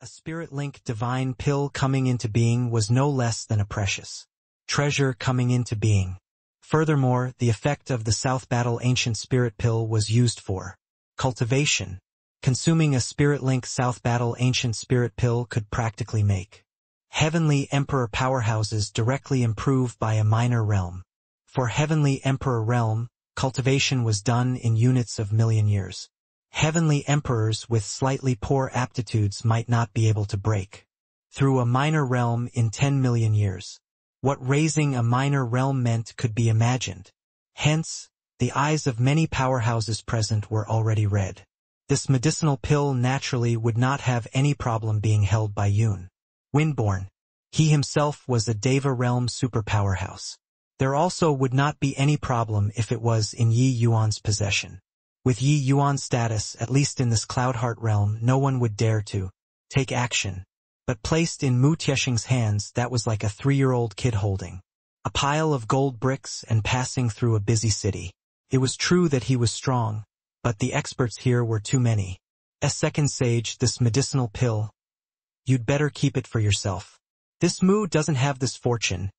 spirit link divine pill coming into being was no less than a precious treasure coming into being. Furthermore, the effect of the South Battle Ancient Spirit Pill was used for cultivation. Consuming a Spirit Link South Battle Ancient Spirit Pill could practically make Heavenly Emperor powerhouses directly improve by a minor realm. For Heavenly Emperor realm, cultivation was done in units of million years. Heavenly Emperors with slightly poor aptitudes might not be able to break through a minor realm in 10 million years. What raising a minor realm meant could be imagined. Hence, the eyes of many powerhouses present were already red. This medicinal pill naturally would not have any problem being held by Yun Windborn. He himself was a Deva realm superpowerhouse. There also would not be any problem if it was in Yi Yuan's possession. With Yi Yuan's status, at least in this Cloudheart realm, no one would dare to take action. But placed in Mu Tieshing's hands, that was like a 3-year-old kid holding a pile of gold bricks and passing through a busy city. It was true that he was strong, but the experts here were too many. As second sage, this medicinal pill, you'd better keep it for yourself. This Mu doesn't have this fortune,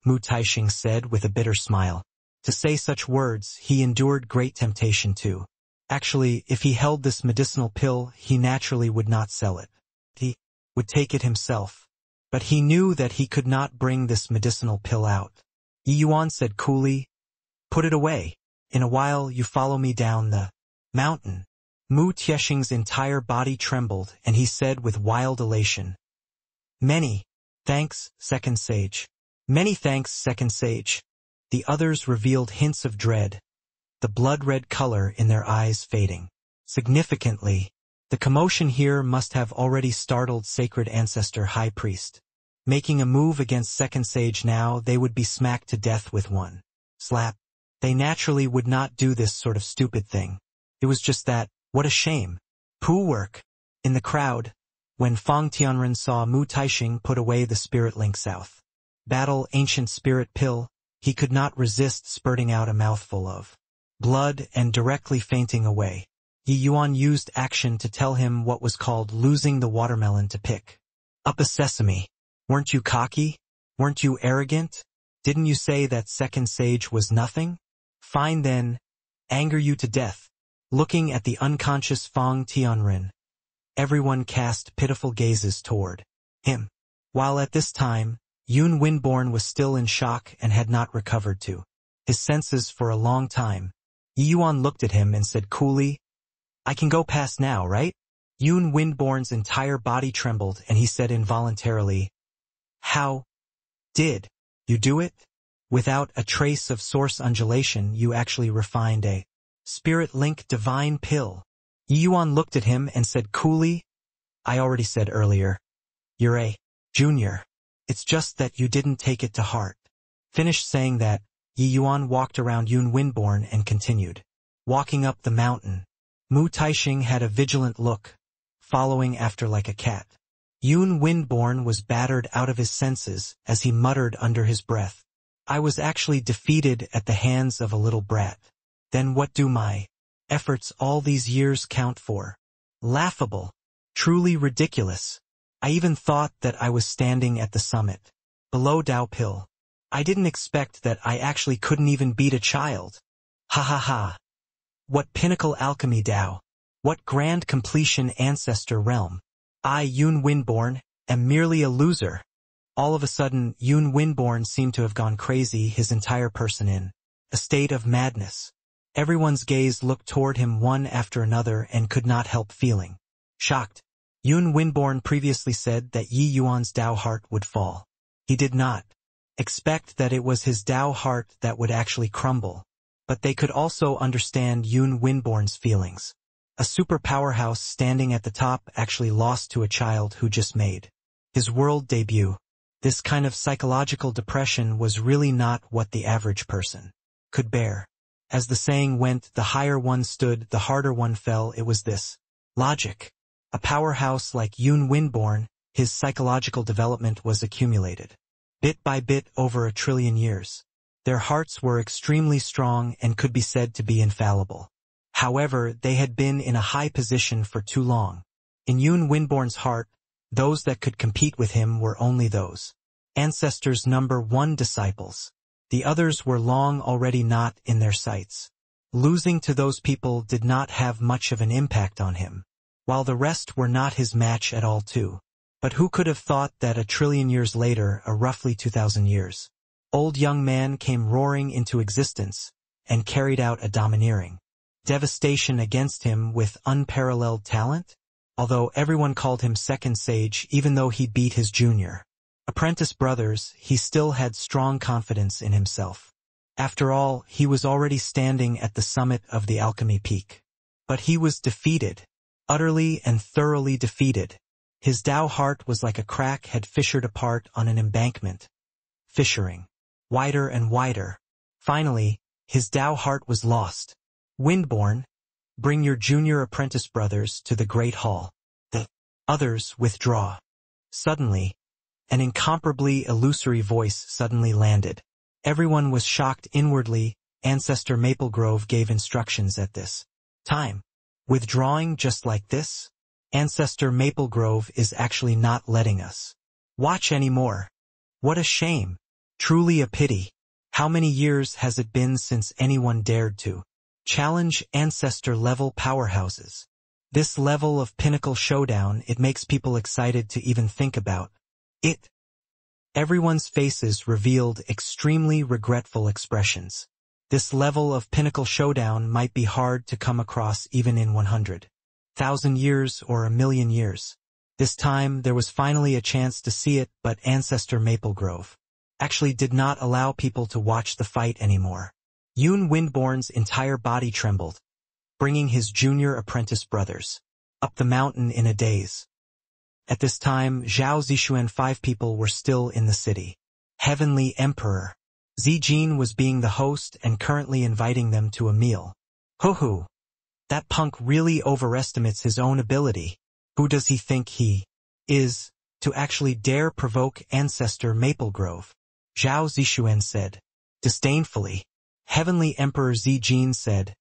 Mu Taixing said with a bitter smile. To say such words, he endured great temptation too. Actually, if he held this medicinal pill, he naturally would not sell it. He would take it himself. But he knew that he could not bring this medicinal pill out. Yi Yuan said coolly, "Put it away. In a while you follow me down the mountain." Mu Tieshing's entire body trembled, and he said with wild elation, "Many thanks, second sage. Many thanks, second sage." The others revealed hints of dread, the blood-red color in their eyes fading. Significantly, the commotion here must have already startled Sacred Ancestor High Priest. Making a move against Second Sage now, they would be smacked to death with one slap. They naturally would not do this sort of stupid thing. It was just that, what a shame. Poo work. In the crowd, when Fang Tianren saw Mu Taixing put away the Spirit Link South Battle Ancient Spirit Pill, he could not resist spurting out a mouthful of blood and directly fainting away. Yi Yuan used action to tell him what was called losing the watermelon to pick up a sesame. Weren't you cocky? Weren't you arrogant? Didn't you say that second sage was nothing? Fine then, anger you to death. Looking at the unconscious Fang Tianren, everyone cast pitiful gazes toward him. While at this time, Yun Windborn was still in shock and had not recovered to his senses for a long time. Yi Yuan looked at him and said coolly, "I can go past now, right?" Yun Windborn's entire body trembled and he said involuntarily, "How did you do it? Without a trace of source undulation, you actually refined a Spirit Link divine pill." Yi Yuan looked at him and said coolly, "I already said earlier, you're a junior. It's just that you didn't take it to heart." Finished saying that, Yi Yuan walked around Yun Windborn and continued walking up the mountain. Mu Taixing had a vigilant look, following after like a cat. Yun Windborn was battered out of his senses as he muttered under his breath, "I was actually defeated at the hands of a little brat. Then what do my efforts all these years count for? Laughable. Truly ridiculous. I even thought that I was standing at the summit, below Dao Pill. I didn't expect that I actually couldn't even beat a child. Ha ha ha. What pinnacle alchemy Dao. What grand completion ancestor realm. I, Yun Windborn, am merely a loser." All of a sudden, Yun Windborn seemed to have gone crazy, his entire person in a state of madness. Everyone's gaze looked toward him one after another and could not help feeling shocked. Yun Windborn previously said that Yi Yuan's Dao heart would fall. He did not expect that it was his Dao heart that would actually crumble, but they could also understand Yun Windborn's feelings. A super powerhouse standing at the top actually lost to a child who just made his world debut. This kind of psychological depression was really not what the average person could bear. As the saying went, the higher one stood, the harder one fell. It was this logic. A powerhouse like Yun Windborn, his psychological development was accumulated bit by bit over 1 trillion years. Their hearts were extremely strong and could be said to be infallible. However, they had been in a high position for too long. In Yun Windborn's heart, Those that could compete with him were only those ancestors' number 1 disciples. The others were long already not in their sights. Losing to those people did not have much of an impact on him, while the rest were not his match at all too. But who could have thought that a trillion years later, a roughly 2,000 years, old young man came roaring into existence and carried out a domineering devastation against him with unparalleled talent? Although everyone called him second sage even though he beat his junior apprentice brothers, he still had strong confidence in himself. After all, he was already standing at the summit of the alchemy peak. But he was defeated, utterly and thoroughly defeated. His Tao heart was like a crack had fissured apart on an embankment, fissuring wider and wider. Finally, his Tao heart was lost. Windborn, bring your junior apprentice brothers to the great hall. The others withdraw. Suddenly, an incomparably illusory voice suddenly landed. Everyone was shocked inwardly. Ancestor Maplegrove gave instructions at this time. Withdrawing just like this? Ancestor Maplegrove is actually not letting us watch anymore. What a shame. Truly a pity. How many years has it been since anyone dared to challenge ancestor-level powerhouses? This level of pinnacle showdown, it makes people excited to even think about it. Everyone's faces revealed extremely regretful expressions. This level of pinnacle showdown might be hard to come across even in 100,000 years or 1,000,000 years. This time there was finally a chance to see it, but Ancestor Maplegrove actually did not allow people to watch the fight anymore. Yoon Windborn's entire body trembled, bringing his junior apprentice brothers up the mountain in a daze. At this time, Zhao Zixuan 5 people were still in the city. Heavenly Emperor Zijin was being the host and currently inviting them to a meal. Hoo-hoo! That punk really overestimates his own ability. Who does he think he is, to actually dare provoke Ancestor Maplegrove? Zhao Zixuan said, disdainfully. Heavenly Emperor Zijin said,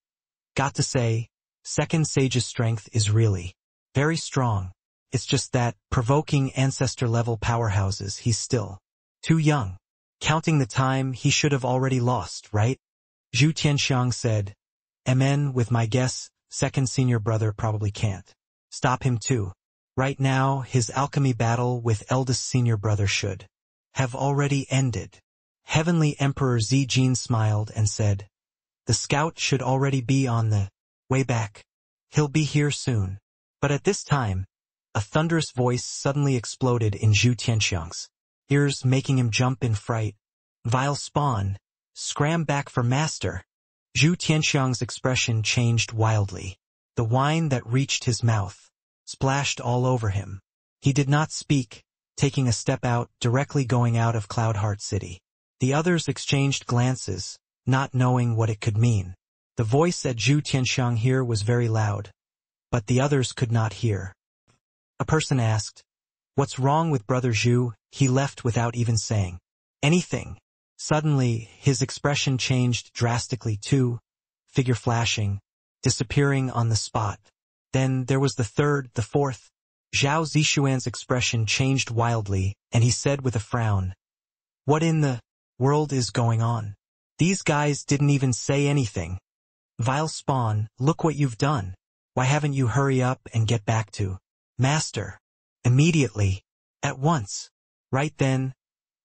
got to say, second sage's strength is really very strong. It's just that, provoking ancestor-level powerhouses, he's still too young. Counting the time, he should have already lost, right? Zhu Tianxiang said, MN, with my guess, second senior brother probably can't stop him too. Right now, his alchemy battle with eldest senior brother should have already ended. Heavenly Emperor Zijin smiled and said, the scout should already be on the way back. He'll be here soon. But at this time, a thunderous voice suddenly exploded in Zhu Tianxiang's ears, making him jump in fright. Vile spawn, scram back for master. Zhu Tianxiang's expression changed wildly. The wine that reached his mouth splashed all over him. He did not speak, taking a step out, directly going out of Cloudheart City. The others exchanged glances, not knowing what it could mean. The voice at Zhu Tianxiang here was very loud, but the others could not hear. A person asked, what's wrong with Brother Zhu? He left without even saying anything. Suddenly, his expression changed drastically too, figure flashing, disappearing on the spot. Then there was the third, the fourth. Zhao Zixuan's expression changed wildly, and he said with a frown, what in the world is going on? These guys didn't even say anything. Vile spawn, look what you've done. Why haven't you hurry up and get back to master? Immediately. At once. Right then,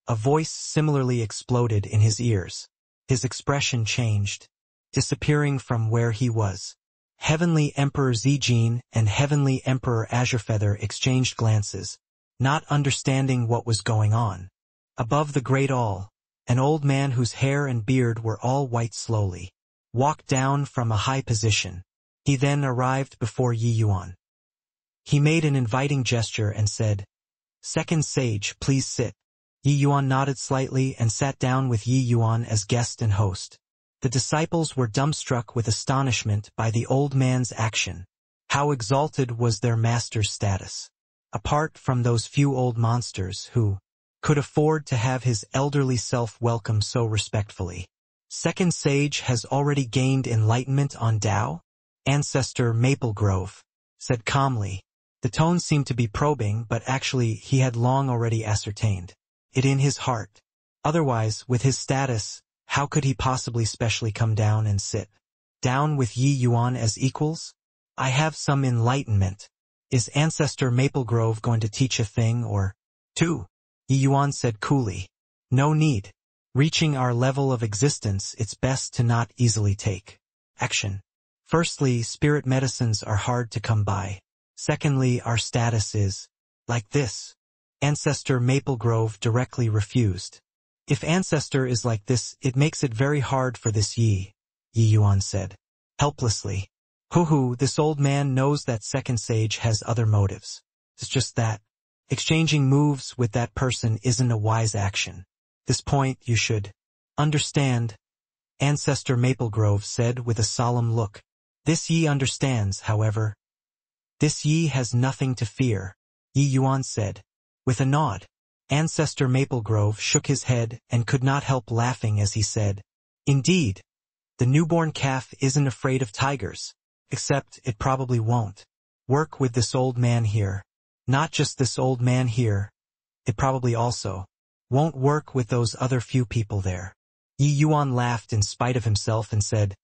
a voice similarly exploded in his ears. His expression changed, disappearing from where he was. Heavenly Emperor Zijin and Heavenly Emperor Azurefeather exchanged glances, not understanding what was going on. Above the great all, an old man whose hair and beard were all white slowly walked down from a high position. He then arrived before Yi Yuan. He made an inviting gesture and said, second sage, please sit. Yi Yuan nodded slightly and sat down with Yi Yuan as guest and host. The disciples were dumbstruck with astonishment by the old man's action. How exalted was their master's status. Apart from those few old monsters who could afford to have his elderly self welcome so respectfully. Second sage has already gained enlightenment on Tao? Ancestor Maplegrove said calmly. The tone seemed to be probing, but actually he had long already ascertained it in his heart. Otherwise, with his status, how could he possibly specially come down and sit down with Yi Yuan as equals? I have some enlightenment. Is Ancestor Maple Grove going to teach a thing or two? Yi Yuan said coolly. No need. Reaching our level of existence, it's best to not easily take action. Firstly, spirit medicines are hard to come by. Secondly, our status is like this. Ancestor Maple Grove directly refused. If Ancestor is like this, it makes it very hard for this Yi Yuan said helplessly. Hoo-hoo, this old man knows that second sage has other motives. It's just that exchanging moves with that person isn't a wise action. This point you should understand, Ancestor Maple Grove said with a solemn look. This Yi understands, however. This Yi has nothing to fear, Yi Yuan said. With a nod, Ancestor Maple Grove shook his head and could not help laughing as he said, Indeed, the newborn calf isn't afraid of tigers, except it probably won't work with this old man here. Not just this old man here, it probably also won't work with those other few people there. Yi Yuan laughed in spite of himself and said,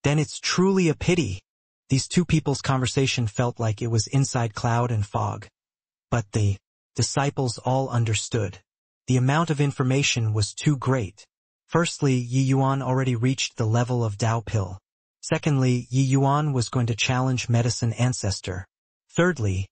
Then it's truly a pity. These two people's conversation felt like it was inside cloud and fog. But the disciples all understood. The amount of information was too great. Firstly, Yi Yuan already reached the level of Tao Pill. Secondly, Yi Yuan was going to challenge Medicine Ancestor. Thirdly,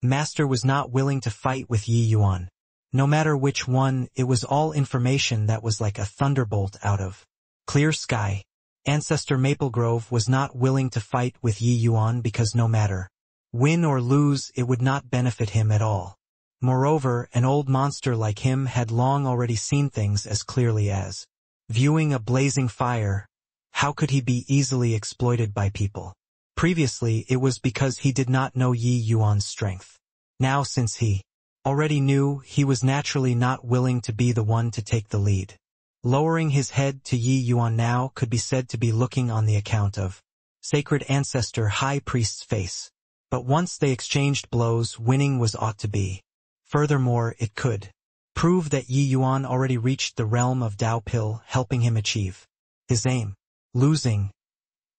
Master was not willing to fight with Yi Yuan. No matter which one, it was all information that was like a thunderbolt out of clear sky. Ancestor Maple Grove was not willing to fight with Yi Yuan because no matter win or lose, it would not benefit him at all. Moreover, an old monster like him had long already seen things as clearly as viewing a blazing fire. How could he be easily exploited by people? Previously, it was because he did not know Yi Yuan's strength. Now, since he already knew, he was naturally not willing to be the one to take the lead. Lowering his head to Yi Yuan now could be said to be looking on the account of Sacred Ancestor High Priest's face. But once they exchanged blows, winning was ought to be. Furthermore, it could prove that Yi Yuan already reached the realm of Tao Pill, helping him achieve his aim. Losing,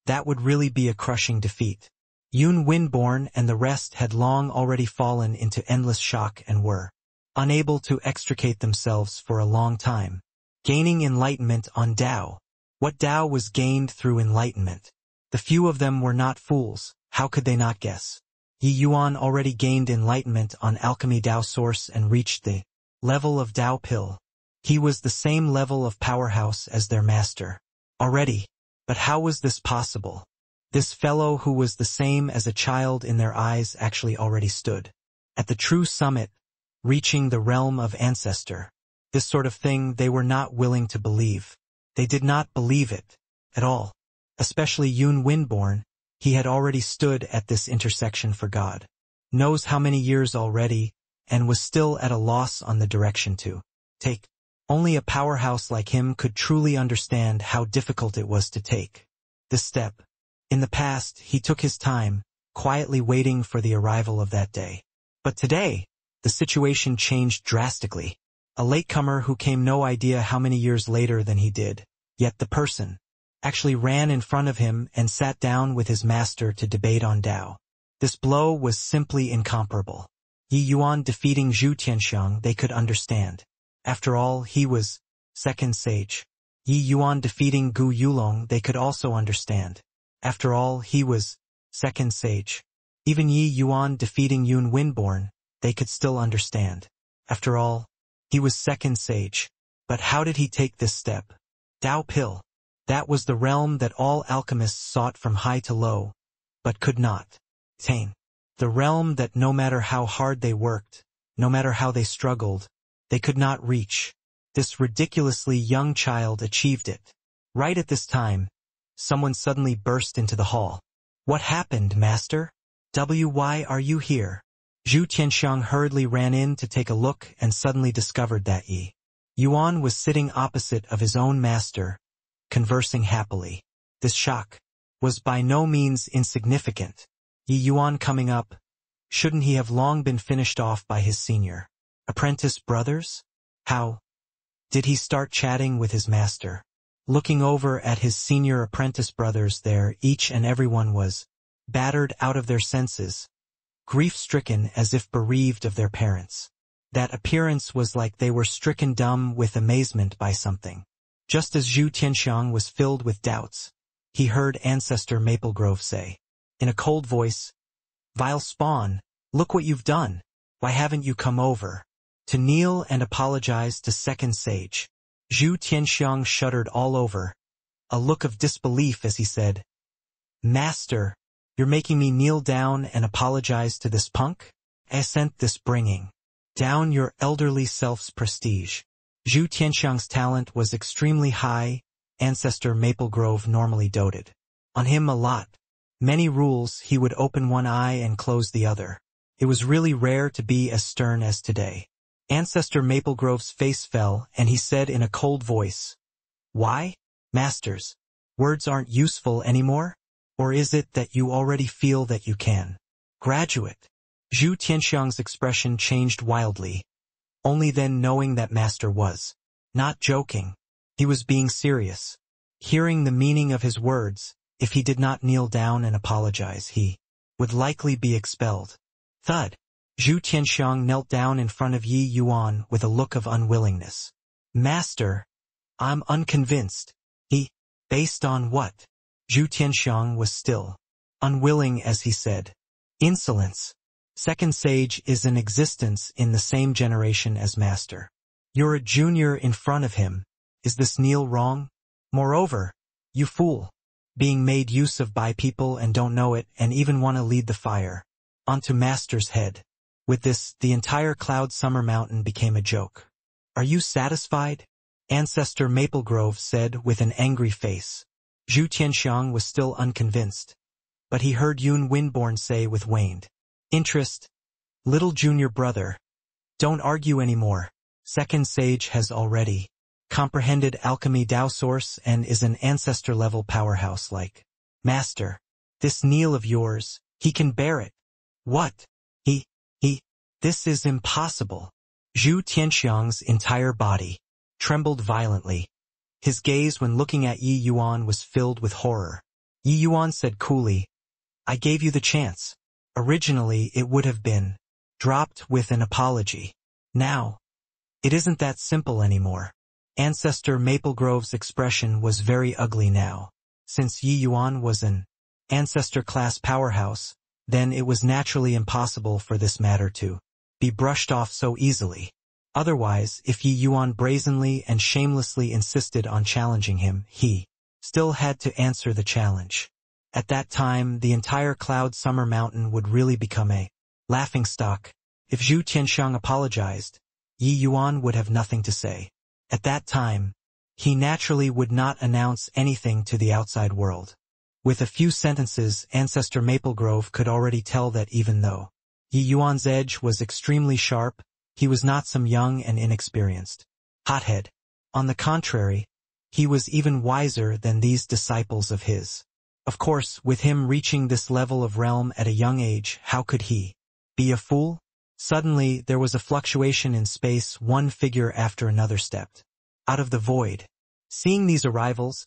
that would really be a crushing defeat. Yun Windborn and the rest had long already fallen into endless shock and were unable to extricate themselves for a long time. Gaining enlightenment on Tao. What Tao was gained through enlightenment? The few of them were not fools. How could they not guess? Yi Yuan already gained enlightenment on Alchemy Tao Source and reached the level of Tao Pill. He was the same level of powerhouse as their master. Already. But how was this possible? This fellow who was the same as a child in their eyes actually already stood at the true summit, reaching the realm of Ancestor. This sort of thing they were not willing to believe. They did not believe it at all. Especially Yun Windborn, he had already stood at this intersection for God knows how many years already, and was still at a loss on the direction to take. Only a powerhouse like him could truly understand how difficult it was to take this step. In the past, he took his time, quietly waiting for the arrival of that day. But today, the situation changed drastically. A latecomer who came no idea how many years later than he did, yet the person actually ran in front of him and sat down with his master to debate on Tao. This blow was simply incomparable. Yi Yuan defeating Zhu Tianxiang they could understand. After all, he was second sage. Yi Yuan defeating Gu Yulong they could also understand. After all, he was second sage. Even Yi Yuan defeating Yun Windborn, they could still understand. After all, he was second sage. But how did he take this step? Tao Pill. That was the realm that all alchemists sought from high to low, but could not attain. The realm that no matter how hard they worked, no matter how they struggled, they could not reach. This ridiculously young child achieved it. Right at this time, someone suddenly burst into the hall. What happened, master? Why are you here? Zhu Tianxiang hurriedly ran in to take a look and suddenly discovered that Yi Yuan was sitting opposite of his own master, conversing happily. This shock was by no means insignificant. Yi Yuan coming up, Shouldn't he have long been finished off by his senior apprentice brothers? How did he start chatting with his master? Looking over at his senior apprentice brothers there, each and every one was battered out of their senses, grief-stricken as if bereaved of their parents. That appearance was like they were stricken dumb with amazement by something. Just as Zhu Tianxiang was filled with doubts, he heard Ancestor Maplegrove say, in a cold voice, "Vile spawn, look what you've done. Why haven't you come over to kneel and apologize to Second Sage?" Zhu Tianxiang shuddered all over, a look of disbelief as he said, "Master, you're making me kneel down and apologize to this punk? Isn't this bringing down your elderly self's prestige?" Zhu Tianxiang's talent was extremely high. Ancestor Maplegrove normally doted on him a lot. Many rules, he would open one eye and close the other. It was really rare to be as stern as today. Ancestor Maplegrove's face fell, and he said in a cold voice, "Why, masters, words aren't useful anymore? Or is it that you already feel that you can graduate?" Zhu Tianxiang's expression changed wildly, only then knowing that master was not joking. He was being serious. Hearing the meaning of his words, if he did not kneel down and apologize, he would likely be expelled. Thud. Zhu Tianxiang knelt down in front of Yi Yuan with a look of unwillingness. "Master, I'm unconvinced." Based on what? Zhu Tianxiang was still unwilling as he said, "Insolence. Second Sage is in existence in the same generation as Master. You're a junior in front of him. Is this kneel wrong? Moreover, you fool, being made use of by people and don't know it and even want to lead the fire onto Master's head." With this, the entire Cloud Summer Mountain became a joke. "Are you satisfied?" Ancestor Maplegrove said with an angry face. Zhu Tianxiang was still unconvinced, but he heard Yun Windborn say with waned interest, "Little junior brother, don't argue anymore. Second Sage has already comprehended alchemy Dao source and is an ancestor-level powerhouse like Master. This kneel of yours, he can bear it." "What? This is impossible." Zhu Tianxiang's entire body trembled violently. His gaze when looking at Yi Yuan was filled with horror. Yi Yuan said coolly, "I gave you the chance. Originally it would have been dropped with an apology. Now, it isn't that simple anymore." Ancestor Maplegrove's expression was very ugly now. Since Yi Yuan was an ancestor-class powerhouse, then it was naturally impossible for this matter to be brushed off so easily. Otherwise, if Yi Yuan brazenly and shamelessly insisted on challenging him, he still had to answer the challenge. At that time, the entire Cloud Summer Mountain would really become a laughingstock. If Zhu Tianxiang apologized, Yi Yuan would have nothing to say. At that time, he naturally would not announce anything to the outside world. With a few sentences, Ancestor Maplegrove could already tell that even though Yi Yuan's edge was extremely sharp, he was not some young and inexperienced hothead. On the contrary, he was even wiser than these disciples of his. Of course, with him reaching this level of realm at a young age, how could he be a fool? Suddenly, there was a fluctuation in space. One figure after another stepped out of the void. Seeing these arrivals,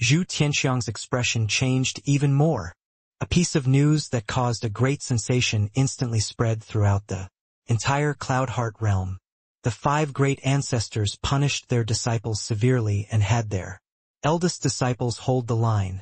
Zhu Tianxiang's expression changed even more. A piece of news that caused a great sensation instantly spread throughout the entire Cloudheart realm. The 5 great ancestors punished their disciples severely and had their eldest disciples hold the line.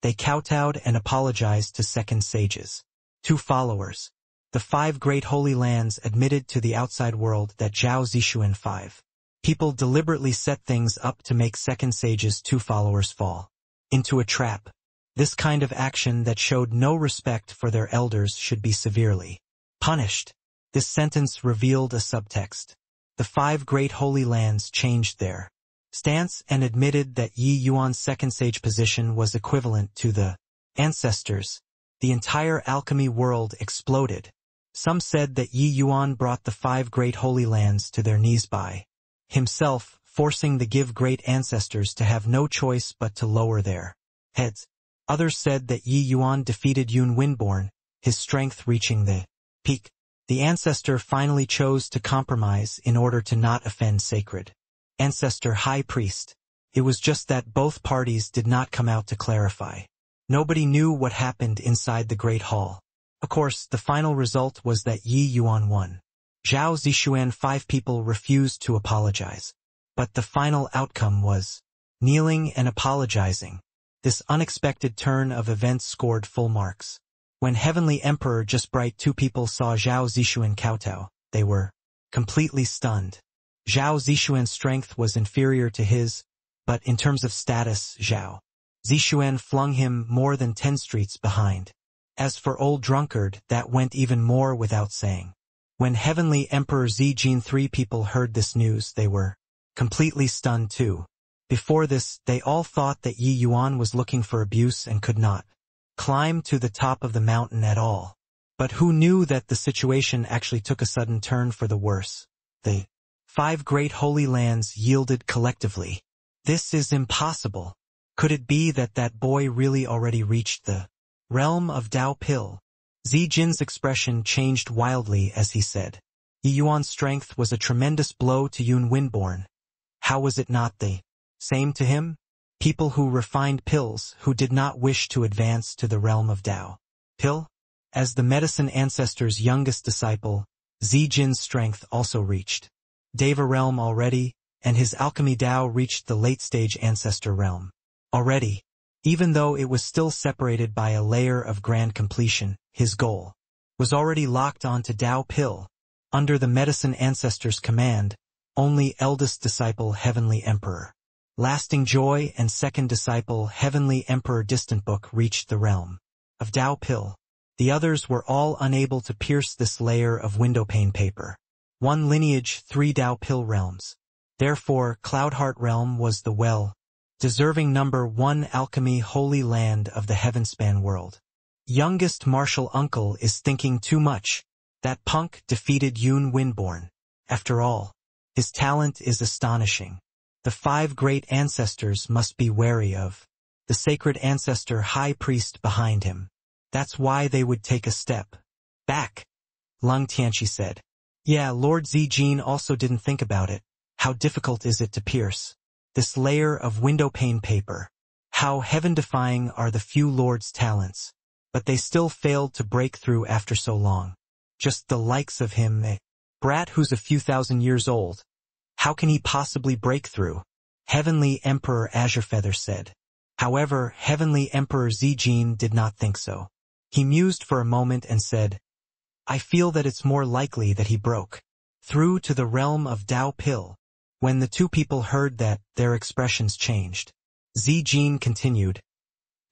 They kowtowed and apologized to Second Sages. 2 followers. The 5 great holy lands admitted to the outside world that Zhao Zishuan 5 people deliberately set things up to make Second Sages' 2 followers fall into a trap. This kind of action that showed no respect for their elders should be severely punished. This sentence revealed a subtext. The 5 great holy lands changed their stance and admitted that Yi Yuan's Second Sage position was equivalent to the ancestors. The entire alchemy world exploded. Some said that Yi Yuan brought the 5 great holy lands to their knees by himself, forcing the great ancestors to have no choice but to lower their heads. Others said that Yi Yuan defeated Yun Windborn, his strength reaching the Peak. The ancestor finally chose to compromise in order to not offend sacred. Ancestor High Priest. It was just that both parties did not come out to clarify. Nobody knew what happened inside the Great Hall. Of course, the final result was that Yi Yuan won. Zhao Zishuan 5 people refused to apologize. But the final outcome was kneeling and apologizing. This unexpected turn of events scored full marks. When Heavenly Emperor Just Bright 2 people saw Zhao Zishuan kowtow, they were completely stunned. Zhao Zishuan's strength was inferior to his, but in terms of status, Zhao Zishuan flung him more than 10 streets behind. As for Old Drunkard, that went even more without saying. When Heavenly Emperor Zijin 3 people heard this news, they were completely stunned too. Before this, they all thought that Yi Yuan was looking for abuse and could not climb to the top of the mountain at all. But who knew that the situation actually took a sudden turn for the worse? The 5 great holy lands yielded collectively. This is impossible. Could it be that that boy really already reached the realm of Dao Pil? Zijin's expression changed wildly as he said, Yi Yuan's strength was a tremendous blow to Yun Windborn. How was it not the same to him? People who refined pills who did not wish to advance to the realm of Dao Pil? As the medicine ancestor's youngest disciple, Zijin's strength also reached Deva realm already, and his alchemy Dao reached the late-stage ancestor realm. Already, even though it was still separated by a layer of grand completion, his goal was already locked onto Dao Pil. Under the medicine ancestor's command, only eldest disciple Heavenly Emperor Lasting Joy and second disciple Heavenly Emperor Distant Book reached the realm of Dao Pil. The others were all unable to pierce this layer of windowpane paper. 1 lineage, 3 Dao Pil realms. Therefore, Cloudheart realm was the well-deserving number 1 alchemy holy land of the Heavenspan world. Youngest martial uncle is thinking too much. That punk defeated Yun Windborn. After all, his talent is astonishing. The 5 great ancestors must be wary of the sacred ancestor high priest behind him. That's why they would take a step back. Lung Tianqi said. Yeah, Lord Zijin also didn't think about it. How difficult is it to pierce this layer of windowpane paper? How heaven-defying are the few lords' talents. But they still failed to break through after so long. Just the likes of him, a brat who's a few thousand years old. How can he possibly break through? Heavenly Emperor Azurefeather said. However, Heavenly Emperor Zijin did not think so. He mused for a moment and said, I feel that it's more likely that he broke through to the realm of Dao Pil. When the 2 people heard that, their expressions changed. Zijin continued,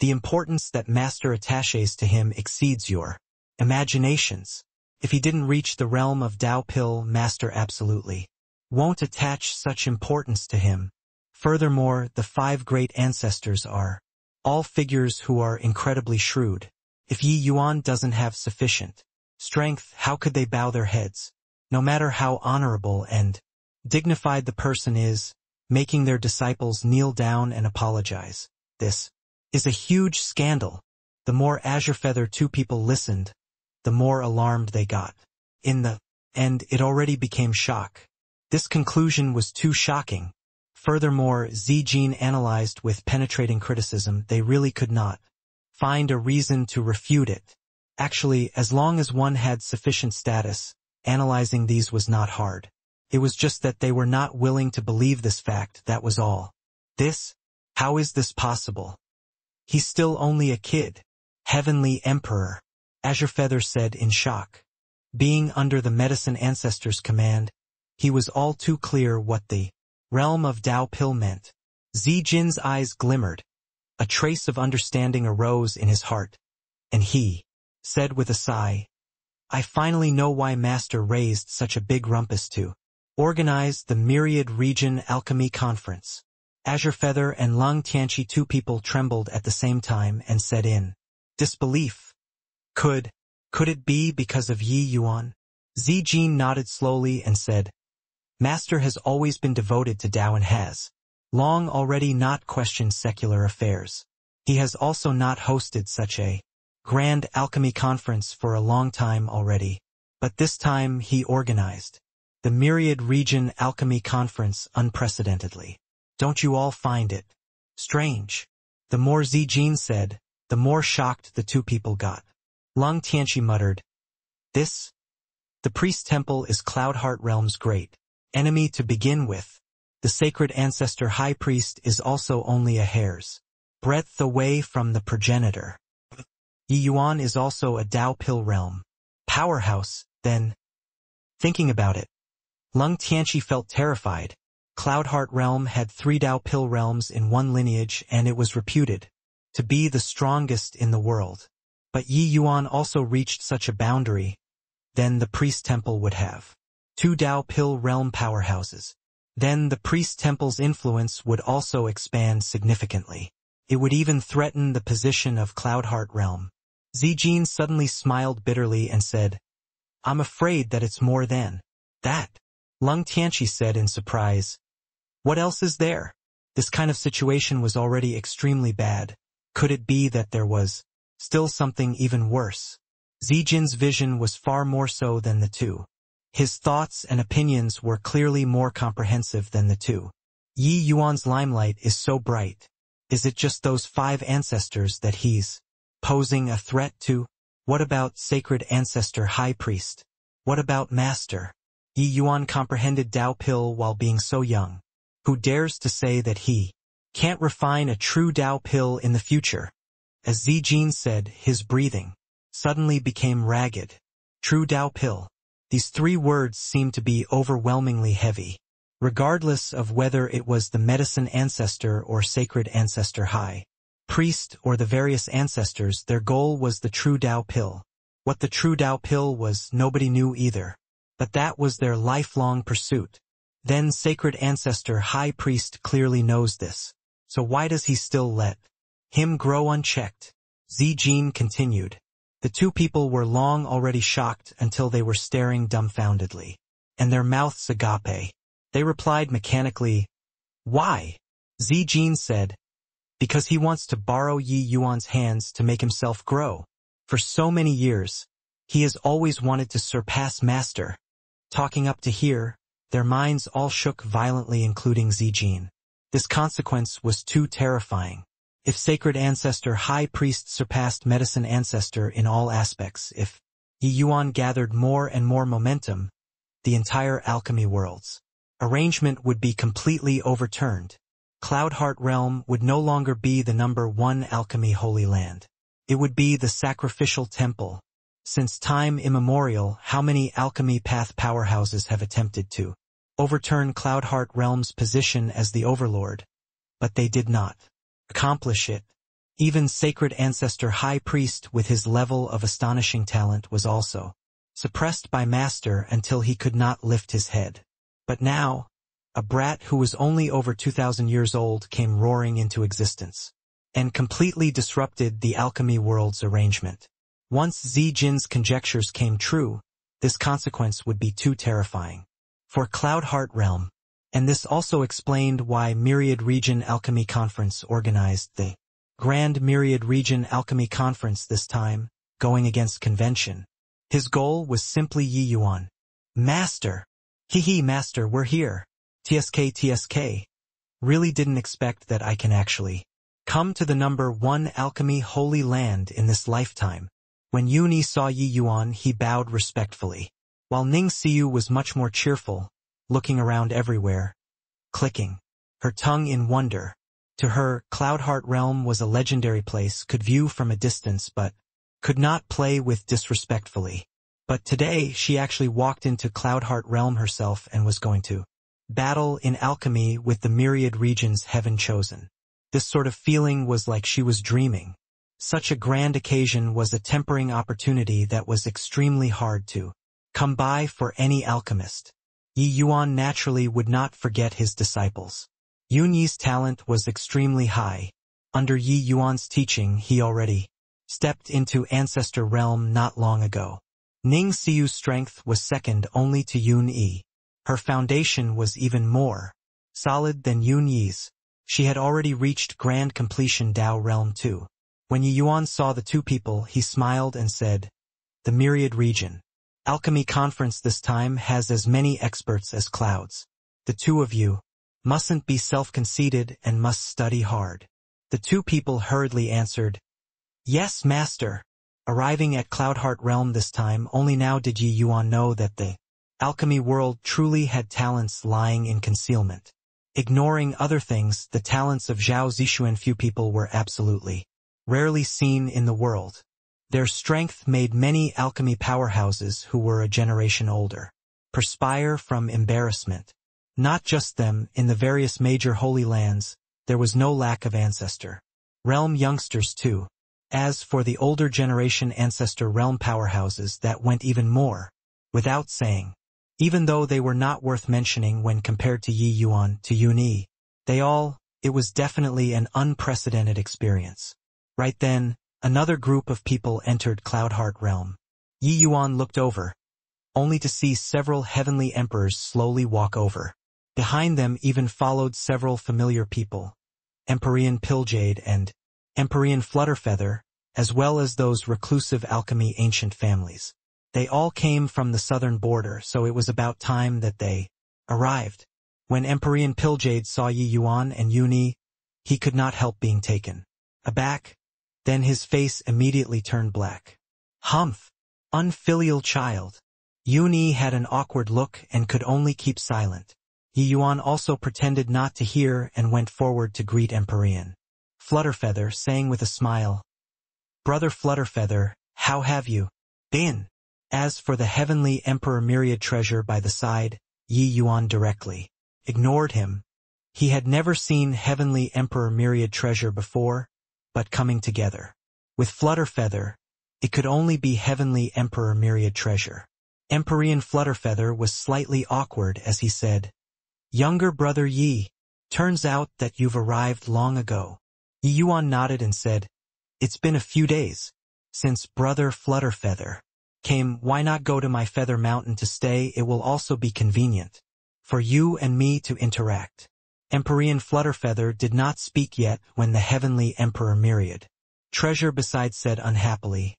the importance that master attaches to him exceeds your imaginations. If he didn't reach the realm of Dao Pil, master absolutely won't attach such importance to him. Furthermore, the 5 great ancestors are all figures who are incredibly shrewd. If Yi Yuan doesn't have sufficient strength, how could they bow their heads? No matter how honorable and dignified the person is, making their disciples kneel down and apologize. This is a huge scandal. The more Azurefeather 2 people listened, the more alarmed they got. In the end, it already became shock. This conclusion was too shocking. Furthermore, Zijin analyzed with penetrating criticism. They really could not find a reason to refute it. Actually, as long as one had sufficient status, analyzing these was not hard. It was just that they were not willing to believe this fact, that was all. How is this possible? He's still only a kid. Heavenly Emperor Azurefeather said in shock. Being under the medicine ancestor's command, he was all too clear what the realm of Dao Pil meant. Zijin's eyes glimmered. A trace of understanding arose in his heart. And he said with a sigh, I finally know why Master raised such a big rumpus to organize the Myriad Region Alchemy Conference. Azurefeather and Lung Tianqi 2 people trembled at the same time and said in disbelief. Could it be because of Yi Yuan? Zijin nodded slowly and said, Master has always been devoted to Dao and has long already not questioned secular affairs. He has also not hosted such a grand alchemy conference for a long time already. But this time he organized the Myriad Region Alchemy Conference unprecedentedly. Don't you all find it strange? The more Zijin said, the more shocked the two people got. Lung Tianqi muttered, "This? The priest temple is Cloudheart Realm's great enemy to begin with. The sacred ancestor high priest is also only a hair's breadth away from the progenitor. Yi Yuan is also a Dao Pill realm powerhouse, then." Thinking about it, Lung Tianqi felt terrified. Cloudheart Realm had 3 Dao Pill realms in one lineage, and it was reputed to be the strongest in the world. But Yi Yuan also reached such a boundary, then the priest temple would have 2 Dao Pill realm powerhouses. Then the priest temple's influence would also expand significantly. It would even threaten the position of Cloudheart Realm. Zijin suddenly smiled bitterly and said, "I'm afraid that it's more than that." Lung Tianqi said in surprise, "What else is there? This kind of situation was already extremely bad. Could it be that there was still something even worse?" Zijin's vision was far more so than the two. His thoughts and opinions were clearly more comprehensive than the two. Yi Yuan's limelight is so bright. Is it just those 5 ancestors that he's posing a threat to? What about sacred ancestor high priest? What about master? Yi Yuan comprehended Dao Pill while being so young. Who dares to say that he can't refine a true Dao Pill in the future? As Zijin said, his breathing suddenly became ragged. True Dao Pill. These 3 words seemed to be overwhelmingly heavy. Regardless of whether it was the medicine ancestor or sacred ancestor high priest or the various ancestors, their goal was the true Dao Pill. What the true Dao Pill was, nobody knew either. But that was their lifelong pursuit. Then sacred ancestor high priest clearly knows this. So why does he still let him grow unchecked? Zijin continued. The two people were long already shocked until they were staring dumbfoundedly, and their mouths agape. They replied mechanically, "Why?" Zijin said, "Because he wants to borrow Yi Yuan's hands to make himself grow. For so many years, he has always wanted to surpass master." Talking up to here, their minds all shook violently, including Zijin. This consequence was too terrifying. If sacred ancestor high priest surpassed medicine ancestor in all aspects, if Yi Yuan gathered more and more momentum, the entire alchemy world's arrangement would be completely overturned. Cloudheart Realm would no longer be the #1 alchemy holy land. It would be the sacrificial temple. Since time immemorial, how many alchemy path powerhouses have attempted to overturn Cloudheart Realm's position as the overlord, but they did not accomplish it. Even sacred ancestor high priest with his level of astonishing talent was also suppressed by master until he could not lift his head. But now, a brat who was only over 2,000 years old came roaring into existence and completely disrupted the alchemy world's arrangement. Once Zijin's conjectures came true, this consequence would be too terrifying for Cloudheart Realm. And this also explained why Myriad Region Alchemy Conference organized the Grand Myriad Region Alchemy Conference this time, going against convention. His goal was simply Yi Yuan. "Master! Hee master, we're here. TSK. Really didn't expect that I can actually come to the #1 alchemy holy land in this lifetime." When Yuni saw Yi Yuan, he bowed respectfully, while Ning Xiu was much more cheerful, looking around everywhere, clicking her tongue in wonder. To her, Cloudheart Realm was a legendary place, could view from a distance but could not play with disrespectfully. But today she actually walked into Cloudheart Realm herself and was going to battle in alchemy with the Myriad Region's heaven chosen. This sort of feeling was like she was dreaming. Such a grand occasion was a tempering opportunity that was extremely hard to come by for any alchemist. Yi Yuan naturally would not forget his disciples. Yun Yi's talent was extremely high. Under Yi Yuan's teaching, he already stepped into Ancestor Realm not long ago. Ning Xiu's strength was second only to Yun Yi. Her foundation was even more solid than Yun Yi's. She had already reached grand completion Dao Realm 2. When Yi Yuan saw the two people, he smiled and said, "The Myriad Region Alchemy conference this time has as many experts as clouds. The two of you mustn't be self-conceited and must study hard. The two people hurriedly answered, Yes, master. Arriving at Cloudheart Realm this time, only now did Yi Yuan know that the alchemy world truly had talents lying in concealment. Ignoring other things, the talents of Zhao Zixuan few people were absolutely rarely seen in the world. Their strength made many alchemy powerhouses who were a generation older perspire from embarrassment. Not just them, in the various major holy lands, there was no lack of ancestor realm youngsters too. As for the older generation ancestor realm powerhouses, that went even more without saying. Even though they were not worth mentioning when compared to Yi Yuan, to Yun Yi, it was definitely an unprecedented experience. Right then, another group of people entered Cloudheart Realm. Yi Yuan looked over, only to see several heavenly emperors slowly walk over. Behind them even followed several familiar people, Empyrean Pilljade and Empyrean Flutterfeather, as well as those reclusive alchemy ancient families. They all came from the southern border, so it was about time that they arrived. When Empyrean Pilljade saw Yi Yuan and Yun Yi, he could not help being taken aback. Then his face immediately turned black. Humph! Unfilial child. Yun Yi had an awkward look and could only keep silent. Yi Yuan also pretended not to hear and went forward to greet Empyrean Flutterfeather, saying with a smile, Brother Flutterfeather, how have you been? As for the heavenly Emperor Myriad Treasure by the side, Yi Yuan directly ignored him. He had never seen heavenly Emperor Myriad Treasure before, but coming together with Flutterfeather, it could only be heavenly Emperor Myriad Treasure. Empyrean Flutterfeather was slightly awkward as he said, Younger brother Yi, turns out that you've arrived long ago. Yi Yuan nodded and said, It's been a few days since brother Flutterfeather came. Why not go to my Feather Mountain to stay? It will also be convenient for you and me to interact. Empyrean Flutterfeather did not speak yet when the heavenly Emperor Myriad Treasure beside said unhappily,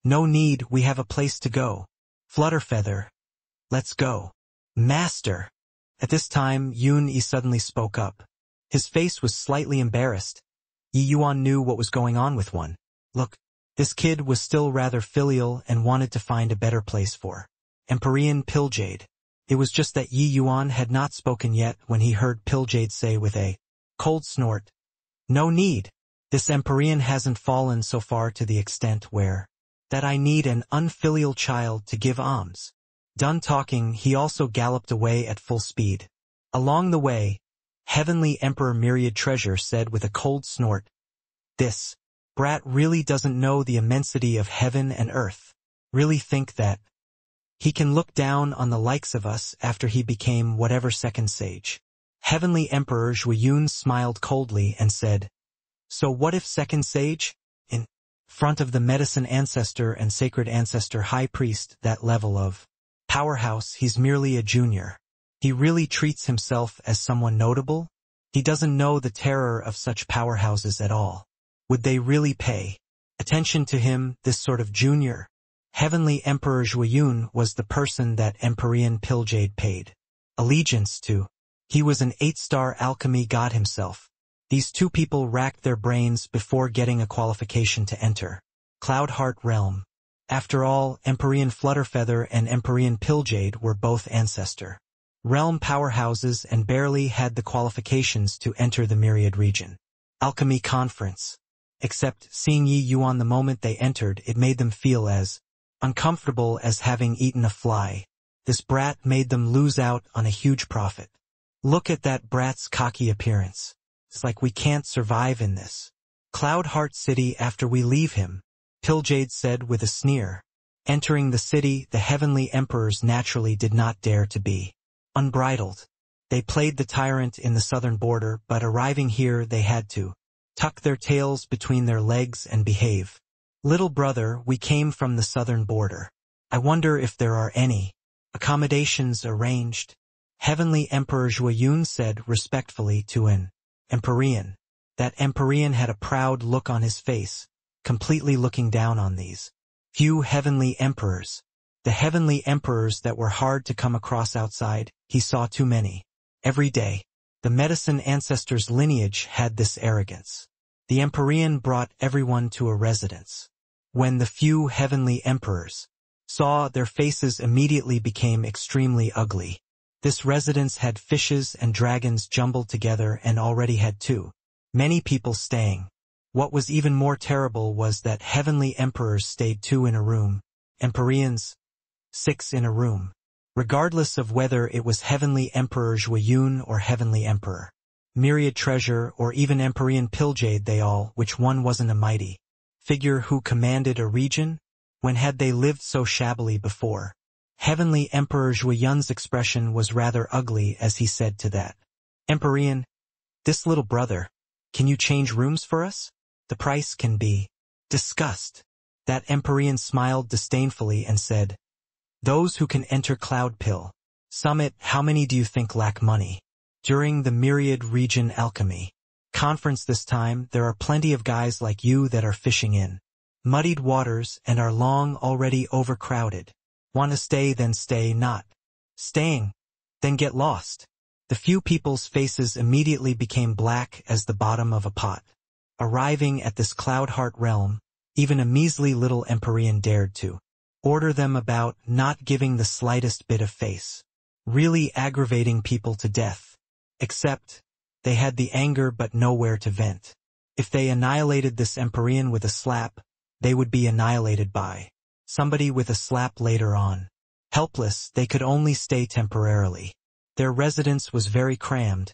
No need, we have a place to go. Flutterfeather, let's go. Master. At this time, Yun Yi suddenly spoke up. His face was slightly embarrassed. Yi Yuan knew what was going on with one. Look, this kid was still rather filial and wanted to find a better place for Empyrean Pilljade. It was just that Yi Yuan had not spoken yet when he heard Pilljade say with a cold snort, No need. This Empyrean hasn't fallen so far to the extent where that I need an unfilial child to give alms. Done talking, he also galloped away at full speed. Along the way, Heavenly Emperor Myriad Treasure said with a cold snort, This brat really doesn't know the immensity of heaven and earth. Really think that he can look down on the likes of us after he became whatever second sage. Heavenly Emperor Zhuiyun smiled coldly and said, So what if second sage? In front of the medicine ancestor and sacred ancestor high priest, that level of powerhouse, he's merely a junior. He really treats himself as someone notable? He doesn't know the terror of such powerhouses at all. Would they really pay attention to him, this sort of junior? Heavenly Emperor Zhuiyun was the person that Empyrean Pilljade paid allegiance to. He was an 8-star alchemy god himself. These two people racked their brains before getting a qualification to enter Cloudheart Realm. After all, Empyrean Flutterfeather and Empyrean Pilljade were both ancestor realm powerhouses and barely had the qualifications to enter the Myriad region alchemy conference. Except seeing Yi Yuan the moment they entered, it made them feel as uncomfortable as having eaten a fly. This brat made them lose out on a huge profit. Look at that brat's cocky appearance. It's like we can't survive in this Cloudheart City after we leave him, Pilljade said with a sneer. Entering the city, the heavenly emperors naturally did not dare to be unbridled. They played the tyrant in the southern border, but arriving here they had to tuck their tails between their legs and behave. Little brother, we came from the southern border. I wonder if there are any accommodations arranged. Heavenly Emperor Zhuiyun said respectfully to an Empyrean. That Empyrean had a proud look on his face, completely looking down on these few heavenly emperors. The heavenly emperors that were hard to come across outside, he saw too many. Every day, the medicine ancestors' lineage had this arrogance. The Empyrean brought everyone to a residence. When the few heavenly emperors saw, their faces immediately became extremely ugly. This residence had fishes and dragons jumbled together and already had too many people staying. What was even more terrible was that heavenly emperors stayed 2 in a room, Empyreans 6 in a room. Regardless of whether it was Heavenly Emperor Zhuiyun or Heavenly Emperor Myriad Treasure or even Empyrean Pilljade, they all, which one wasn't a mighty figure who commanded a region? When had they lived so shabbily before? Heavenly Emperor Zhuiyun's expression was rather ugly as he said to that Empyrean, "This little brother, can you change rooms for us? The price can be discussed." That Empyrean smiled disdainfully and said, "Those who can enter Cloud Pill Summit, how many do you think lack money?" During the Myriad Region Alchemy Conference this time, there are plenty of guys like you that are fishing in muddied waters and are long already overcrowded. Want to stay, then stay, not staying, then get lost. The few people's faces immediately became black as the bottom of a pot. Arriving at this Cloudheart realm, even a measly little Empyrean dared to order them about, not giving the slightest bit of face, really aggravating people to death. Except, they had the anger but nowhere to vent. If they annihilated this Empyrean with a slap, they would be annihilated by somebody with a slap later on. Helpless, they could only stay temporarily. Their residence was very crammed.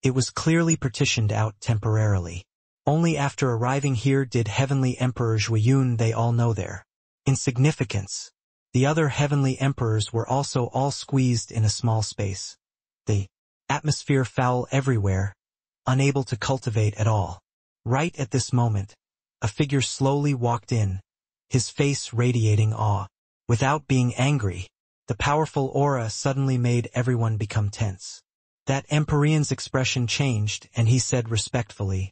It was clearly partitioned out temporarily. Only after arriving here did Heavenly Emperor Zhuiyun they all know their insignificance. The other heavenly emperors were also all squeezed in a small space. The atmosphere foul everywhere, unable to cultivate at all. Right at this moment, a figure slowly walked in, his face radiating awe. Without being angry, the powerful aura suddenly made everyone become tense. That Empyrean's expression changed and he said respectfully,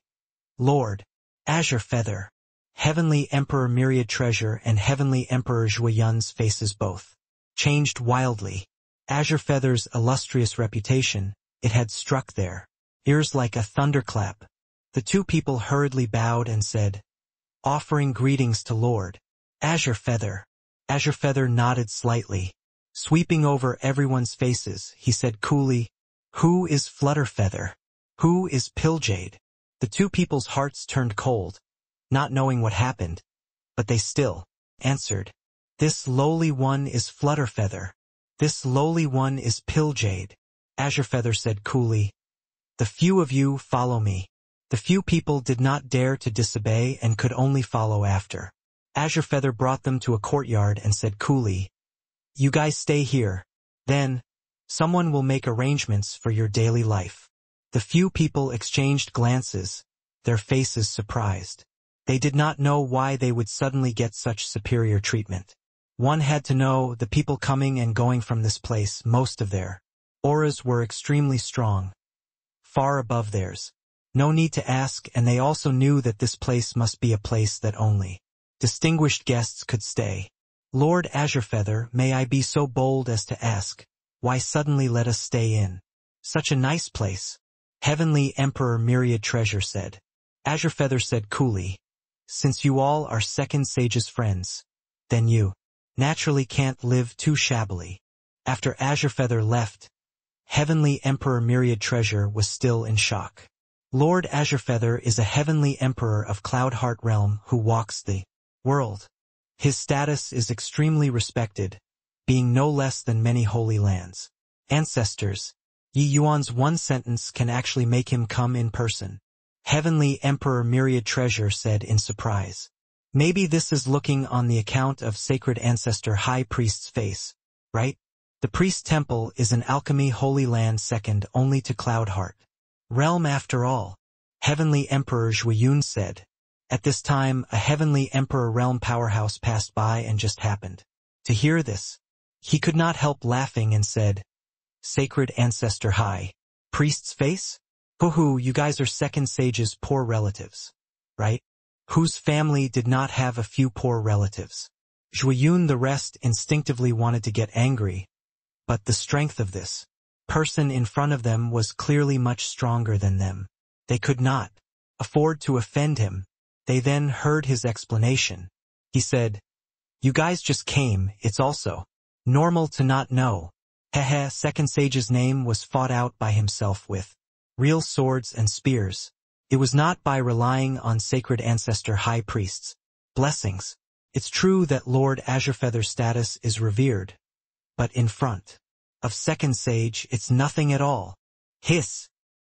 "Lord, Azure Feather, Heavenly Emperor Myriad Treasure and Heavenly Emperor Zhuiyun's faces both changed wildly. Azure Feather's illustrious reputation, it had struck their ears like a thunderclap. The 2 people hurriedly bowed and said, "Offering greetings to Lord Azure Feather." Azure Feather nodded slightly. Sweeping over everyone's faces, he said coolly, "Who is Flutter Feather? Who is Pilljade?" The 2 people's hearts turned cold, not knowing what happened, but they still answered, "This lowly one is Flutter Feather. This lowly one is Pilljade." Azure Feather said coolly, "The few of you follow me." The few people did not dare to disobey and could only follow after. Azure Feather brought them to a courtyard and said coolly, "You guys stay here. Then, someone will make arrangements for your daily life." The few people exchanged glances, their faces surprised. They did not know why they would suddenly get such superior treatment. One had to know the people coming and going from this place, most of their auras were extremely strong, far above theirs. No need to ask, and they also knew that this place must be a place that only distinguished guests could stay. "Lord Azure Feather, may I be so bold as to ask, why suddenly let us stay in such a nice place?" Heavenly Emperor Myriad Treasure said. Azure Feather said coolly, "Since you all are second sage's friends, then you naturally can't live too shabbily." After Azure Feather left, Heavenly Emperor Myriad Treasure was still in shock. Lord Azure Feather is a heavenly emperor of Cloudheart Realm who walks the world. His status is extremely respected, being no less than many holy lands. Ancestors, Yi Yuan's one sentence can actually make him come in person. Heavenly Emperor Myriad Treasure said in surprise. Maybe this is looking on the account of Sacred Ancestor High Priest's face, right? The Priest Temple is an alchemy holy land second only to Cloudheart Realm after all, Heavenly Emperor Zhuiyun said. At this time, a Heavenly Emperor Realm powerhouse passed by and just happened to hear this. He could not help laughing and said, "Sacred Ancestor High Priest's face? Hoo-hoo, you guys are second sage's poor relatives, right? Whose family did not have a few poor relatives? Zhuiyun the rest instinctively wanted to get angry, but the strength of this person in front of them was clearly much stronger than them. They could not afford to offend him. They then heard his explanation. He said, "You guys just came, it's also normal to not know." Hehe, second sage's name was fought out by himself with real swords and spears. It was not by relying on sacred ancestor high priests' blessings. It's true that Lord Azurefeather's status is revered, but in front of second sage it's nothing at all. Hiss!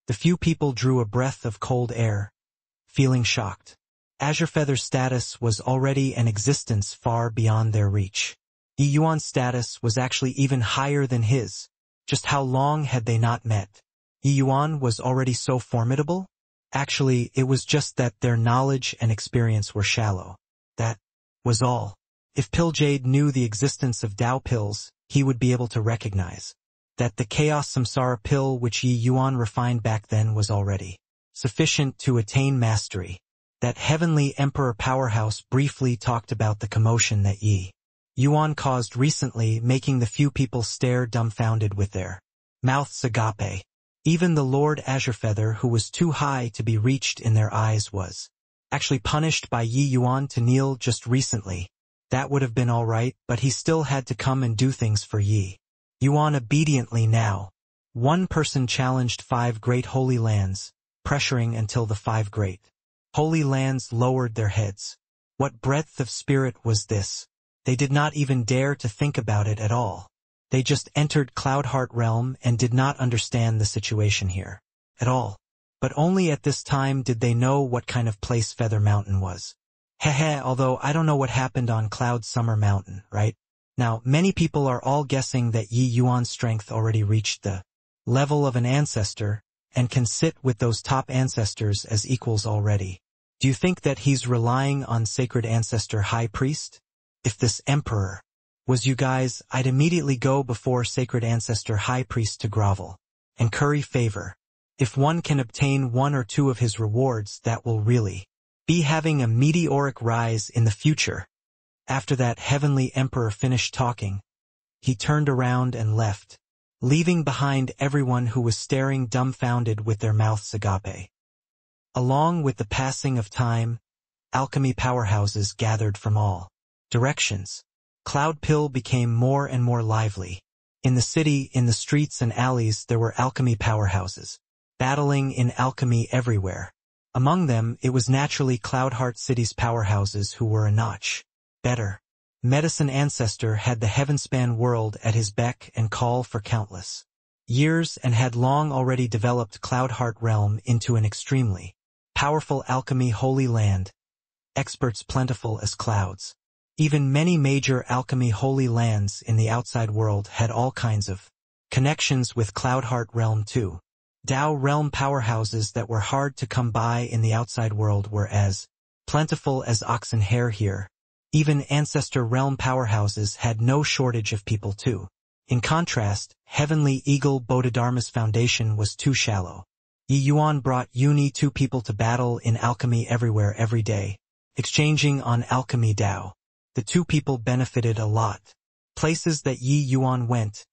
The few people drew a breath of cold air, feeling shocked. Azurefeather's status was already an existence far beyond their reach. Yi Yuan's status was actually even higher than his. Just how long had they not met? Yi Yuan was already so formidable? Actually, it was just that their knowledge and experience were shallow. That was all. If Pilljade knew the existence of Dao pills, he would be able to recognize that the Chaos Samsara pill which Yi Yuan refined back then was already sufficient to attain mastery. That heavenly emperor powerhouse briefly talked about the commotion that Yi Yuan caused recently, making the few people stare dumbfounded with their mouths agape. Even the Lord Azurefeather, who was too high to be reached in their eyes, was actually punished by Yi Yuan to kneel just recently. That would have been all right, but he still had to come and do things for Yi Yuan obediently now. One person challenged 5 great holy lands, pressuring until the 5 great holy lands lowered their heads. What breadth of spirit was this? They did not even dare to think about it at all. They just entered Cloudheart realm and did not understand the situation here at all. But only at this time did they know what kind of place Feather Mountain was. Hehe, although I don't know what happened on Cloud Summer Mountain, right? Now, many people are all guessing that Yi Yuan's strength already reached the level of an ancestor and can sit with those top ancestors as equals already. Do you think that he's relying on sacred ancestor high priest? If this emperor was you guys, I'd immediately go before sacred ancestor high priest to grovel and curry favor. If one can obtain 1 or 2 of his rewards, that will really be having a meteoric rise in the future. After that heavenly emperor finished talking, he turned around and left, leaving behind everyone who was staring dumbfounded with their mouths agape. Along with the passing of time, alchemy powerhouses gathered from all directions. Cloud Pill became more and more lively. In the city, in the streets and alleys, there were alchemy powerhouses, battling in alchemy everywhere. Among them, it was naturally Cloudheart City's powerhouses who were a notch better. Medicine Ancestor had the Heavenspan world at his beck and call for countless years and had long already developed Cloudheart realm into an extremely powerful alchemy holy land, experts plentiful as clouds. Even many major alchemy holy lands in the outside world had all kinds of connections with Cloudheart realm too. Dao realm powerhouses that were hard to come by in the outside world were as plentiful as oxen hair here. Even ancestor realm powerhouses had no shortage of people too. In contrast, Heavenly Eagle Bodhidharma's foundation was too shallow. Yi Yuan brought 2 people to battle in alchemy everywhere every day, exchanging on alchemy Dao. The 2 people benefited a lot. Places that Yi Yuan went,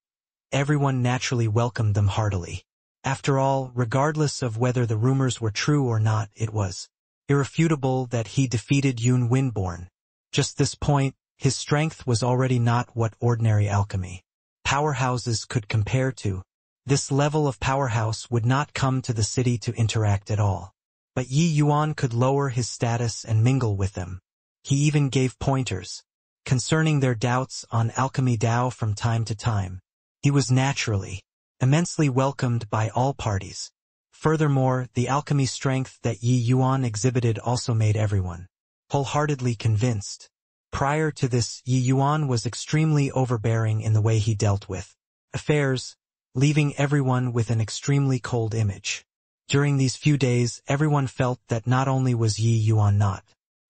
everyone naturally welcomed them heartily. After all, regardless of whether the rumors were true or not, it was irrefutable that he defeated Yun Windborn. Just this point, his strength was already not what ordinary alchemy powerhouses could compare to. This level of powerhouse would not come to the city to interact at all. But Yi Yuan could lower his status and mingle with them. He even gave pointers concerning their doubts on alchemy Dao from time to time. He was naturally immensely welcomed by all parties. Furthermore, the alchemy strength that Yi Yuan exhibited also made everyone wholeheartedly convinced. Prior to this, Yi Yuan was extremely overbearing in the way he dealt with affairs, leaving everyone with an extremely cold image. During these few days, everyone felt that not only was Yi Yuan not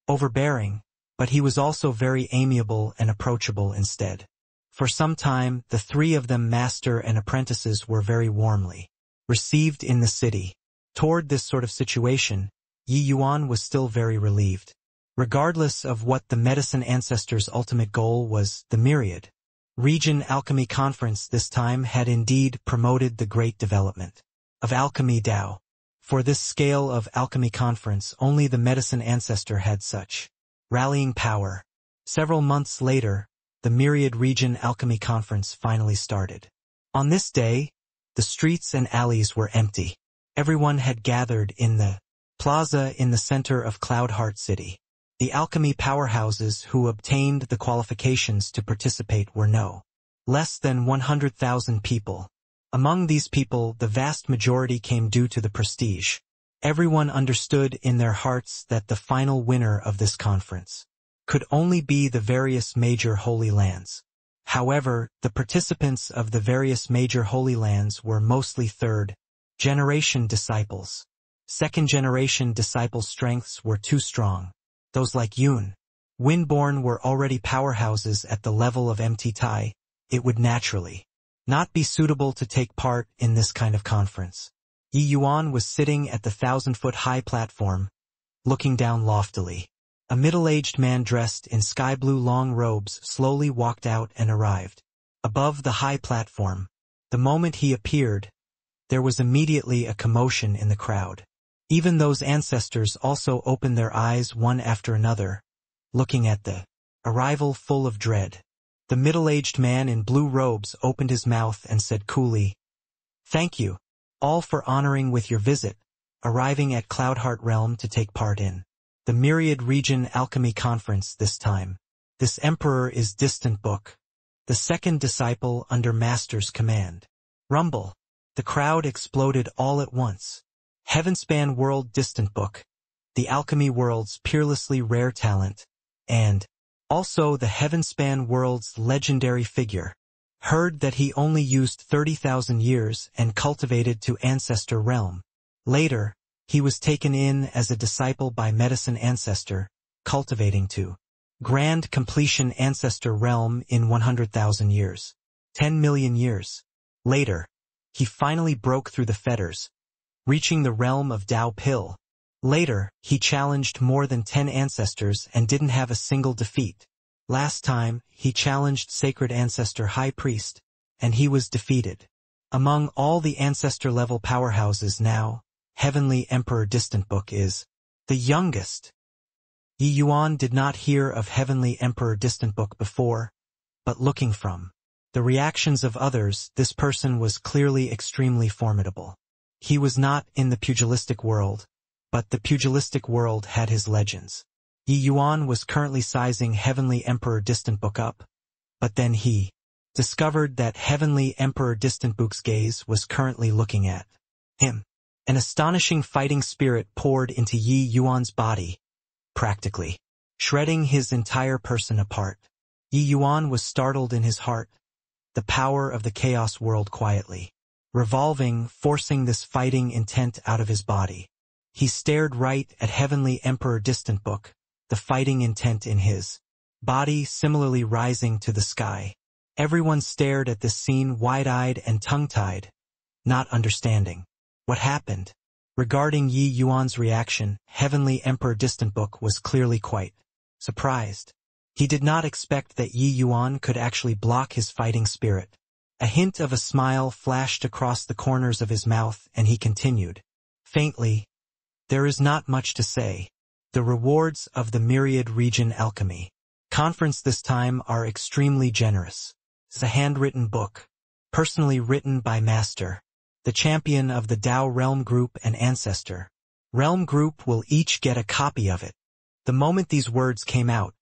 overbearing, but he was also very amiable and approachable instead. For some time, the 3 of them, master and apprentices, were very warmly received in the city. Toward this sort of situation, Yi Yuan was still very relieved. Regardless of what the medicine ancestors' ultimate goal was, the Myriad Region Alchemy Conference this time had indeed promoted the great development of alchemy Dao. For this scale of alchemy conference, only the medicine ancestor had such rallying power. Several months later, the Myriad Region Alchemy Conference finally started. On this day, the streets and alleys were empty. Everyone had gathered in the plaza in the center of Cloudheart City. The alchemy powerhouses who obtained the qualifications to participate were no less than 100,000 people. Among these people, the vast majority came due to the prestige. Everyone understood in their hearts that the final winner of this conference could only be the various major holy lands. However, the participants of the various major holy lands were mostly third-generation disciples. Second-generation disciples' strengths were too strong. Those like Yun, Winborn were already powerhouses at the level of MT Tai. It would naturally not be suitable to take part in this kind of conference. Yi Yuan was sitting at the 1,000-foot-high platform, looking down loftily. A middle-aged man dressed in sky-blue long robes slowly walked out and arrived above the high platform. The moment he appeared, there was immediately a commotion in the crowd. Even those ancestors also opened their eyes one after another, looking at the arrival full of dread. The middle-aged man in blue robes opened his mouth and said coolly, "Thank you, all for honoring with your visit, arriving at Cloudheart Realm to take part in the Myriad Region Alchemy Conference this time. This emperor is Distant Book, the second disciple under Master's command." Rumble. The crowd exploded all at once. Heavenspan World Distant Book, the alchemy world's peerlessly rare talent, and also the Heavenspan world's legendary figure, heard that he only used 30,000 years and cultivated to Ancestor Realm. Later, he was taken in as a disciple by Medicine Ancestor, cultivating to Grand Completion Ancestor Realm in 100,000 years. 10 million years. Later, he finally broke through the fetters, reaching the realm of Dao Pill. Later, he challenged more than 10 ancestors and didn't have a single defeat. Last time, he challenged Sacred Ancestor High Priest, and he was defeated. Among all the ancestor-level powerhouses now, Heavenly Emperor Distant Book is the youngest. Yi Yuan did not hear of Heavenly Emperor Distant Book before, but looking from the reactions of others, this person was clearly extremely formidable. He was not in the pugilistic world, but the pugilistic world had his legends. Yi Yuan was currently sizing Heavenly Emperor Distant Book up, but then he discovered that Heavenly Emperor Distant Book's gaze was currently looking at him. An astonishing fighting spirit poured into Yi Yuan's body, practically shredding his entire person apart. Yi Yuan was startled in his heart. The power of the chaos world quietly revolving, forcing this fighting intent out of his body. He stared right at Heavenly Emperor Distant Book, the fighting intent in his body similarly rising to the sky. Everyone stared at this scene wide-eyed and tongue-tied, not understanding what happened. Regarding Yi Yuan's reaction, Heavenly Emperor Distant Book was clearly quite surprised. He did not expect that Yi Yuan could actually block his fighting spirit. A hint of a smile flashed across the corners of his mouth, and he continued, faintly, "There is not much to say. The rewards of the Myriad Region Alchemy Conference this time are extremely generous. It's a handwritten book, personally written by Master, the champion of the Dao Realm Group and Ancestor. Realm Group will each get a copy of it." The moment these words came out,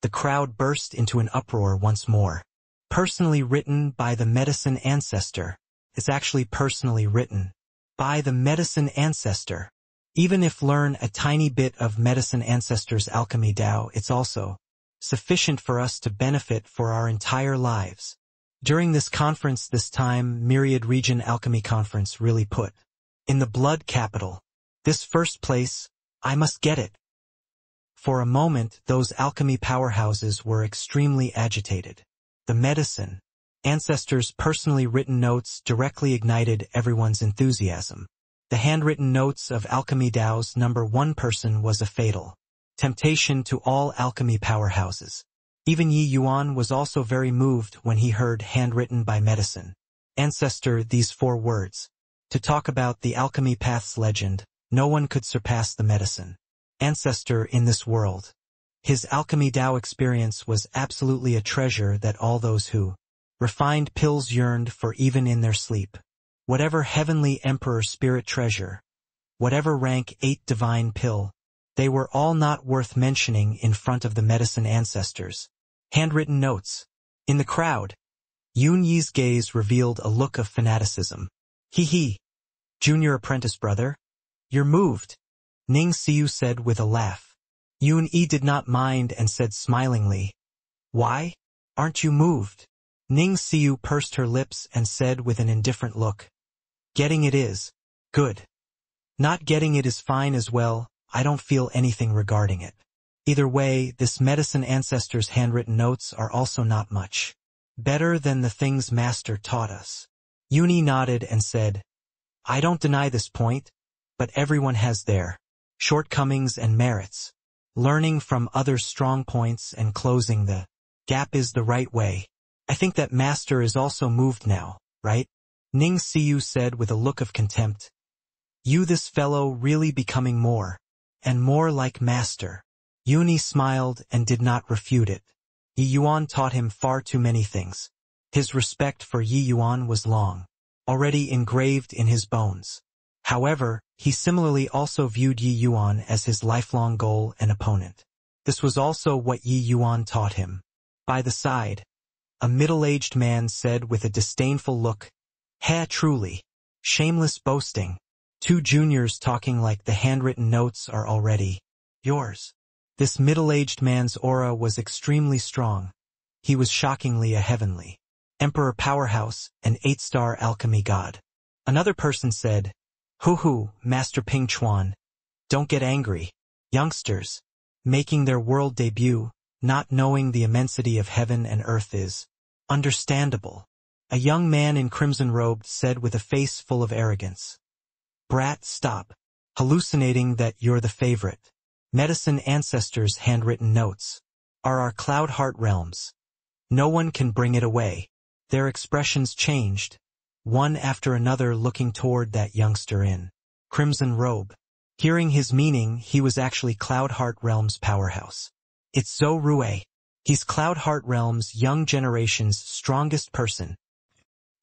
the crowd burst into an uproar once more. Personally written by the Medicine Ancestor. It's actually personally written by the Medicine Ancestor. Even if learn a tiny bit of Medicine Ancestor's alchemy Dao, it's also sufficient for us to benefit for our entire lives. During this conference this time, Myriad Region Alchemy Conference really put in the blood capital. This first place, I must get it. For a moment, those alchemy powerhouses were extremely agitated. The Medicine Ancestor's personally written notes directly ignited everyone's enthusiasm. The handwritten notes of Alchemy Dao's #1 person was a fatal temptation to all alchemy powerhouses. Even Yi Yuan was also very moved when he heard handwritten by Medicine Ancestor these 4 words. To talk about the alchemy path's legend, no one could surpass the Medicine Ancestor in this world. His alchemy Tao experience was absolutely a treasure that all those who refined pills yearned for even in their sleep. Whatever heavenly emperor spirit treasure, whatever rank 8 divine pill, they were all not worth mentioning in front of the Medicine Ancestors. Handwritten notes. In the crowd, Yun Yi's gaze revealed a look of fanaticism. He, junior apprentice brother, you're moved, Ning Xiu said with a laugh. Yun Yi did not mind and said smilingly, why? Aren't you moved? Ning Xiu pursed her lips and said with an indifferent look, getting it is good. Not getting it is fine as well, I don't feel anything regarding it. Either way, this Medicine Ancestor's handwritten notes are also not much better than the things Master taught us. Yun Yi nodded and said, I don't deny this point, but everyone has their shortcomings and merits. Learning from others' strong points and closing the gap is the right way. I think that Master is also moved now, right? Ning Xiu said with a look of contempt. You this fellow really becoming more and more like Master. Yun Yi smiled and did not refute it. Yi Yuan taught him far too many things. His respect for Yi Yuan was long, already engraved in his bones. However, he similarly also viewed Yi Yuan as his lifelong goal and opponent. This was also what Yi Yuan taught him. By the side, a middle-aged man said with a disdainful look, truly, shameless boasting. 2 juniors talking like the handwritten notes are already yours. This middle-aged man's aura was extremely strong. He was shockingly a heavenly emperor powerhouse, an 8-star alchemy god. Another person said, Hoo, Master Ping Chuan, don't get angry. Youngsters, making their world debut, not knowing the immensity of heaven and earth is understandable. A young man in crimson robe said with a face full of arrogance. Brat, stop, hallucinating that you're the favorite. Medicine Ancestors' handwritten notes are our cloud heart realms. No one can bring it away. Their expressions changed, one after another looking toward that youngster in crimson robe. Hearing his meaning, he was actually Cloud Heart Realm's powerhouse. It's Zhou Rue. He's Cloud Heart Realm's young generation's strongest person.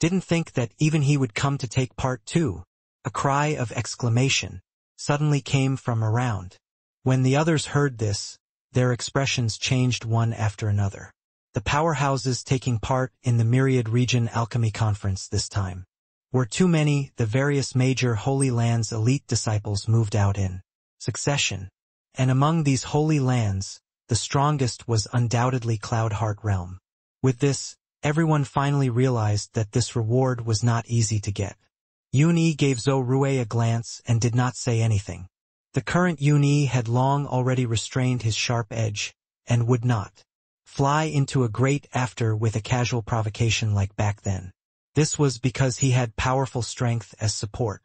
Didn't think that even he would come to take part too. A cry of exclamation suddenly came from around. When the others heard this, their expressions changed one after another. The powerhouses taking part in the Myriad Region Alchemy Conference this time were too many. The various major Holy Lands elite disciples moved out in succession. And among these Holy Lands, the strongest was undoubtedly Cloud Heart Realm. With this, everyone finally realized that this reward was not easy to get. Yun Yi gave Zhou Rue a glance and did not say anything. The current Yun Yi had long already restrained his sharp edge, and would not fly into a great after with a casual provocation like back then. This was because he had powerful strength as support.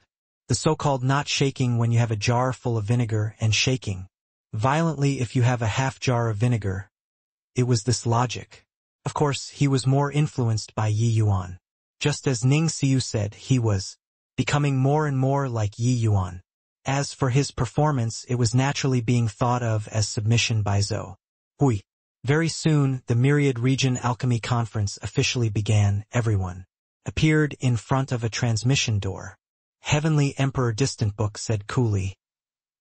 The so-called not shaking when you have a jar full of vinegar and shaking violently if you have a half jar of vinegar. It was this logic. Of course, he was more influenced by Yi Yuan. Just as Ning Xiu said, he was becoming more and more like Yi Yuan. As for his performance, it was naturally being thought of as submission by Zhou Hui. Very soon, the Myriad Region Alchemy Conference officially began. Everyone appeared in front of a transmission door. Heavenly Emperor Distant Book said coolly,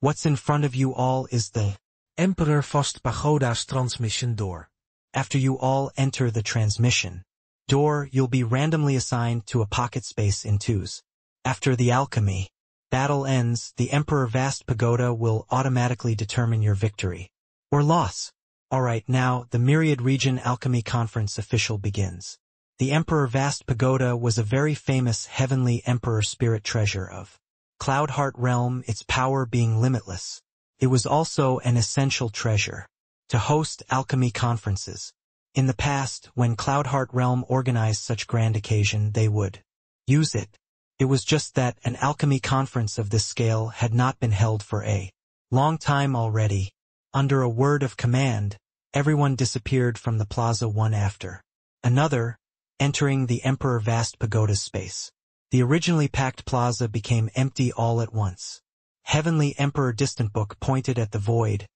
"What's in front of you all is the Emperor Vast Pagoda's transmission door. After you all enter the transmission door, you'll be randomly assigned to a pocket space in twos. After the alchemy battle ends, the Emperor Vast Pagoda will automatically determine your victory or loss. Alright, now, the Myriad Region Alchemy Conference official begins. The Emperor Vast Pagoda was a very famous heavenly emperor spirit treasure of Cloud Heart Realm, its power being limitless. It was also an essential treasure to host alchemy conferences. In the past, when Cloud Heart Realm organized such grand occasion, they would use it. It was just that an alchemy conference of this scale had not been held for a long time already. Under a word of command, everyone disappeared from the plaza one after another, entering the Emperor Vast Pagoda's space. The originally packed plaza became empty all at once. Heavenly Emperor Distant Book pointed at the void.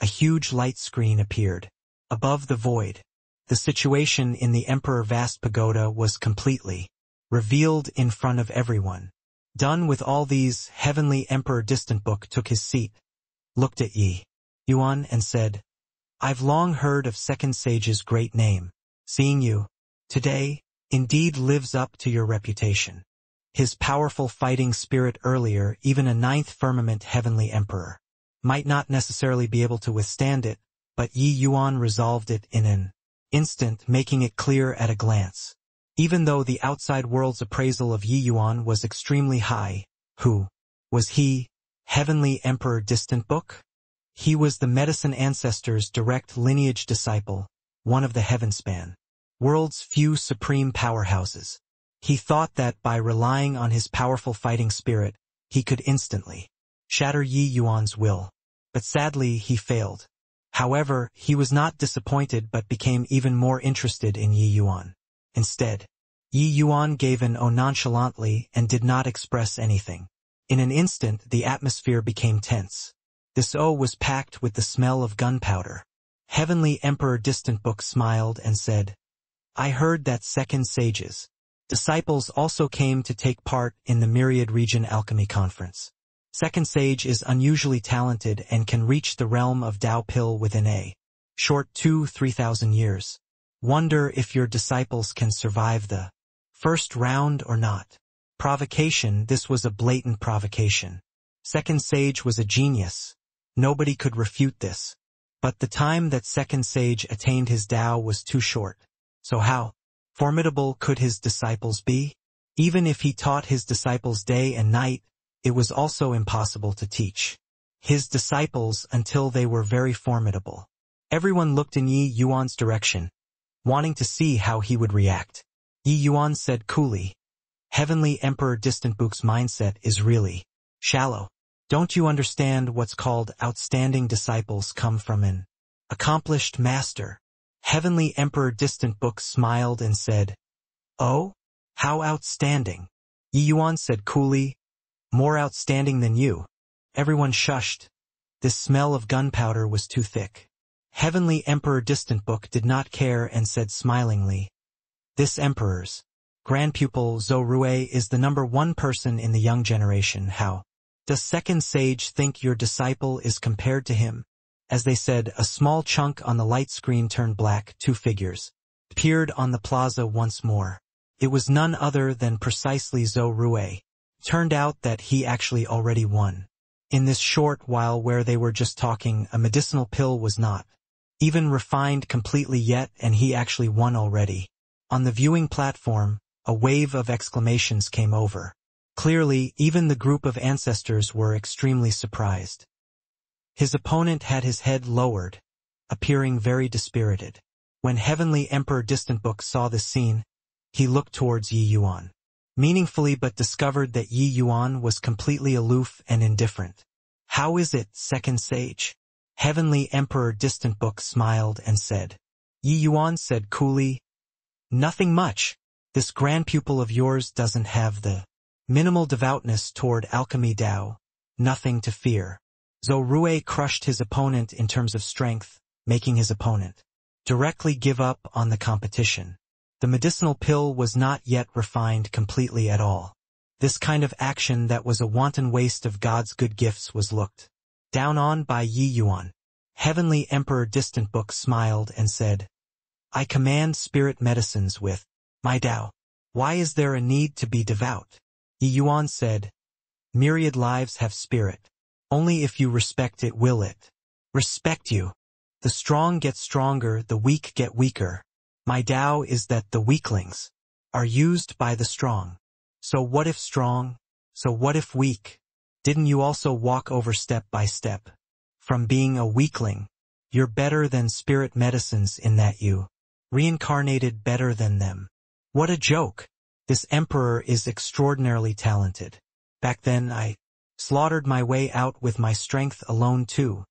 A huge light screen appeared. Above the void, the situation in the Emperor Vast Pagoda was completely revealed in front of everyone. Done with all these, Heavenly Emperor Distant Book took his seat, looked at Yi Yuan and said, "I've long heard of Second Sage's great name. Seeing you today indeed lives up to your reputation. His powerful fighting spirit earlier, even a ninth firmament Heavenly Emperor might not necessarily be able to withstand it, but Yi Yuan resolved it in an instant, making it clear at a glance. Even though the outside world's appraisal of Yi Yuan was extremely high, who was he, Heavenly Emperor Distant Book? He was the medicine ancestor's direct lineage disciple, one of the Heavenspan world's few supreme powerhouses. He thought that by relying on his powerful fighting spirit, he could instantly shatter Yi Yuan's will. But sadly, he failed. However, he was not disappointed but became even more interested in Yi Yuan. Instead, Yi Yuan gave an "oh" nonchalantly and did not express anything. In an instant, the atmosphere became tense. This "oh" was packed with the smell of gunpowder. Heavenly Emperor Distant Book smiled and said, "I heard that Second Sage's disciples also came to take part in the Myriad Region Alchemy Conference. Second Sage is unusually talented and can reach the realm of Dao Pill within a short 2,000–3,000 years. Wonder if your disciples can survive the first round or not." Provocation. This was a blatant provocation. Second Sage was a genius. Nobody could refute this. But the time that Second Sage attained his Dao was too short. So how formidable could his disciples be? Even if he taught his disciples day and night, it was also impossible to teach his disciples until they were very formidable. Everyone looked in Yi Yuan's direction, wanting to see how he would react. Yi Yuan said coolly, "Heavenly Emperor Distant Book's mindset is really shallow. Don't you understand what's called outstanding disciples come from an accomplished master?" Heavenly Emperor Distant Book smiled and said, "Oh? How outstanding?" Yi Yuan said coolly, "More outstanding than you." Everyone shushed. This smell of gunpowder was too thick. Heavenly Emperor Distant Book did not care and said smilingly, "This emperor's grand pupil Zhou Rui is the #1 person in the young generation. How does Second Sage think your disciple is compared to him?" As they said, a small chunk on the light screen turned black. 2 figures appeared on the plaza once more. It was none other than precisely Zhou Rui. Turned out that he actually already won. In this short while where they were just talking, a medicinal pill was not even refined completely yet, and he actually won already. On the viewing platform, a wave of exclamations came over. Clearly, even the group of ancestors were extremely surprised. His opponent had his head lowered, appearing very dispirited. When Heavenly Emperor Distant Book saw this scene, he looked towards Yi Yuan meaningfully but discovered that Yi Yuan was completely aloof and indifferent. "How is it, Second Sage?" Heavenly Emperor Distant Book smiled and said. Yi Yuan said coolly, "Nothing much. This grand pupil of yours doesn't have the minimal devoutness toward alchemy Dao. Nothing to fear." Zhou Rui crushed his opponent in terms of strength, making his opponent directly give up on the competition. The medicinal pill was not yet refined completely at all. This kind of action that was a wanton waste of God's good gifts was looked down on by Yi Yuan. Heavenly Emperor Distant Book smiled and said, "I command spirit medicines with my Dao. Why is there a need to be devout?" Yi Yuan said, "Myriad lives have spirit. Only if you respect it will it respect you. The strong get stronger, the weak get weaker. My Dao is that the weaklings are used by the strong. So what if strong? So what if weak? Didn't you also walk over step by step? From being a weakling, you're better than spirit medicines in that you reincarnated better than them. What a joke. This emperor is extraordinarily talented. Back then I slaughtered my way out with my strength alone too.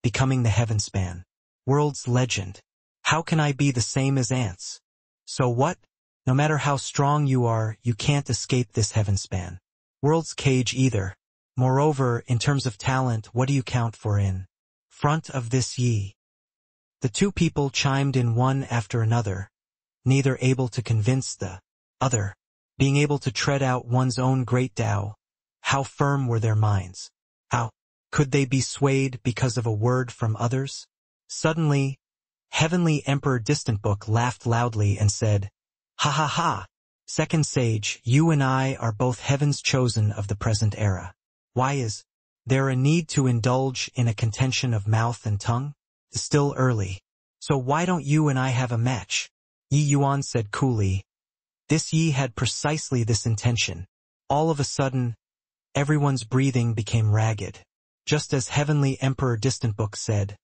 becoming the heaven span. World's legend. How can I be the same as ants? So what? No matter how strong you are, you can't escape this heaven span. World's cage either. Moreover, in terms of talent, what do you count for in front of this ye? The two people chimed in one after another, neither able to convince the other. Being able to tread out one's own great Tao, how firm were their minds? How could they be swayed because of a word from others? Suddenly, Heavenly Emperor Distant Book laughed loudly and said, "Ha ha ha! Second Sage, you and I are both heaven's chosen of the present era. Why is there a need to indulge in a contention of mouth and tongue? It's still early. So why don't you and I have a match?" Yi Yuan said coolly. This Yi had precisely this intention. All of a sudden, everyone's breathing became ragged. Just as Heavenly Emperor Distant Book said,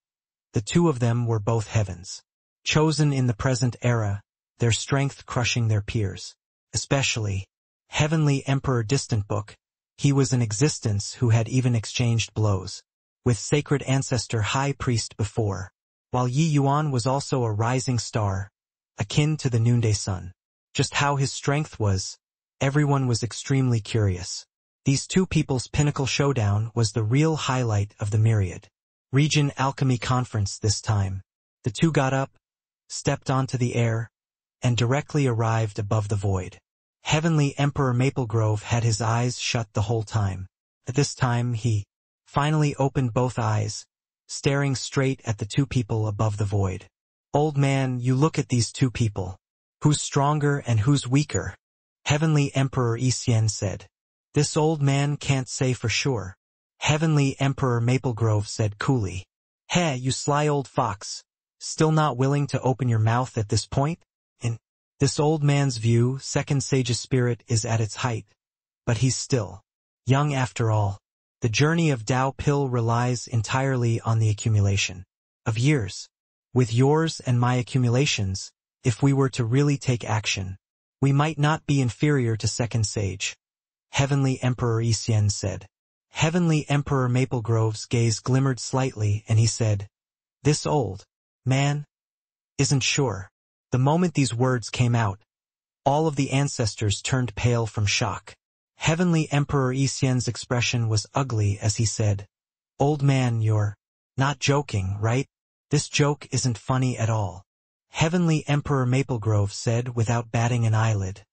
the two of them were both heavens, chosen in the present era, their strength crushing their peers. Especially, Heavenly Emperor Distant Book, he was an existence who had even exchanged blows with Sacred Ancestor High Priest before, while Yi Yuan was also a rising star, akin to the noonday sun. Just how his strength was, everyone was extremely curious. These two people's pinnacle showdown was the real highlight of the Myriad Region Alchemy Conference this time. The two got up, stepped onto the air, and directly arrived above the void. Heavenly Emperor Maplegrove had his eyes shut the whole time. At this time he finally opened both eyes, staring straight at the two people above the void. "Old man, you look at these two people. Who's stronger and who's weaker?" Heavenly Emperor Isien said. "This old man can't say for sure." Heavenly Emperor Maplegrove said coolly. "Heh, you sly old fox. Still not willing to open your mouth at this point? In this old man's view, Second Sage's spirit is at its height. But he's still young after all. The journey of Tao Pill relies entirely on the accumulation of years. With yours and my accumulations, if we were to really take action, we might not be inferior to Second Sage," Heavenly Emperor Isien said. Heavenly Emperor Maplegrove's gaze glimmered slightly and he said, "This old man isn't sure." The moment these words came out, all of the ancestors turned pale from shock. Heavenly Emperor Isien's expression was ugly as he said, "Old man, you're not joking, right? This joke isn't funny at all." Heavenly Emperor Maplegrove said without batting an eyelid,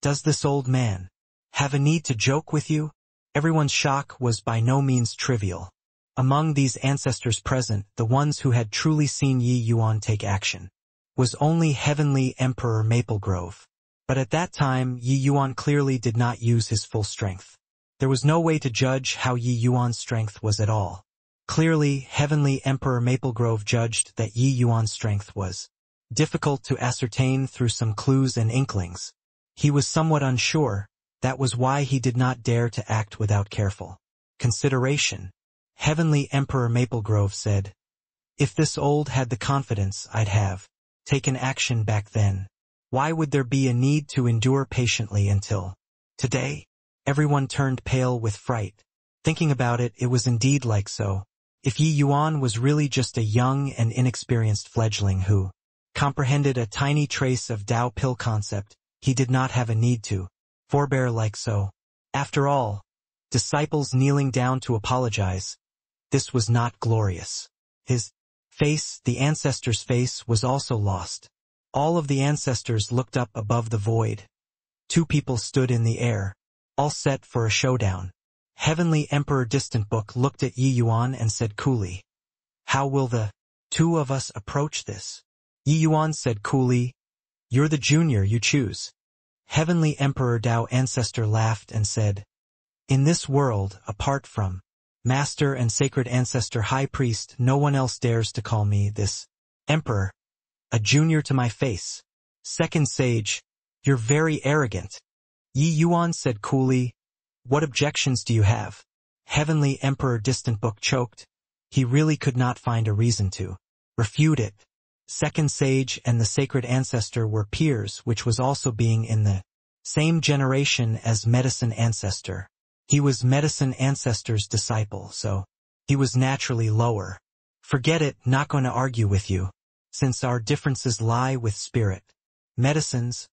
"Does this old man have a need to joke with you?" Everyone's shock was by no means trivial. Among these ancestors present, the ones who had truly seen Yi Yuan take action, was only Heavenly Emperor Maplegrove. But at that time, Yi Yuan clearly did not use his full strength. There was no way to judge how Yi Yuan's strength was at all. Clearly, Heavenly Emperor Maplegrove judged that Yi Yuan's strength was difficult to ascertain through some clues and inklings. He was somewhat unsure. That was why he did not dare to act without careful consideration. Heavenly Emperor Maplegrove said, "If this old had the confidence I'd have taken action back then, why would there be a need to endure patiently until today?" Everyone turned pale with fright. Thinking about it, it was indeed like so. If Yi Yuan was really just a young and inexperienced fledgling who comprehended a tiny trace of Tao Pill concept, he did not have a need to forbear like so. After all, disciples kneeling down to apologize, this was not glorious. His face, the ancestor's face, was also lost. All of the ancestors looked up above the void. Two people stood in the air, all set for a showdown. Heavenly Emperor Distant Book looked at Yi Yuan and said coolly, "How will the two of us approach this?" Yi Yuan said coolly, "You're the junior, you choose." Heavenly Emperor Tao Ancestor laughed and said, "In this world, apart from Master and Sacred Ancestor High Priest, no one else dares to call me this Emperor, a junior to my face. Second Sage, you're very arrogant." Yi Yuan said coolly, "What objections do you have?" Heavenly Emperor Distant Book choked. He really could not find a reason to refute it. Second Sage and the Sacred Ancestor were peers, which was also being in the same generation as Medicine Ancestor. He was Medicine Ancestor's disciple, so he was naturally lower. Forget it, not going to argue with you. Since our differences lie with spirit medicines,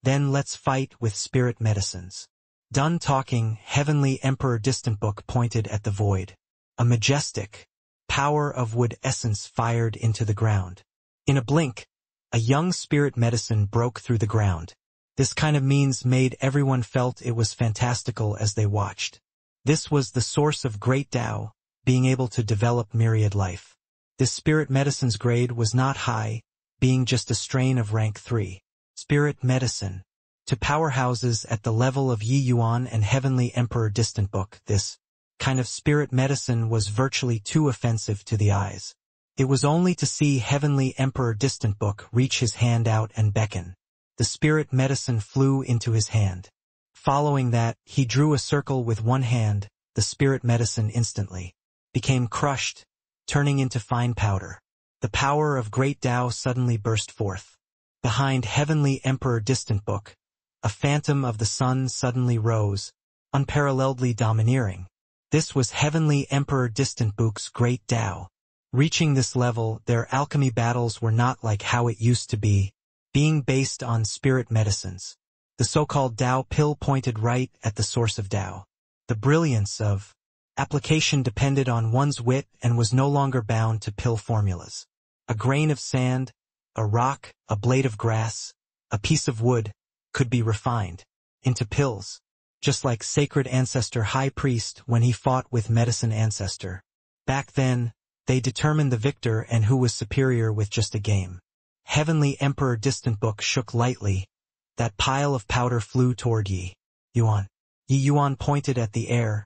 then let's fight with spirit medicines. Done talking, Heavenly Emperor Distant Book pointed at the void. A majestic power of wood essence fired into the ground. In a blink, a young spirit medicine broke through the ground. This kind of means made everyone felt it was fantastical as they watched. This was the source of great Tao, being able to develop myriad life. This spirit medicine's grade was not high, being just a strain of rank 3. Spirit medicine. To powerhouses at the level of Yi Yuan and Heavenly Emperor Distant Book, this kind of spirit medicine was virtually too offensive to the eyes. It was only to see Heavenly Emperor Distant Book reach his hand out and beckon. The spirit medicine flew into his hand. Following that, he drew a circle with one hand. The spirit medicine instantly became crushed, turning into fine powder. The power of great Tao suddenly burst forth. Behind Heavenly Emperor Distant Book, a phantom of the sun suddenly rose, unparalleledly domineering. This was Heavenly Emperor Distant Book's great Tao. Reaching this level, their alchemy battles were not like how it used to be, being based on spirit medicines. The so-called Tao pill pointed right at the source of Tao. The brilliance of application depended on one's wit and was no longer bound to pill formulas. A grain of sand, a rock, a blade of grass, a piece of wood, could be refined into pills, just like Sacred Ancestor High Priest when he fought with Medicine Ancestor. Back then, they determined the victor and who was superior with just a game. Heavenly Emperor Distant Book shook lightly. That pile of powder flew toward Yi Yuan. Yi Yuan pointed at the air.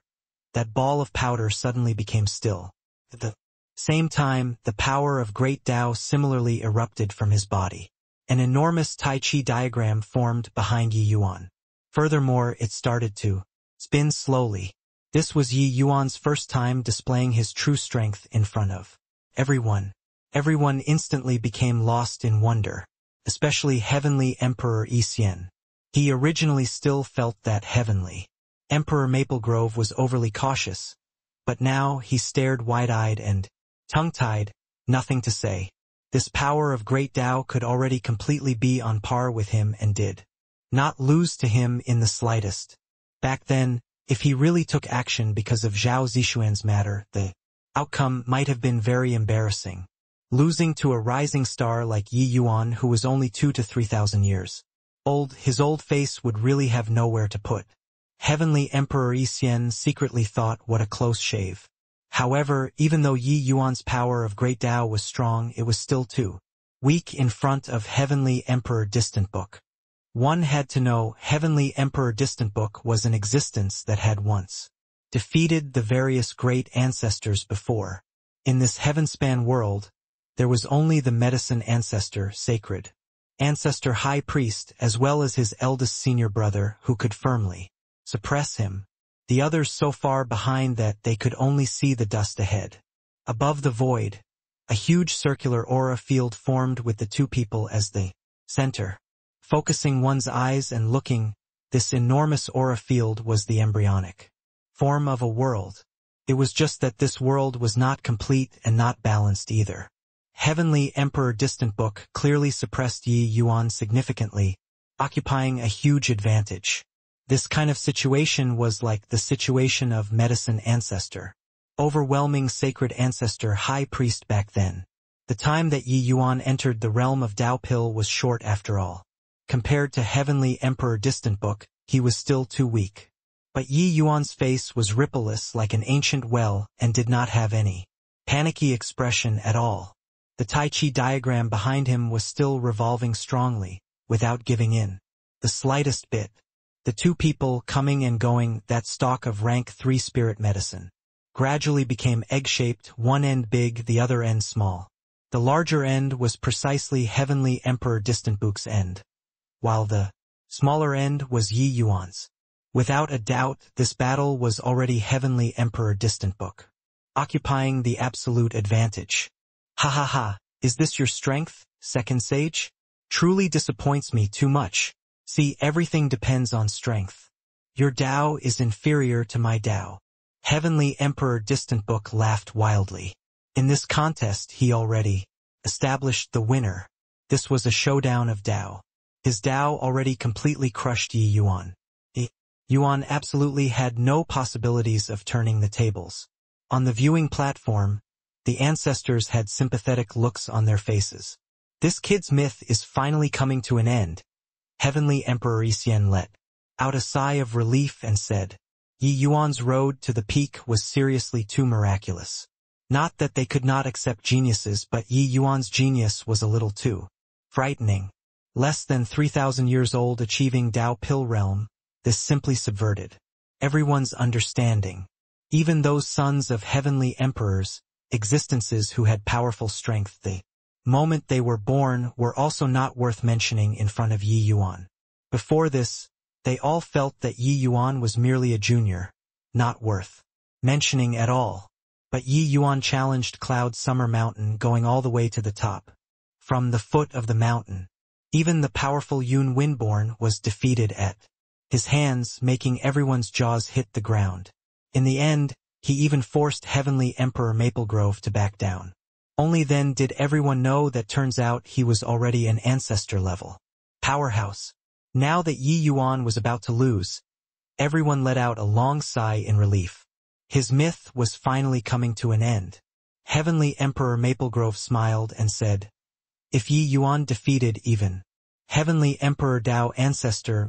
That ball of powder suddenly became still. At the same time, the power of great Tao similarly erupted from his body. An enormous Tai Chi diagram formed behind Yi Yuan. Furthermore, it started to spin slowly. This was Yi Yuan's first time displaying his true strength in front of everyone. Everyone instantly became lost in wonder, especially Heavenly Emperor Xian. He originally still felt that Heavenly Emperor Maple Grove was overly cautious, but now he stared wide-eyed and tongue-tied, nothing to say. This power of great Tao could already completely be on par with him and did not lose to him in the slightest. Back then, if he really took action because of Zhao Zixuan's matter, the outcome might have been very embarrassing. Losing to a rising star like Yi Yuan, who was only 2,000 to 3,000 years old, his old face would really have nowhere to put. Heavenly Emperor Xian secretly thought what a close shave. However, even though Yi Yuan's power of great Tao was strong, it was still too weak in front of Heavenly Emperor Distant Book. One had to know Heavenly Emperor Distant Book was an existence that had once defeated the various great ancestors before. In this heaven-span world, there was only the Medicine Ancestor, Sacred Ancestor High Priest, as well as his eldest senior brother, who could firmly suppress him. The others so far behind that they could only see the dust ahead. Above the void, a huge circular aura field formed with the two people as the center. Focusing one's eyes and looking, this enormous aura field was the embryonic form of a world. It was just that this world was not complete and not balanced either. Heavenly Emperor Distant Book clearly suppressed Yi Yuan significantly, occupying a huge advantage. This kind of situation was like the situation of Medicine Ancestor, overwhelming Sacred Ancestor High Priest back then. The time that Yi Yuan entered the realm of Tao Pill was short after all. Compared to Heavenly Emperor Distant Book, he was still too weak. But Yi Yuan's face was rippleless like an ancient well and did not have any panicky expression at all. The Tai Chi diagram behind him was still revolving strongly, without giving in the slightest bit. The two people coming and going, that stalk of rank 3 spirit medicine, gradually became egg-shaped, one end big, the other end small. The larger end was precisely Heavenly Emperor Distant Book's end, while the smaller end was Yi Yuan's. Without a doubt, this battle was already Heavenly Emperor Distant Book, occupying the absolute advantage. Ha ha ha, is this your strength, Second Sage? Truly disappoints me too much. See, everything depends on strength. Your Tao is inferior to my Tao. Heavenly Emperor Distant Book laughed wildly. In this contest he already established the winner. This was a showdown of Dao. His Dao already completely crushed Yi Yuan. Yi Yuan absolutely had no possibilities of turning the tables. On the viewing platform, the ancestors had sympathetic looks on their faces. This kid's myth is finally coming to an end. Heavenly Emperor Isian let out a sigh of relief and said, Yi Yuan's road to the peak was seriously too miraculous. Not that they could not accept geniuses, but Yi Yuan's genius was a little too frightening. Less than 3,000 years old, achieving Dao Pill realm, this simply subverted everyone's understanding. Even those sons of heavenly emperors, existences who had powerful strength the moment they were born, were also not worth mentioning in front of Yi Yuan. Before this, they all felt that Yi Yuan was merely a junior, not worth mentioning at all. But Yi Yuan challenged Cloud Summer Mountain, going all the way to the top. From the foot of the mountain, even the powerful Yun Windborn was defeated at his hands, making everyone's jaws hit the ground. In the end, he even forced Heavenly Emperor Maplegrove to back down. Only then did everyone know that turns out he was already an ancestor-level powerhouse. Now that Yi Yuan was about to lose, everyone let out a long sigh in relief. His myth was finally coming to an end. Heavenly Emperor Maplegrove smiled and said, if Yi Yuan defeated even Heavenly Emperor Dao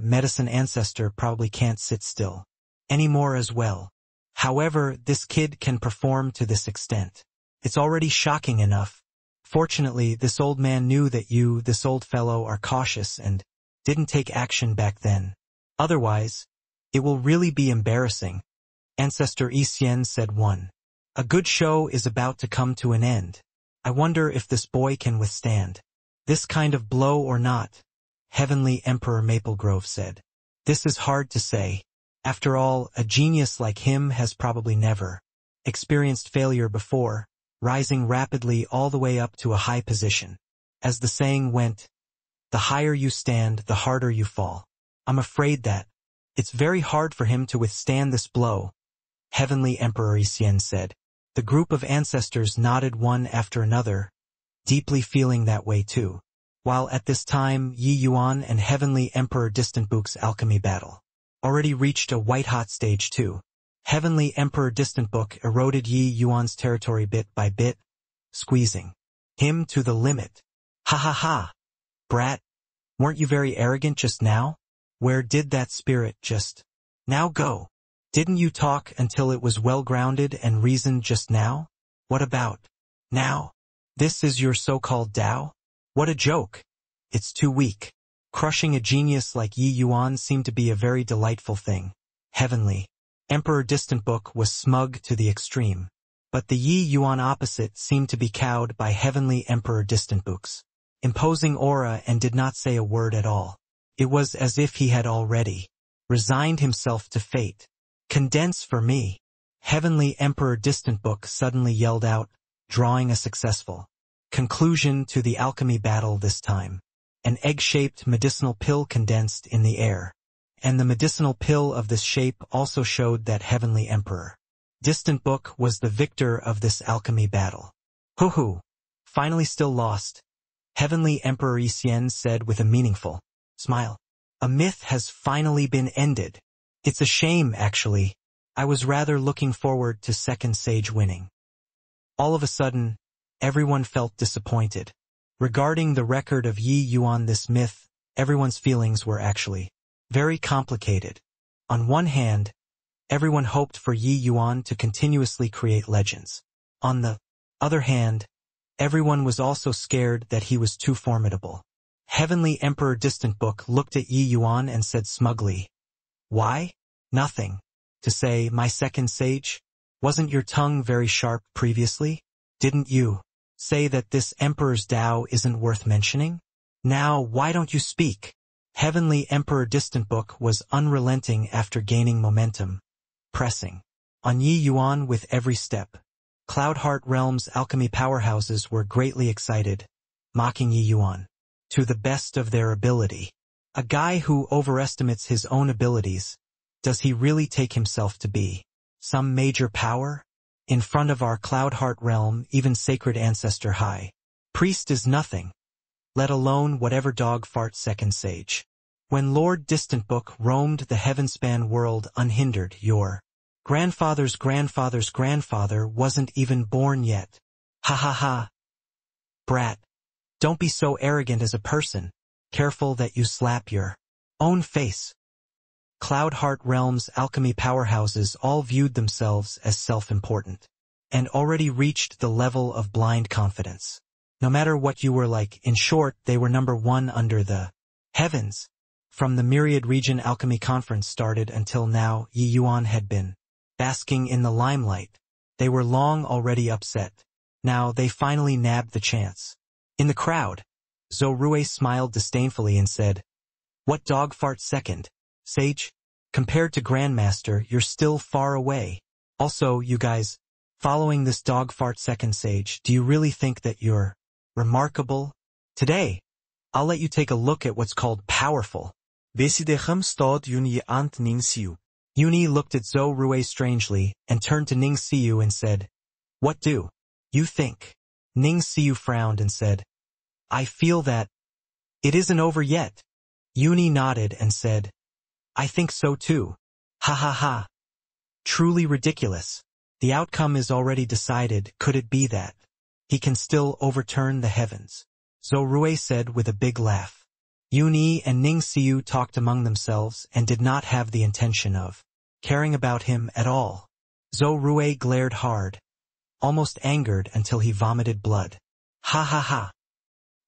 Medicine Ancestor probably can't sit still anymore as well. However, this kid can perform to this extent. It's already shocking enough. Fortunately, this old man knew that you, this old fellow, are cautious and didn't take action back then. Otherwise, it will really be embarrassing. Ancestor Isian said one. A good show is about to come to an end. I wonder if this boy can withstand this kind of blow or not. Heavenly Emperor Maplegrove said. This is hard to say. After all, a genius like him has probably never experienced failure before, rising rapidly all the way up to a high position. As the saying went, the higher you stand, the harder you fall. I'm afraid that it's very hard for him to withstand this blow. Heavenly Emperor Isian said. The group of ancestors nodded one after another, deeply feeling that way too. While at this time, Yi Yuan and Heavenly Emperor Distantbook's alchemy battle already reached a white-hot stage too. Heavenly Emperor Distantbook eroded Yi Yuan's territory bit by bit, squeezing him to the limit. Ha ha ha! Brat, weren't you very arrogant just now? Where did that spirit just now go? Didn't you talk until it was well-grounded and reasoned just now? What about now? This is your so-called Tao? What a joke. It's too weak. Crushing a genius like Yi Yuan seemed to be a very delightful thing. Heavenly Emperor Distantbook was smug to the extreme. But the Yi Yuan opposite seemed to be cowed by Heavenly Emperor Distantbook's imposing aura and did not say a word at all. It was as if he had already resigned himself to fate. Condense for me. Heavenly Emperor Distantbook suddenly yelled out, drawing a successful conclusion to the alchemy battle this time. An egg-shaped medicinal pill condensed in the air, and the medicinal pill of this shape also showed that Heavenly Emperor Distantbook was the victor of this alchemy battle. Hoo-hoo, finally still lost. Heavenly Emperor Isian said with a meaningful smile. A myth has finally been ended. It's a shame, actually. I was rather looking forward to second sage winning. All of a sudden, everyone felt disappointed. Regarding the record of Yi Yuan, this myth, everyone's feelings were actually very complicated. On one hand, everyone hoped for Yi Yuan to continuously create legends. On the other hand, everyone was also scared that he was too formidable. Heavenly Emperor Distantbook looked at Yi Yuan and said smugly, why? Nothing. To say, my second sage? Wasn't your tongue very sharp previously? Didn't you say that this Emperor's Tao isn't worth mentioning? Now, why don't you speak? Heavenly Emperor Distantbook was unrelenting after gaining momentum, pressing on Yi Yuan with every step. Cloudheart Realm's alchemy powerhouses were greatly excited, mocking Yi Yuan to the best of their ability. A guy who overestimates his own abilities, does he really take himself to be some major power? In front of our cloud heart realm, even sacred ancestor high priest is nothing, let alone whatever dog fart second sage. When Lord Distant Book roamed the heaven-span world unhindered, your grandfather's grandfather's grandfather wasn't even born yet. Ha ha ha. Brat. Don't be so arrogant as a person. Careful that you slap your own face. Cloud Heart Realm's alchemy powerhouses all viewed themselves as self-important, and already reached the level of blind confidence. No matter what you were like, in short, they were number one under the heavens. From the Myriad Region Alchemy Conference started until now, Yi Yuan had been basking in the limelight. They were long already upset. Now they finally nabbed the chance. In the crowd, Zhou Rui smiled disdainfully and said, "What dog fart second, sage? Compared to Grandmaster, you're still far away. Also, you guys, following this dog fart second sage, do you really think that you're remarkable? Today, I'll let you take a look at what's called powerful." Vesidechem stod Yuni ant Ning Siu. Yuni looked at Zhou Rui strangely and turned to Ning Siu and said, "What do you think?" Ning Siu frowned and said, "I feel that it isn't over yet." Yuni nodded and said, "I think so too. Ha ha ha. Truly ridiculous. The outcome is already decided. Could it be that he can still overturn the heavens?" Zhou Rui said with a big laugh. Yuni and Ning Siu talked among themselves and did not have the intention of caring about him at all. Zhou Rui glared hard, almost angered until he vomited blood. Ha ha ha.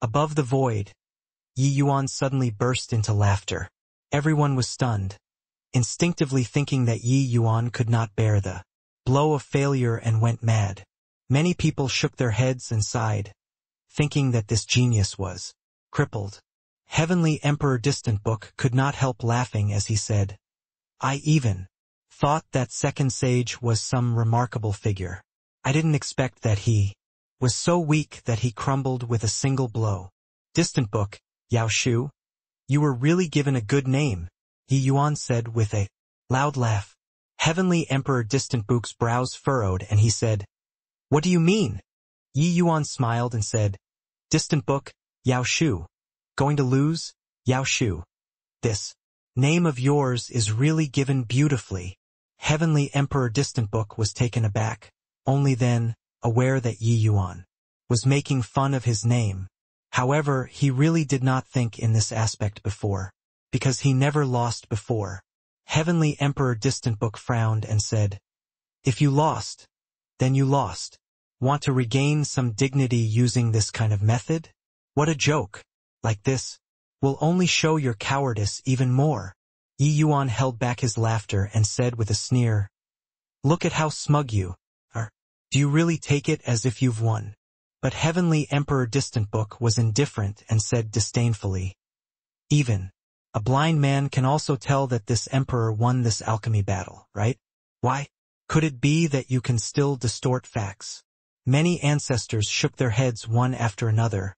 Above the void, Yi Yuan suddenly burst into laughter. Everyone was stunned, instinctively thinking that Yi Yuan could not bear the blow of failure and went mad. Many people shook their heads and sighed, thinking that this genius was crippled. Heavenly Emperor Distant Book could not help laughing as he said, "I even thought that second sage was some remarkable figure. I didn't expect that he was so weak that he crumbled with a single blow." Distant Book, Yao Shu, you were really given a good name, Yi Yuan said with a loud laugh. Heavenly Emperor Distant Book's brows furrowed and he said, "What do you mean?" Yi Yuan smiled and said, "Distant Book, Yao Shu. Going to lose, Yao Shu? This name of yours is really given beautifully." Heavenly Emperor Distant Book was taken aback, only then, aware that Yi Yuan was making fun of his name. However, he really did not think in this aspect before, because he never lost before. Heavenly Emperor Distant Book frowned and said, "If you lost, then you lost. Want to regain some dignity using this kind of method? What a joke. Like this will only show your cowardice even more." Yi Yuan held back his laughter and said with a sneer, "Look at how smug you are. Do you really take it as if you've won?" But Heavenly Emperor Distant Book was indifferent and said disdainfully, "Even a blind man can also tell that this emperor won this alchemy battle, right? Why? Could it be that you can still distort facts?" Many ancestors shook their heads one after another,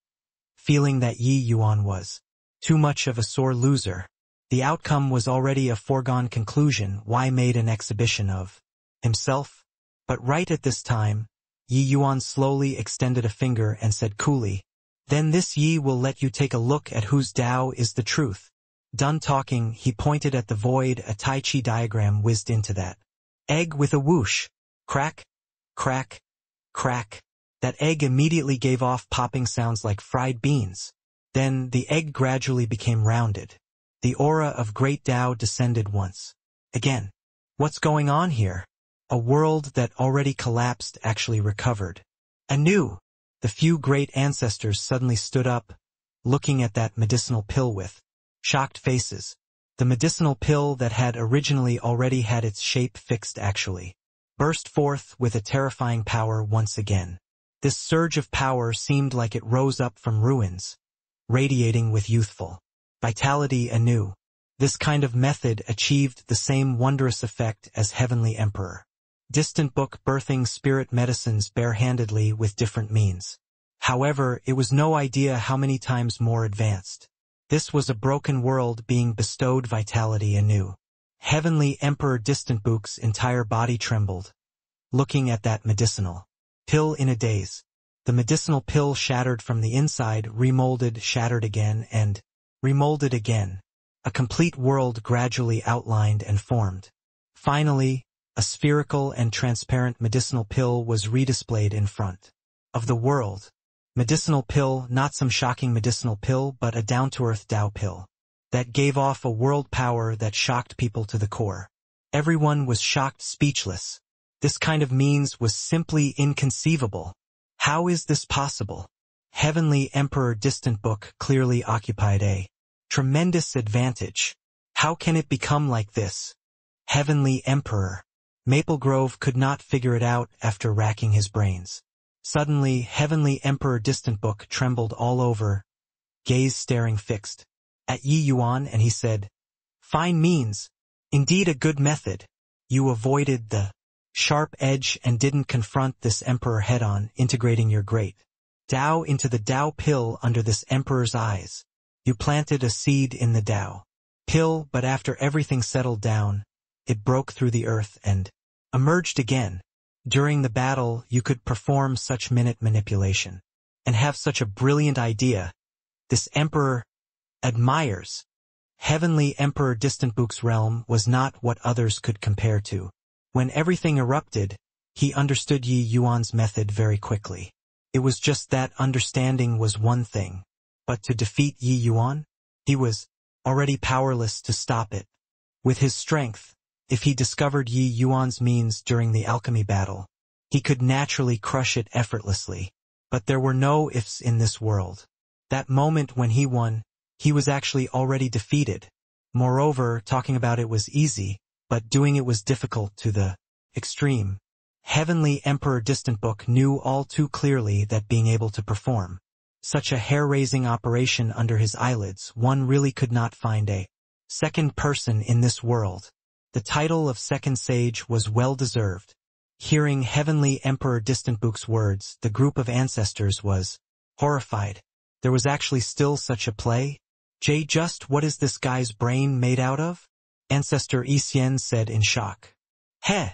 feeling that Yi Yuan was too much of a sore loser. The outcome was already a foregone conclusion. Why made an exhibition of himself? But right at this time, Yi Yuan slowly extended a finger and said coolly, "Then this Yi will let you take a look at whose Tao is the truth." Done talking, he pointed at the void. A Tai Chi diagram whizzed into that egg with a whoosh. Crack, crack, crack. That egg immediately gave off popping sounds like fried beans. Then the egg gradually became rounded. The aura of great Tao descended once again. What's going on here? A world that already collapsed actually recovered. Anew, the few great ancestors suddenly stood up, looking at that medicinal pill with shocked faces. The medicinal pill that had originally already had its shape fixed actually burst forth with a terrifying power once again. This surge of power seemed like it rose up from ruins, radiating with youthful vitality anew. This kind of method achieved the same wondrous effect as Heavenly Emperor Distant Book birthing spirit medicines barehandedly with different means. However, it was no idea how many times more advanced. This was a broken world being bestowed vitality anew. Heavenly Emperor Distant Book's entire body trembled, looking at that medicinal pill in a daze. The medicinal pill shattered from the inside, remolded, shattered again, and remolded again. A complete world gradually outlined and formed. Finally, a spherical and transparent medicinal pill was redisplayed in front of the world. Medicinal pill, not some shocking medicinal pill, but a down-to-earth Tao pill that gave off a world power that shocked people to the core. Everyone was shocked, speechless. This kind of means was simply inconceivable. How is this possible? Heavenly Emperor Distant Book clearly occupied a tremendous advantage. How can it become like this? Heavenly Emperor. Maple Grove could not figure it out after racking his brains. Suddenly, Heavenly Emperor Distant Book trembled all over, gaze staring fixed at Yi Yuan, and he said, "Fine means, indeed a good method. You avoided the sharp edge and didn't confront this emperor head-on, integrating your great Tao into the Tao pill under this emperor's eyes. You planted a seed in the Tao pill, but after everything settled down, it broke through the earth and emerged again. During the battle, you could perform such minute manipulation and have such a brilliant idea. This emperor admires." Heavenly Emperor Distant Book's realm was not what others could compare to. When everything erupted, he understood Yi Yuan's method very quickly. It was just that understanding was one thing, but to defeat Yi Yuan, he was already powerless to stop it. With his strength, if he discovered Yi Yuan's means during the alchemy battle, he could naturally crush it effortlessly. But there were no ifs in this world. That moment when he won, he was actually already defeated. Moreover, talking about it was easy, but doing it was difficult to the extreme. Heavenly Emperor Distant Book knew all too clearly that being able to perform such a hair-raising operation under his eyelids, one really could not find a second person in this world. The title of Second Sage was well-deserved. Hearing Heavenly Emperor Distant Book's words, the group of ancestors was horrified. There was actually still such a play? Just what is this guy's brain made out of? Ancestor Isien said in shock. Heh!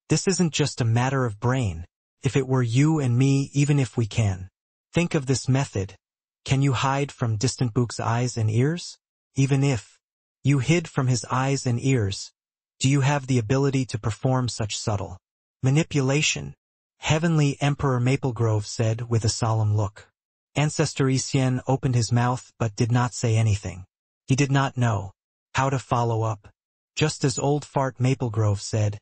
This isn't just a matter of brain. If it were you and me, even if we can think of this method, can you hide from Distant Book's eyes and ears? Even if you hid from his eyes and ears, do you have the ability to perform such subtle manipulation? Heavenly Emperor Maplegrove said with a solemn look. Ancestor Isien opened his mouth but did not say anything. He did not know how to follow up. Just as Old Fart Maplegrove said,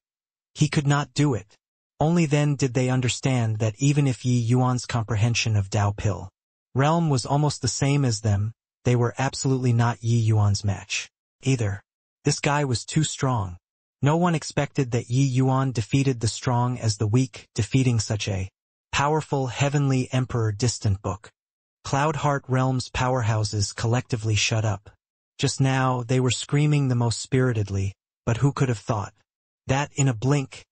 he could not do it. Only then did they understand that even if Yi Yuan's comprehension of Tao Pill realm was almost the same as them, they were absolutely not Yi Yuan's match either. This guy was too strong. No one expected that Yi Yuan defeated the strong as the weak, defeating such a powerful Heavenly Emperor Distant Book. Cloudheart Realm's powerhouses collectively shut up. Just now, they were screaming the most spiritedly, but who could have thought that in a blink,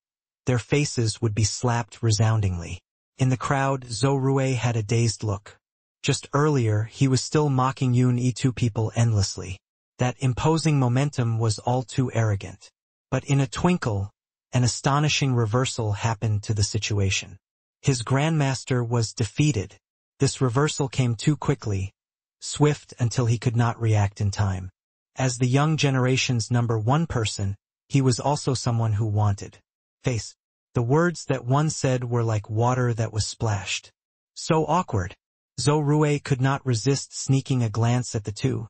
their faces would be slapped resoundingly. In the crowd, Zhou Rui had a dazed look. Just earlier, he was still mocking Yun Yi-2 people endlessly. That imposing momentum was all too arrogant. But in a twinkle, an astonishing reversal happened to the situation. His grandmaster was defeated. This reversal came too quickly, swift until he could not react in time. As the young generation's #1 person, he was also someone who wanted face. The words that one said were like water that was splashed. So awkward. Zhou Rui could not resist sneaking a glance at the two.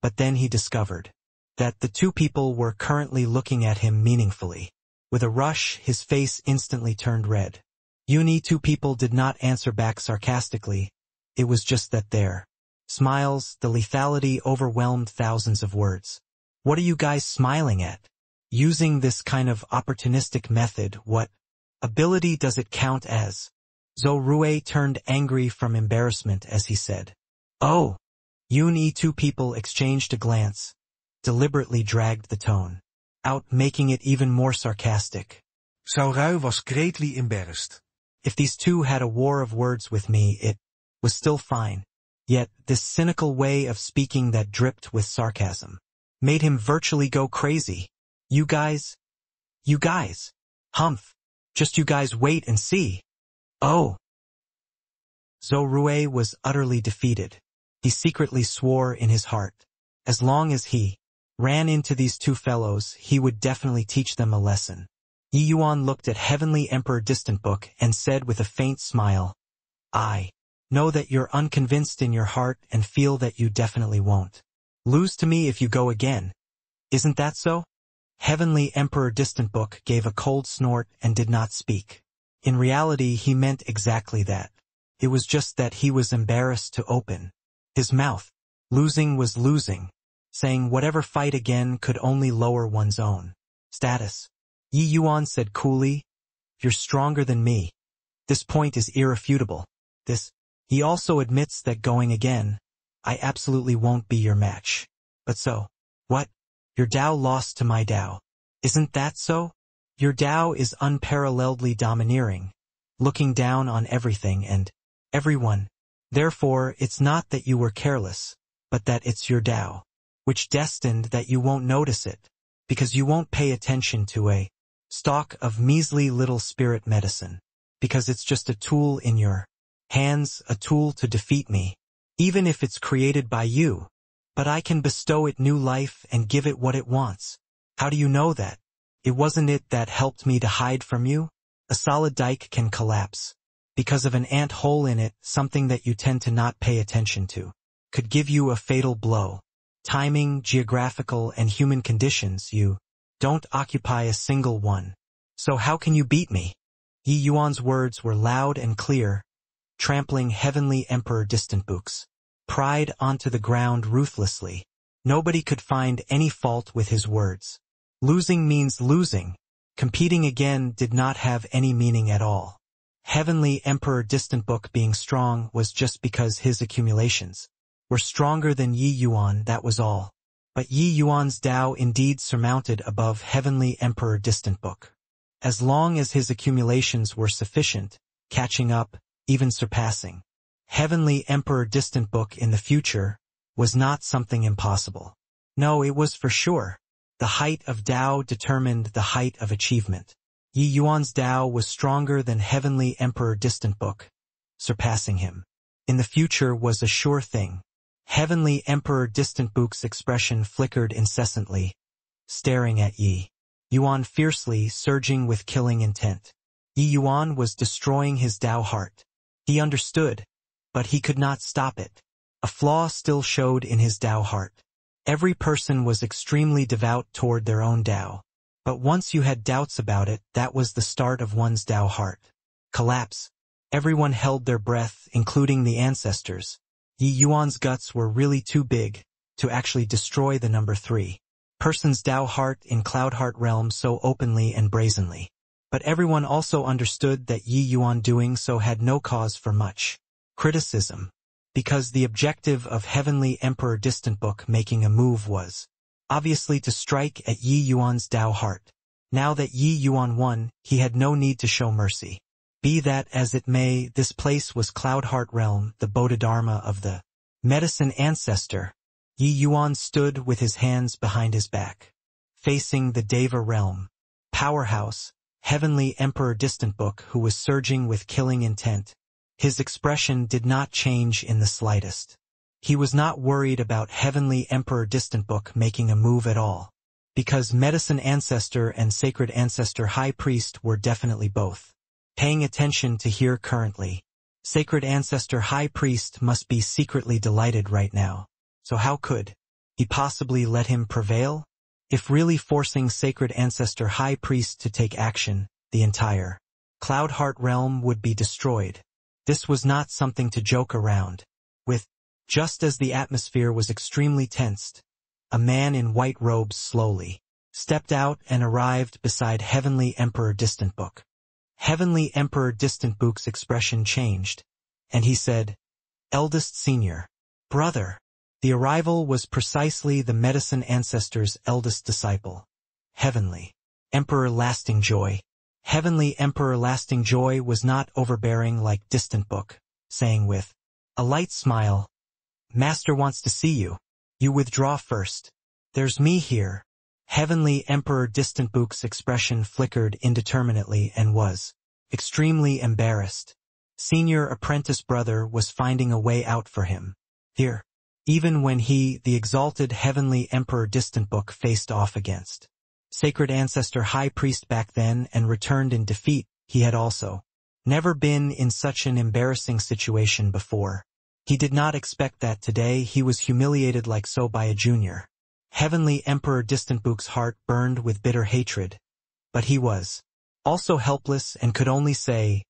But then he discovered that the two people were currently looking at him meaningfully. With a rush, his face instantly turned red. Yun Yi-2 people did not answer back sarcastically. It was just that their smiles, the lethality overwhelmed thousands of words. What are you guys smiling at? Using this kind of opportunistic method, what ability does it count as? Zhou Rui turned angry from embarrassment as he said, "Oh!" Yun Yi-2 people exchanged a glance, deliberately dragged the tone out, making it even more sarcastic. Zhou Rui was greatly embarrassed. If these two had a war of words with me, it was still fine. Yet, this cynical way of speaking that dripped with sarcasm made him virtually go crazy. You guys, humph. Just you guys wait and see. Oh. Zhou Rui was utterly defeated. He secretly swore in his heart. As long as he ran into these two fellows, he would definitely teach them a lesson. Yi Yuan looked at Heavenly Emperor Distant Book and said with a faint smile, I know that you're unconvinced in your heart and feel that you definitely won't lose to me if you go again. Isn't that so? Heavenly Emperor Distant Book gave a cold snort and did not speak. In reality, he meant exactly that. It was just that he was embarrassed to open his mouth. Losing was losing. Saying whatever fight again could only lower one's own status. Yi Yuan said coolly, you're stronger than me. This point is irrefutable. He also admits that going again, I absolutely won't be your match. But so, what? Your Tao lost to my Tao. Isn't that so? Your Tao is unparalleledly domineering, looking down on everything and everyone. Therefore, it's not that you were careless, but that it's your Tao, which destined that you won't notice it, because you won't pay attention to a stalk of measly little spirit medicine, because it's just a tool in your hands, a tool to defeat me, even if it's created by you. But I can bestow it new life and give it what it wants. How do you know that? It wasn't it that helped me to hide from you? A solid dike can collapse because of an ant hole in it, something that you tend to not pay attention to. Could give you a fatal blow. Timing, geographical, and human conditions, you don't occupy a single one. So how can you beat me? Yi Yuan's words were loud and clear, trampling Heavenly Emperor Distant Book's pride onto the ground ruthlessly. Nobody could find any fault with his words. Losing means losing. Competing again did not have any meaning at all. Heavenly Emperor Distant Book being strong was just because his accumulations were stronger than Yi Yuan, that was all. But Yi Yuan's Tao indeed surmounted above Heavenly Emperor Distant Book. As long as his accumulations were sufficient, catching up, even surpassing Heavenly Emperor Distant Book in the future was not something impossible. No, it was for sure. The height of Tao determined the height of achievement. Yi Yuan's Tao was stronger than Heavenly Emperor Distant Book, surpassing him. In the future was a sure thing. Heavenly Emperor Distant Book's expression flickered incessantly, staring at Yi Yuan fiercely, surging with killing intent. Yi Yuan was destroying his Tao heart. He understood, but he could not stop it. A flaw still showed in his Tao heart. Every person was extremely devout toward their own Tao. But once you had doubts about it, that was the start of one's Tao heart. Collapse. Everyone held their breath, including the ancestors. Yi Yuan's guts were really too big to actually destroy the number 3 person's Tao heart in Cloud Heart realm so openly and brazenly. But everyone also understood that Yi Yuan doing so had no cause for much criticism, because the objective of Heavenly Emperor Distant Book making a move was obviously to strike at Yi Yuan's Tao heart. Now that Yi Yuan won, he had no need to show mercy. Be that as it may, this place was Cloud Heart realm, the Bodhidharma of the medicine ancestor. Yi Yuan stood with his hands behind his back, facing the Deva realm. Powerhouse, Heavenly Emperor Distant Book, who was surging with killing intent. His expression did not change in the slightest. He was not worried about Heavenly Emperor Distant Book making a move at all, because Medicine Ancestor and Sacred Ancestor High Priest were definitely both paying attention to here currently. Sacred Ancestor High Priest must be secretly delighted right now. So how could he possibly let him prevail? If really forcing Sacred Ancestor High Priest to take action, the entire Cloud Heart realm would be destroyed. This was not something to joke around with. Just as the atmosphere was extremely tensed, a man in white robes slowly stepped out and arrived beside Heavenly Emperor Distant Book. Heavenly Emperor Distant Book's expression changed, and he said, "Eldest Senior, brother." The arrival was precisely the medicine ancestor's eldest disciple, Heavenly Emperor Lasting Joy. Heavenly Emperor Lasting Joy was not overbearing like Distant Book, saying with a light smile, "Master wants to see you. You withdraw first. There's me here." Heavenly Emperor Distantbook's expression flickered indeterminately and was extremely embarrassed. Senior apprentice brother was finding a way out for him. Here. Even when he, the exalted Heavenly Emperor Distantbook, faced off against Sacred Ancestor High Priest back then and returned in defeat, he had also never been in such an embarrassing situation before. He did not expect that today he was humiliated like so by a junior. Heavenly Emperor Distantbook's heart burned with bitter hatred, but he was also helpless and could only say,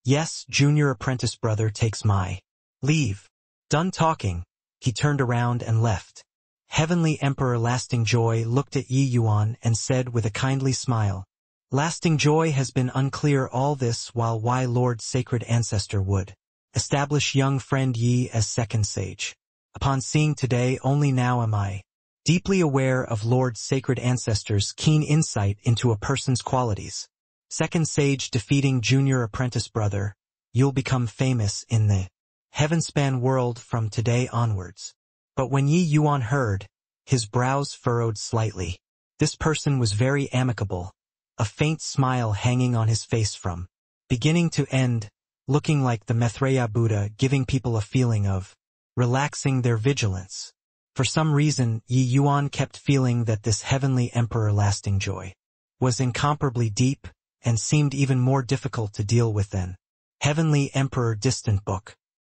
"Yes, junior apprentice brother takes my leave." Done talking, he turned around and left. Heavenly Emperor Lasting Joy looked at Yi Yuan and said with a kindly smile, "Lasting Joy has been unclear all this while why Lord Sacred Ancestor would establish young friend Yi as second sage. Upon seeing today only now am I deeply aware of Lord Sacred Ancestor's keen insight into a person's qualities. Second sage defeating junior apprentice brother, you'll become famous in the Heavenspan world from today onwards." But when Yi Yuan heard, his brows furrowed slightly. This person was very amicable, a faint smile hanging on his face from beginning to end, looking like the Maitreya Buddha, giving people a feeling of relaxing their vigilance. For some reason, Yi Yuan kept feeling that this Heavenly Emperor Lasting Joy was incomparably deep and seemed even more difficult to deal with than Heavenly Emperor Distantbook.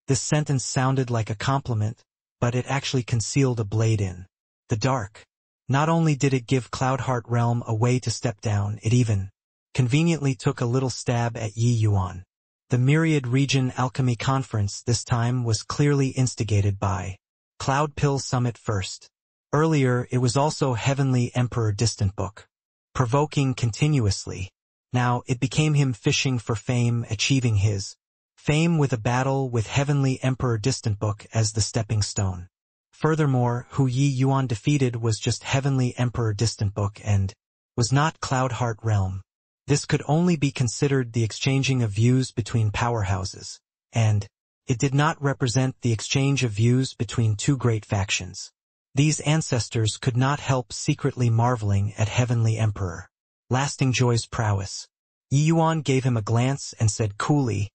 This sentence sounded like a compliment, but it actually concealed a blade in the dark. Not only did it give Cloudheart Realm a way to step down, it even conveniently took a little stab at Yi Yuan. The Myriad Region Alchemy Conference this time was clearly instigated by Cloud Pill Summit first. Earlier it was also Heavenly Emperor Distantbook, provoking continuously. Now it became him fishing for fame, achieving his fame with a battle with Heavenly Emperor Distantbook as the stepping stone. Furthermore, who Yi Yuan defeated was just Heavenly Emperor Distantbook and was not Cloudheart Realm. This could only be considered the exchanging of views between powerhouses, and it did not represent the exchange of views between two great factions. These ancestors could not help secretly marveling at Heavenly Emperor Lasting Joy's prowess. Yi Yuan gave him a glance and said coolly,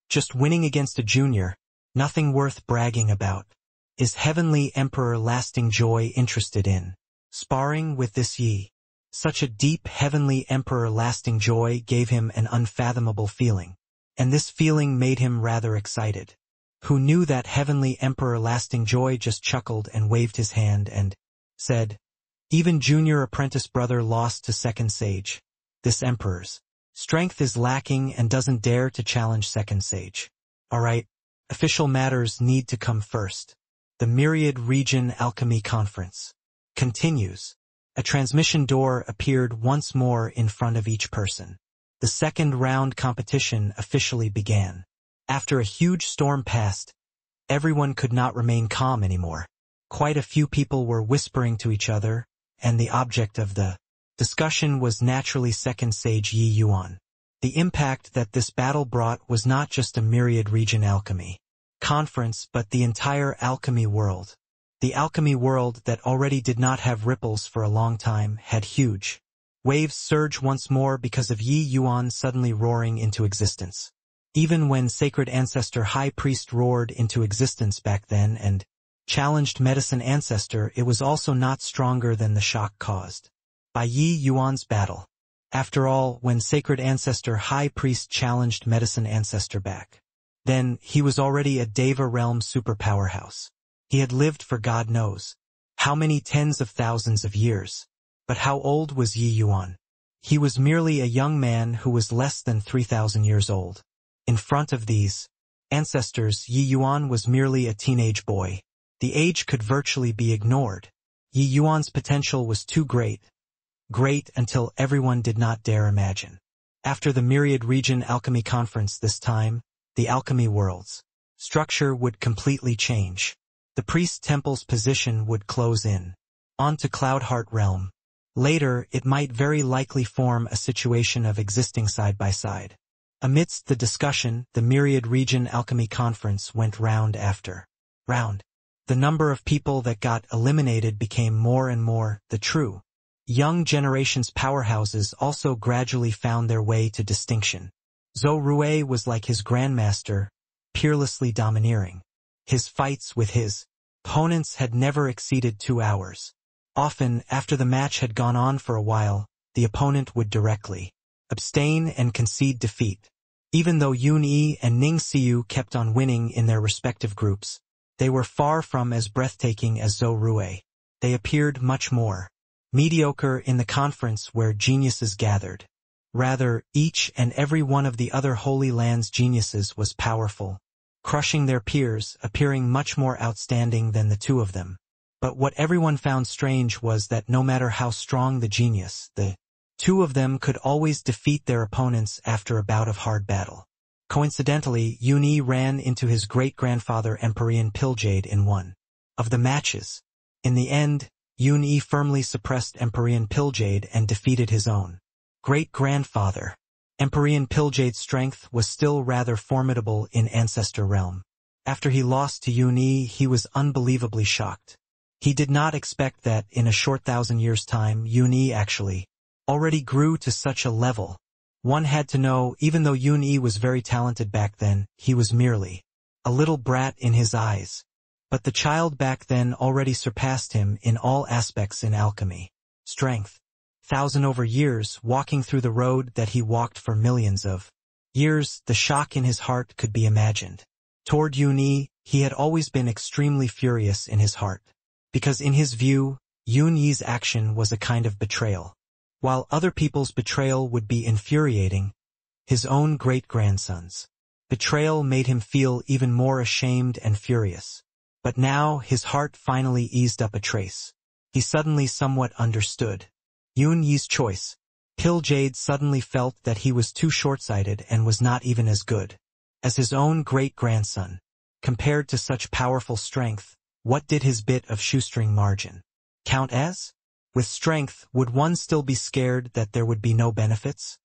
"Just winning against a junior, nothing worth bragging about. Is Heavenly Emperor Lasting Joy interested in sparring with this Yi?" Such a deep Heavenly Emperor Lasting Joy gave him an unfathomable feeling, and this feeling made him rather excited. Who knew that Heavenly Emperor Lasting Joy just chuckled and waved his hand and said, "Even junior apprentice brother lost to second sage. This emperor's strength is lacking and doesn't dare to challenge second sage. Alright, official matters need to come first." The Myriad Region Alchemy Conference continues. A transmission door appeared once more in front of each person. The second round competition officially began. After a huge storm passed, everyone could not remain calm anymore. Quite a few people were whispering to each other, and the object of the discussion was naturally second sage Yi Yuan. The impact that this battle brought was not just a Myriad Region Alchemy Conference but the entire alchemy world. The alchemy world that already did not have ripples for a long time had huge waves surge once more because of Yi Yuan suddenly roaring into existence. Even when Sacred Ancestor High Priest roared into existence back then and challenged Medicine Ancestor, it was also not stronger than the shock caused by Yi Yuan's battle. After all, when Sacred Ancestor High Priest challenged Medicine Ancestor back then, he was already a Deva Realm superpowerhouse. He had lived for God knows how many tens of thousands of years. But how old was Yi Yuan? He was merely a young man who was less than 3,000 years old. In front of these ancestors, Yi Yuan was merely a teenage boy. The age could virtually be ignored. Yi Yuan's potential was too great until everyone did not dare imagine. After the Myriad Region Alchemy Conference this time, the alchemy world's structure would completely change. The priest temple's position would close in onto Cloudheart Realm. Later, it might very likely form a situation of existing side by side. Amidst the discussion, the Myriad Region Alchemy Conference went round after round. The number of people that got eliminated became more and more. The true young generation's powerhouses also gradually found their way to distinction. Zhou Rui was like his grandmaster, peerlessly domineering. His fights with his opponents had never exceeded 2 hours. Often, after the match had gone on for a while, the opponent would directly abstain and concede defeat. Even though Yun Yi and Ning Xiu kept on winning in their respective groups, they were far from as breathtaking as Zhou Rui. They appeared much more mediocre in the conference where geniuses gathered. Rather, each and every one of the other Holy Land's geniuses was powerful, crushing their peers, appearing much more outstanding than the two of them. But what everyone found strange was that no matter how strong the genius, the two of them could always defeat their opponents after a bout of hard battle. Coincidentally, Yun Yi ran into his great-grandfather Emperor Piljade in one of the matches. In the end, Yun Yi firmly suppressed Emperor Piljade and defeated his own great-grandfather. Emperor Piljade's strength was still rather formidable in Ancestor Realm. After he lost to Yun Yi, he was unbelievably shocked. He did not expect that in a short 1,000 years' time Yun Yi actually already grew to such a level. One had to know, even though Yun Yi was very talented back then, he was merely a little brat in his eyes. But the child back then already surpassed him in all aspects in alchemy. Strength. 1,000 over years, walking through the road that he walked for millions of years, the shock in his heart could be imagined. Toward Yun Yi, he had always been extremely furious in his heart. Because in his view, Yun Yi's action was a kind of betrayal. While other people's betrayal would be infuriating, his own great-grandson's betrayal made him feel even more ashamed and furious. But now his heart finally eased up a trace. He suddenly somewhat understood Yun Yi's choice. Piljade suddenly felt that he was too short-sighted and was not even as good as his own great-grandson. Compared to such powerful strength, what did his bit of shoestring margin count as? With strength, would one still be scared that there would be no benefits?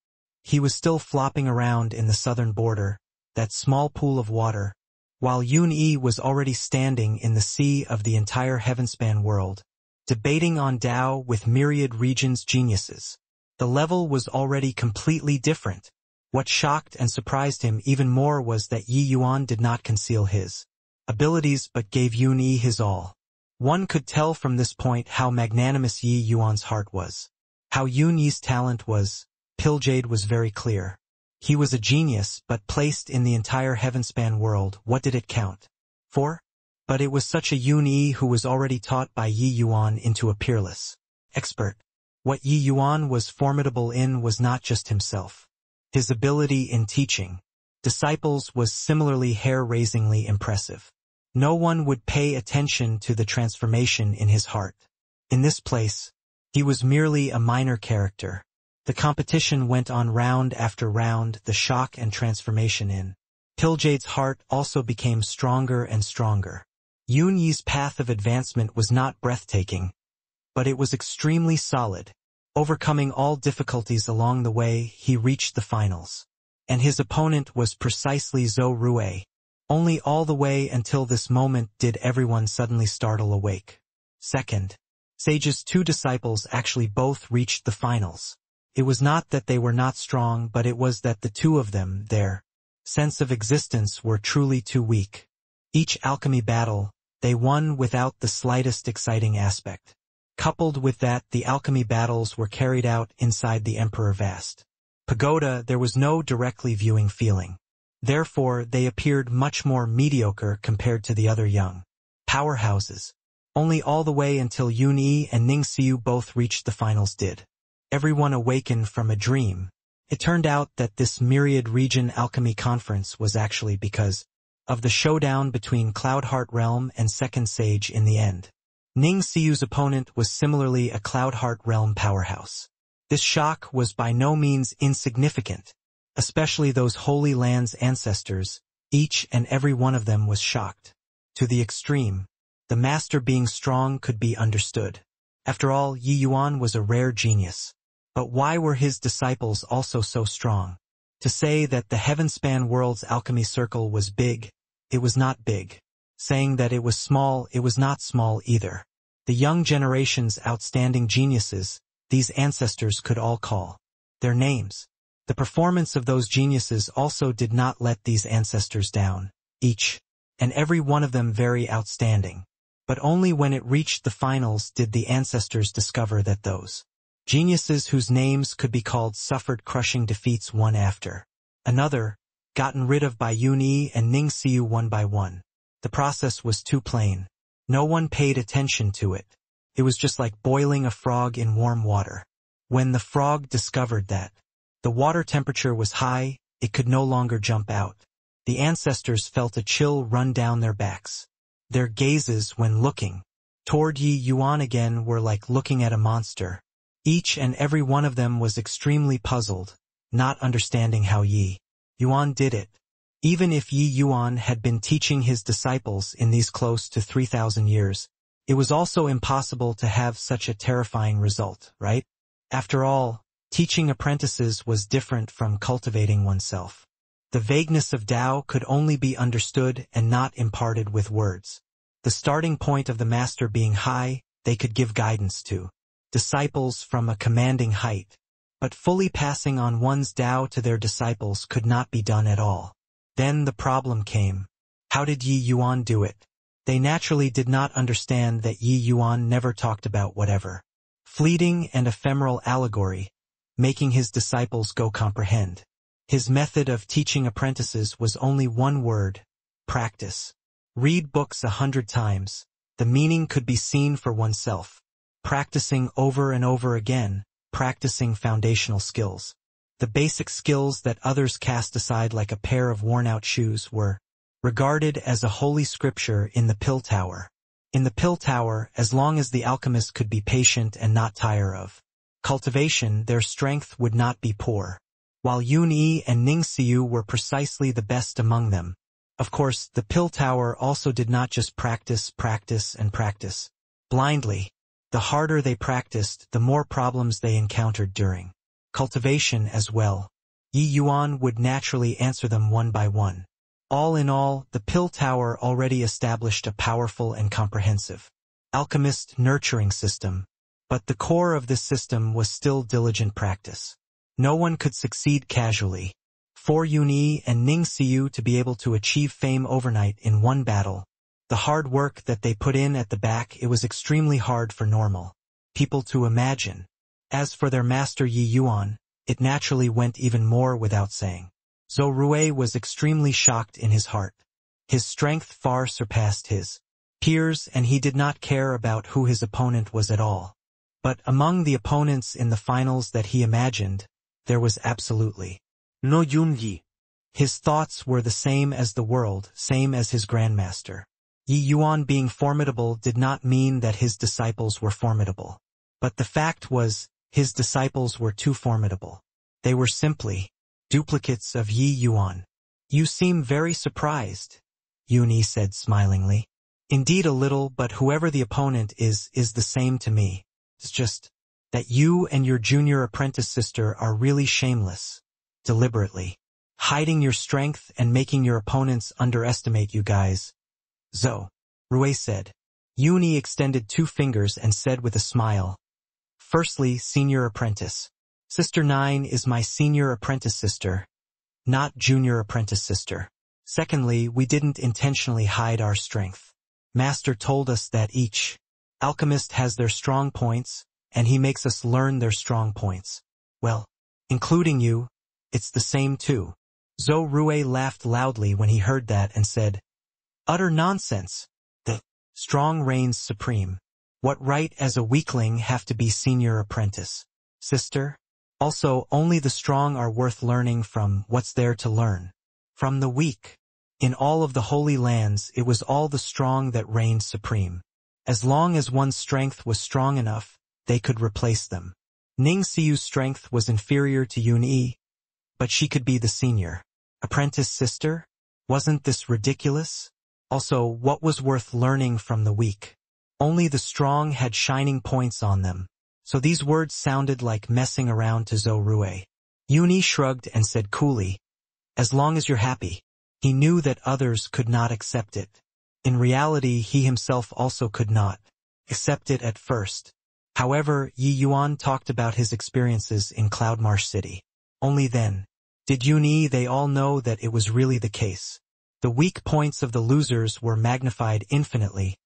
He was still flopping around in the southern border, that small pool of water, while Yun Yi was already standing in the sea of the entire heavenspan world, debating on Tao with myriad regions geniuses. The level was already completely different. What shocked and surprised him even more was that Yi Yuan did not conceal his abilities but gave Yun Yi his all. One could tell from this point how magnanimous Yi Yuan's heart was. How Yun Yi's talent was. Piljade was very clear. He was a genius, but placed in the entire heavenspan world, what did it count for? But it was such a Yun Yi who was already taught by Yi Yuan into a peerless expert. What Yi Yuan was formidable in was not just himself. His ability in teaching disciples was similarly hair-raisingly impressive. No one would pay attention to the transformation in his heart. In this place, he was merely a minor character. The competition went on round after round, the shock and transformation in Piljade's heart also became stronger and stronger. Yun Yi's path of advancement was not breathtaking, but it was extremely solid. Overcoming all difficulties along the way, he reached the finals. And his opponent was precisely Zhou Rui. Only all the way until this moment did everyone suddenly startle awake. Second, Sage's two disciples actually both reached the finals. It was not that they were not strong, but it was that the two of them, their sense of existence, were truly too weak. Each alchemy battle, they won without the slightest exciting aspect. Coupled with that, the alchemy battles were carried out inside the Emperor Vast Pagoda. There was no directly viewing feeling. Therefore, they appeared much more mediocre compared to the other young powerhouses. Only all the way until Yun Yi and Ning Xiu both reached the finals did everyone awakened from a dream. It turned out that this myriad region alchemy conference was actually because of the showdown between Cloudheart Realm and Second Sage in the end. Ning Xiu's opponent was similarly a Cloudheart Realm powerhouse. This shock was by no means insignificant, especially those Holy Land's ancestors. Each and every one of them was shocked to the extreme. The master being strong could be understood. After all, Yi Yuan was a rare genius. But why were his disciples also so strong? To say that the heavenspan world's alchemy circle was big, it was not big. Saying that it was small, it was not small either. The young generation's outstanding geniuses, these ancestors could all call their names. The performance of those geniuses also did not let these ancestors down, each and every one of them very outstanding. But only when it reached the finals did the ancestors discover that those geniuses whose names could be called suffered crushing defeats one after another, gotten rid of by Yun-yi and Ning-siu one by one. The process was too plain. No one paid attention to it. It was just like boiling a frog in warm water. When the frog discovered that the water temperature was high, it could no longer jump out. The ancestors felt a chill run down their backs. Their gazes, when looking toward Yi Yuan again, were like looking at a monster. Each and every one of them was extremely puzzled, not understanding how Yi Yuan did it. Even if Yi Yuan had been teaching his disciples in these close to 3,000 years, it was also impossible to have such a terrifying result, right? After all, teaching apprentices was different from cultivating oneself. The vagueness of Tao could only be understood and not imparted with words. The starting point of the master being high, they could give guidance to disciples from a commanding height. But fully passing on one's Tao to their disciples could not be done at all. Then the problem came. How did Yi Yuan do it? They naturally did not understand that Yi Yuan never talked about whatever fleeting and ephemeral allegory, making his disciples go comprehend. His method of teaching apprentices was only one word: practice. Read books 100 times. The meaning could be seen for oneself. Practicing over and over again, practicing foundational skills. The basic skills that others cast aside like a pair of worn-out shoes were regarded as a holy scripture in the pill tower. In the pill tower, as long as the alchemist could be patient and not tire of cultivation, their strength would not be poor. While Yun-yi and Ning-siu were precisely the best among them. Of course, the pill tower also did not just practice blindly. The harder they practiced, the more problems they encountered during cultivation as well. Yi Yuan would naturally answer them one by one. All in all, the pill tower already established a powerful and comprehensive alchemist nurturing system. But the core of this system was still diligent practice. No one could succeed casually. For Yun-yi and Ning-siu to be able to achieve fame overnight in one battle, the hard work that they put in at the back, it was extremely hard for normal people to imagine. As for their master Yi Yuan, it naturally went even more without saying. Zhou Rui was extremely shocked in his heart. His strength far surpassed his peers, and he did not care about who his opponent was at all. But among the opponents in the finals that he imagined, there was absolutely no Yun-yi. His thoughts were the same as the world, same as his grandmaster. Yi Yuan being formidable did not mean that his disciples were formidable. But the fact was, his disciples were too formidable. They were simply duplicates of Yi Yuan. You seem very surprised, Yun-yi said smilingly. Indeed a little, but whoever the opponent is the same to me. It's just that you and your junior apprentice sister are really shameless, deliberately hiding your strength and making your opponents underestimate you guys. Zhou Rui said. Yun-yi extended 2 fingers and said with a smile, "Firstly, senior apprentice. Sister 9 is my senior apprentice sister, not junior apprentice sister. Secondly, we didn't intentionally hide our strength. Master told us that each alchemist has their strong points, and he makes us learn their strong points. Well, including you, it's the same too." Zhou Rui laughed loudly when he heard that and said, "Utter nonsense. The strong reigns supreme. What right as a weakling have to be senior apprentice, sister? Also, only the strong are worth learning from. What's there to learn from the weak? In all of the Holy Lands, it was all the strong that reigned supreme. As long as one's strength was strong enough, they could replace them. Ning-siu's strength was inferior to Yun-yi, but she could be the senior apprentice sister? Wasn't this ridiculous? Also, what was worth learning from the weak? Only the strong had shining points on them. So these words sounded like messing around to Zhou Rui. Yun-yi shrugged and said coolly, "As long as you're happy." He knew that others could not accept it. In reality, he himself also could not accept it at first. However, Yi Yuan talked about his experiences in Cloudmarsh City. Only then did Yun they all know that it was really the case. The weak points of the losers were magnified infinitely,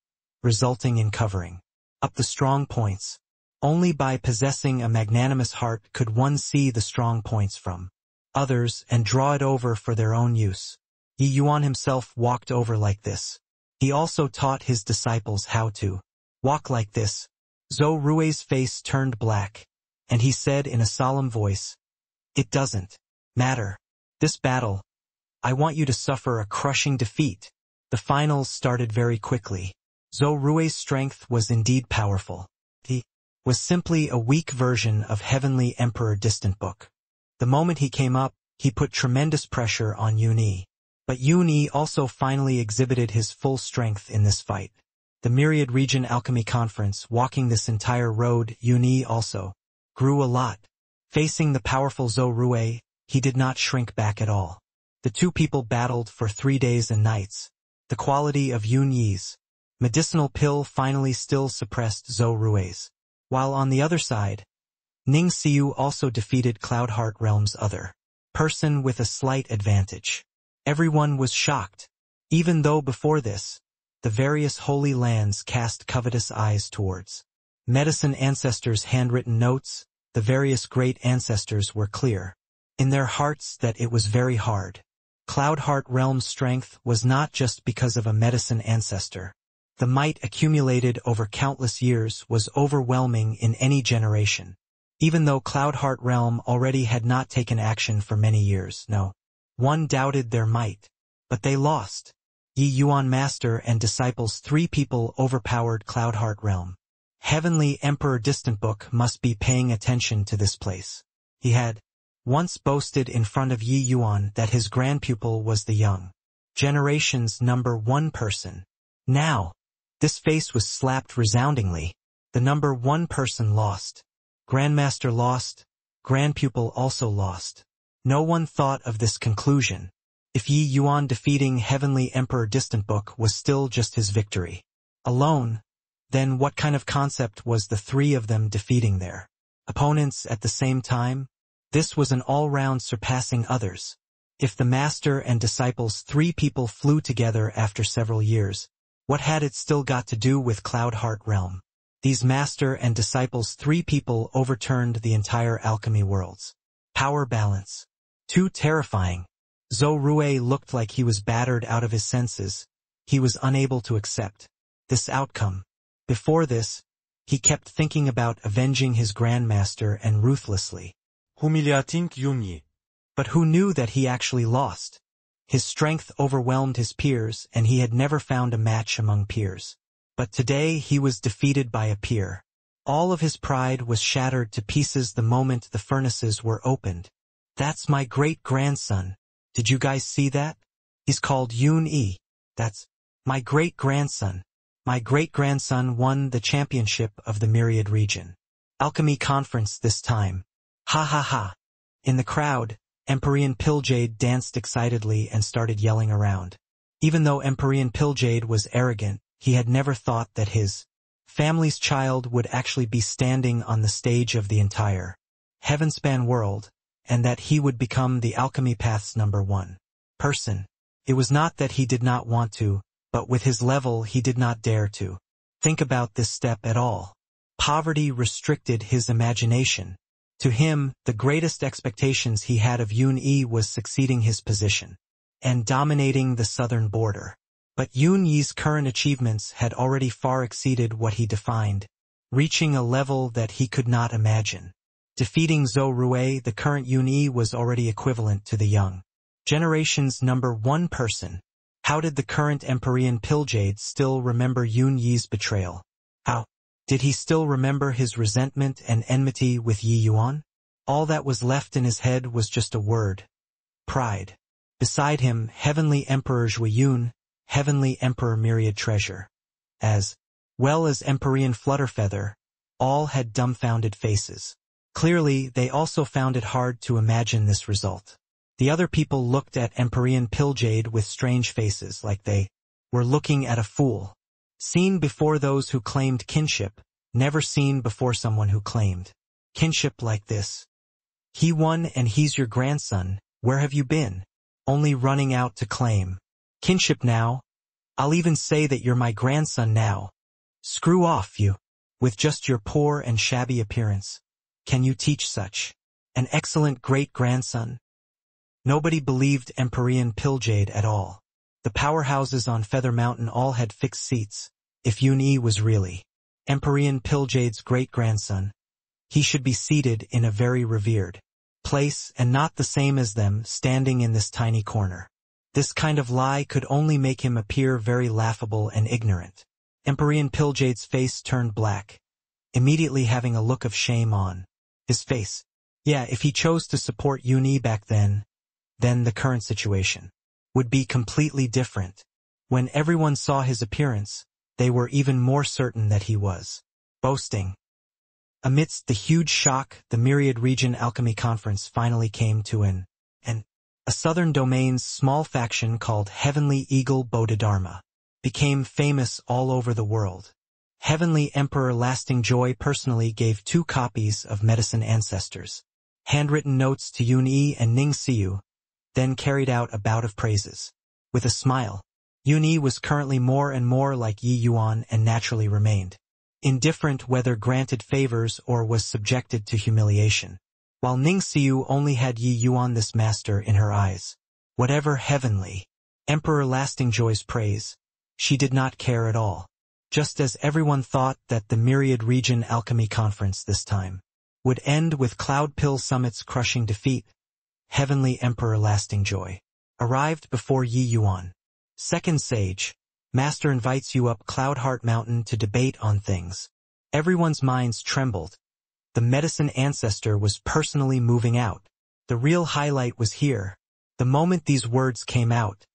resulting in covering up the strong points. Only by possessing a magnanimous heart could one see the strong points from others and draw it over for their own use. Yi Yuan himself walked over like this. He also taught his disciples how to walk like this. Zhou Rui's face turned black, and he said in a solemn voice, "It doesn't matter. This battle, I want you to suffer a crushing defeat." The finals started very quickly. Zhou Rui's strength was indeed powerful. He was simply a weak version of Heavenly Emperor Distant Book. The moment he came up, he put tremendous pressure on Yun. But Yun also finally exhibited his full strength in this fight. The Myriad Region Alchemy Conference, walking this entire road, Yun also grew a lot. Facing the powerful Zhou Rui, he did not shrink back at all. The two people battled for 3 days and nights. The quality of Yun's medicinal pill finally still suppressed Zhou Rui's. While on the other side, Ning Xiu also defeated Cloudheart Realm's other person with a slight advantage. Everyone was shocked, even though before this, the various holy lands cast covetous eyes towards medicine ancestors' handwritten notes. The various great ancestors were clear in their hearts that it was very hard. Cloudheart Realm's strength was not just because of a medicine ancestor. The might accumulated over countless years was overwhelming in any generation. Even though Cloudheart Realm already had not taken action for many years, no one doubted their might. But they lost. Yi Yuan Master and disciples, 3 people overpowered Cloudheart Realm. Heavenly Emperor Distant Book must be paying attention to this place. He had once boasted in front of Yi Yuan that his grandpupil was the young generation's #1 person. Now, this face was slapped resoundingly. The #1 person lost. Grandmaster lost. Grandpupil also lost. No one thought of this conclusion. If Yi Yuan defeating Heavenly Emperor Distant Book was still just his victory alone, then what kind of concept was the 3 of them defeating their opponents at the same time? This was an all-round surpassing others. If the master and disciples, 3 people flew together after several years, what had it still got to do with Cloudheart Realm? These master and disciples, 3 people overturned the entire alchemy world's power balance. Too terrifying. Zhou Rui looked like he was battered out of his senses. He was unable to accept this outcome. Before this, he kept thinking about avenging his grandmaster and ruthlessly humiliating Yun. But who knew that he actually lost? His strength overwhelmed his peers, and he had never found a match among peers. But today he was defeated by a peer. All of his pride was shattered to pieces the moment the furnaces were opened. "That's my great-grandson. Did you guys see that? He's called Yun. That's my great-grandson. My great-grandson won the championship of the Myriad Region Alchemy Conference this time. Ha ha ha." In the crowd, Empyrean Pilljade danced excitedly and started yelling around. Even though Empyrean Pilljade was arrogant, he had never thought that his family's child would actually be standing on the stage of the entire Heavenspan world, and that he would become the Alchemy Path's #1 person. It was not that he did not want to, but with his level he did not dare to think about this step at all. Poverty restricted his imagination. To him, the greatest expectations he had of Yun was succeeding his position and dominating the southern border. But Yun's current achievements had already far exceeded what he defined, reaching a level that he could not imagine. Defeating Zhou Rui, the current Yun was already equivalent to the young generation's #1 person. How did the current Empyrean Pilljade still remember Yun's betrayal? How did he still remember his resentment and enmity with Yi Yuan? All that was left in his head was just a word: pride. Beside him, Heavenly Emperor Zhuiyun, Heavenly Emperor Myriad Treasure, as well as Empyrean Flutterfeather, all had dumbfounded faces. Clearly, they also found it hard to imagine this result. The other people looked at Empyrean Pilljade with strange faces, like they were looking at a fool. Seen before those who claimed kinship, never seen before someone who claimed kinship like this. He won and he's your grandson, where have you been? Only running out to claim kinship now? I'll even say that you're my grandson now. Screw off, you. With just your poor and shabby appearance. Can you teach such an excellent great-grandson? Nobody believed Empyrean Pilljade at all. The powerhouses on Feather Mountain all had fixed seats. If Yun-Yi was really Empyrean Pilljade's great-grandson, he should be seated in a very revered place and not the same as them standing in this tiny corner. This kind of lie could only make him appear very laughable and ignorant. Empyrean Pilljade's face turned black, immediately having a look of shame on his face. Yeah, if he chose to support Yun-Yi back then the current situation would be completely different. When everyone saw his appearance, they were even more certain that he was boasting. Amidst the huge shock, the Myriad Region Alchemy Conference finally came to an end. A Southern Domain's small faction called Heavenly Eagle Bodhidharma became famous all over the world. Heavenly Emperor Lasting Joy personally gave 2 copies of Medicine Ancestors, handwritten notes to Yun-Yi and Ning Xiu, then carried out a bout of praises. With a smile, Yun-Yi was currently more and more like Yi Yuan and naturally remained indifferent whether granted favors or was subjected to humiliation, while Ning Xiu only had Yi Yuan this master in her eyes. Whatever Heavenly Emperor Lasting Joy's praise, she did not care at all. Just as everyone thought that the Myriad Region Alchemy Conference this time would end with Cloud Pill Summit's crushing defeat, Heavenly Emperor Lasting Joy arrived before Yi Yuan. Second Sage, Master invites you up Cloudheart Mountain to debate on things. Everyone's minds trembled. The Medicine Ancestor was personally moving out. The real highlight was here. The moment these words came out,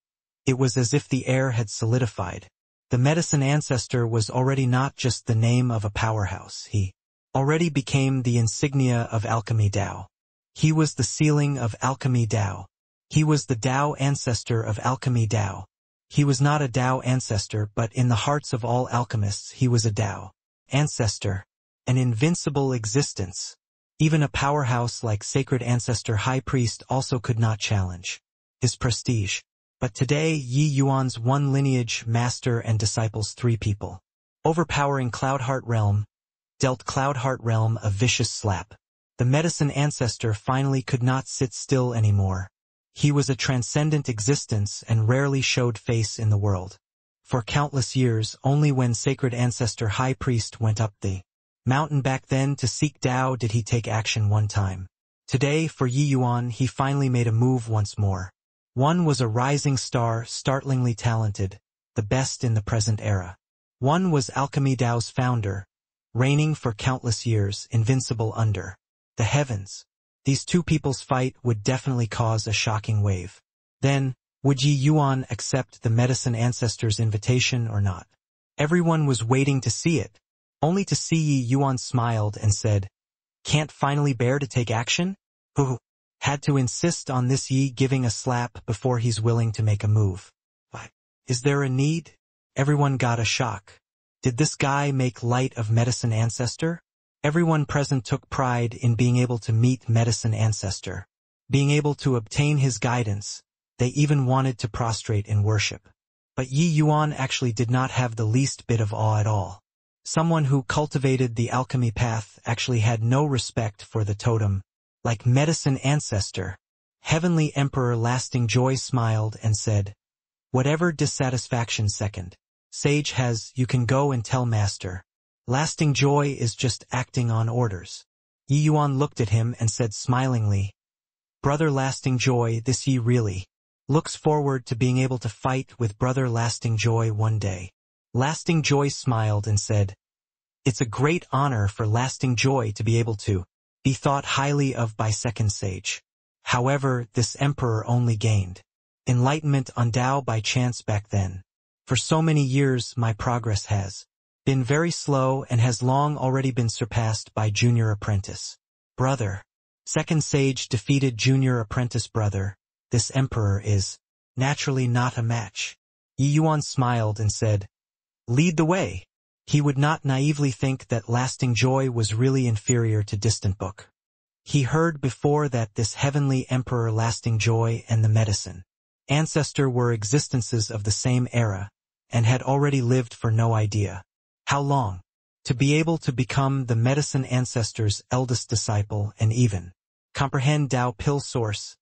it was as if the air had solidified. The Medicine Ancestor was already not just the name of a powerhouse. He already became the insignia of Alchemy Dao. He was the ceiling of Alchemy Dao. He was the Dao Ancestor of Alchemy Dao. He was not a Dao Ancestor, but in the hearts of all alchemists he was a Dao Ancestor, an invincible existence. Even a powerhouse like Sacred Ancestor High Priest also could not challenge his prestige. But today Yi Yuan's 1 lineage, master and disciples 3 people, overpowering Cloudheart Realm, dealt Cloudheart Realm a vicious slap. The Medicine Ancestor finally could not sit still anymore. He was a transcendent existence and rarely showed face in the world. For countless years, only when Sacred Ancestor High Priest went up the mountain back then to seek Dao did he take action one time. Today, for Yi Yuan, he finally made a move once more. One was a rising star, startlingly talented, the best in the present era. One was Alchemy Dao's founder, reigning for countless years, invincible under the heavens. These 2 people's fight would definitely cause a shocking wave. Then, would Yi Yuan accept the Medicine Ancestor's invitation or not? Everyone was waiting to see it, only to see Yi Yuan smiled and said, "Can't finally bear to take action? Who had to insist on this Yi giving a slap before he's willing to make a move? Why? Is there a need?" Everyone got a shock. Did this guy make light of Medicine Ancestor? Everyone present took pride in being able to meet Medicine Ancestor, being able to obtain his guidance. They even wanted to prostrate in worship. But Yi Yuan actually did not have the least bit of awe at all. Someone who cultivated the alchemy path actually had no respect for the totem. Like Medicine Ancestor, Heavenly Emperor Lasting Joy smiled and said, "Whatever dissatisfaction Second Sage has, you can go and tell Master. Lasting Joy is just acting on orders." Yi Yuan looked at him and said smilingly, "Brother Lasting Joy, this Yi really looks forward to being able to fight with Brother Lasting Joy one day." Lasting Joy smiled and said, "It's a great honor for Lasting Joy to be able to be thought highly of by Second Sage. However, this Emperor only gained enlightenment on Dao by chance back then. For so many years my progress has been very slow and has long already been surpassed by Junior Apprentice Brother. Second Sage defeated Junior Apprentice Brother. This Emperor is naturally not a match." Yi Yuan smiled and said, "Lead the way." He would not naively think that lasting joy was really inferior to distant book. He heard before that this heavenly emperor lasting joy and the medicine ancestor were existences of the same era, and had already lived for no idea how long. To be able to become the medicine ancestor's eldest disciple and even comprehend Tao pill source,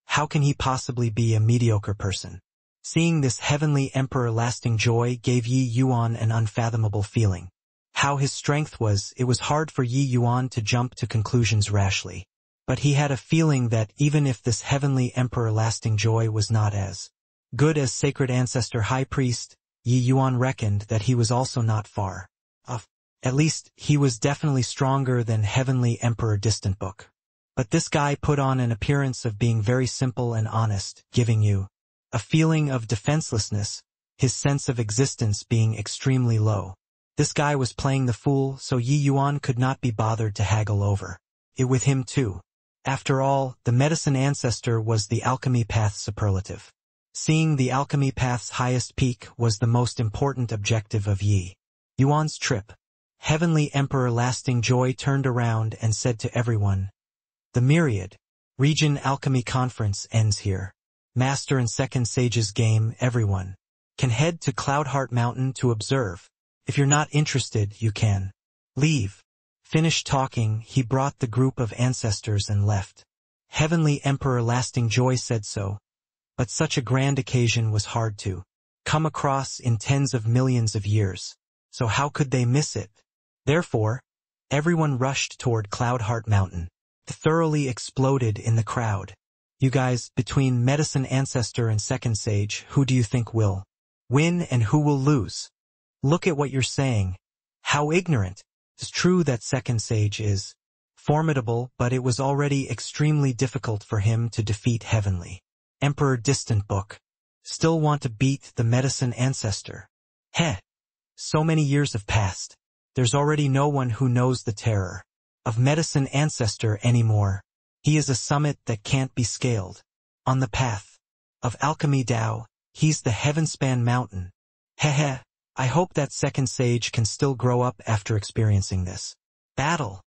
how can he possibly be a mediocre person? Seeing this heavenly emperor lasting joy gave Yi Yuan an unfathomable feeling. How his strength was, it was hard for Yi Yuan to jump to conclusions rashly. But he had a feeling that even if this heavenly emperor lasting joy was not as good as sacred ancestor high priest, Yi Yuan reckoned that he was also not far off. At least, he was definitely stronger than heavenly emperor distant book. But this guy put on an appearance of being very simple and honest, giving you a feeling of defenselessness, his sense of existence being extremely low. This guy was playing the fool, so Yi Yuan could not be bothered to haggle over it with him too. After all, the medicine ancestor was the alchemy path's superlative. Seeing the alchemy path's highest peak was the most important objective of Yi Yuan's trip. Heavenly Emperor Lasting Joy turned around and said to everyone, "The Myriad Region Alchemy Conference ends here. Master and Second Sage's game, everyone can head to Cloudheart Mountain to observe. If you're not interested, you can leave." Finished talking, he brought the group of ancestors and left. Heavenly Emperor Lasting Joy said so, but such a grand occasion was hard to come across in tens of millions of years, so how could they miss it? Therefore, everyone rushed toward Cloudheart Mountain. It thoroughly exploded in the crowd. "You guys, between Medicine Ancestor and Second Sage, who do you think will win and who will lose? Look at what you're saying. How ignorant. It's true that Second Sage is formidable, but it was already extremely difficult for him to defeat Heavenly Emperor Distant Book. Still want to beat the Medicine Ancestor? Heh. So many years have passed. There's already no one who knows the terror of Medicine Ancestor anymore. He is a summit that can't be scaled. On the path of alchemy Tao, he's the heaven-span mountain. Heh. I hope that Second Sage can still grow up after experiencing this battle."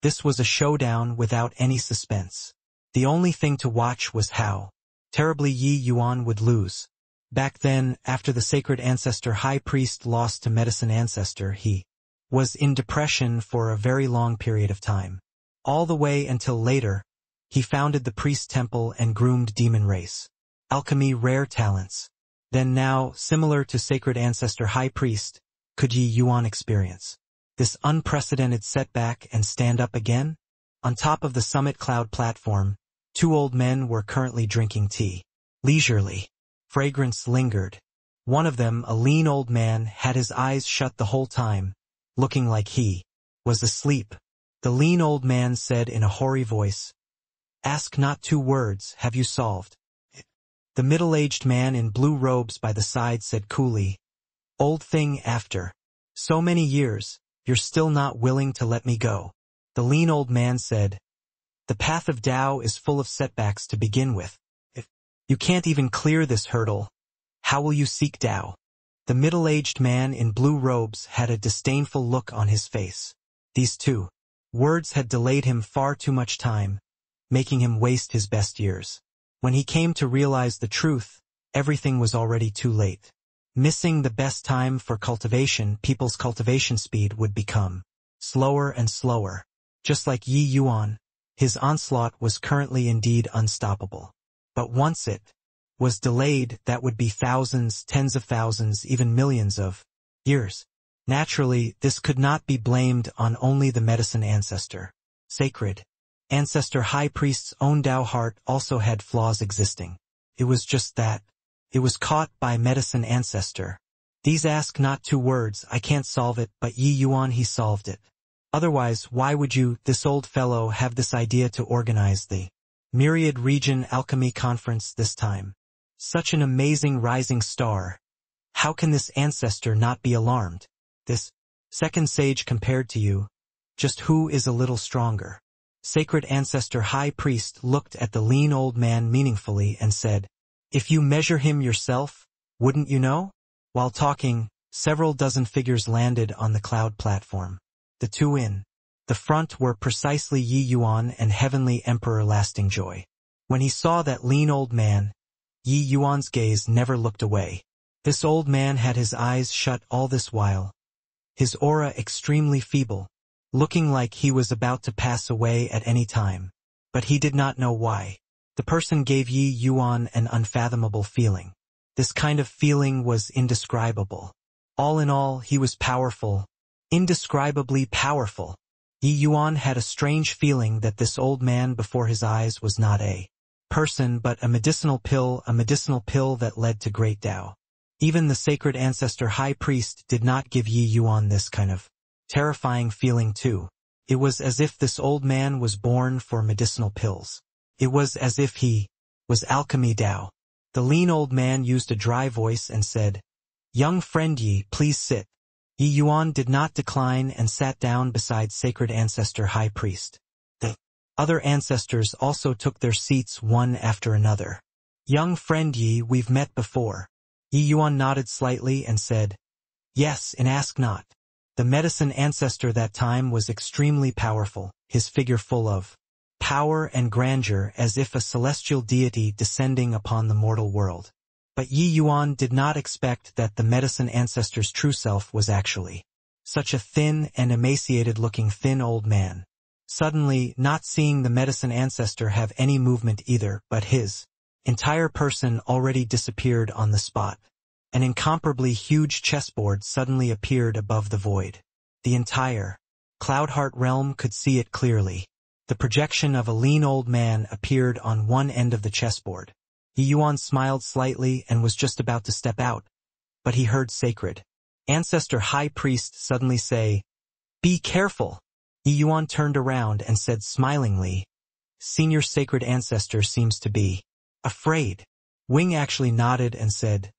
This was a showdown without any suspense. The only thing to watch was how terribly Yi Yuan would lose. Back then, after the Sacred Ancestor High Priest lost to Medicine Ancestor, he was in depression for a very long period of time. All the way until later, he founded the Priest Temple and groomed Demon Race alchemy rare talents. Then now, similar to Sacred Ancestor High Priest, could Yi Yuan experience this unprecedented setback and stand up again? On top of the summit cloud platform, two old men were currently drinking tea. Leisurely, fragrance lingered. One of them, a lean old man, had his eyes shut the whole time, looking like he was asleep. The lean old man said in a hoary voice, "Ask not 2 words, have you solved?" The middle-aged man in blue robes by the side said coolly, "Old thing after so many years, you're still not willing to let me go." The lean old man said, "The path of Tao is full of setbacks to begin with. If you can't even clear this hurdle, how will you seek Tao?" The middle-aged man in blue robes had a disdainful look on his face. These 2 words had delayed him far too much time, making him waste his best years. When he came to realize the truth, everything was already too late. Missing the best time for cultivation, people's cultivation speed would become slower and slower. Just like Yi Yuan, his onslaught was currently indeed unstoppable. But once it was delayed, that would be thousands, tens of thousands, even millions of years. Naturally, this could not be blamed on only the Medicine Ancestor. Sacred Ancestor High Priest's own Tao heart also had flaws existing. It was just that it was caught by Medicine Ancestor. These ask not 2 words, I can't solve it, but Yi Yuan, he solved it. Otherwise, why would you, this old fellow, have this idea to organize the Myriad Region Alchemy Conference this time? Such an amazing rising star. How can this ancestor not be alarmed? This Second Sage compared to you, just who is a little stronger? Sacred Ancestor High Priest looked at the lean old man meaningfully and said, "If you measure him yourself, wouldn't you know?" While talking, Several dozen figures landed on the cloud platform. The two in the front were precisely Yi Yuan and Heavenly Emperor Lasting Joy. When he saw that lean old man, Yi Yuan's gaze never looked away. This old man had his eyes shut all this while, his aura extremely feeble, looking like he was about to pass away at any time. But he did not know why. The person gave Yi Yuan an unfathomable feeling. This kind of feeling was indescribable. All in all, he was powerful, indescribably powerful. Yi Yuan had a strange feeling that this old man before his eyes was not a person but a medicinal pill that led to great Tao. Even the sacred ancestor high priest did not give Yi Yuan this kind of terrifying feeling too. It was as if this old man was born for medicinal pills. It was as if he was alchemy Tao. The lean old man used a dry voice and said, "Young friend Yi, please sit." Yi Yuan did not decline and sat down beside sacred ancestor high priest. The other ancestors also took their seats one after another. "Young friend Yi, we've met before." Yi Yuan nodded slightly and said, "Yes, and ask not." The medicine ancestor that time was extremely powerful, his figure full of power and grandeur as if a celestial deity descending upon the mortal world. But Yi Yuan did not expect that the medicine ancestor's true self was actually such a thin and emaciated-looking thin old man. Suddenly, not seeing the medicine ancestor have any movement either, but his entire person already disappeared on the spot. An incomparably huge chessboard suddenly appeared above the void. The entire Cloudheart realm could see it clearly. The projection of a lean old man appeared on one end of the chessboard. Yi Yuan smiled slightly and was just about to step out, but he heard sacred ancestor high priest suddenly say, "Be careful." Yi Yuan turned around and said smilingly, "Senior sacred ancestor seems to be afraid." Wing actually nodded and said,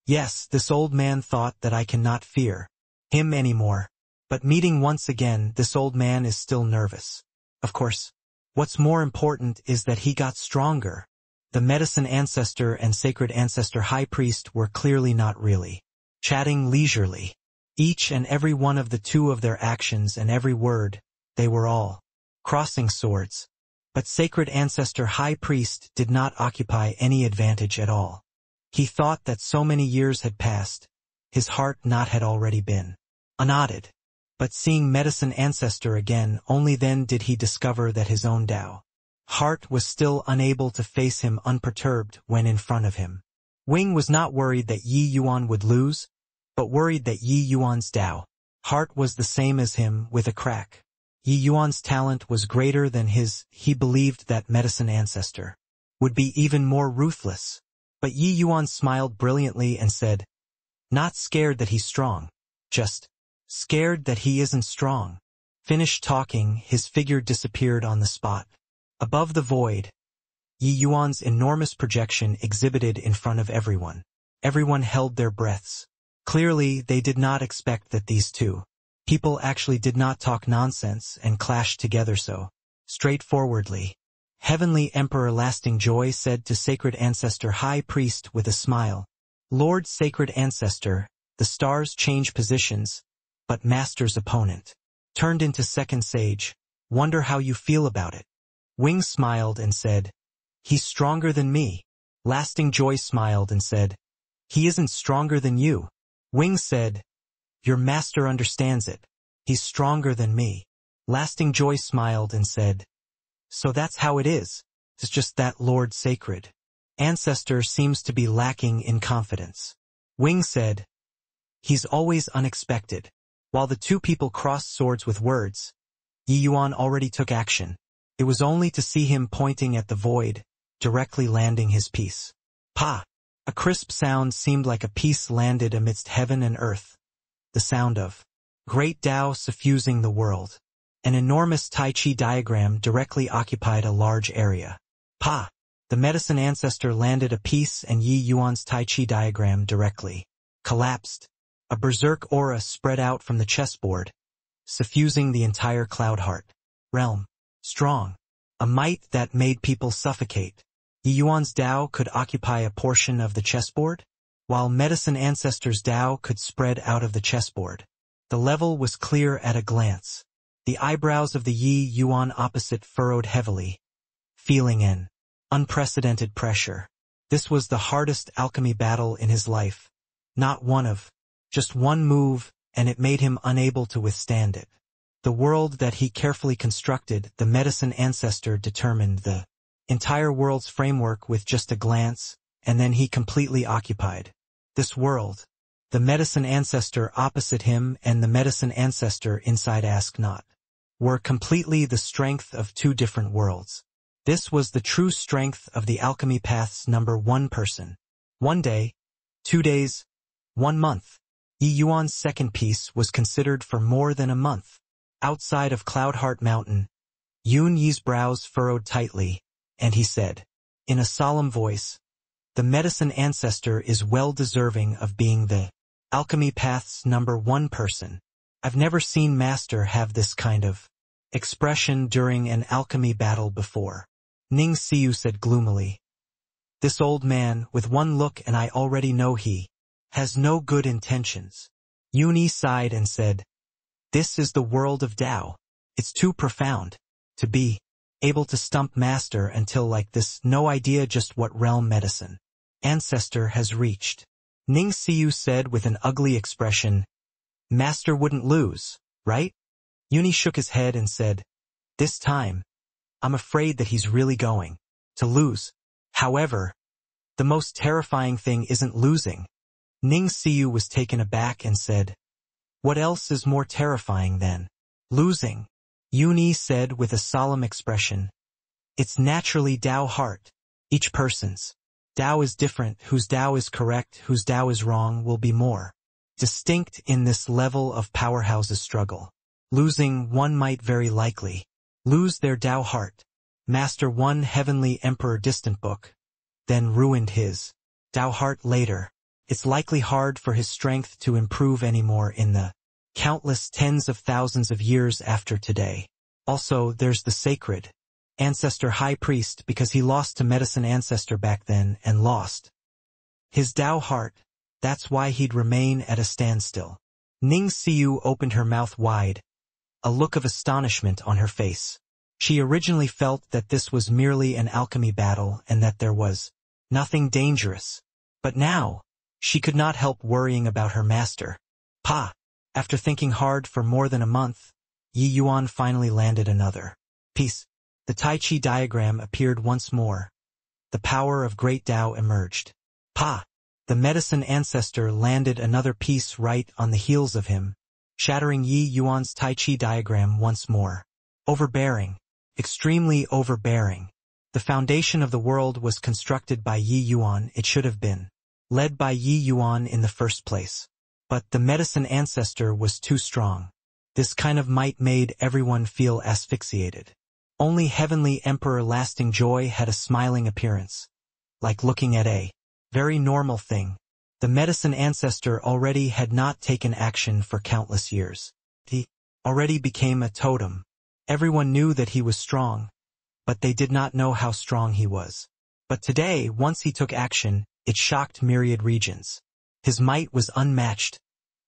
"Yes, this old man thought that I cannot fear him anymore. But meeting once again, this old man is still nervous. Of course, what's more important is that he got stronger." The medicine ancestor and sacred ancestor high priest were clearly not really chatting leisurely. Each and every one of the two of their actions and every word, they were all crossing swords. But sacred ancestor high priest did not occupy any advantage at all. He thought that so many years had passed, his heart not had already been unknotted. But seeing medicine ancestor again, only then did he discover that his own Tao heart was still unable to face him unperturbed when in front of him. Wing was not worried that Yi Yuan would lose, but worried that Yi Yuan's Tao heart was the same as him with a crack. Yi Yuan's talent was greater than his. He believed that medicine ancestor would be even more ruthless. But Yi Yuan smiled brilliantly and said, "Not scared that he's strong, just scared that he isn't strong." Finished talking, his figure disappeared on the spot. Above the void, Yi Yuan's enormous projection exhibited in front of everyone. Everyone held their breaths. Clearly, they did not expect that these two people actually did not talk nonsense and clashed together so straightforwardly. Heavenly Emperor Lasting Joy said to Sacred Ancestor High Priest with a smile, "Lord Sacred Ancestor, the stars change positions, but Master's opponent turned into second sage. Wonder how you feel about it." Wing smiled and said, "He's stronger than me." Lasting Joy smiled and said, "He isn't stronger than you." Wing said, "Your master understands it. He's stronger than me." Lasting Joy smiled and said, "So that's how it is. It's just that Lord Sacred Ancestor seems to be lacking in confidence." Wing said, "He's always unexpected." While the two people crossed swords with words, Yi Yuan already took action. It was only to see him pointing at the void, directly landing his piece. Pa! A crisp sound seemed like a piece landed amidst heaven and earth. The sound of great Tao suffusing the world. An enormous Tai Chi diagram directly occupied a large area. Pa! The medicine ancestor landed a piece and Yi Yuan's Tai Chi diagram directly collapsed. A berserk aura spread out from the chessboard, suffusing the entire Cloudheart realm. Strong. A might that made people suffocate. Yi Yuan's Tao could occupy a portion of the chessboard? while Medicine Ancestor's Tao could spread out of the chessboard. The level was clear at a glance. The eyebrows of the Yi Yuan opposite furrowed heavily, feeling an unprecedented pressure. This was the hardest alchemy battle in his life. Not one of, just one move, and it made him unable to withstand it. The world that he carefully constructed, the Medicine Ancestor determined the entire world's framework with just a glance, and then he completely occupied this world. The Medicine Ancestor opposite him and the Medicine Ancestor inside Ask Not were completely the strength of two different worlds. This was the true strength of the alchemy path's number one person. 1 day, 2 days, 1 month. Yi Yuan's second piece was considered for more than a month. Outside of Cloudheart Mountain, Yun Yi's brows furrowed tightly, and he said, in a solemn voice, "The Medicine Ancestor is well deserving of being the alchemy path's number one person. I've never seen Master have this kind of expression during an alchemy battle before." Ning Xiu said gloomily, "This old man, with one look and I already know he has no good intentions." Yun Yi sighed and said, "This is the world of Tao. It's too profound to be able to stump Master until like this. No idea just what realm Medicine Ancestor has reached." Ning Xiu said with an ugly expression, "Master wouldn't lose, right?" Yun Yi shook his head and said, "This time, I'm afraid that he's really going to lose. However, the most terrifying thing isn't losing." Ning Xiu was taken aback and said, "What else is more terrifying than losing?" Yun Yi said with a solemn expression, "It's naturally Tao heart. Each person's Tao is different. Whose Tao is correct, whose Tao is wrong will be more distinct in this level of powerhouses struggle. Losing one might very likely lose their Tao heart. Master one Heavenly Emperor distant book, then ruined his Tao heart later. It's likely hard for his strength to improve anymore in the countless tens of thousands of years after today. Also, there's the sacred Ancestor High Priest because he lost to Medicine Ancestor back then and lost his Tao heart. That's why he'd remain at a standstill." Ning Xiu opened her mouth wide, a look of astonishment on her face. She originally felt that this was merely an alchemy battle and that there was nothing dangerous. But now, she could not help worrying about her master. Pa! After thinking hard for more than a month, Yi Yuan finally landed another piece. The Tai Chi diagram appeared once more. The power of Great Tao emerged. Pa! The Medicine Ancestor landed another piece right on the heels of him, shattering Yi Yuan's Tai Chi diagram once more. Overbearing. Extremely overbearing. The foundation of the world was constructed by Yi Yuan. It should have been led by Yi Yuan in the first place. But the Medicine Ancestor was too strong. This kind of might made everyone feel asphyxiated. Only Heavenly Emperor Lasting Joy had a smiling appearance, like looking at a very normal thing. The Medicine Ancestor already had not taken action for countless years. He already became a totem. Everyone knew that he was strong, but they did not know how strong he was. But today, once he took action, it shocked myriad regions. His might was unmatched,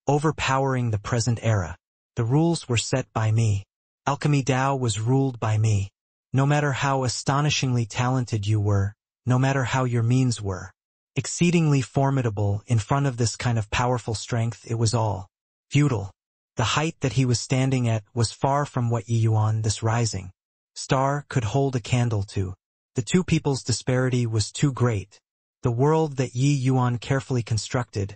overpowering the present era. The rules were set by me. Alchemy Tao was ruled by me. No matter how astonishingly talented you were, no matter how your means were exceedingly formidable in front of this kind of powerful strength, it was all futile. The height that he was standing at was far from what Yi Yuan, this rising star, could hold a candle to. The two people's disparity was too great. The world that Yi Yuan carefully constructed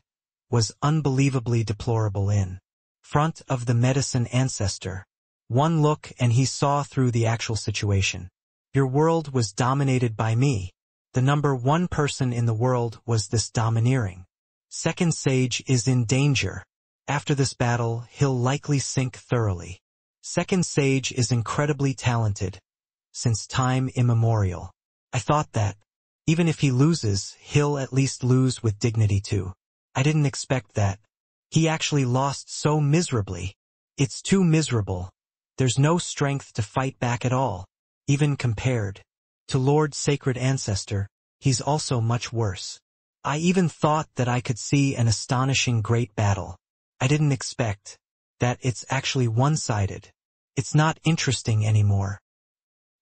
was unbelievably deplorable in front of the Medicine Ancestor. One look and he saw through the actual situation. Your world was dominated by me. The number one person in the world was this domineering second sage is in danger. After this battle, he'll likely sink thoroughly. Second sage is incredibly talented, since time immemorial. I thought that, even if he loses, he'll at least lose with dignity too. I didn't expect that. He actually lost so miserably. It's too miserable. There's no strength to fight back at all. Even compared to Lord Sacred Ancestor, he's also much worse. I even thought that I could see an astonishing great battle. I didn't expect that it's actually one-sided. It's not interesting anymore.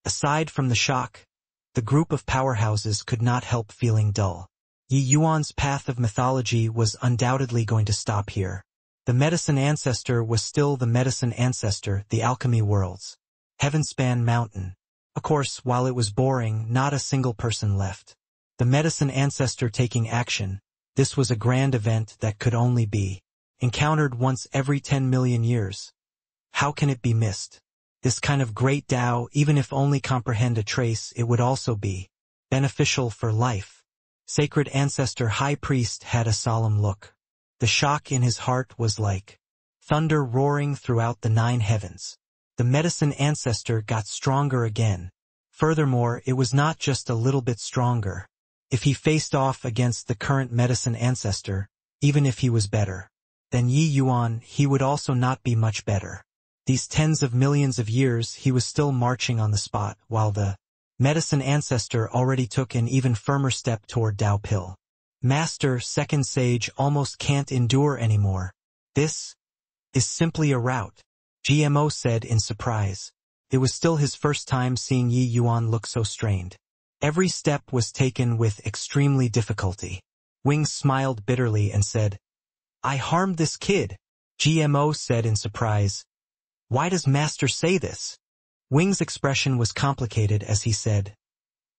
Aside from the shock, the group of powerhouses could not help feeling dull. Yi Yuan's path of mythology was undoubtedly going to stop here. The medicine ancestor was still the medicine ancestor, the alchemy worlds. Heavenspan Mountain. Of course, while it was boring, not a single person left. The medicine ancestor taking action, this was a grand event that could only be encountered once every 10 million years. How can it be missed? This kind of great Tao, even if only comprehend a trace, it would also be beneficial for life. Sacred Ancestor High Priest had a solemn look. The shock in his heart was like thunder roaring throughout the 9 heavens. The medicine ancestor got stronger again. Furthermore, it was not just a little bit stronger. If he faced off against the current medicine ancestor, even if he was better than Yi Yuan, he would also not be much better. These tens of millions of years he was still marching on the spot, while the medicine ancestor already took an even firmer step toward Tao Pill. Master, second sage almost can't endure anymore. This is simply a rout, GMO said in surprise. It was still his first time seeing Yi Yuan look so strained. Every step was taken with extremely difficulty. Wing smiled bitterly and said, I harmed this kid, GMO said in surprise. Why does Master say this? Wing's expression was complicated as he said,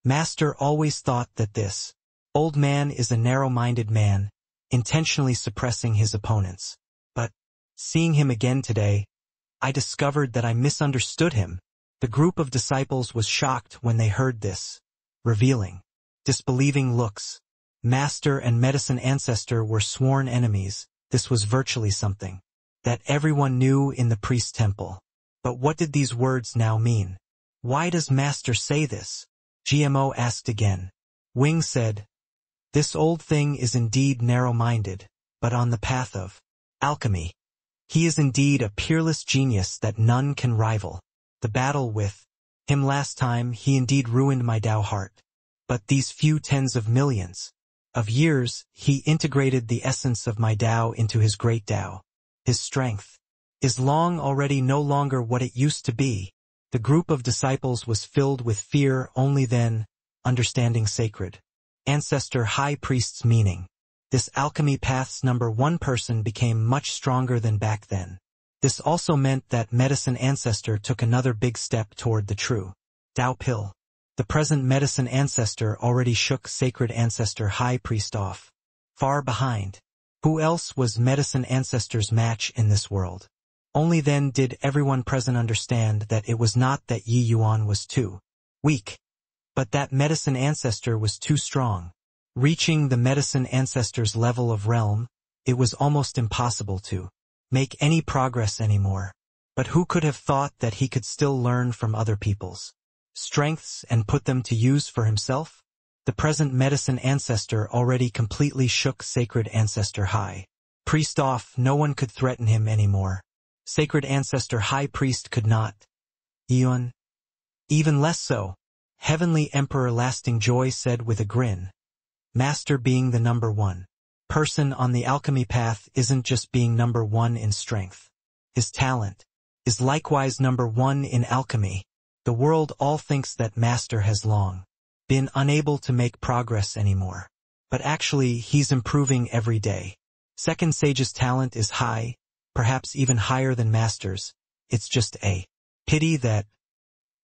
Master always thought that this old man is a narrow-minded man, intentionally suppressing his opponents. But, seeing him again today, I discovered that I misunderstood him. The group of disciples was shocked when they heard this, revealing, disbelieving looks. Master and medicine ancestor were sworn enemies. This was virtually something that everyone knew in the priest temple. But what did these words now mean? Why does Master say this? GMO asked again. Wing said, This old thing is indeed narrow-minded, but on the path of alchemy. He is indeed a peerless genius that none can rival. The battle with him last time, he indeed ruined my Tao heart. But these few tens of millions of years, he integrated the essence of my Tao into his great Tao. His strength is long already no longer what it used to be. The group of disciples was filled with fear, only then understanding sacred ancestor high priest's meaning. This alchemy path's number 1 person became much stronger than back then. This also meant that medicine ancestor took another big step toward the true Tao Pill. The present medicine ancestor already shook sacred ancestor high priest off. Far behind. Who else was medicine ancestor's match in this world? Only then did everyone present understand that it was not that Yi Yuan was too weak, but that medicine ancestor was too strong. Reaching the medicine ancestor's level of realm, it was almost impossible to make any progress anymore. But who could have thought that he could still learn from other people's strengths and put them to use for himself? The present medicine ancestor already completely shook sacred ancestor high priest off. No one could threaten him anymore. Sacred ancestor high priest could not. Eon. Even less so. Heavenly Emperor Lasting Joy said with a grin. Master being the number 1 person on the alchemy path isn't just being number 1 in strength. His talent is likewise number 1 in alchemy. The world all thinks that Master has long been unable to make progress anymore. But actually, he's improving every day. Second Sage's talent is high, perhaps even higher than Master's. It's just a pity that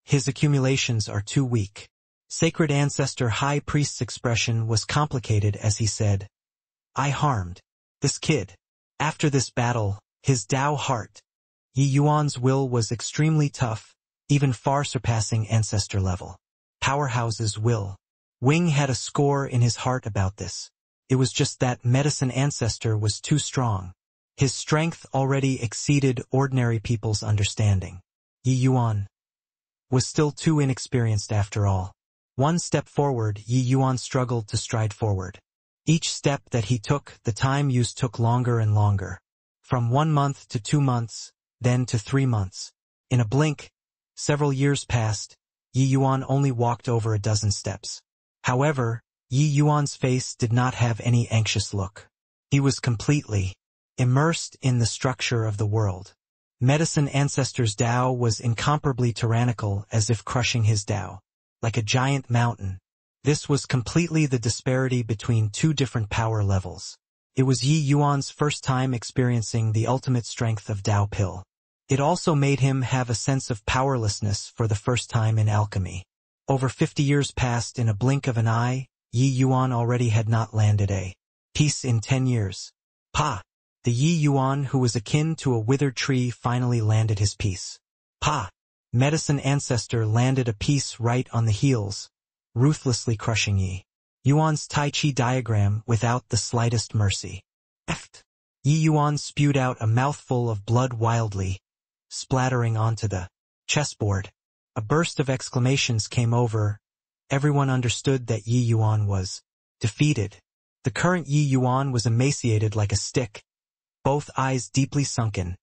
his accumulations are too weak. Sacred Ancestor High Priest's expression was complicated as he said, I harmed this kid. After this battle, his Tao heart, Yi Yuan's will was extremely tough, even far surpassing ancestor level. Powerhouse's will. Wing had a score in his heart about this. It was just that medicine ancestor was too strong. His strength already exceeded ordinary people's understanding. Yi Yuan was still too inexperienced after all. One step forward, Yi Yuan struggled to stride forward. Each step that he took, the time used took longer and longer. From 1 month to 2 months, then to 3 months. In a blink, several years passed. Yi Yuan only walked over a dozen steps. However, Yi Yuan's face did not have any anxious look. He was completely immersed in the structure of the world. Medicine Ancestor's Tao was incomparably tyrannical, as if crushing his Tao. Like a giant mountain. This was completely the disparity between two different power levels. It was Yi Yuan's first time experiencing the ultimate strength of Tao Pill. It also made him have a sense of powerlessness for the first time in alchemy. Over 50 years passed in a blink of an eye. Yi Yuan already had not landed a piece in 10 years. Pa! The Yi Yuan who was akin to a withered tree finally landed his piece. Pa! Medicine Ancestor landed a piece right on the heels, ruthlessly crushing Yi Yuan's Tai Chi diagram without the slightest mercy. Eft! Yi Yuan spewed out a mouthful of blood wildly, splattering onto the chessboard. A burst of exclamations came over. Everyone understood that Yi Yuan was defeated. The current Yi Yuan was emaciated like a stick, both eyes deeply sunken,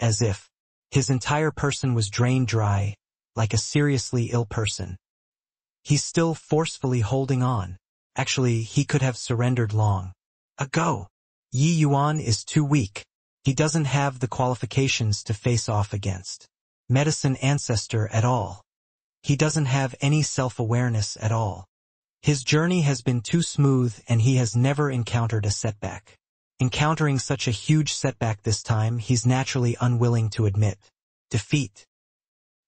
as if his entire person was drained dry, like a seriously ill person. He's still forcefully holding on. Actually, he could have surrendered long ago. Yi Yuan is too weak. He doesn't have the qualifications to face off against Medicine Ancestor at all. He doesn't have any self-awareness at all. His journey has been too smooth and he has never encountered a setback. Encountering such a huge setback this time, he's naturally unwilling to admit defeat.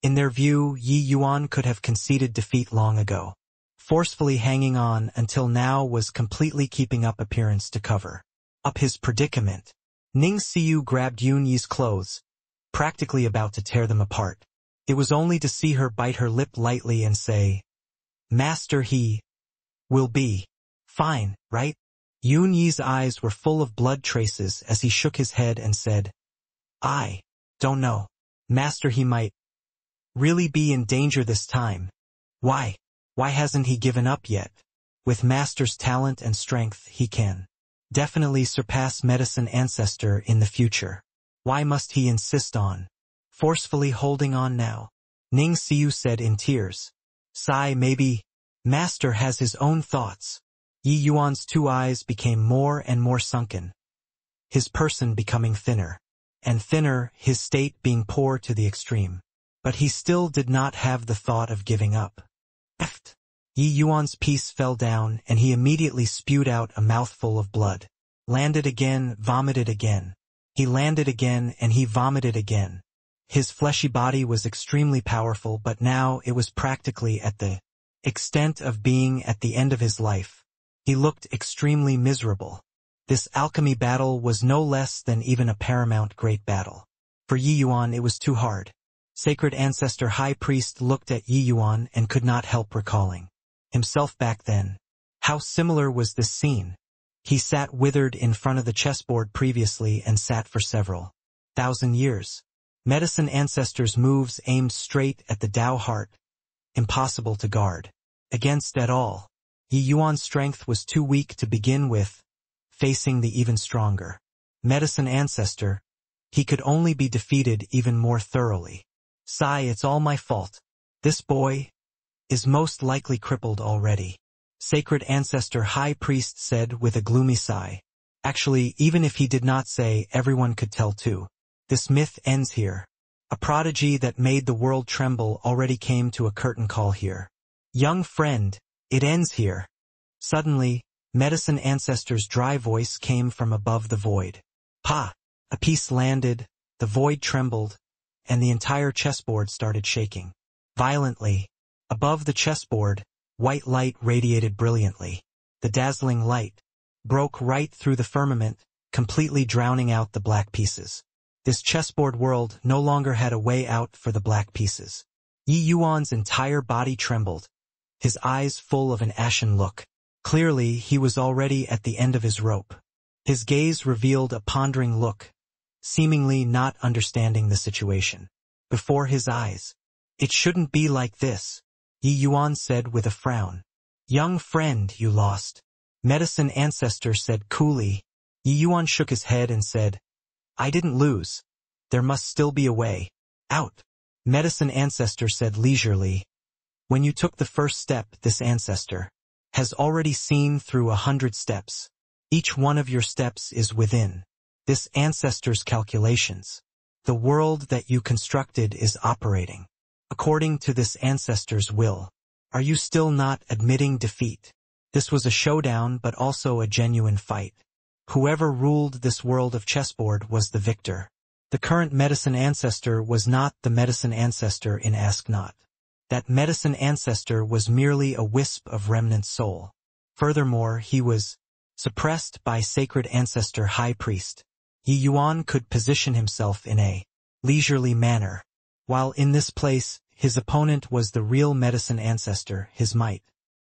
In their view, Yi Yuan could have conceded defeat long ago. Forcefully hanging on until now was completely keeping up appearance to cover up his predicament. Ning Xiu grabbed Yun Yi's clothes, practically about to tear them apart. It was only to see her bite her lip lightly and say, "Master, he will be fine, right?" Yun Yi's eyes were full of blood traces as he shook his head and said, "I don't know. Master, he might really be in danger this time. Why hasn't he given up yet? With Master's talent and strength, he can definitely surpass Medicine Ancestor in the future. Why must he insist on forcefully holding on now?" Ning Xiu said in tears. "Sigh, maybe Master has his own thoughts." Yi Yuan's two eyes became more and more sunken, his person becoming thinner and thinner, his state being poor to the extreme. But he still did not have the thought of giving up. Eft! Yi Yuan's piece fell down and he immediately spewed out a mouthful of blood. Landed again, vomited again. He landed again and he vomited again. His fleshy body was extremely powerful, but now it was practically at the extent of being at the end of his life. He looked extremely miserable. This alchemy battle was no less than even a paramount great battle. For Yi Yuan it was too hard. Sacred Ancestor High Priest looked at Yi Yuan and could not help recalling himself back then. How similar was this scene? He sat withered in front of the chessboard previously and sat for several thousand years. Medicine Ancestor's moves aimed straight at the Tao heart. Impossible to guard against at all. Yi Yuan's strength was too weak to begin with, facing the even stronger Medicine Ancestor. He could only be defeated even more thoroughly. Sigh, it's all my fault. This boy is most likely crippled already. Sacred Ancestor High Priest said with a gloomy sigh. Actually, even if he did not say, everyone could tell too. This myth ends here. A prodigy that made the world tremble already came to a curtain call here. Young friend, it ends here. Suddenly, Medicine Ancestor's dry voice came from above the void. Pa! A piece landed, the void trembled, and the entire chessboard started shaking violently. Above the chessboard, white light radiated brilliantly. The dazzling light broke right through the firmament, completely drowning out the black pieces. This chessboard world no longer had a way out for the black pieces. Yi Yuan's entire body trembled, his eyes full of an ashen look. Clearly, he was already at the end of his rope. His gaze revealed a pondering look, seemingly not understanding the situation. Before his eyes. "It shouldn't be like this," Yi Yuan said with a frown. "Young friend, you lost." Medicine Ancestor said coolly. Yi Yuan shook his head and said, "I didn't lose. There must still be a way out." Medicine Ancestor said leisurely, "When you took the first step, this ancestor has already seen through 100 steps. Each one of your steps is within this ancestor's calculations. The world that you constructed is operating according to this ancestor's will. Are you still not admitting defeat? This was a showdown, but also a genuine fight. Whoever ruled this world of chessboard was the victor. The current medicine ancestor was not the medicine ancestor in Ask Not. That medicine ancestor was merely a wisp of remnant soul. Furthermore, he was suppressed by sacred ancestor high priest. Yi Yuan could position himself in a leisurely manner. While in this place, his opponent was the real medicine ancestor. His might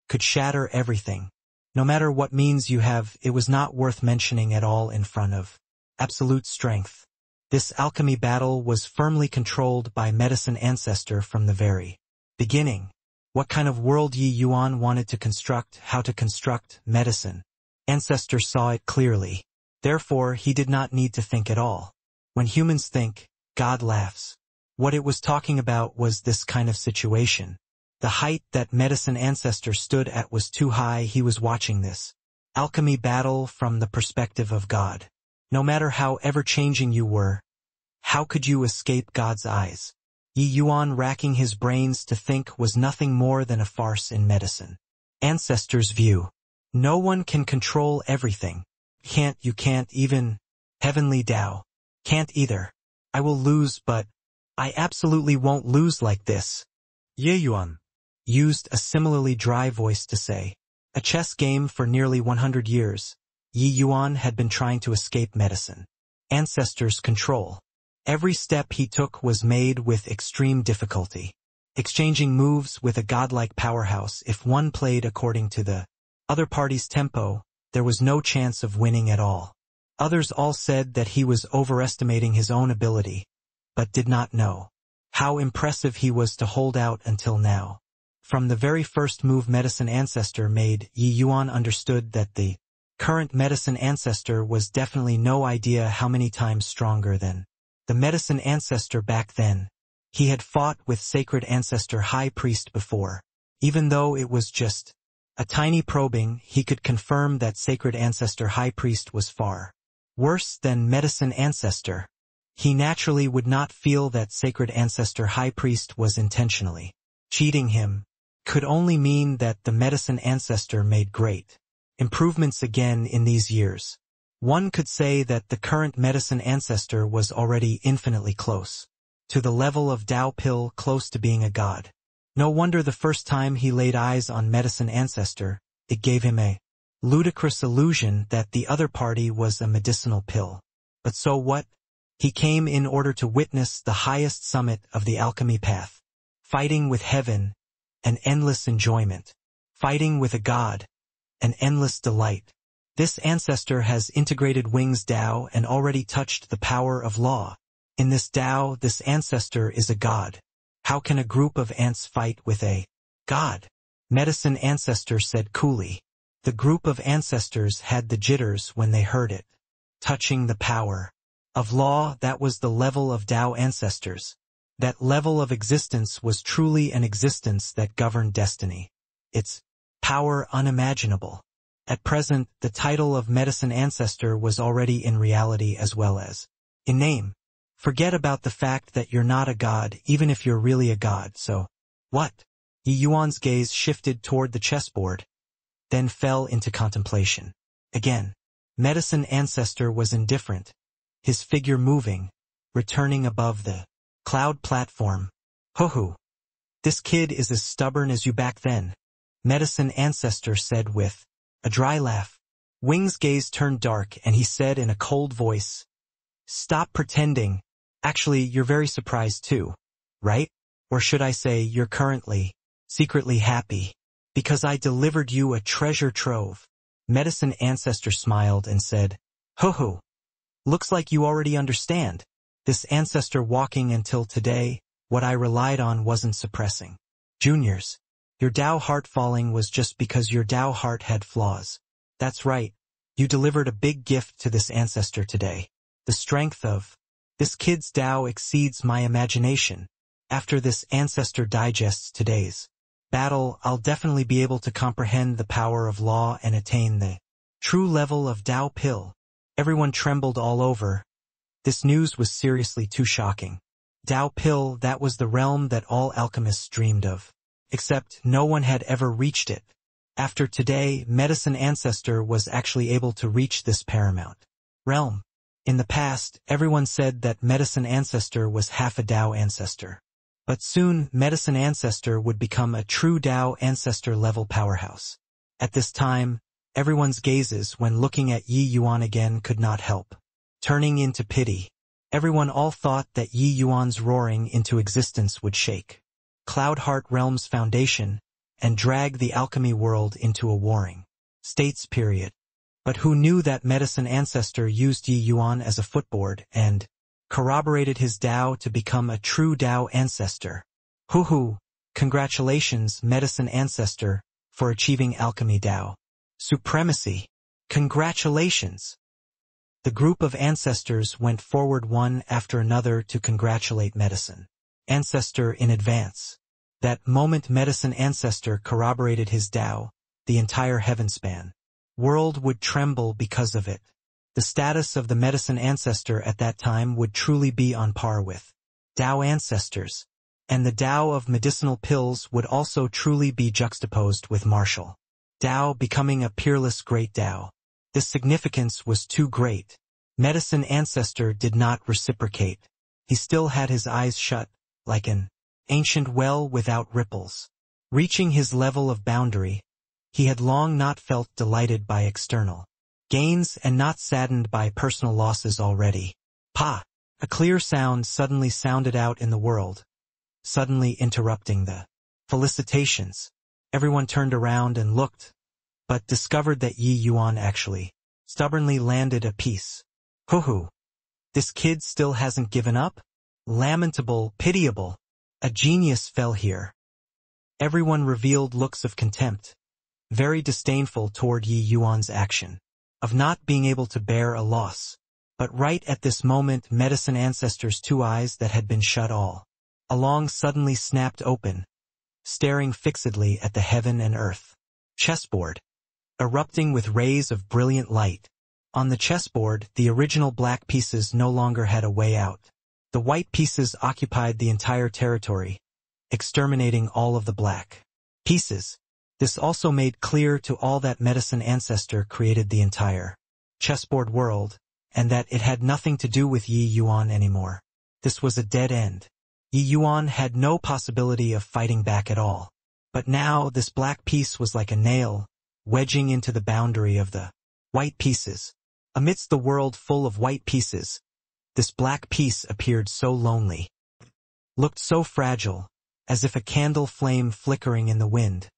could shatter everything. No matter what means you have, it was not worth mentioning at all in front of absolute strength. This alchemy battle was firmly controlled by medicine ancestor from the very beginning. What kind of world Yi Yuan wanted to construct, how to construct medicine. Ancestor saw it clearly. Therefore, he did not need to think at all. When humans think, God laughs. What it was talking about was this kind of situation. The height that medicine ancestor stood at was too high. He was watching this alchemy battle from the perspective of God. No matter how ever-changing you were, how could you escape God's eyes? Yi Yuan, racking his brains to think, was nothing more than a farce in medicine ancestor's view. No one can control everything. You can't even. Heavenly Tao can't either. I will lose, but I absolutely won't lose like this. Ye Yuan Used a similarly dry voice to say. A chess game for nearly 100 years, Yi Yuan had been trying to escape medicine ancestor's control. Every step he took was made with extreme difficulty. Exchanging moves with a godlike powerhouse, if one played according to the other party's tempo, there was no chance of winning at all. Others all said that he was overestimating his own ability, but did not know how impressive he was to hold out until now. From the very first move medicine ancestor made, Yi Yuan understood that the current medicine ancestor was definitely no idea how many times stronger than the medicine ancestor back then. He had fought with sacred ancestor high priest before. Even though it was just a tiny probing, he could confirm that sacred ancestor high priest was far worse than medicine ancestor. He naturally would not feel that sacred ancestor high priest was intentionally cheating him. Could only mean that the medicine ancestor made great improvements again in these years. One could say that the current medicine ancestor was already infinitely close to the level of Tao Pill, close to being a god. No wonder the first time he laid eyes on medicine ancestor, it gave him a ludicrous illusion that the other party was a medicinal pill. But so what? He came in order to witness the highest summit of the alchemy path. Fighting with heaven, an endless enjoyment. Fighting with a god, an endless delight. This ancestor has integrated Wing's Tao and already touched the power of law. In this Tao, this ancestor is a god. How can a group of ants fight with a god? Medicine ancestor said coolly. The group of ancestors had the jitters when they heard it. Touching the power of law, that was the level of Tao ancestors. That level of existence was truly an existence that governed destiny. Its power unimaginable. At present, the title of medicine ancestor was already in reality as well as in name. Forget about the fact that you're not a god, even if you're really a god, so what? Yi Yuan's gaze shifted toward the chessboard, then fell into contemplation. Again, medicine ancestor was indifferent, his figure moving, returning above the cloud platform. Hoo-hoo. This kid is as stubborn as you back then, medicine ancestor said with a dry laugh. Wing's gaze turned dark and he said in a cold voice, "Stop pretending. Actually, you're very surprised too, right? Or should I say you're currently, secretly happy, because I delivered you a treasure trove." Medicine ancestor smiled and said, "Hoo-hoo. Looks like you already understand. This ancestor walking until today, what I relied on wasn't suppressing juniors. Your Tao heart falling was just because your Tao heart had flaws. That's right. You delivered a big gift to this ancestor today. The strength of this kid's Tao exceeds my imagination. After this ancestor digests today's battle, I'll definitely be able to comprehend the power of law and attain the true level of Dao Pill. Everyone trembled all over. This news was seriously too shocking. Dao Pill, that was the realm that all alchemists dreamed of. Except no one had ever reached it. After today, Medicine Ancestor was actually able to reach this paramount realm. In the past, everyone said that Medicine Ancestor was half a Dao Ancestor. But soon, Medicine Ancestor would become a true Dao Ancestor level powerhouse. At this time, everyone's gazes when looking at Yi Yuan again could not help turning into pity. Everyone all thought that Yi Yuan's roaring into existence would shake Cloudheart Realm's foundation and drag the alchemy world into a warring states period. But who knew that Medicine Ancestor used Yi Yuan as a footboard and corroborated his Dao to become a true Dao Ancestor? Hoo-hoo! Congratulations, Medicine Ancestor, for achieving alchemy Dao supremacy. Congratulations! The group of ancestors went forward one after another to congratulate Medicine Ancestor in advance. That moment Medicine Ancestor corroborated his Dao, the entire heavenspan world would tremble because of it. The status of the Medicine Ancestor at that time would truly be on par with Dao Ancestors, and the Dao of medicinal pills would also truly be juxtaposed with martial Dao becoming a peerless great Dao. This significance was too great. Medicine Ancestor did not reciprocate. He still had his eyes shut, like an ancient well without ripples. Reaching his level of boundary, he had long not felt delighted by external gains and not saddened by personal losses already. Pa! A clear sound suddenly sounded out in the world, suddenly interrupting the felicitations. Everyone turned around and looked, but discovered that Yi Yuan actually stubbornly landed a piece. Hoo-hoo! This kid still hasn't given up? Lamentable, pitiable. A genius fell here. Everyone revealed looks of contempt, very disdainful toward Yi Yuan's action, of not being able to bear a loss. But right at this moment Medicine Ancestor's two eyes that had been shut all along suddenly snapped open, staring fixedly at the heaven and earth chessboard, erupting with rays of brilliant light. On the chessboard, the original black pieces no longer had a way out. The white pieces occupied the entire territory, exterminating all of the black pieces. This also made clear to all that Medicine Ancestor created the entire chessboard world, and that it had nothing to do with Yi Yuan anymore. This was a dead end. Yi Yuan had no possibility of fighting back at all. But now this black piece was like a nail, wedging into the boundary of the white pieces. Amidst the world full of white pieces, this black piece appeared so lonely, looked so fragile, as if a candle flame flickering in the wind,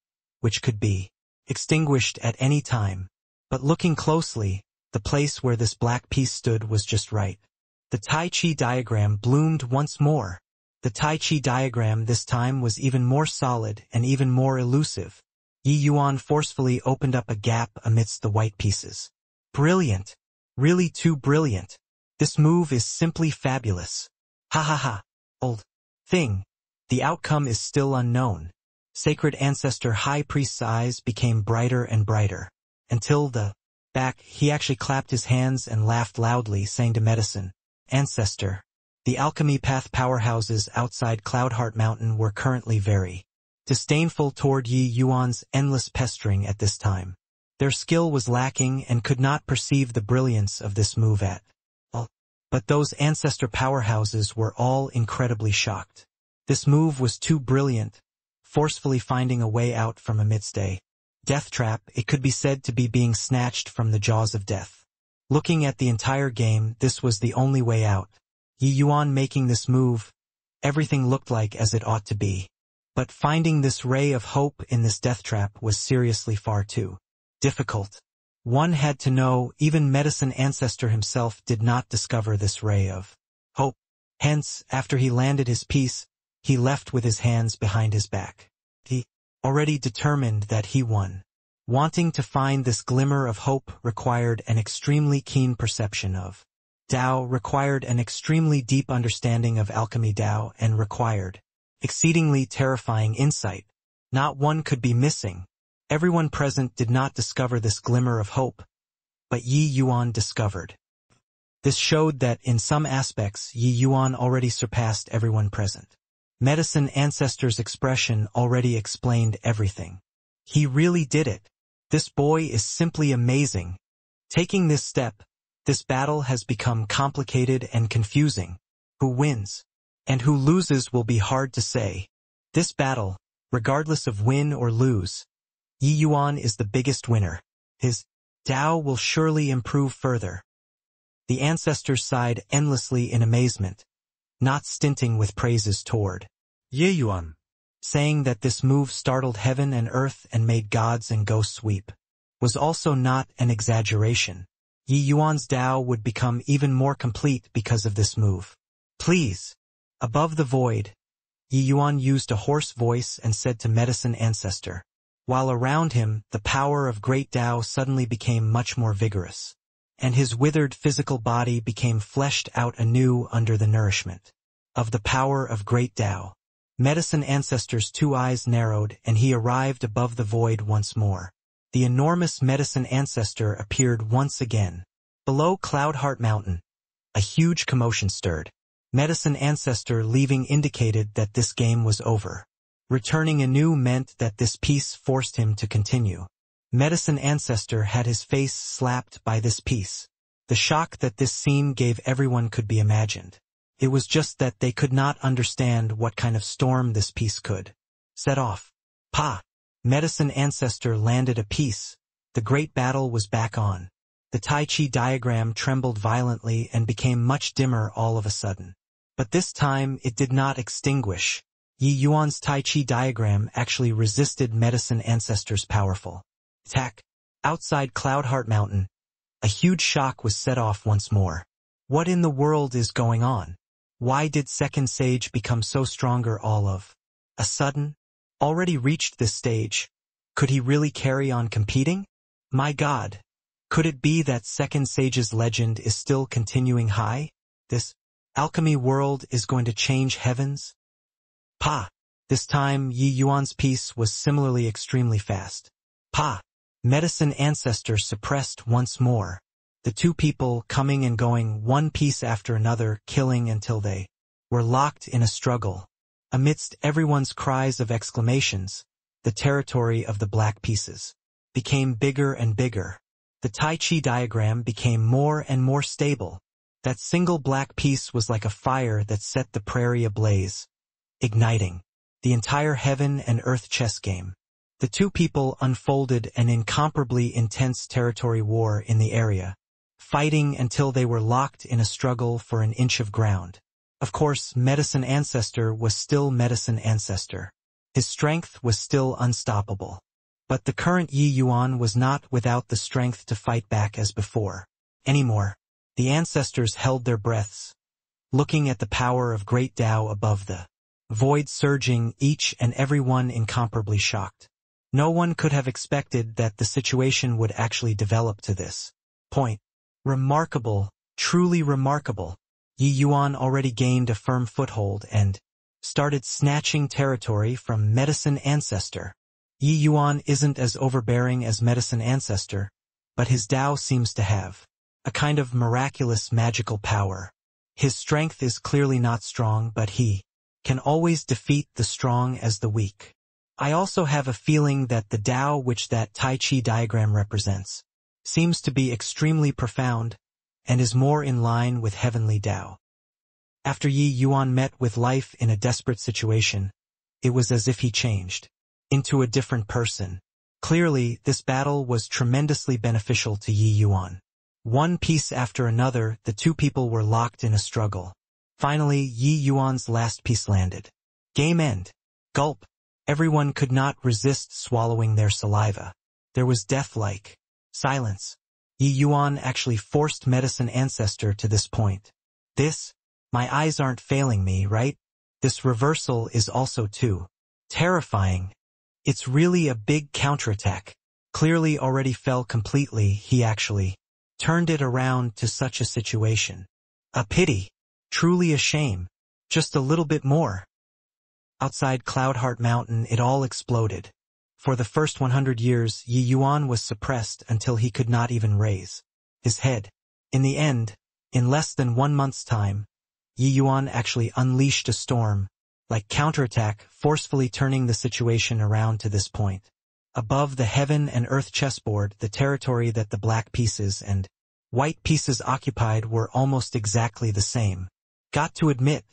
which could be extinguished at any time. But looking closely, the place where this black piece stood was just right. The Tai Chi diagram bloomed once more. The Tai Chi diagram this time was even more solid and even more elusive. Yi Yuan forcefully opened up a gap amidst the white pieces. Brilliant! Really too brilliant. This move is simply fabulous. Ha ha ha. Old thing. The outcome is still unknown. Sacred Ancestor High Priest's eyes became brighter and brighter. Until he actually clapped his hands and laughed loudly, saying to Medicine Ancestor, the alchemy path powerhouses outside Cloudheart Mountain were currently very disdainful toward Yi Yuan's endless pestering at this time. Their skill was lacking and could not perceive the brilliance of this move at all. But those ancestor powerhouses were all incredibly shocked. This move was too brilliant, forcefully finding a way out from amidst a death trap. It could be said to be being snatched from the jaws of death. Looking at the entire game, this was the only way out. Yi Yuan making this move, everything looked like as it ought to be. But finding this ray of hope in this death trap was seriously far too difficult. One had to know even Medicine Ancestor himself did not discover this ray of hope. Hence, after he landed his piece, he left with his hands behind his back. He already determined that he won. Wanting to find this glimmer of hope required an extremely keen perception of Dao, required an extremely deep understanding of alchemy Dao, and required exceedingly terrifying insight. Not one could be missing. Everyone present did not discover this glimmer of hope, but Yi Yuan discovered. This showed that in some aspects Yi Yuan already surpassed everyone present. Medicine Ancestor's expression already explained everything. He really did it. This boy is simply amazing. Taking this step, this battle has become complicated and confusing. Who wins and who loses will be hard to say. This battle, regardless of win or lose, Yi Yuan is the biggest winner. His Tao will surely improve further. The ancestors sighed endlessly in amazement, not stinting with praises toward Ye Yuan, saying that this move startled heaven and earth and made gods and ghosts weep, was also not an exaggeration. Yi Yuan's Tao would become even more complete because of this move. Please. Above the void, Yi Yuan used a hoarse voice and said to Medicine Ancestor. While around him, the power of great Tao suddenly became much more vigorous, and his withered physical body became fleshed out anew under the nourishment of the power of great Tao. Medicine Ancestor's 2 eyes narrowed and he arrived above the void once more. The enormous Medicine Ancestor appeared once again. Below Cloud Heart Mountain, a huge commotion stirred. Medicine Ancestor leaving indicated that this game was over. Returning anew meant that this piece forced him to continue. Medicine Ancestor had his face slapped by this piece. The shock that this scene gave everyone could be imagined. It was just that they could not understand what kind of storm this piece could set off. Pa! Medicine Ancestor landed a piece. The great battle was back on. The Tai Chi diagram trembled violently and became much dimmer all of a sudden. But this time it did not extinguish. Yi Yuan's Tai Chi diagram actually resisted Medicine Ancestor's powerful attack. Outside Cloud Heart Mountain, a huge shock was set off once more. What in the world is going on? Why did Second Sage become so stronger all of a sudden? Already reached this stage. Could he really carry on competing? My God! Could it be that Second Sage's legend is still continuing high? This alchemy world is going to change heavens? Pa! This time Yi Yuan's piece was similarly extremely fast. Pa! Medicine Ancestor suppressed once more. The 2 people coming and going one piece after another, killing until they were locked in a struggle. Amidst everyone's cries of exclamations, the territory of the black pieces became bigger and bigger. The Tai Chi diagram became more and more stable. That single black piece was like a fire that set the prairie ablaze, igniting the entire heaven and earth chess game. The 2 people unfolded an incomparably intense territory war in the area, fighting until they were locked in a struggle for an inch of ground. Of course, Medicine Ancestor was still Medicine Ancestor. His strength was still unstoppable. But the current Yi Yuan was not without the strength to fight back as before. Anymore. The ancestors held their breaths, looking at the power of great Tao above the void surging, each and every one incomparably shocked. No one could have expected that the situation would actually develop to this point. Remarkable, truly remarkable. Yi Yuan already gained a firm foothold and started snatching territory from Medicine Ancestor. Yi Yuan isn't as overbearing as Medicine Ancestor, but his Tao seems to have a kind of miraculous magical power. His strength is clearly not strong, but he can always defeat the strong as the weak. I also have a feeling that the Tao which that Tai Chi diagram represents seems to be extremely profound and is more in line with heavenly Tao. After Yi Yuan met with life in a desperate situation, it was as if he changed into a different person. Clearly, this battle was tremendously beneficial to Yi Yuan. One piece after another, the 2 people were locked in a struggle. Finally, Yi Yuan's last piece landed. Game end. Gulp. Everyone could not resist swallowing their saliva. There was death-like silence. Yi Yuan actually forced Medicine Ancestor to this point. This, my eyes aren't failing me, right? This reversal is also too terrifying. It's really a big counterattack. Clearly already fell completely, he actually turned it around to such a situation. A pity. Truly a shame. Just a little bit more. Outside Cloudheart Mountain it all exploded. For the first 100 years Yi Yuan was suppressed until he could not even raise his head. In the end, in less than 1 month's time, Yi Yuan actually unleashed a storm, like counterattack, forcefully turning the situation around to this point. Above the heaven and earth chessboard, the territory that the black pieces and white pieces occupied were almost exactly the same. Got to admit,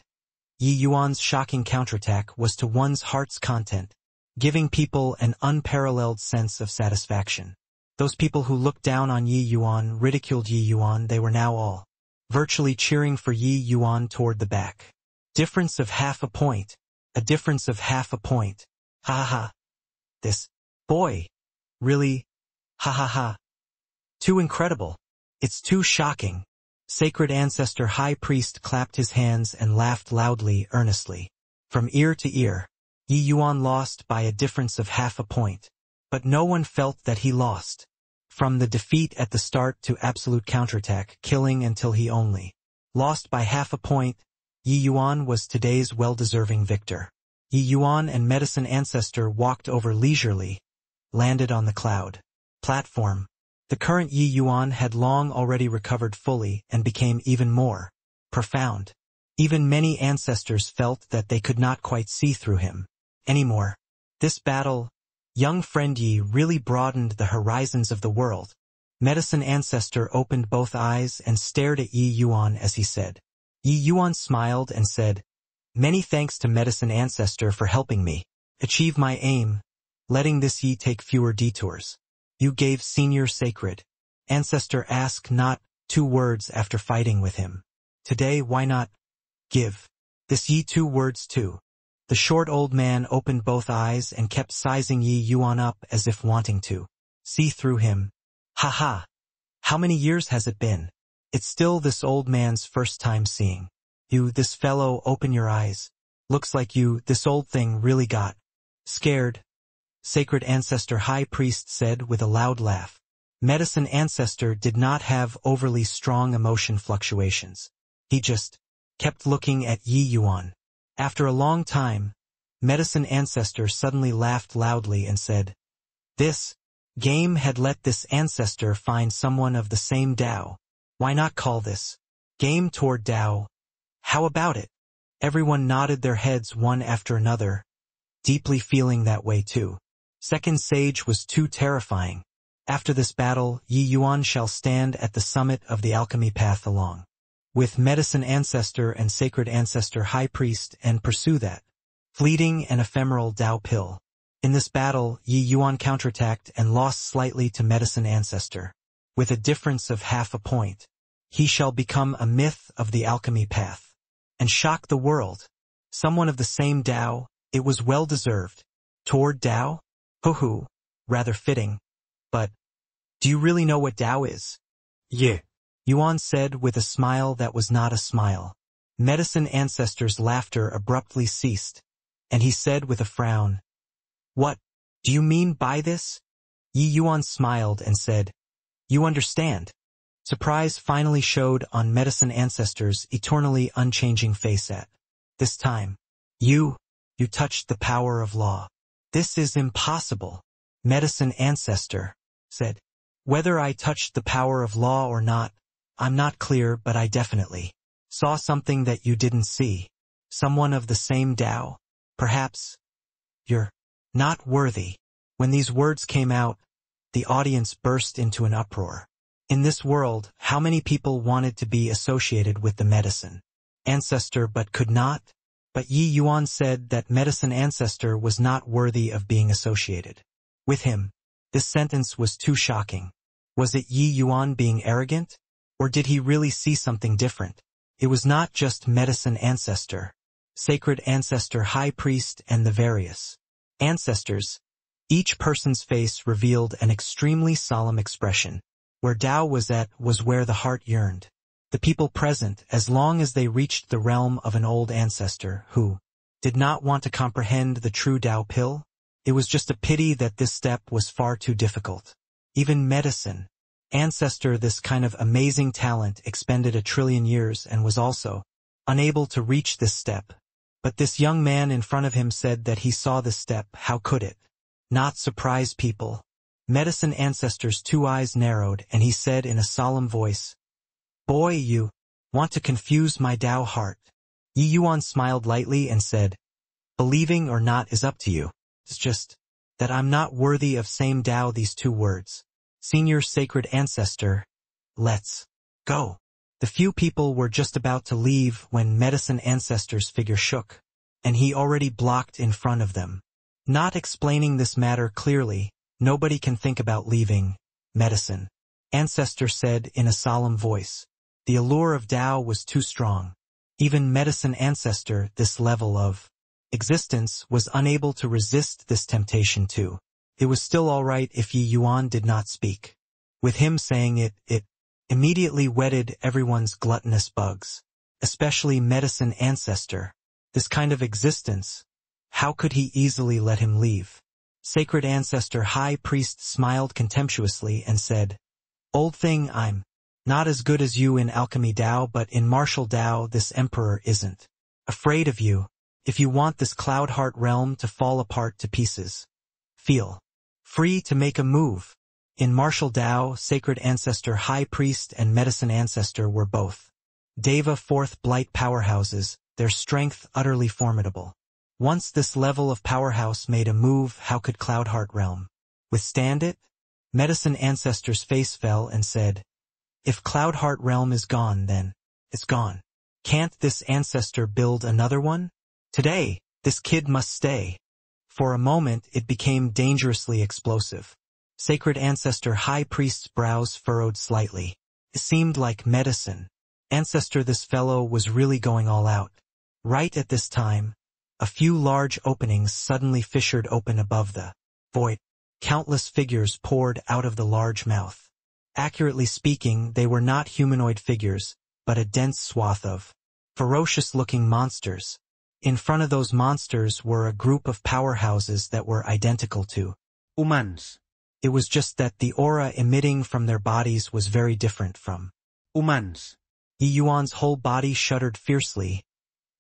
Yi Yuan's shocking counterattack was to one's heart's content, giving people an unparalleled sense of satisfaction. Those people who looked down on Yi Yuan, ridiculed Yi Yuan, they were now all virtually cheering for Yi Yuan toward the back. Difference of half a point. A difference of half a point. Ha ha ha. This boy. Really? Ha ha ha. Too incredible. It's too shocking. Sacred Ancestor High Priest clapped his hands and laughed loudly, earnestly. From ear to ear, Yi Yuan lost by a difference of half a point. But no one felt that he lost. From the defeat at the start to absolute counterattack, killing until he only lost by half a point, Yi Yuan was today's well-deserving victor. Yi Yuan and Medicine Ancestor walked over leisurely, landed on the cloud platform. The current Yi Yuan had long already recovered fully and became even more profound. Even many ancestors felt that they could not quite see through him anymore. This battle, young friend Yi, really broadened the horizons of the world. Medicine Ancestor opened both eyes and stared at Yi Yuan as he said. Yi Yuan smiled and said, "Many thanks to Medicine Ancestor for helping me achieve my aim, letting this Yi take fewer detours. You gave Senior Sacred Ancestor ask not 2 words after fighting with him. Today why not give this Yi 2 words too?" The short old man opened both eyes and kept sizing Yi Yuan up as if wanting to see through him. Ha ha. How many years has it been? It's still this old man's first time seeing you. This fellow, open your eyes. Looks like you, this old thing, really got scared. Sacred Ancestor High Priest said with a loud laugh. Medicine Ancestor did not have overly strong emotion fluctuations. He just kept looking at Yi Yuan. After a long time, Medicine Ancestor suddenly laughed loudly and said, "This game had let this ancestor find someone of the same Tao. Why not call this game toward Tao? How about it?" Everyone nodded their heads one after another, deeply feeling that way too. Second Sage was too terrifying. After this battle, Yi Yuan shall stand at the summit of the alchemy path along with Medicine Ancestor and Sacred Ancestor High Priest and pursue that fleeting and ephemeral Tao pill. In this battle, Yi Yuan counterattacked and lost slightly to Medicine Ancestor. With a difference of half a point, he shall become a myth of the alchemy path and shock the world. Someone of the same Tao, it was well-deserved. Toward Tao? Hoo-hoo, rather fitting. But, do you really know what Tao is? Yeah. Yuan said with a smile that was not a smile. Medicine Ancestor's laughter abruptly ceased, and he said with a frown, "What do you mean by this?" Yi Yuan smiled and said, "You understand." Surprise finally showed on Medicine Ancestor's eternally unchanging face at this time. You touched the power of law. This is impossible," Medicine Ancestor said. "Whether I touched the power of law or not, I'm not clear, but I definitely saw something that you didn't see. Someone of the same Tao. Perhaps you're not worthy." When these words came out, the audience burst into an uproar. In this world, how many people wanted to be associated with the Medicine Ancestor but could not? But Yi Yuan said that Medicine Ancestor was not worthy of being associated with him. This sentence was too shocking. Was it Yi Yuan being arrogant? Or did he really see something different? It was not just Medicine Ancestor, Sacred Ancestor High Priest and the various ancestors. Each person's face revealed an extremely solemn expression. Where Tao was at was where the heart yearned. The people present, as long as they reached the realm of an old ancestor who did not want to comprehend the true Tao pill, it was just a pity that this step was far too difficult. Even Medicine Ancestor, this kind of amazing talent, expended 1 trillion years and was also unable to reach this step. But this young man in front of him said that he saw the step. How could it not surprise people? Medicine Ancestor's 2 eyes narrowed, and he said in a solemn voice, "Boy, you want to confuse my Tao heart." Yi Yuan smiled lightly and said, "Believing or not is up to you. It's just that I'm not worthy of same Tao these 2 words. Senior Sacred Ancestor, let's go." The few people were just about to leave when Medicine Ancestor's figure shook, and he already blocked in front of them. Not explaining this matter clearly, nobody can think about leaving, Medicine Ancestor said in a solemn voice. The allure of Tao was too strong. Even Medicine Ancestor, this level of existence, was unable to resist this temptation too. It was still all right if Yi Yuan did not speak. With him saying it immediately whetted everyone's gluttonous bugs, especially Medicine Ancestor. This kind of existence, how could he easily let him leave? Sacred Ancestor High Priest smiled contemptuously and said, "Old thing, I'm not as good as you in alchemy Tao, but in martial Tao this emperor isn't afraid of you. If you want this Cloud Heart realm to fall apart to pieces, feel free to make a move." In martial Tao, Sacred Ancestor High Priest and Medicine Ancestor were both Deva 4th Blight powerhouses, their strength utterly formidable. Once this level of powerhouse made a move, how could Cloud Heart realm withstand it? Medicine Ancestor's face fell and said, "If Cloud Heart realm is gone, then it's gone. Can't this ancestor build another one? Today, this kid must stay." For a moment it became dangerously explosive. Sacred Ancestor High Priest's brows furrowed slightly. It seemed like Medicine Ancestor, this fellow was really going all out. Right at this time, a few large openings suddenly fissured open above the void. Countless figures poured out of the large mouth. Accurately speaking, they were not humanoid figures, but a dense swath of ferocious-looking monsters. In front of those monsters were a group of powerhouses that were identical to humans. It was just that the aura emitting from their bodies was very different from humans. Yi Yuan's whole body shuddered fiercely,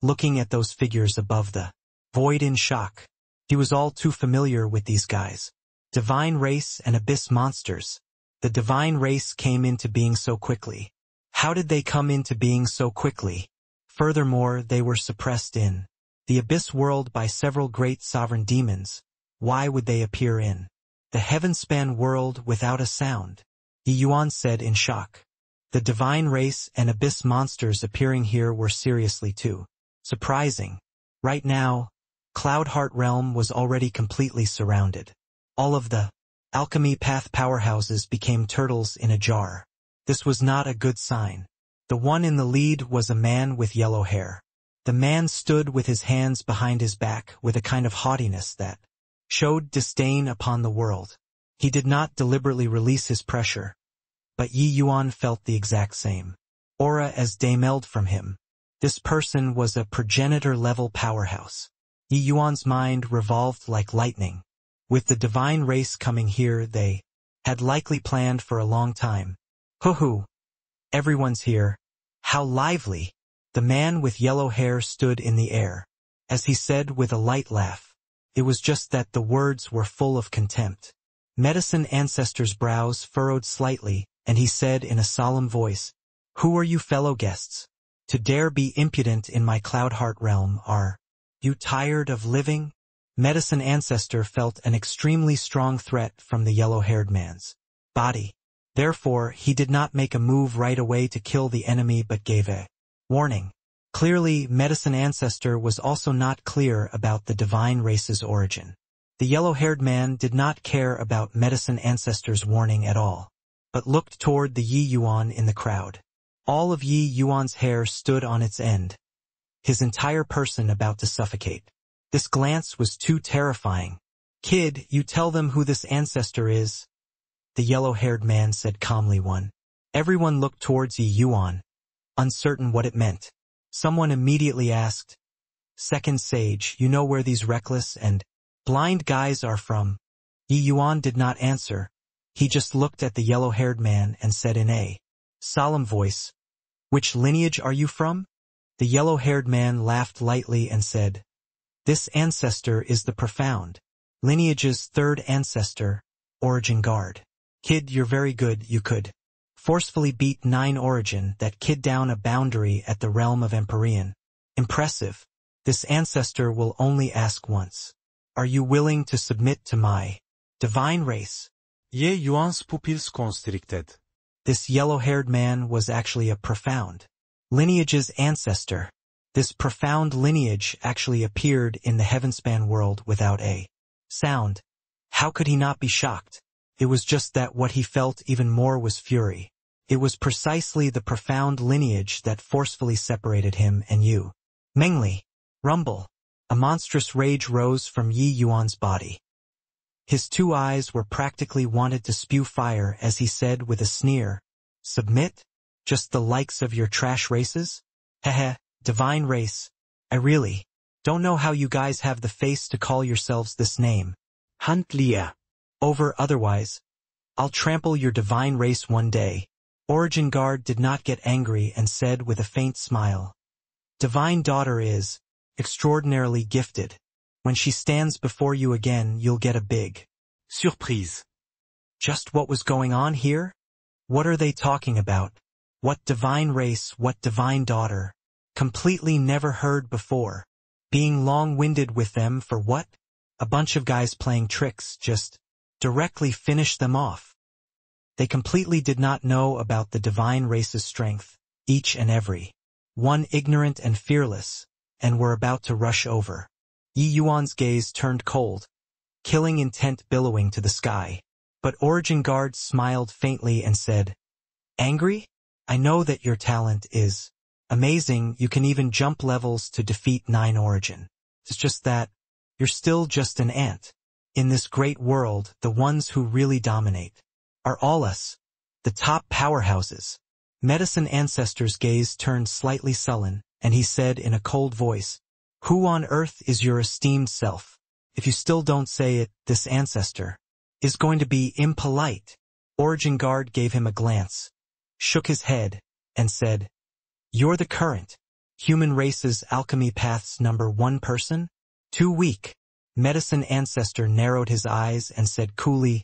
looking at those figures above the void in shock. He was all too familiar with these guys. Divine race and abyss monsters. The divine race came into being so quickly. How did they come into being so quickly? Furthermore, they were suppressed in the abyss world by several great sovereign demons. Why would they appear in the heaven-span world without a sound? Yi Yuan said in shock. The divine race and abyss monsters appearing here were seriously too surprising. Right now, Cloud Heart Realm was already completely surrounded. All of the alchemy path powerhouses became turtles in a jar. This was not a good sign. The one in the lead was a man with yellow hair. The man stood with his hands behind his back with a kind of haughtiness that showed disdain upon the world. He did not deliberately release his pressure, but Yi Yuan felt the exact same aura as demelled from him. This person was a progenitor-level powerhouse. Yi Yuan's mind revolved like lightning. With the divine race coming here, they had likely planned for a long time. Hoo-hoo! Everyone's here. How lively! The man with yellow hair stood in the air. As he said with a light laugh, it was just that the words were full of contempt. Medicine Ancestor's brows furrowed slightly, and he said in a solemn voice, "Who are you fellow guests? To dare be impudent in my Cloud Heart realm, are you tired of living?" Medicine Ancestor felt an extremely strong threat from the yellow-haired man's body. Therefore, he did not make a move right away to kill the enemy but gave a warning. Clearly, Medicine Ancestor was also not clear about the divine race's origin. The yellow-haired man did not care about Medicine Ancestor's warning at all, but looked toward the Yi Yuan in the crowd. All of Yi Yuan's hair stood on its end, his entire person about to suffocate. This glance was too terrifying. "Kid, you tell them who this ancestor is," the yellow-haired man said calmly. Everyone looked towards Yi Yuan, uncertain what it meant. Someone immediately asked, "Second Sage, you know where these reckless and blind guys are from?" Yi Yuan did not answer. He just looked at the yellow-haired man and said in a solemn voice, "Which lineage are you from?" The yellow-haired man laughed lightly and said, "This ancestor is the profound lineage's third ancestor, Origin Guard. Kid, you're very good. You could forcefully beat 9 Origin, that kid down a boundary at the realm of Empyrean. Impressive. This ancestor will only ask once. Are you willing to submit to my divine race?" Je Yuan's pupils constricted. This yellow-haired man was actually a profound lineage's ancestor. This profound lineage actually appeared in the heavenspan world without a sound. How could he not be shocked? It was just that what he felt even more was fury. It was precisely the profound lineage that forcefully separated him and you. Mengli. Rumble. A monstrous rage rose from Yi Yuan's body. His 2 eyes were practically wanted to spew fire as he said with a sneer, "Submit? Just the likes of your trash races? Heh, divine race. I really don't know how you guys have the face to call yourselves this name. Huntlia. Over otherwise, I'll trample your divine race one day." Origin Guard did not get angry and said with a faint smile, "Divine daughter is extraordinarily gifted. When she stands before you again, you'll get a big Surprise. Just what was going on here? What are they talking about? What divine race, what divine daughter? Completely never heard before. Being long-winded with them for what? A bunch of guys playing tricks, just directly finish them off. They completely did not know about the divine race's strength, each and every one ignorant and fearless, and were about to rush over. Yi Yuan's gaze turned cold, killing intent billowing to the sky. But Origin Guard smiled faintly and said, "Angry? I know that your talent is amazing. You can even jump levels to defeat 9 Origin. It's just that you're still just an ant. In this great world, the ones who really dominate are all us, the top powerhouses." Medicine Ancestor's gaze turned slightly sullen, and he said in a cold voice, "Who on earth is your esteemed self? If you still don't say it, this ancestor is going to be impolite." Origin Guard gave him a glance, shook his head, and said, "You're the current human race's alchemy path's #1 person? Too weak." Medicine Ancestor narrowed his eyes and said coolly,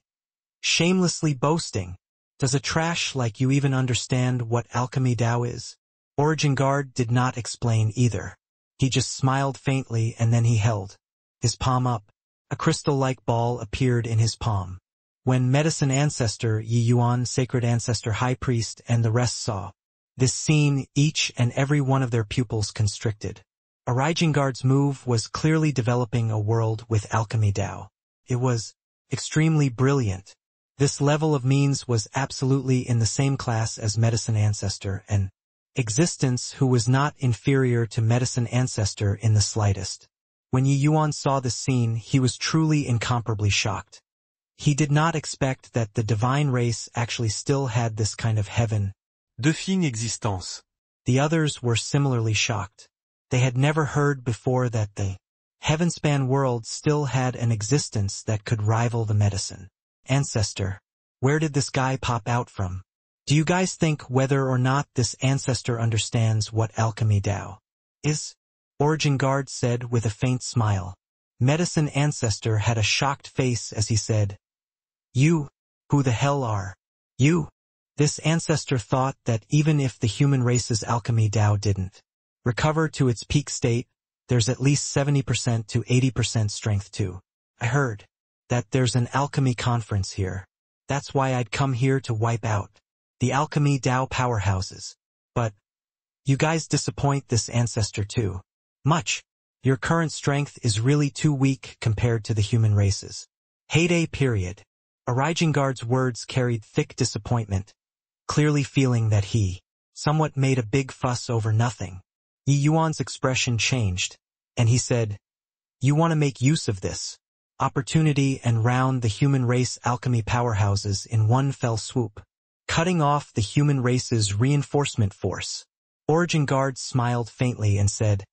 "Shamelessly boasting. Does a trash like you even understand what alchemy Dao is?" Origin Guard did not explain either. He just smiled faintly and then he held his palm up. A crystal-like ball appeared in his palm. When Medicine Ancestor, Yi Yuan, Sacred Ancestor, High Priest, and the rest saw this scene, each and every one of their pupils constricted. Origin Guard's move was clearly developing a world with alchemy Dao. It was extremely brilliant. This level of means was absolutely in the same class as Medicine Ancestor, and existence who was not inferior to Medicine Ancestor in the slightest. When Yi Yuan saw this scene, he was truly incomparably shocked. He did not expect that the divine race actually still had this kind of heaven. De fine existence. The others were similarly shocked. They had never heard before that the heavenspan world still had an existence that could rival the Medicine Ancestor. Where did this guy pop out from? Do you guys think whether or not this ancestor understands what alchemy Dao is? Origin Guard said with a faint smile. Medicine Ancestor had a shocked face as he said, "You, who the hell are you?" This ancestor thought that even if the human race's alchemy Dao didn't recover to its peak state, there's at least 70% to 80% strength too. "I heard that there's an alchemy conference here. That's why I'd come here to wipe out the alchemy Dao powerhouses. But you guys disappoint this ancestor too much. Your current strength is really too weak compared to the human races. Heyday period." Origin Guard's words carried thick disappointment, clearly feeling that he somewhat made a big fuss over nothing. Yi Yuan's expression changed, and he said, "You want to make use of this opportunity and round the human race alchemy powerhouses in one fell swoop, cutting off the human race's reinforcement force." Origin Guard smiled faintly and said,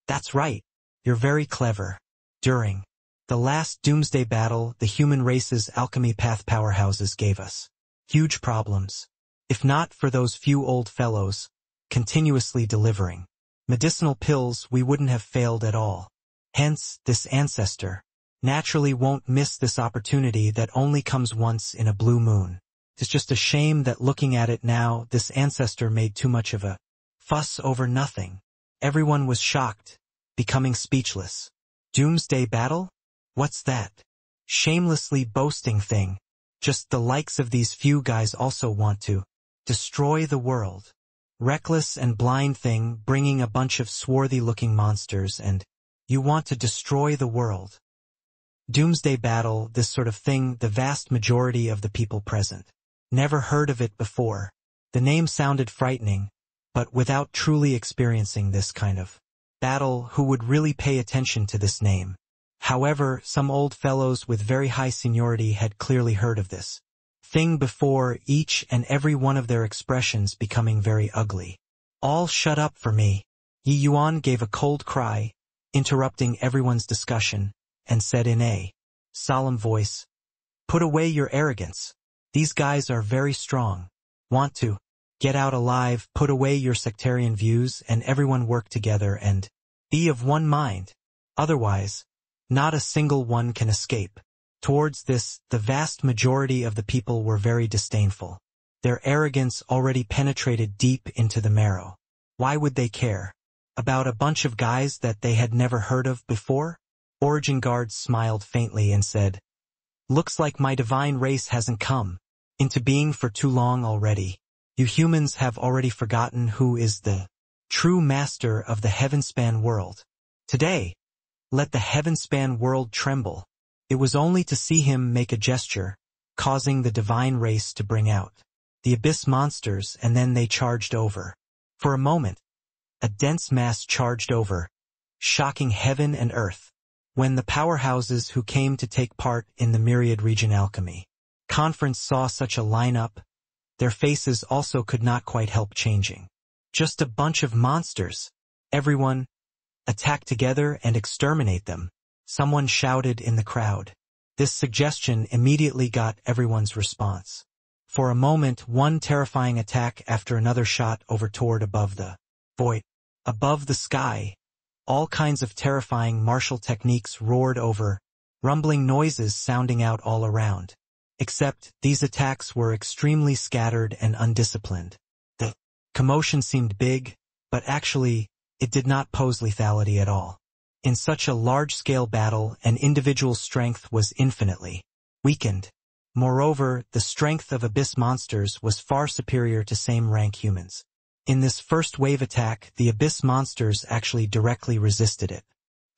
"That's right. You're very clever. During the last doomsday battle, the human race's alchemy path powerhouses gave us huge problems. If not for those few old fellows continuously delivering medicinal pills, we wouldn't have failed at all. Hence, this ancestor naturally won't miss this opportunity that only comes once in a blue moon. It's just a shame that looking at it now, this ancestor made too much of a fuss over nothing. Everyone was shocked, becoming speechless. Doomsday battle? What's that? Shamelessly boasting thing. Just the likes of these few guys also want to destroy the world. Reckless and blind thing, bringing a bunch of swarthy-looking monsters, and you want to destroy the world. Doomsday battle, this sort of thing, the vast majority of the people present never heard of it before. The name sounded frightening, but without truly experiencing this kind of battle, who would really pay attention to this name? However, some old fellows with very high seniority had clearly heard of this thing before, each and every one of their expressions becoming very ugly. All shut up for me. Yi Yuan gave a cold cry, interrupting everyone's discussion, and said in a solemn voice, "Put away your arrogance. These guys are very strong. Want to get out alive, put away your sectarian views, and everyone work together and be of one mind. Otherwise, not a single one can escape." Towards this, the vast majority of the people were very disdainful. Their arrogance already penetrated deep into the marrow. Why would they care about a bunch of guys that they had never heard of before? Origin Guard smiled faintly and said, "Looks like my divine race hasn't come into being for too long already. You humans have already forgotten who is the true master of the heavenspan world. Today, let the heavenspan world tremble." It was only to see him make a gesture, causing the divine race to bring out the abyss monsters, and then they charged over. For a moment, a dense mass charged over, shocking heaven and earth. When the powerhouses who came to take part in the Myriad Region Alchemy Conference saw such a lineup, their faces also could not quite help changing. Just a bunch of monsters. Everyone, attack together and exterminate them, someone shouted in the crowd. This suggestion immediately got everyone's response. For a moment, one terrifying attack after another shot over toward above the void. Above the sky, all kinds of terrifying martial techniques roared over, rumbling noises sounding out all around. Except, these attacks were extremely scattered and undisciplined. The commotion seemed big, but actually, it did not pose lethality at all. In such a large-scale battle, an individual's strength was infinitely weakened. Moreover, the strength of abyss monsters was far superior to same-rank humans. In this first wave attack, the abyss monsters actually directly resisted it.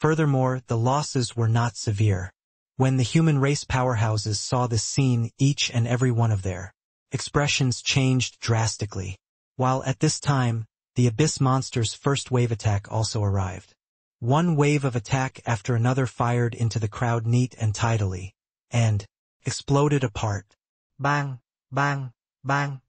Furthermore, the losses were not severe. When the human race powerhouses saw this scene, each and every one of their expressions changed drastically. While at this time, the abyss monsters' first wave attack also arrived. One wave of attack after another fired into the crowd neat and tidily, and exploded apart. Bang, bang, bang.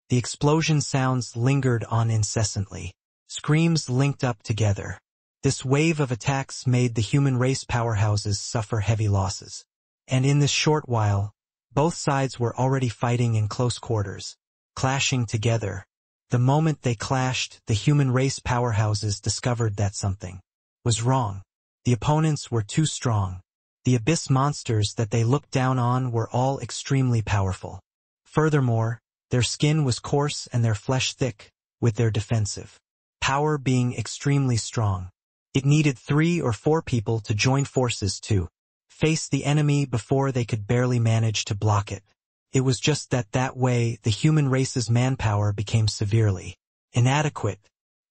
The explosion sounds lingered on incessantly. Screams linked up together. This wave of attacks made the human race powerhouses suffer heavy losses. And in this short while, both sides were already fighting in close quarters, clashing together. The moment they clashed, the human race powerhouses discovered that something was wrong. The opponents were too strong. The abyss monsters that they looked down on were all extremely powerful. Furthermore, their skin was coarse and their flesh thick, with their defensive power being extremely strong. It needed 3 or 4 people to join forces to face the enemy before they could barely manage to block it. It was just that way the human race's manpower became severely inadequate,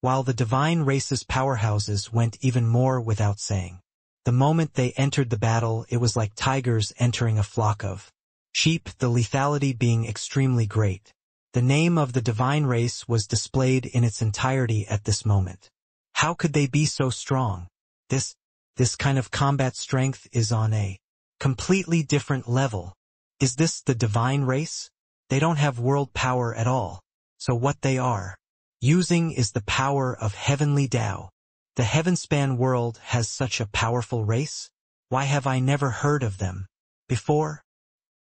while the divine race's powerhouses went even more without saying. The moment they entered the battle, it was like tigers entering a flock of sheep, the lethality being extremely great. The name of the divine race was displayed in its entirety at this moment. How could they be so strong? This kind of combat strength is on a completely different level. Is this the divine race? They don't have world power at all. So what they are using is the power of heavenly Tao. The heavenspan world has such a powerful race? Why have I never heard of them before?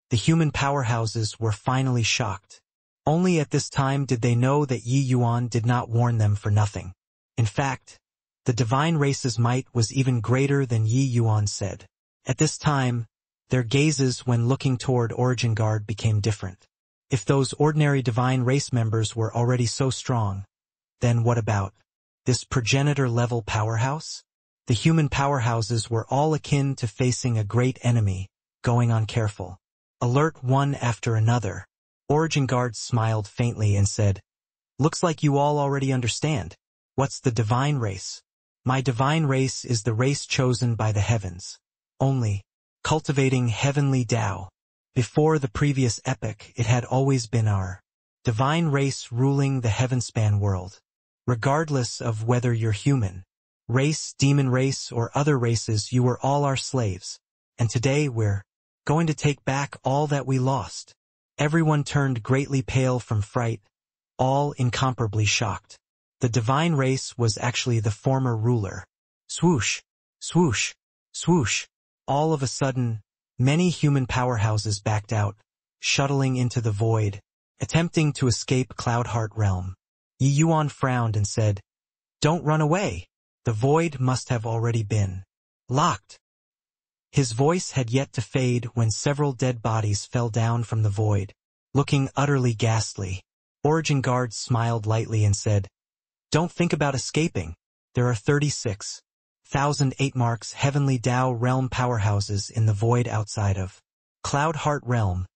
The human powerhouses were finally shocked. Only at this time did they know that Yi Yuan did not warn them for nothing. In fact, the divine race's might was even greater than Yi Yuan said. At this time, their gazes when looking toward Origin Guard became different. If those ordinary divine race members were already so strong, then what about this progenitor-level powerhouse? The human powerhouses were all akin to facing a great enemy, going on careful, alert one after another. Origin Guard smiled faintly and said, "Looks like you all already understand. What's the divine race? My divine race is the race chosen by the heavens. Only, cultivating heavenly Tao. Before the previous epoch, it had always been our divine race ruling the heavenspan world. Regardless of whether you're human, race, demon race, or other races, you were all our slaves. And today we're going to take back all that we lost." Everyone turned greatly pale from fright, all incomparably shocked. The divine race was actually the former ruler. Swoosh, swoosh, swoosh. All of a sudden, many human powerhouses backed out, shuttling into the void, attempting to escape Cloudheart Realm. Yi Yuan frowned and said, "Don't run away. The void must have already been locked." His voice had yet to fade when several dead bodies fell down from the void, looking utterly ghastly. Origin Guard smiled lightly and said, "Don't think about escaping. There are 36,000 8 Heavenly Tao Realm powerhouses in the void outside of Cloudheart Realm,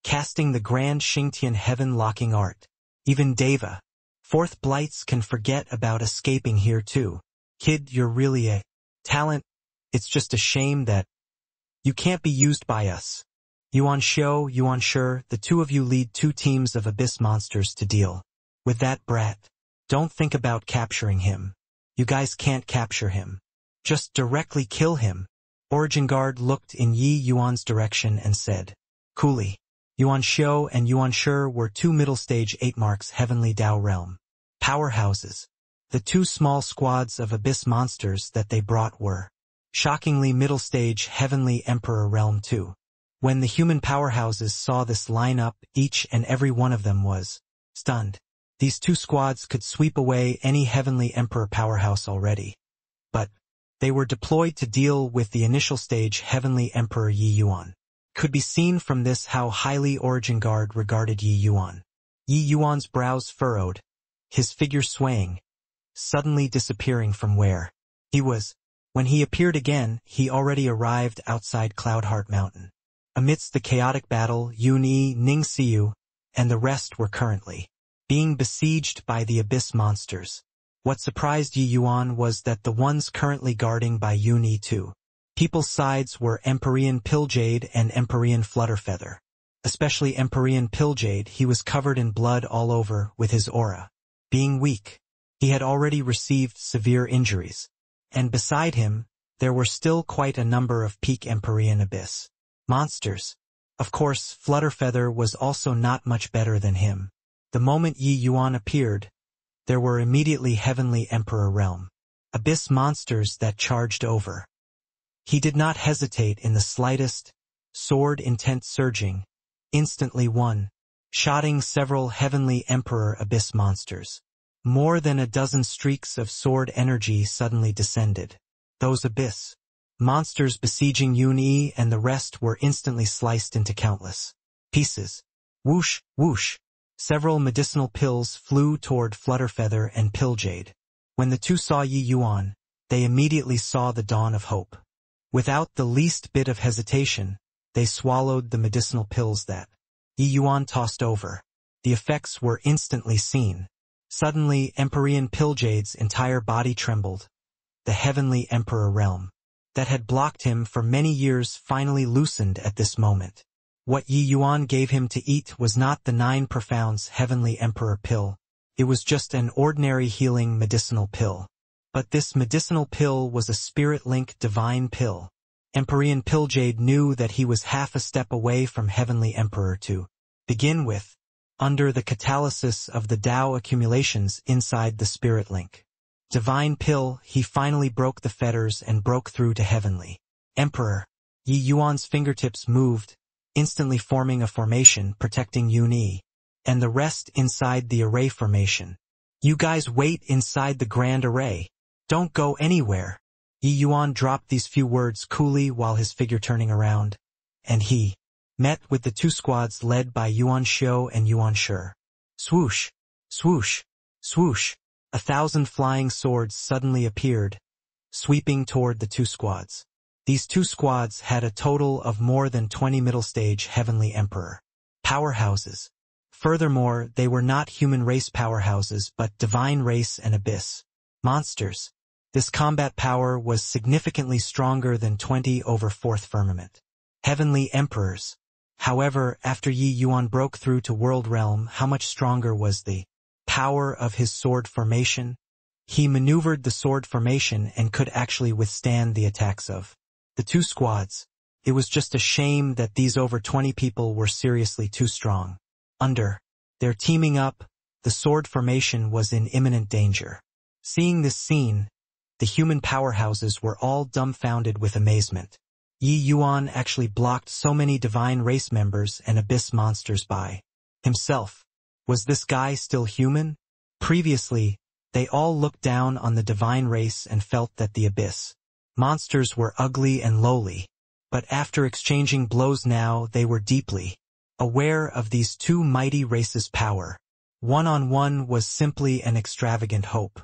casting the grand Xingtian heaven-locking art. Even Deva, fourth Blights, can forget about escaping here too. Kid, you're really a talent. It's just a shame that you can't be used by us. Yuan Shou, Yuan Shi, the two of you lead 2 teams of abyss monsters to deal with that brat. Don't think about capturing him. You guys can't capture him. Just directly kill him." Origin Guard looked in Yi Yuan's direction and said, coolly, Yuan Shou and Yuan Shi were 2 middle-stage 8 Heavenly Tao Realm powerhouses. The 2 small squads of abyss monsters that they brought were shockingly middle-stage Heavenly Emperor Realm too. When the human powerhouses saw this lineup, each and every one of them was stunned. These 2 squads could sweep away any Heavenly Emperor powerhouse already. But they were deployed to deal with the initial stage Heavenly Emperor Yi Yuan. Could be seen from this how highly Origin Guard regarded Yi Yuan. Yi Yuan's brows furrowed, his figure swaying, suddenly disappearing from where he was. When he appeared again, he already arrived outside Cloudheart Mountain. Amidst the chaotic battle, Yun-Yi, Ning-Siu, and the rest were currently being besieged by the abyss monsters. What surprised Yi Yuan was that the ones currently guarding by Yun-Yi too. People's sides were Empyrean Pilljade and Empyrean Flutterfeather. Especially Empyrean Pilljade, he was covered in blood all over with his aura. Being weak, he had already received severe injuries. And beside him, there were still quite a number of peak Empyrean abyss monsters. Of course, Flutterfeather was also not much better than him. The moment Yi Yuan appeared, there were immediately Heavenly Emperor Realm abyss monsters that charged over. He did not hesitate in the slightest, sword intent surging, instantly one-shotting several Heavenly Emperor abyss monsters. More than a dozen streaks of sword energy suddenly descended. Those abyss monsters besieging Yun-Yi and the rest were instantly sliced into countless pieces. Whoosh, whoosh. Several medicinal pills flew toward Flutterfeather and Pilljade. When the 2 saw Yi Yuan, they immediately saw the dawn of hope. Without the least bit of hesitation, they swallowed the medicinal pills that Yi Yuan tossed over. The effects were instantly seen. Suddenly, Empyrean Pilljade's entire body trembled. The Heavenly Emperor Realm that had blocked him for many years finally loosened at this moment. What Yi Yuan gave him to eat was not the 9 Profounds Heavenly Emperor pill. It was just an ordinary healing medicinal pill. But this medicinal pill was a Spirit Link divine pill. Empyrean Pilljade knew that he was half a step away from Heavenly Emperor to begin with, under the catalysis of the Tao accumulations inside the Spirit Link divine pill, he finally broke the fetters and broke through to Heavenly Emperor. Yi Yuan's fingertips moved, instantly forming a formation protecting Yun-Yi and the rest inside the array formation. You guys wait inside the grand array. Don't go anywhere. Yi Yuan dropped these few words coolly while his figure turning around, and he met with the two squads led by Yuan Xiu and Yuan Shi. Swoosh, swoosh, swoosh. 1,000 flying swords suddenly appeared, sweeping toward the two squads. These two squads had a total of more than 20 middle-stage heavenly emperor powerhouses. Furthermore, they were not human race powerhouses but divine race and abyss monsters. This combat power was significantly stronger than 20 over 4th firmament heavenly emperors. However, after Yi Yuan broke through to world realm, how much stronger was the power of his sword formation? He maneuvered the sword formation and could actually withstand the attacks of the two squads. It was just a shame that these over 20 people were seriously too strong. Under their teaming up, the sword formation was in imminent danger. Seeing this scene, the human powerhouses were all dumbfounded with amazement. Yi Yuan actually blocked so many divine race members and abyss monsters by himself. Was this guy still human? Previously, they all looked down on the divine race and felt that the abyss monsters were ugly and lowly. But after exchanging blows now they were deeply aware of these two mighty races' power. One-on-one was simply an extravagant hope.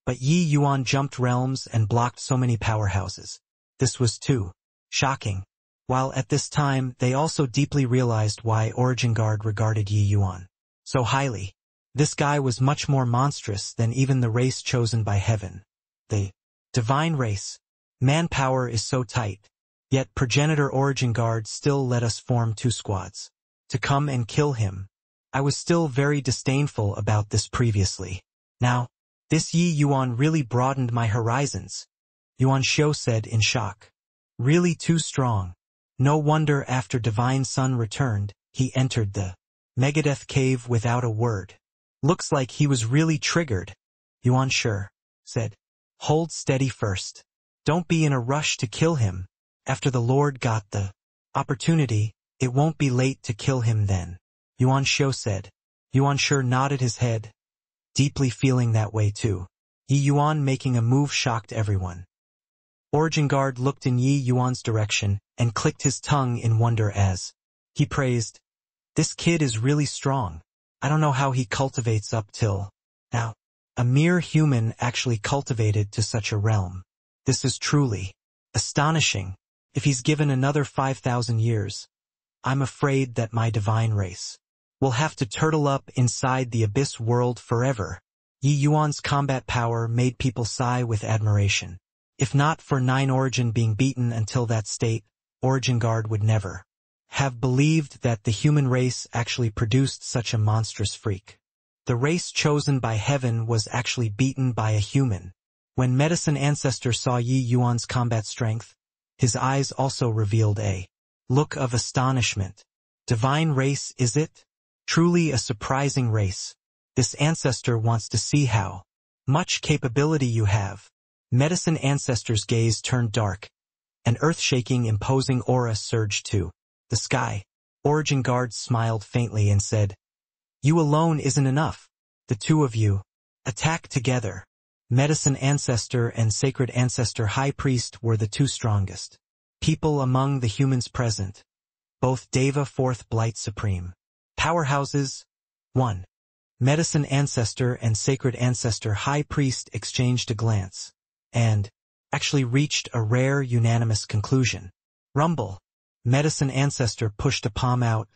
But Yi Yuan jumped realms and blocked so many powerhouses. This was too shocking. While at this time they also deeply realized why Origin Guard regarded Yi Yuan so highly. This guy was much more monstrous than even the race chosen by heaven. The divine race. Manpower is so tight. Yet progenitor Origin Guard still let us form two squads to come and kill him. I was still very disdainful about this previously. Now, this Yi Yuan really broadened my horizons, Yuan Xiu said in shock. Really too strong. No wonder after Divine Sun returned, he entered the Megadeth cave without a word. Looks like he was really triggered, Yuan Shi said. Hold steady first. Don't be in a rush to kill him. After the Lord got the opportunity, it won't be late to kill him then, Yuan Xiu said. Yuan Shi nodded his head, deeply feeling that way too. Yi Yuan making a move shocked everyone. Origin Guard looked in Yi Yuan's direction and clicked his tongue in wonder as he praised, "This kid is really strong. I don't know how he cultivates up till now. A mere human actually cultivated to such a realm. This is truly astonishing. If he's given another 5,000 years, I'm afraid that my divine race will have to turtle up inside the abyss world forever." Yi Yuan's combat power made people sigh with admiration. If not for 9 Origin being beaten until that state, Origin Guard would never have believed that the human race actually produced such a monstrous freak. The race chosen by heaven was actually beaten by a human. When Medicine Ancestor saw Yi Yuan's combat strength, his eyes also revealed a look of astonishment. Divine race, is it? Truly a surprising race. This ancestor wants to see how much capability you have. Medicine Ancestor's gaze turned dark. An earth-shaking, imposing aura surged to the sky. Origin Guard smiled faintly and said, "You alone isn't enough. The two of you attack together." Medicine Ancestor and Sacred Ancestor High Priest were the two strongest people among the humans present. Both Deva 4th Blight Supreme powerhouses. 1. Medicine Ancestor and Sacred Ancestor High Priest exchanged a glance and actually reached a rare unanimous conclusion. Rumble. Medicine Ancestor pushed a palm out.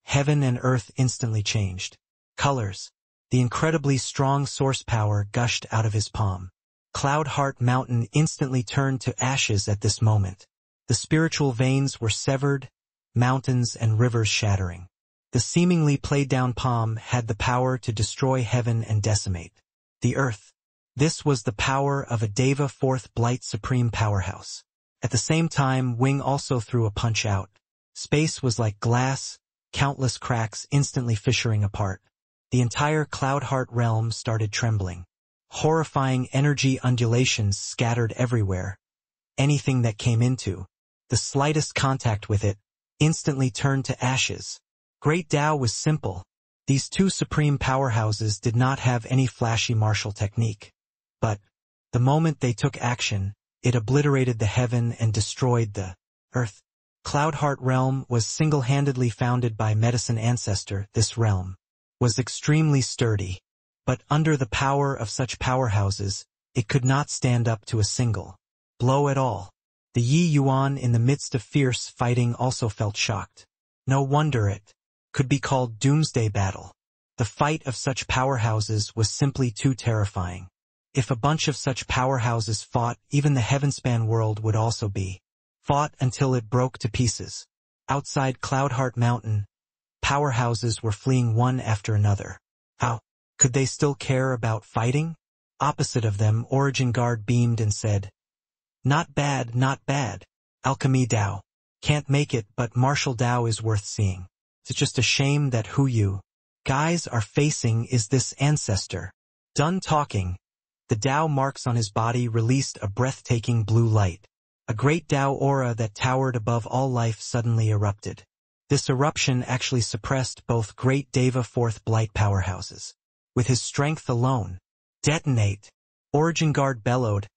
Heaven and earth instantly changed colors. The incredibly strong source power gushed out of his palm. Cloud Heart Mountain instantly turned to ashes at this moment. The spiritual veins were severed, mountains and rivers shattering. The seemingly played-down palm had the power to destroy heaven and decimate the earth. This was the power of a Deva 4th Blight Supreme powerhouse. At the same time, Wing also threw a punch out. Space was like glass, countless cracks instantly fissuring apart. The entire Cloudheart realm started trembling. Horrifying energy undulations scattered everywhere. Anything that came into the slightest contact with it instantly turned to ashes. Great Tao was simple. These two supreme powerhouses did not have any flashy martial technique. But, the moment they took action, it obliterated the heaven and destroyed the earth. Cloudheart Realm was single-handedly founded by Medicine Ancestor. This realm was extremely sturdy, but under the power of such powerhouses, it could not stand up to a single blow at all. The Yi Yuan in the midst of fierce fighting also felt shocked. No wonder it could be called Doomsday Battle. The fight of such powerhouses was simply too terrifying. If a bunch of such powerhouses fought, even the Heavenspan world would also be fought until it broke to pieces. Outside Cloudheart Mountain, powerhouses were fleeing one after another. How could they still care about fighting? Opposite of them, Origin Guard beamed and said, "Not bad, not bad. Alchemy Dao. Can't make it, but martial Dao is worth seeing. It's just a shame that who you guys are facing is this ancestor." Done talking, the Dao marks on his body released a breathtaking blue light. A great Dao aura that towered above all life suddenly erupted. This eruption actually suppressed both great Deva Fourth Blight powerhouses. With his strength alone, detonate, Origin Guard bellowed.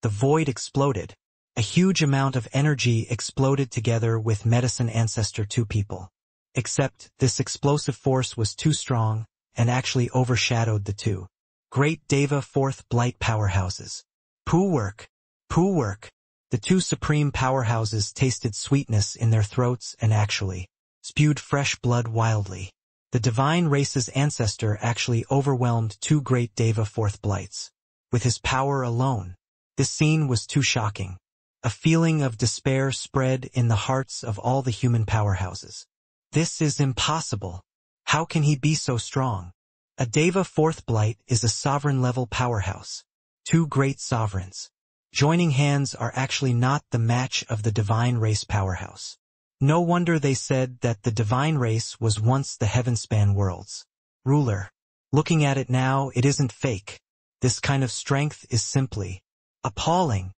The void exploded. A huge amount of energy exploded together with Medicine Ancestor 2 people. Except, this explosive force was too strong, and actually overshadowed the two great Deva Fourth Blight powerhouses. Poo work! Poo work! The two supreme powerhouses tasted sweetness in their throats and actually spewed fresh blood wildly. The divine race's ancestor actually overwhelmed two great Deva Fourth Blights. With his power alone, this scene was too shocking. A feeling of despair spread in the hearts of all the human powerhouses. This is impossible. How can he be so strong? A Deva Fourth Blight is a sovereign-level powerhouse. Two great sovereigns joining hands are actually not the match of the divine race powerhouse. No wonder they said that the divine race was once the Heavenspan world's ruler. Looking at it now, it isn't fake. This kind of strength is simply appalling.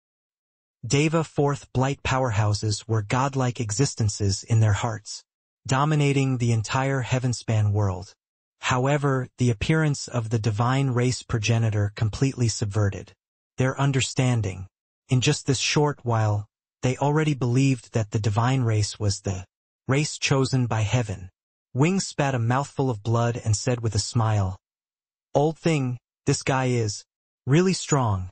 Deva Fourth Blight powerhouses were godlike existences in their hearts, dominating the entire Heavenspan world. However, the appearance of the divine race progenitor completely subverted their understanding. In just this short while, they already believed that the divine race was the race chosen by heaven. Wing spat a mouthful of blood and said with a smile, "Old thing, this guy is really strong.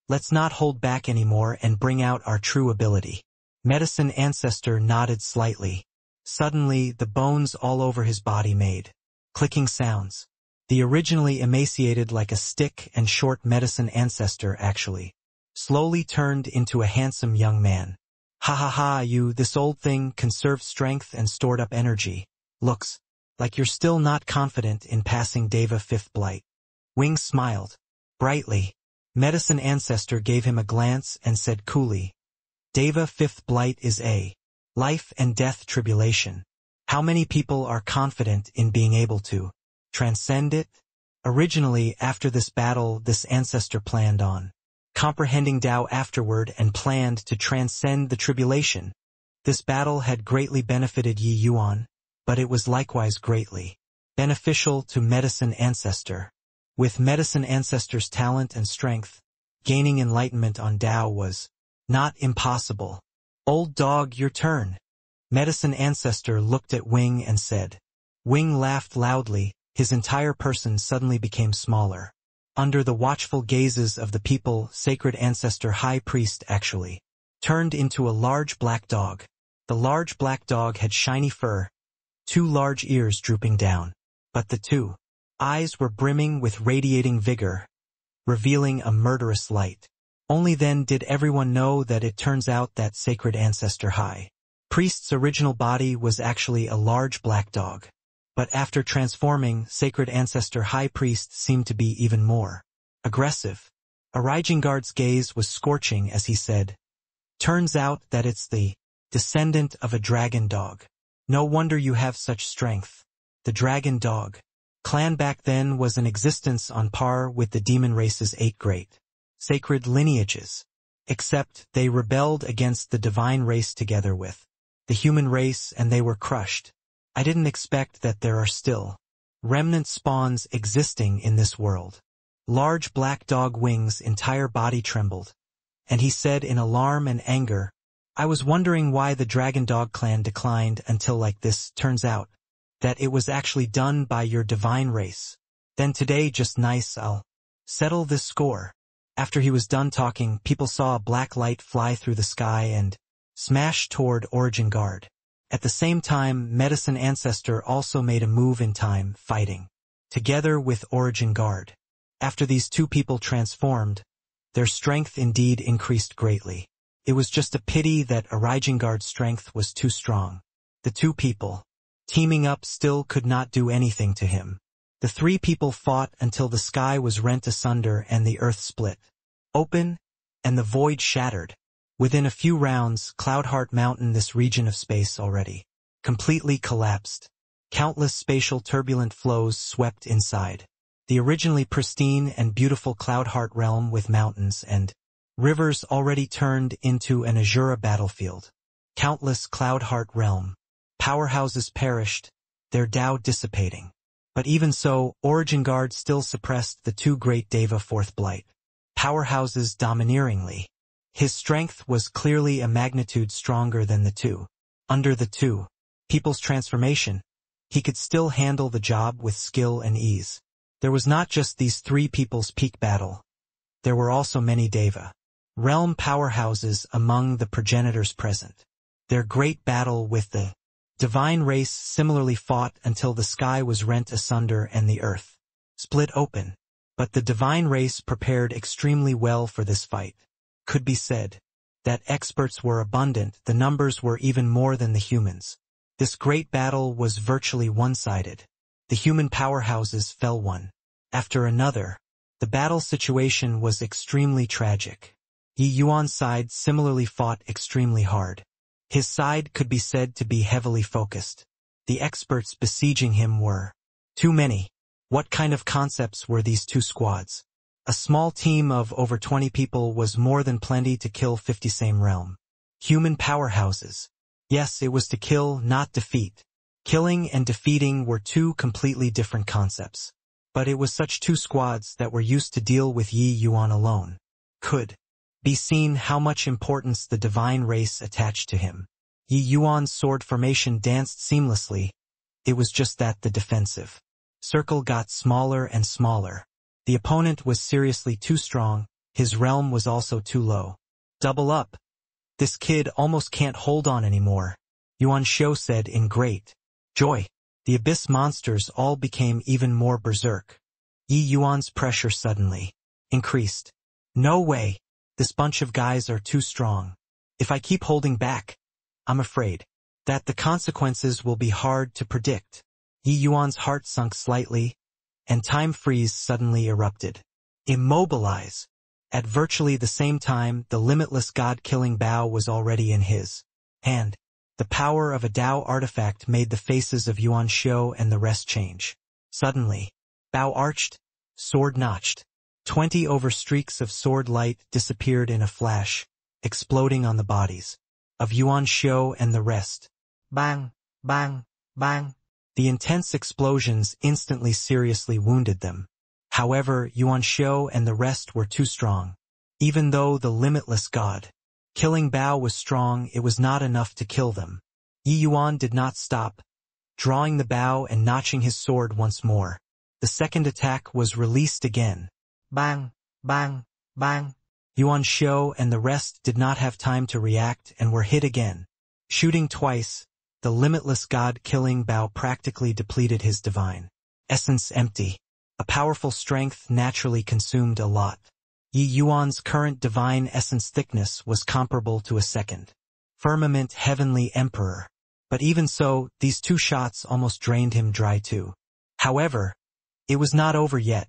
Let's not hold back anymore and bring out our true ability." Medicine Ancestor nodded slightly. Suddenly, the bones all over his body made clicking sounds. The originally emaciated like a stick and short Medicine Ancestor actually slowly turned into a handsome young man. "Ha ha ha, you, this old thing conserved strength and stored up energy. Looks like you're still not confident in passing Deva Fifth Blight." Wing smiled brightly. Medicine Ancestor gave him a glance and said coolly, "Deva Fifth Blight is a life and death tribulation. How many people are confident in being able to transcend it?" Originally, after this battle, this ancestor planned on comprehending Tao afterward and planned to transcend the tribulation. This battle had greatly benefited Yi Yuan, but it was likewise greatly beneficial to Medicine Ancestor. With Medicine Ancestor's talent and strength, gaining enlightenment on Tao was not impossible. "Old dog, your turn." Medicine Ancestor looked at Wing and said. Wing laughed loudly. His entire person suddenly became smaller. Under the watchful gazes of the people, Sacred Ancestor High Priest actually turned into a large black dog. The large black dog had shiny fur, two large ears drooping down, but the two eyes were brimming with radiating vigor, revealing a murderous light. Only then did everyone know that it turns out that Sacred Ancestor High Priest's original body was actually a large black dog. But after transforming, Sacred Ancestor High Priest seemed to be even more aggressive. Guard's gaze was scorching as he said, "Turns out that it's the descendant of a dragon dog. No wonder you have such strength." The dragon dog clan back then was an existence on par with the demon race's 8 great sacred lineages. Except they rebelled against the divine race together with the human race and they were crushed. I didn't expect that there are still remnant spawns existing in this world. Large black dog wings, entire body trembled. And he said in alarm and anger, I was wondering why the Dragon Dog clan declined until like this. Turns out that it was actually done by your divine race. Then today just nice, I'll settle this score. After he was done talking, people saw a black light fly through the sky and smash toward Origin Guard. At the same time, Medicine Ancestor also made a move in time, fighting together with Origin Guard. After these two people transformed, their strength indeed increased greatly. It was just a pity that Origin Guard's strength was too strong. The two people, teaming up, still could not do anything to him. The three people fought until the sky was rent asunder and the earth split open, and the void shattered. Within a few rounds, Cloudheart Mountain, this region of space already completely collapsed. Countless spatial turbulent flows swept inside the originally pristine and beautiful Cloudheart realm, with mountains and rivers already turned into an Azura battlefield. Countless Cloudheart realm powerhouses perished, their Tao dissipating. But even so, Origin Guard still suppressed the two great Deva Fourth Blight powerhouses domineeringly. His strength was clearly a magnitude stronger than the two. Under the two people's transformation, he could still handle the job with skill and ease. There was not just these three people's peak battle. There were also many Deva realm powerhouses among the progenitors present. Their great battle with the divine race similarly fought until the sky was rent asunder and the earth split open. But the divine race prepared extremely well for this fight. Could be said that experts were abundant, the numbers were even more than the humans. This great battle was virtually one-sided. The human powerhouses fell one after another. The battle situation was extremely tragic. Yi Yuan's side similarly fought extremely hard. His side could be said to be heavily focused. The experts besieging him were too many. What kind of concepts were these two squads? A small team of over 20 people was more than plenty to kill 50 same realm human powerhouses. Yes, it was to kill, not defeat. Killing and defeating were two completely different concepts. But it was such two squads that were used to deal with Yi Yuan alone. Could be seen how much importance the divine race attached to him. Yi Yuan's sword formation danced seamlessly. It was just that the defensive circle got smaller and smaller. The opponent was seriously too strong, his realm was also too low. Double up. This kid almost can't hold on anymore, Yuan Shou said in great joy. The abyss monsters all became even more berserk. Yi Yuan's pressure suddenly increased. No way. This bunch of guys are too strong. If I keep holding back, I'm afraid that the consequences will be hard to predict. Yi Yuan's heart sunk slightly, and time freeze suddenly erupted. Immobilize. At virtually the same time, the limitless god-killing bow was already in his hand. The power of a Tao artifact made the faces of Yuan Shou and the rest change. Suddenly, bow arched, sword notched. 20 over streaks of sword light disappeared in a flash, exploding on the bodies of Yuan Shou and the rest. Bang, bang, bang. The intense explosions instantly seriously wounded them. However, Yuan Shou and the rest were too strong. Even though the limitless god-killing bow was strong, it was not enough to kill them. Yi Yuan did not stop, drawing the bow and notching his sword once more. The second attack was released again. Bang, bang, bang. Yuan Shou and the rest did not have time to react and were hit again. Shooting twice, the limitless god-killing bow practically depleted his divine essence empty. A powerful strength naturally consumed a lot. Yi Yuan's current divine essence thickness was comparable to a second firmament heavenly emperor. But even so, these two shots almost drained him dry too. However, it was not over yet.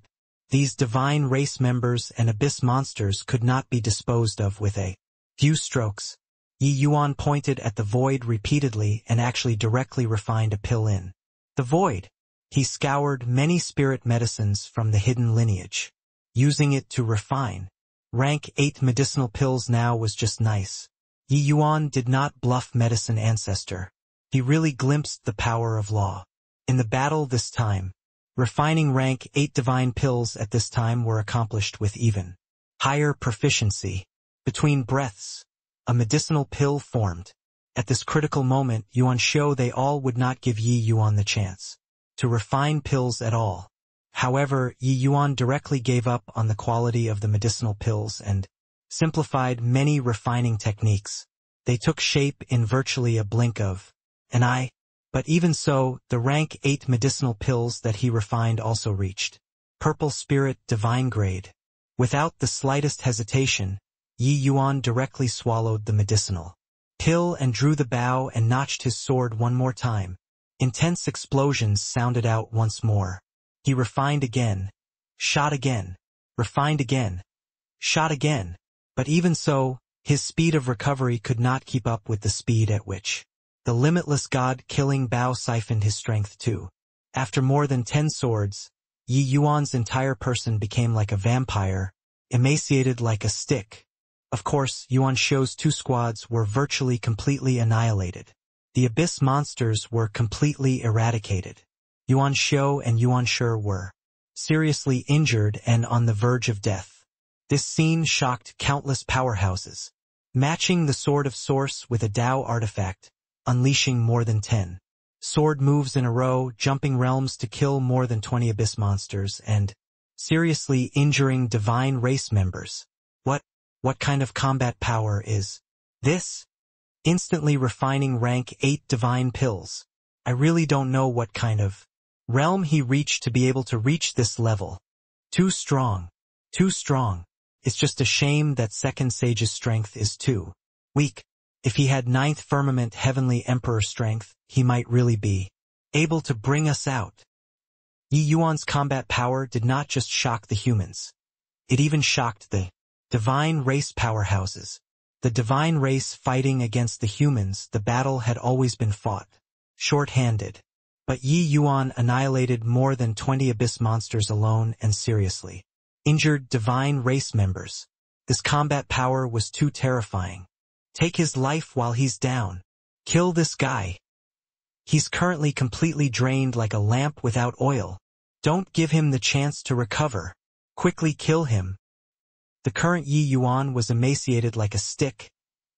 These divine race members and abyss monsters could not be disposed of with a few strokes. Yi Yuan pointed at the void repeatedly and actually directly refined a pill in the void. He scoured many spirit medicines from the hidden lineage, using it to refine. Rank 8 medicinal pills now was just nice. Yi Yuan did not bluff Medicine Ancestor. He really glimpsed the power of law. In the battle this time, Refining rank 8 divine pills at this time were accomplished with even higher proficiency. Between breaths, a medicinal pill formed. At this critical moment, Yuan showed they all would not give Yi Yuan the chance to refine pills at all. However, Yi Yuan directly gave up on the quality of the medicinal pills and simplified many refining techniques. They took shape in virtually a blink of an eye. But even so, the rank 8 medicinal pills that he refined also reached Purple Spirit Divine Grade. Without the slightest hesitation, Yi Yuan directly swallowed the medicinal pill and drew the bow and notched his sword one more time. Intense explosions sounded out once more. He refined again, shot again, refined again, shot again. But even so, his speed of recovery could not keep up with the speed at which the limitless God-killing bow siphoned his strength too. After more than 10 swords, Yi Yuan's entire person became like a vampire, emaciated like a stick. Of course, Yuan Shou's 2 squads were virtually completely annihilated. The abyss monsters were completely eradicated. Yuan Shou and Yuan Shi were seriously injured and on the verge of death. This scene shocked countless powerhouses. Matching the Sword of Source with a Dao artifact, unleashing more than 10 sword moves in a row, jumping realms to kill more than 20 abyss monsters, and seriously injuring divine race members. What kind of combat power is this? Instantly refining rank 8 divine pills. I really don't know what kind of realm he reached to be able to reach this level. Too strong. Too strong. It's just a shame that second sage's strength is too weak. If he had 9th firmament heavenly emperor strength, he might really be able to bring us out. Yi Yuan's combat power did not just shock the humans. It even shocked the divine race powerhouses. The divine race fighting against the humans, the battle had always been fought short-handed. But Yi Yuan annihilated more than 20 abyss monsters alone and seriously injured divine race members. This combat power was too terrifying. Take his life while he's down. Kill this guy. He's currently completely drained like a lamp without oil. Don't give him the chance to recover. Quickly kill him. The current Yi Yuan was emaciated like a stick,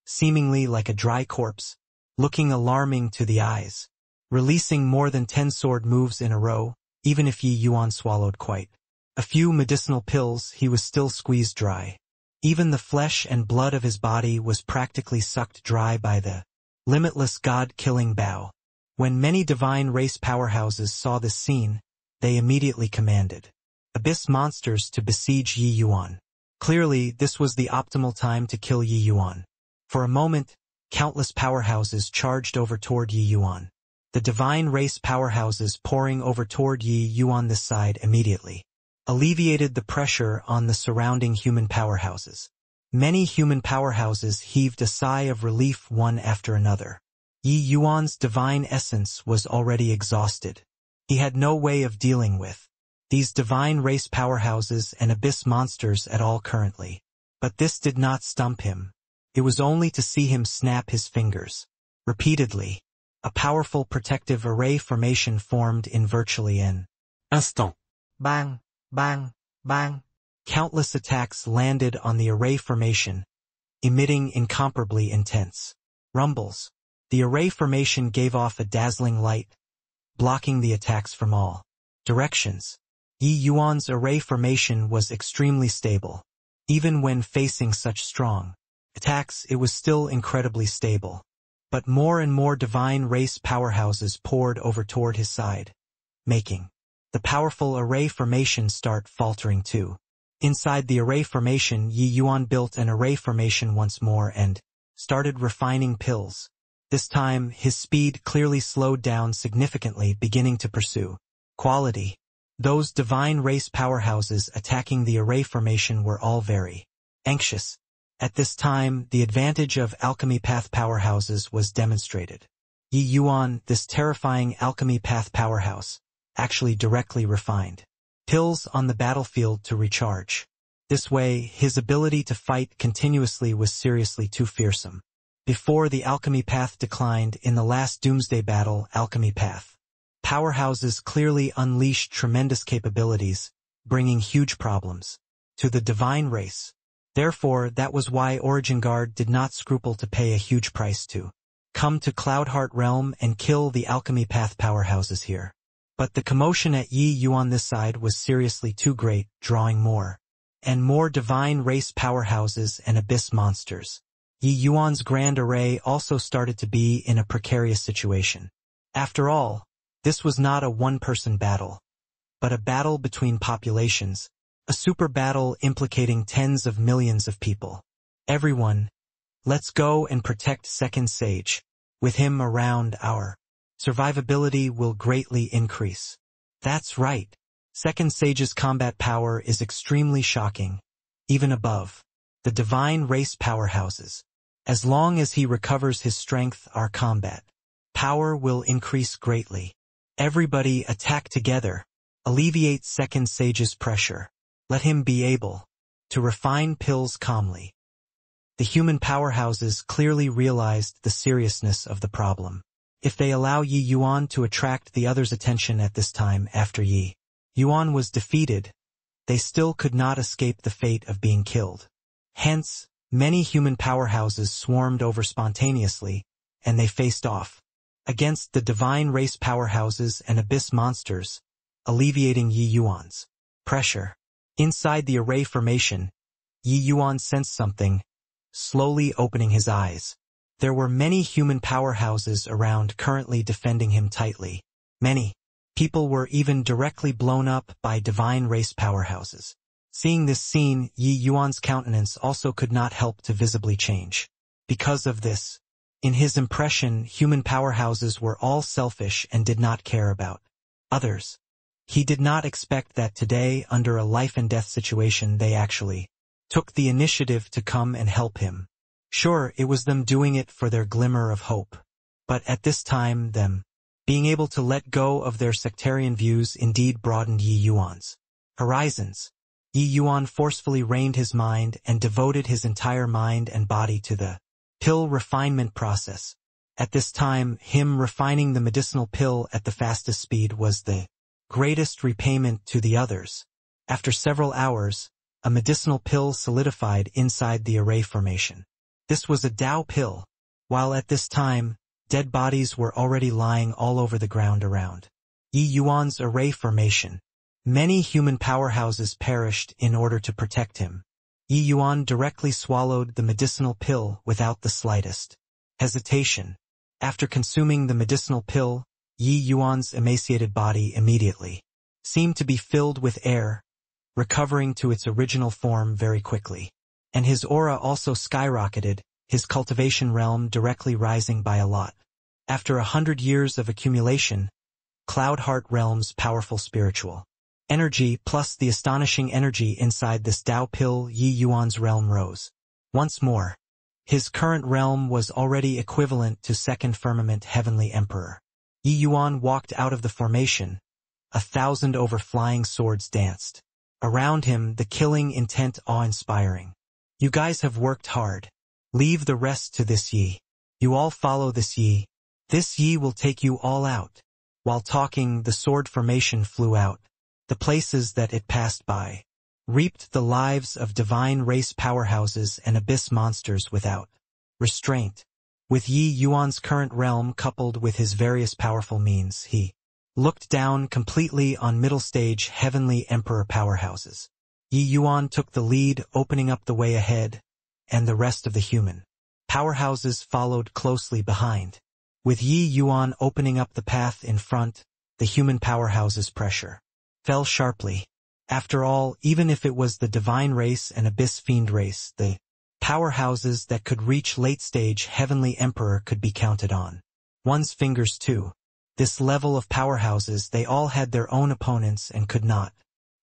seemingly like a dry corpse, looking alarming to the eyes. Releasing more than 10 sword moves in a row, even if Yi Yuan swallowed quite a few medicinal pills, he was still squeezed dry. Even the flesh and blood of his body was practically sucked dry by the limitless God-killing bow. When many divine race powerhouses saw this scene, they immediately commanded abyss monsters to besiege Yi Yuan. Clearly, this was the optimal time to kill Yi Yuan. For a moment, countless powerhouses charged over toward Yi Yuan. The divine race powerhouses pouring over toward Yi Yuan this side immediately alleviated the pressure on the surrounding human powerhouses. Many human powerhouses heaved a sigh of relief one after another. Yi Yuan's divine essence was already exhausted. He had no way of dealing with these divine race powerhouses and abyss monsters at all currently. But this did not stump him. It was only to see him snap his fingers. Repeatedly, a powerful protective array formation formed in virtually an instant. Bang, bang, bang. Countless attacks landed on the array formation, emitting incomparably intense rumbles. The array formation gave off a dazzling light, blocking the attacks from all directions. Yi Yuan's array formation was extremely stable. Even when facing such strong attacks, it was still incredibly stable. But more and more divine race powerhouses poured over toward his side, making the powerful array formation start faltering too. Inside the array formation, Yi Yuan built an array formation once more and started refining pills. This time, his speed clearly slowed down significantly, beginning to pursue quality. Those divine race powerhouses attacking the array formation were all very anxious. At this time, the advantage of alchemy path powerhouses was demonstrated. Yi Yuan, this terrifying alchemy path powerhouse, actually directly refined pills on the battlefield to recharge. This way, his ability to fight continuously was seriously too fearsome. Before the alchemy path declined in the last doomsday battle, alchemy path powerhouses clearly unleashed tremendous capabilities, bringing huge problems to the divine race. Therefore, that was why Origin Guard did not scruple to pay a huge price to come to Cloudheart Realm and kill the Alchemy Path powerhouses here. But the commotion at Yi Yuan this side was seriously too great, drawing more and more divine race powerhouses and abyss monsters. Yi Yuan's grand array also started to be in a precarious situation. After all, this was not a one-person battle, but a battle between populations, a super battle implicating tens of millions of people. Everyone, let's go and protect Second Sage. With him around, our survivability will greatly increase. That's right. Second Sage's combat power is extremely shocking, even above the divine race powerhouses. As long as he recovers his strength, our combat power will increase greatly. Everybody attack together. Alleviate Second Sage's pressure. Let him be able to refine pills calmly. The human powerhouses clearly realized the seriousness of the problem. If they allow Yi Yuan to attract the others' attention at this time after Yi Yuan was defeated, they still could not escape the fate of being killed. Hence, many human powerhouses swarmed over spontaneously, and they faced off against the divine race powerhouses and abyss monsters, alleviating Yi Yuan's pressure. Inside the array formation, Yi Yuan sensed something, slowly opening his eyes. There were many human powerhouses around currently defending him tightly. Many people were even directly blown up by divine race powerhouses. Seeing this scene, Yi Yuan's countenance also could not help to visibly change. Because of this, in his impression, human powerhouses were all selfish and did not care about others. He did not expect that today, under a life-and-death situation, they actually took the initiative to come and help him. Sure, it was them doing it for their glimmer of hope. But at this time, them being able to let go of their sectarian views indeed broadened Yi Yuan's horizons. Yi Yuan forcefully reined his mind and devoted his entire mind and body to the pill refinement process. At this time, him refining the medicinal pill at the fastest speed was the greatest repayment to the others. After several hours, a medicinal pill solidified inside the array formation. This was a Tao pill, while at this time, dead bodies were already lying all over the ground around Yi Yuan's array formation. Many human powerhouses perished in order to protect him. Yi Yuan directly swallowed the medicinal pill without the slightest hesitation. After consuming the medicinal pill, Yi Yuan's emaciated body immediately seemed to be filled with air, recovering to its original form very quickly. And his aura also skyrocketed, his cultivation realm directly rising by a lot. After 100 years of accumulation, Cloudheart Realm's powerful spiritual energy plus the astonishing energy inside this Tao pill, Yi Yuan's realm rose. Once more, his current realm was already equivalent to Second Firmament Heavenly Emperor. Yi Yuan walked out of the formation. 1,000 overflying swords danced around him, the killing intent awe-inspiring. You guys have worked hard. Leave the rest to this Yi. You all follow this Yi. This Yi will take you all out. While talking, the sword formation flew out. The places that it passed by reaped the lives of divine race powerhouses and abyss monsters without restraint. With Yi Yuan's current realm coupled with his various powerful means, he looked down completely on middle stage heavenly emperor powerhouses. Yi Yuan took the lead, opening up the way ahead, and the rest of the human powerhouses followed closely behind. With Yi Yuan opening up the path in front, the human powerhouses' pressure fell sharply. After all, even if it was the divine race and abyss fiend race, the powerhouses that could reach late-stage heavenly emperor could be counted on one's fingers too. This level of powerhouses, they all had their own opponents and could not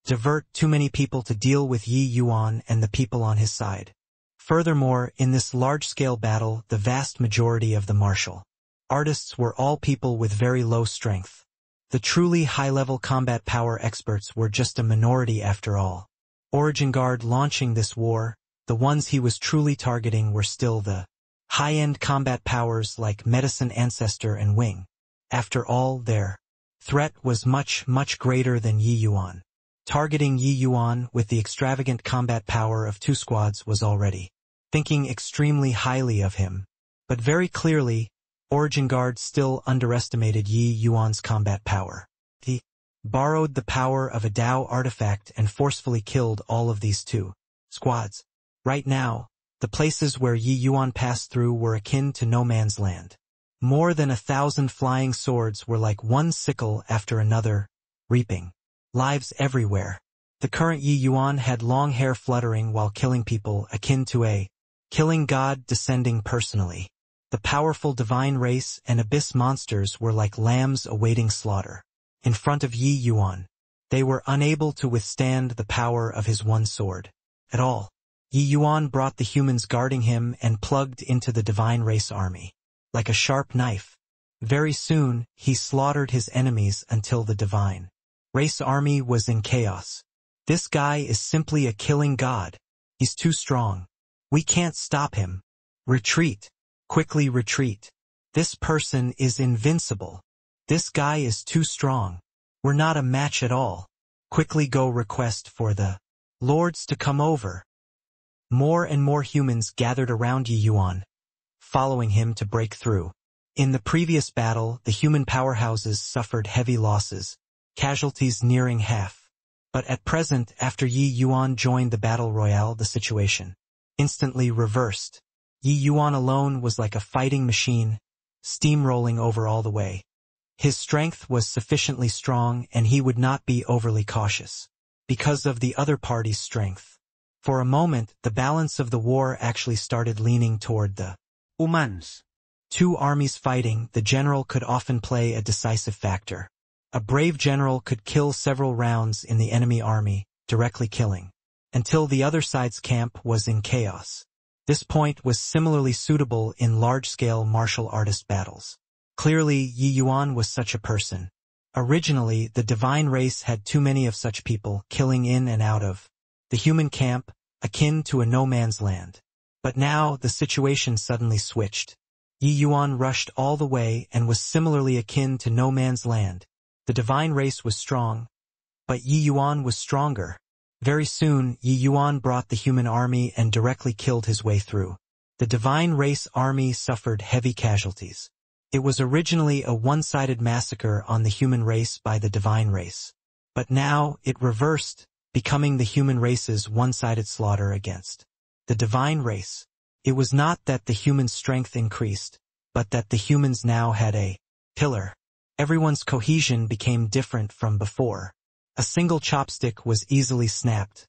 divert too many people to deal with Yi Yuan and the people on his side. Furthermore, in this large-scale battle, the vast majority of the martial artists were all people with very low strength. The truly high-level combat power experts were just a minority after all. Origin Guard launching this war, the ones he was truly targeting were still the high-end combat powers like Medicine Ancestor and Wing. After all, their threat was much, much greater than Yi Yuan. Targeting Yi Yuan with the extravagant combat power of 2 squads was already thinking extremely highly of him. But very clearly, Origin Guard still underestimated Yi Yuan's combat power. He borrowed the power of a Dao artifact and forcefully killed all of these 2 squads. Right now, the places where Yi Yuan passed through were akin to no man's land. More than 1,000 flying swords were like one sickle after another, reaping lives everywhere. The current Yi Yuan had long hair fluttering while killing people akin to a killing god descending personally. The powerful divine race and abyss monsters were like lambs awaiting slaughter. In front of Yi Yuan, they were unable to withstand the power of his one sword at all. Yi Yuan brought the humans guarding him and plugged into the divine race army. Like a sharp knife. Very soon, he slaughtered his enemies until the divine race army was in chaos. This guy is simply a killing god. He's too strong. We can't stop him. Retreat. Quickly retreat. This person is invincible. This guy is too strong. We're not a match at all. Quickly go request for the lords to come over. More and more humans gathered around Yi Yuan, following him to break through. In the previous battle, the human powerhouses suffered heavy losses, casualties nearing half. But at present, after Yi Yuan joined the battle royale, the situation instantly reversed. Yi Yuan alone was like a fighting machine, steamrolling over all the way. His strength was sufficiently strong and he would not be overly cautious because of the other party's strength. For a moment, the balance of the war actually started leaning toward the humans. 2 armies fighting, the general could often play a decisive factor. A brave general could kill several rounds in the enemy army, directly killing, until the other side's camp was in chaos. This point was similarly suitable in large-scale martial artist battles. Clearly, Yi Yuan was such a person. Originally, the divine race had too many of such people killing in and out of the human camp, akin to a no-man's land. But now, the situation suddenly switched. Yi Yuan rushed all the way and was similarly akin to no man's land. The divine race was strong, but Yi Yuan was stronger. Very soon, Yi Yuan brought the human army and directly killed his way through. The divine race army suffered heavy casualties. It was originally a one-sided massacre on the human race by the divine race. But now, it reversed, becoming the human race's one-sided slaughter against the divine race. It was not that the human strength increased, but that the humans now had a pillar. Everyone's cohesion became different from before. A single chopstick was easily snapped.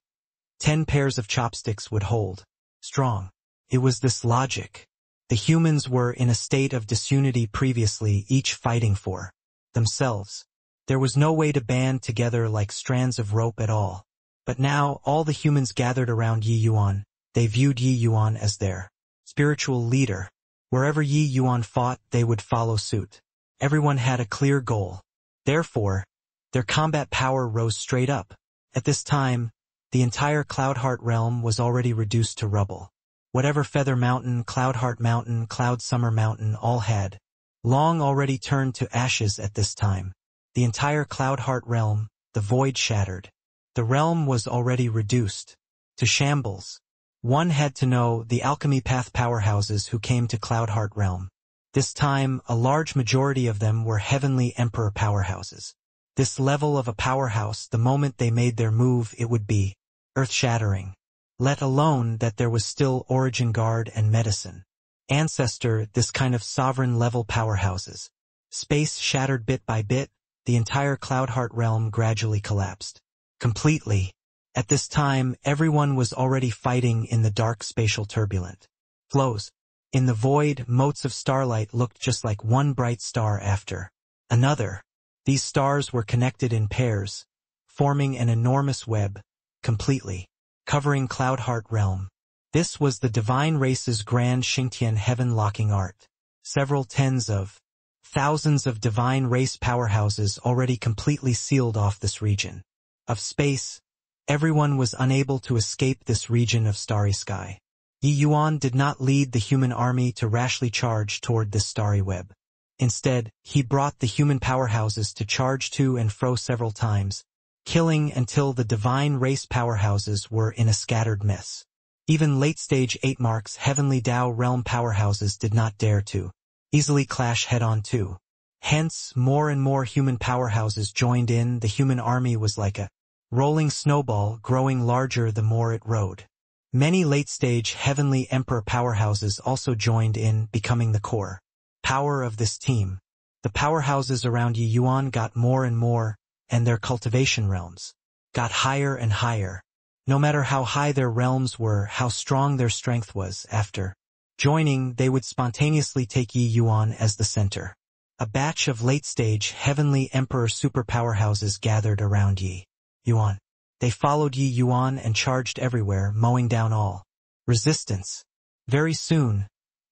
10 pairs of chopsticks would hold strong. It was this logic. The humans were in a state of disunity previously, each fighting for themselves. There was no way to band together like strands of rope at all. But now, all the humans gathered around Yi Yuan. They viewed Yi Yuan as their spiritual leader. Wherever Yi Yuan fought, they would follow suit. Everyone had a clear goal. Therefore, their combat power rose straight up. At this time, the entire Cloudheart realm was already reduced to rubble. Whatever Feather Mountain, Cloudheart Mountain, Cloud Summer Mountain all had long already turned to ashes at this time. The entire Cloudheart realm, the void shattered. The realm was already reduced to shambles. One had to know the alchemy path powerhouses who came to Cloudheart realm. This time, a large majority of them were heavenly emperor powerhouses. This level of a powerhouse, the moment they made their move, it would be earth-shattering. Let alone that there was still Origin Guard and Medicine Ancestor, this kind of sovereign-level powerhouses. Space shattered bit by bit, the entire Cloudheart realm gradually collapsed. Completely. At this time, everyone was already fighting in the dark spatial turbulent flows. In the void, motes of starlight looked just like one bright star after another. These stars were connected in pairs, forming an enormous web, completely covering Cloudheart realm. This was the divine race's grand Xingtian heaven-locking art. Several tens of thousands of divine race powerhouses already completely sealed off this region of space. Everyone was unable to escape this region of starry sky. Yi Yuan did not lead the human army to rashly charge toward this starry web. Instead, he brought the human powerhouses to charge to and fro several times, killing until the divine race powerhouses were in a scattered mess. Even late-stage 8 Mark's heavenly Tao realm powerhouses did not dare to easily clash head-on too. Hence, more and more human powerhouses joined in. The human army was like a rolling snowball, growing larger the more it rode. Many late-stage heavenly emperor powerhouses also joined in, becoming the core power of this team. The powerhouses around Yi Yuan got more and more, and their cultivation realms got higher and higher. No matter how high their realms were, how strong their strength was, after joining, they would spontaneously take Yi Yuan as the center. A batch of late-stage heavenly emperor superpowerhouses gathered around Yi Yuan. They followed Yi Yuan and charged everywhere, mowing down all resistance. Very soon,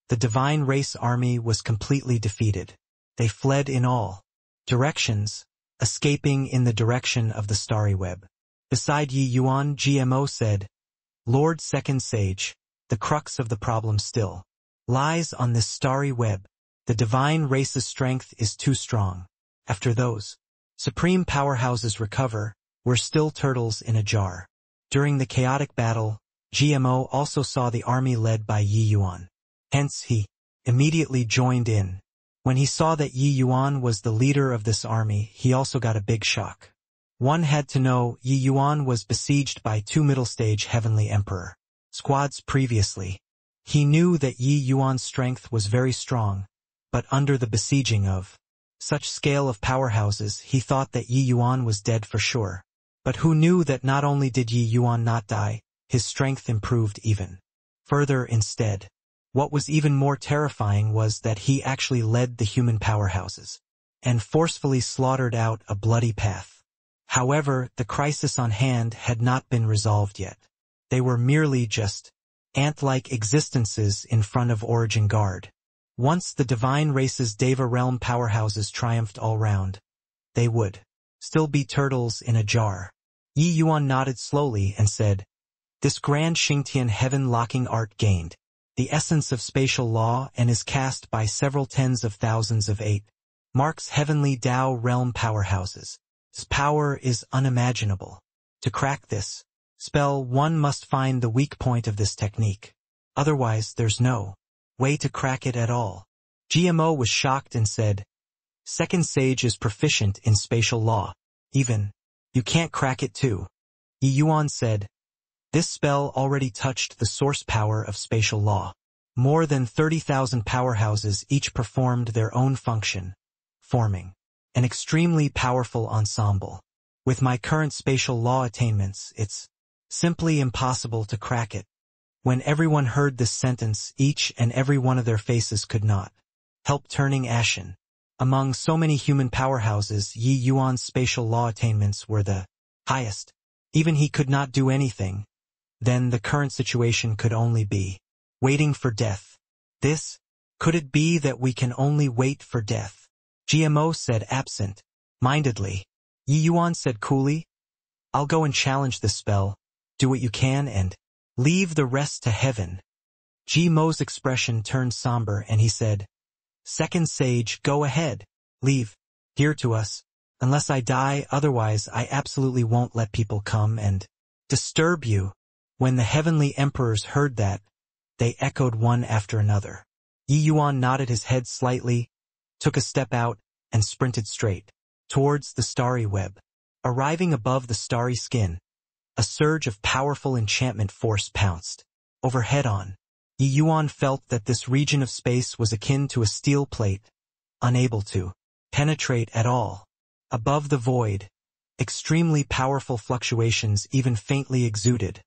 the divine race army was completely defeated. They fled in all directions, escaping in the direction of the starry web. Beside Yi Yuan, GMO said, "Lord Second Sage, the crux of the problem still lies on this starry web. The divine race's strength is too strong. After those supreme powerhouses recover, we're still turtles in a jar." During the chaotic battle, GMO also saw the army led by Yi Yuan. Hence he immediately joined in. When he saw that Yi Yuan was the leader of this army, he also got a big shock. One had to know Yi Yuan was besieged by 2 middle-stage heavenly emperor squads previously. He knew that Yi Yuan's strength was very strong, but under the besieging of such scale of powerhouses, he thought that Yi Yuan was dead for sure. But who knew that not only did Yi Yuan not die, his strength improved even further instead. What was even more terrifying was that he actually led the human powerhouses and forcefully slaughtered out a bloody path. However, the crisis on hand had not been resolved yet. They were merely just ant-like existences in front of Origin Guard. Once the divine race's Deva realm powerhouses triumphed all round, they would still be turtles in a jar. Yi Yuan nodded slowly and said, "This grand Xingtian heaven-locking art gained the essence of spatial law and is cast by several tens of thousands of 8 Mark's heavenly Tao realm powerhouses. Its power is unimaginable. To crack this spell, one must find the weak point of this technique. Otherwise, there's no way to crack it at all." GMO was shocked and said, "Second Sage is proficient in spatial law. Even you can't crack it too." Yi Yuan said, "This spell already touched the source power of spatial law. More than 30,000 powerhouses each performed their own function, forming an extremely powerful ensemble. With my current spatial law attainments, it's simply impossible to crack it." When everyone heard this sentence, each and every one of their faces could not help turning ashen. Among so many human powerhouses, Yi Yuan's spatial law attainments were the highest. Even he could not do anything. Then the current situation could only be waiting for death. Could it be that we can only wait for death? GMO said absent-mindedly. Yi Yuan said coolly, "I'll go and challenge this spell. Do what you can and leave the rest to heaven." GMO's expression turned somber and he said, "Second Sage, go ahead. Leave here to us. Unless I die, otherwise I absolutely won't let people come and disturb you." When the heavenly emperors heard that, they echoed one after another. Yi Yuan nodded his head slightly, took a step out, and sprinted straight towards the starry web. Arriving above the starry skin, a surge of powerful enchantment force pounced overhead on. Yi Yuan felt that this region of space was akin to a steel plate, unable to penetrate at all. Above the void, extremely powerful fluctuations even faintly exuded,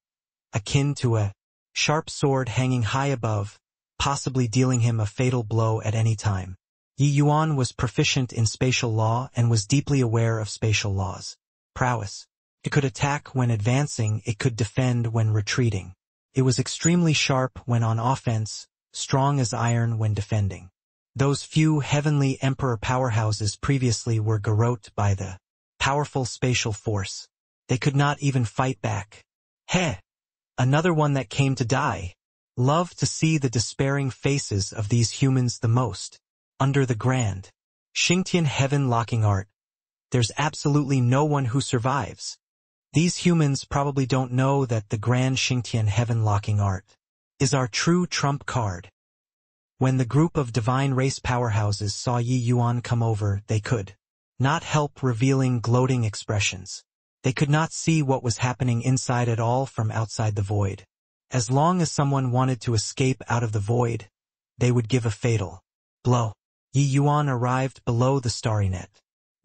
akin to a sharp sword hanging high above, possibly dealing him a fatal blow at any time. Yi Yuan was proficient in spatial law and was deeply aware of spatial law's prowess. It could attack when advancing, it could defend when retreating. It was extremely sharp when on offense, strong as iron when defending. Those few heavenly emperor powerhouses previously were garroted by the powerful spatial force. They could not even fight back. Heh! Another one that came to die. Love to see the despairing faces of these humans the most. Under the grand Xingtian heaven-locking art, there's absolutely no one who survives. These humans probably don't know that the grand Xingtian heaven-locking art is our true trump card. When the group of divine race powerhouses saw Yi Yuan come over, they could not help revealing gloating expressions. They could not see what was happening inside at all from outside the void. As long as someone wanted to escape out of the void, they would give a fatal blow. Yi Yuan arrived below the starry net.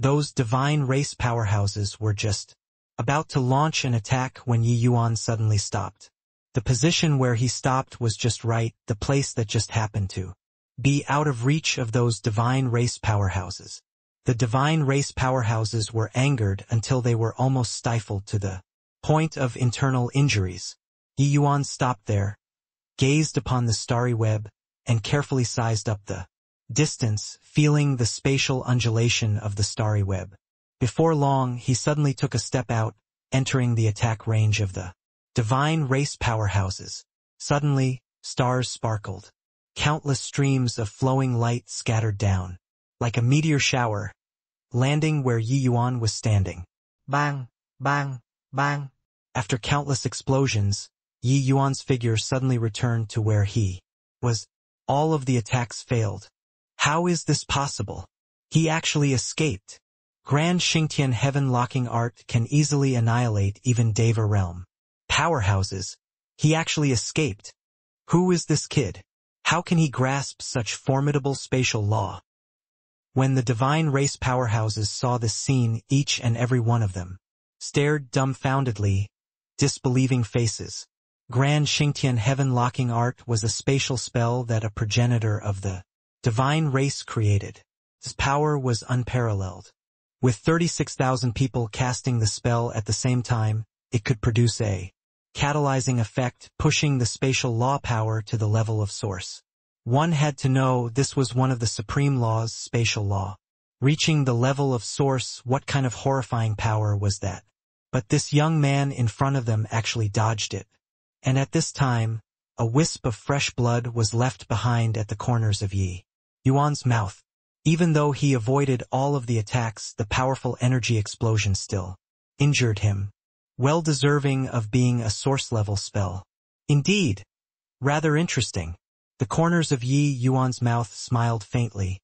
Those divine race powerhouses were just about to launch an attack when Yi Yuan suddenly stopped. The position where he stopped was just right, the place that just happened to be out of reach of those divine race powerhouses. The divine race powerhouses were angered until they were almost stifled to the point of internal injuries. Yi Yuan stopped there, gazed upon the starry web, and carefully sized up the distance, feeling the spatial undulation of the starry web. Before long, he suddenly took a step out, entering the attack range of the divine race powerhouses. Suddenly, stars sparkled. Countless streams of flowing light scattered down, like a meteor shower, landing where Yi Yuan was standing. Bang! Bang! Bang! After countless explosions, Yi Yuan's figure suddenly returned to where he was. All of the attacks failed. How is this possible? He actually escaped. Grand Xingtian heaven-locking art can easily annihilate even Deva realm powerhouses. He actually escaped. Who is this kid? How can he grasp such formidable spatial law? When the divine race powerhouses saw this scene, each and every one of them stared dumbfoundedly, disbelieving faces. Grand Xingtian heaven-locking art was a spatial spell that a progenitor of the divine race created. Its power was unparalleled. With 36,000 people casting the spell at the same time, it could produce a catalyzing effect, pushing the spatial law power to the level of source. One had to know this was one of the supreme laws, spatial law. Reaching the level of source, what kind of horrifying power was that? But this young man in front of them actually dodged it. And at this time, a wisp of fresh blood was left behind at the corners of Yi Yuan's mouth. Even though he avoided all of the attacks, the powerful energy explosion still injured him. Well deserving of being a source-level spell. Indeed, rather interesting. The corners of Yi Yuan's mouth smiled faintly,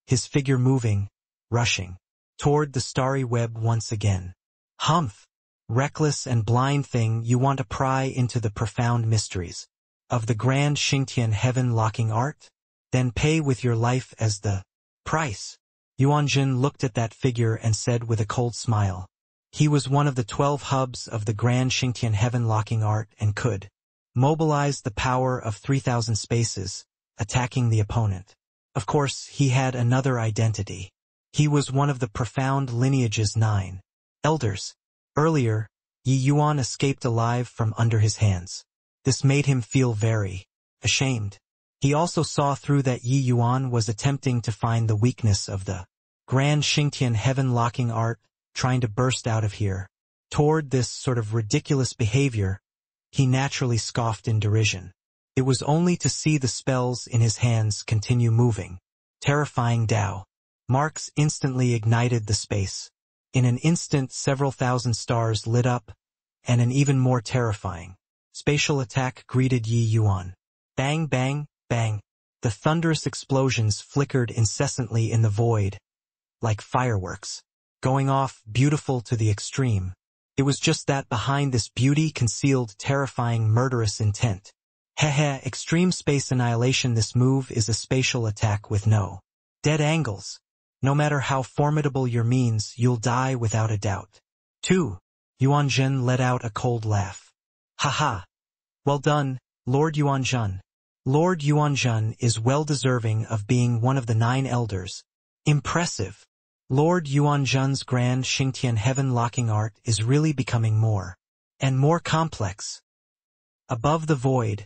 his figure moving, rushing toward the starry web once again. Humph! Reckless and blind thing, you want to pry into the profound mysteries of the grand Xingtian heaven-locking art? Then pay with your life as the price. Yuanjun looked at that figure and said with a cold smile. He was one of the 12 hubs of the grand Xingtian heaven-locking art and could mobilize the power of 3,000 spaces, attacking the opponent. Of course, he had another identity. He was one of the profound lineage's 9 elders. Earlier, Yi Yuan escaped alive from under his hands. This made him feel very ashamed. He also saw through that Yi Yuan was attempting to find the weakness of the grand Xingtian heaven-locking art, trying to burst out of here. Toward this sort of ridiculous behavior, he naturally scoffed in derision. It was only to see the spells in his hands continue moving. Terrifying Tao marks instantly ignited the space. In an instant, several thousand stars lit up, and an even more terrifying spatial attack greeted Yi Yuan. Bang, bang, bang. The thunderous explosions flickered incessantly in the void, like fireworks, going off, beautiful to the extreme. It was just that behind this beauty concealed terrifying murderous intent. Hehe, extreme space annihilation. This move is a spatial attack with no dead angles. No matter how formidable your means, you'll die without a doubt. 2. Yuanzhen let out a cold laugh. Haha. Well done, Lord Yuanzhen. Lord Yuanzhen is well deserving of being one of the 9 elders. Impressive. Lord Yuanzhen's grand Xingtian heaven-locking art is really becoming more and more complex. Above the void,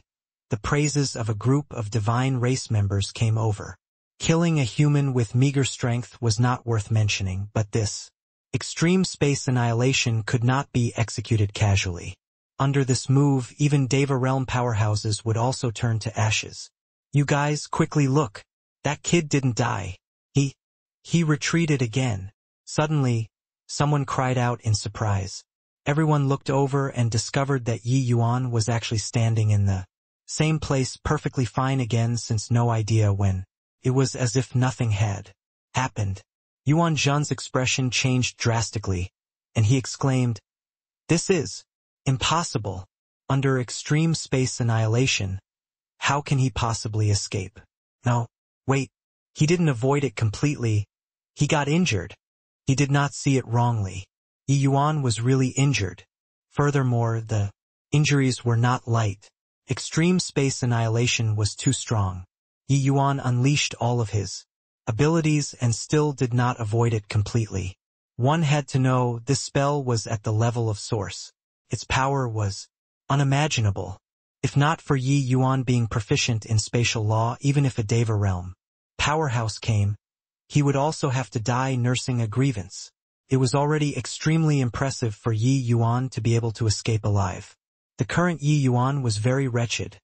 the praises of a group of divine race members came over. Killing a human with meager strength was not worth mentioning, but this extreme space annihilation could not be executed casually. Under this move, even Deva realm powerhouses would also turn to ashes. You guys, quickly look. That kid didn't die. He retreated again. Suddenly, someone cried out in surprise. Everyone looked over and discovered that Yi Yuan was actually standing in the same place perfectly fine again since no idea when. It was as if nothing had happened. Yuan Zhen's expression changed drastically, and he exclaimed, "This is impossible. Under extreme space annihilation, how can he possibly escape?" No, wait, he didn't avoid it completely. He got injured. He did not see it wrongly. Yi Yuan was really injured. Furthermore, the injuries were not light. Extreme space annihilation was too strong. Yi Yuan unleashed all of his abilities and still did not avoid it completely. One had to know this spell was at the level of source. Its power was unimaginable. If not for Yi Yuan being proficient in spatial law, even if a Deva realm powerhouse came, he would also have to die nursing a grievance. It was already extremely impressive for Yi Yuan to be able to escape alive. The current Yi Yuan was very wretched,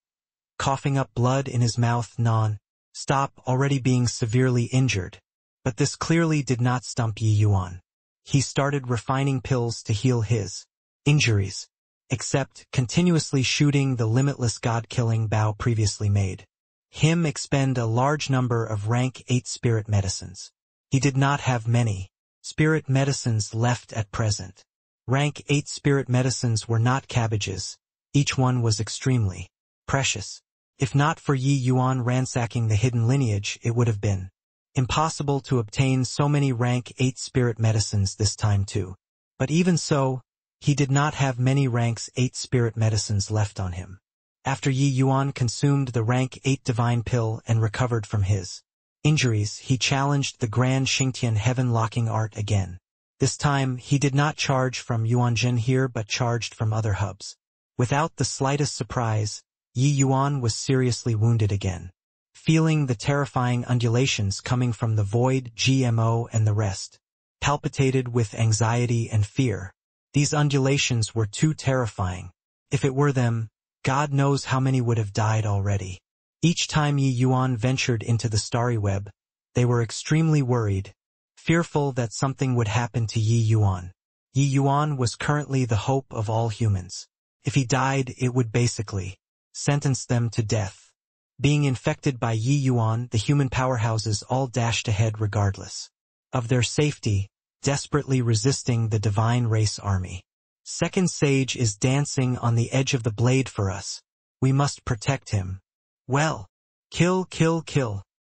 coughing up blood in his mouth non-stop, already being severely injured. But this clearly did not stump Yi Yuan. He started refining pills to heal his injuries, except continuously shooting the limitless god-killing bow previously made him expend a large number of rank 8 spirit medicines. He did not have many spirit medicines left at present. Rank 8 spirit medicines were not cabbages. Each one was extremely precious. If not for Yi Yuan ransacking the hidden lineage, it would have been impossible to obtain so many rank 8 spirit medicines this time too. But even so, he did not have many ranks 8 spirit medicines left on him. After Yi Yuan consumed the rank 8 divine pill and recovered from his injuries, he challenged the Grand Xingtian heaven-locking art again. This time, he did not charge from Yuanjin here but charged from other hubs. Without the slightest surprise, Yi Yuan was seriously wounded again. Feeling the terrifying undulations coming from the void, GMO and the rest palpitated with anxiety and fear. These undulations were too terrifying. If it were them, God knows how many would have died already. Each time Yi Yuan ventured into the starry web, they were extremely worried, fearful that something would happen to Yi Yuan. Yi Yuan was currently the hope of all humans. If he died, it would basically sentence them to death. Being infected by Yi Yuan, the human powerhouses all dashed ahead regardless of their safety, desperately resisting the divine race army. Second Sage is dancing on the edge of the blade for us. We must protect him. Well, kill.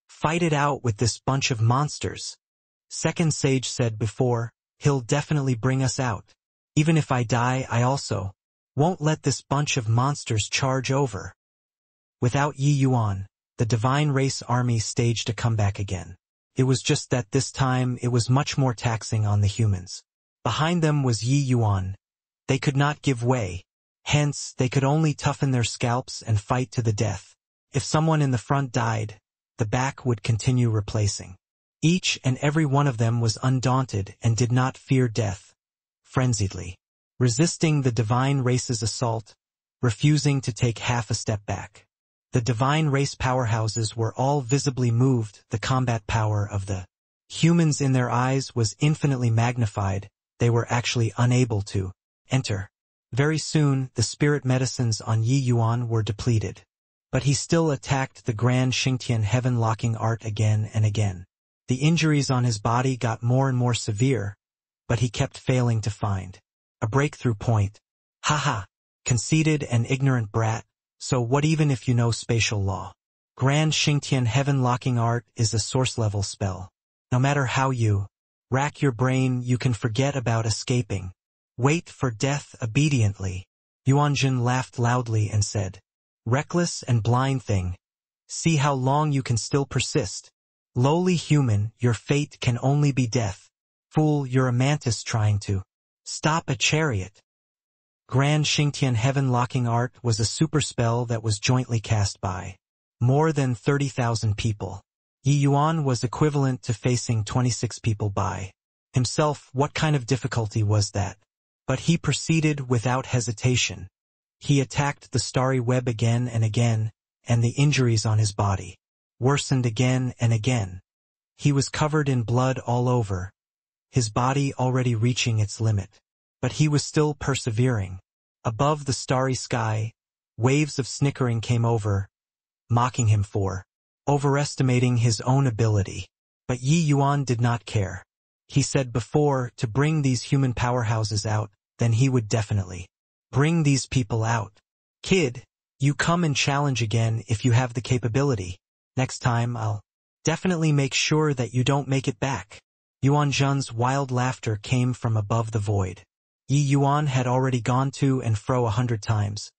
Fight it out with this bunch of monsters. Second Sage said before, he'll definitely bring us out. Even if I die, I also won't let this bunch of monsters charge over. Without Yi Yuan, the divine race army staged a comeback again. It was just that this time it was much more taxing on the humans. Behind them was Yi Yuan. They could not give way. Hence, they could only toughen their scalps and fight to the death. If someone in the front died, the back would continue replacing. Each and every one of them was undaunted and did not fear death. Frenziedly resisting the divine race's assault, refusing to take half a step back. The divine race powerhouses were all visibly moved. The combat power of the humans in their eyes was infinitely magnified. They were actually unable to enter. Very soon, the spirit medicines on Yi Yuan were depleted. But he still attacked the Grand Xingtian heaven-locking art again and again. The injuries on his body got more and more severe, but he kept failing to find a breakthrough point. Haha, conceited and ignorant brat, so what even if you know spatial law? Grand Xingtian heaven-locking art is a source-level spell. No matter how you rack your brain, you can forget about escaping. Wait for death obediently. Yuanjin laughed loudly and said, reckless and blind thing. See how long you can still persist. Lowly human, your fate can only be death. Fool, you're a mantis trying to stop a chariot. Grand Xingtian heaven-locking art was a super spell that was jointly cast by more than 30,000 people. Yi Yuan was equivalent to facing 26 people by himself. What kind of difficulty was that? But he proceeded without hesitation. He attacked the starry web again and again, and the injuries on his body worsened again and again. He was covered in blood all over, his body already reaching its limit. But he was still persevering. Above the starry sky, waves of snickering came over, mocking him for overestimating his own ability. But Yi Yuan did not care. He said before to bring these human powerhouses out, then he would definitely bring these people out. Kid, you come and challenge again if you have the capability. Next time I'll definitely make sure that you don't make it back. Yuan Zhen's wild laughter came from above the void. Yi Yuan had already gone to and fro 100 times,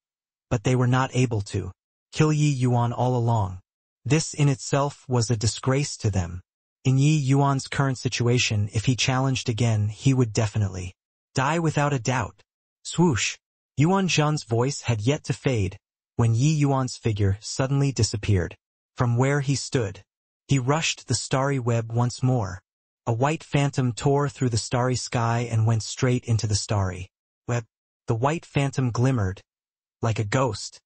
but they were not able to kill Yi Yuan all along. This in itself was a disgrace to them. In Yi Yuan's current situation, if he challenged again, he would definitely die without a doubt. Swoosh! Yuan Zhen's voice had yet to fade when Yi Yuan's figure suddenly disappeared. From where he stood, he rushed the starry web once more. A white phantom tore through the starry sky and went straight into the starry web. The white phantom glimmered like a ghost,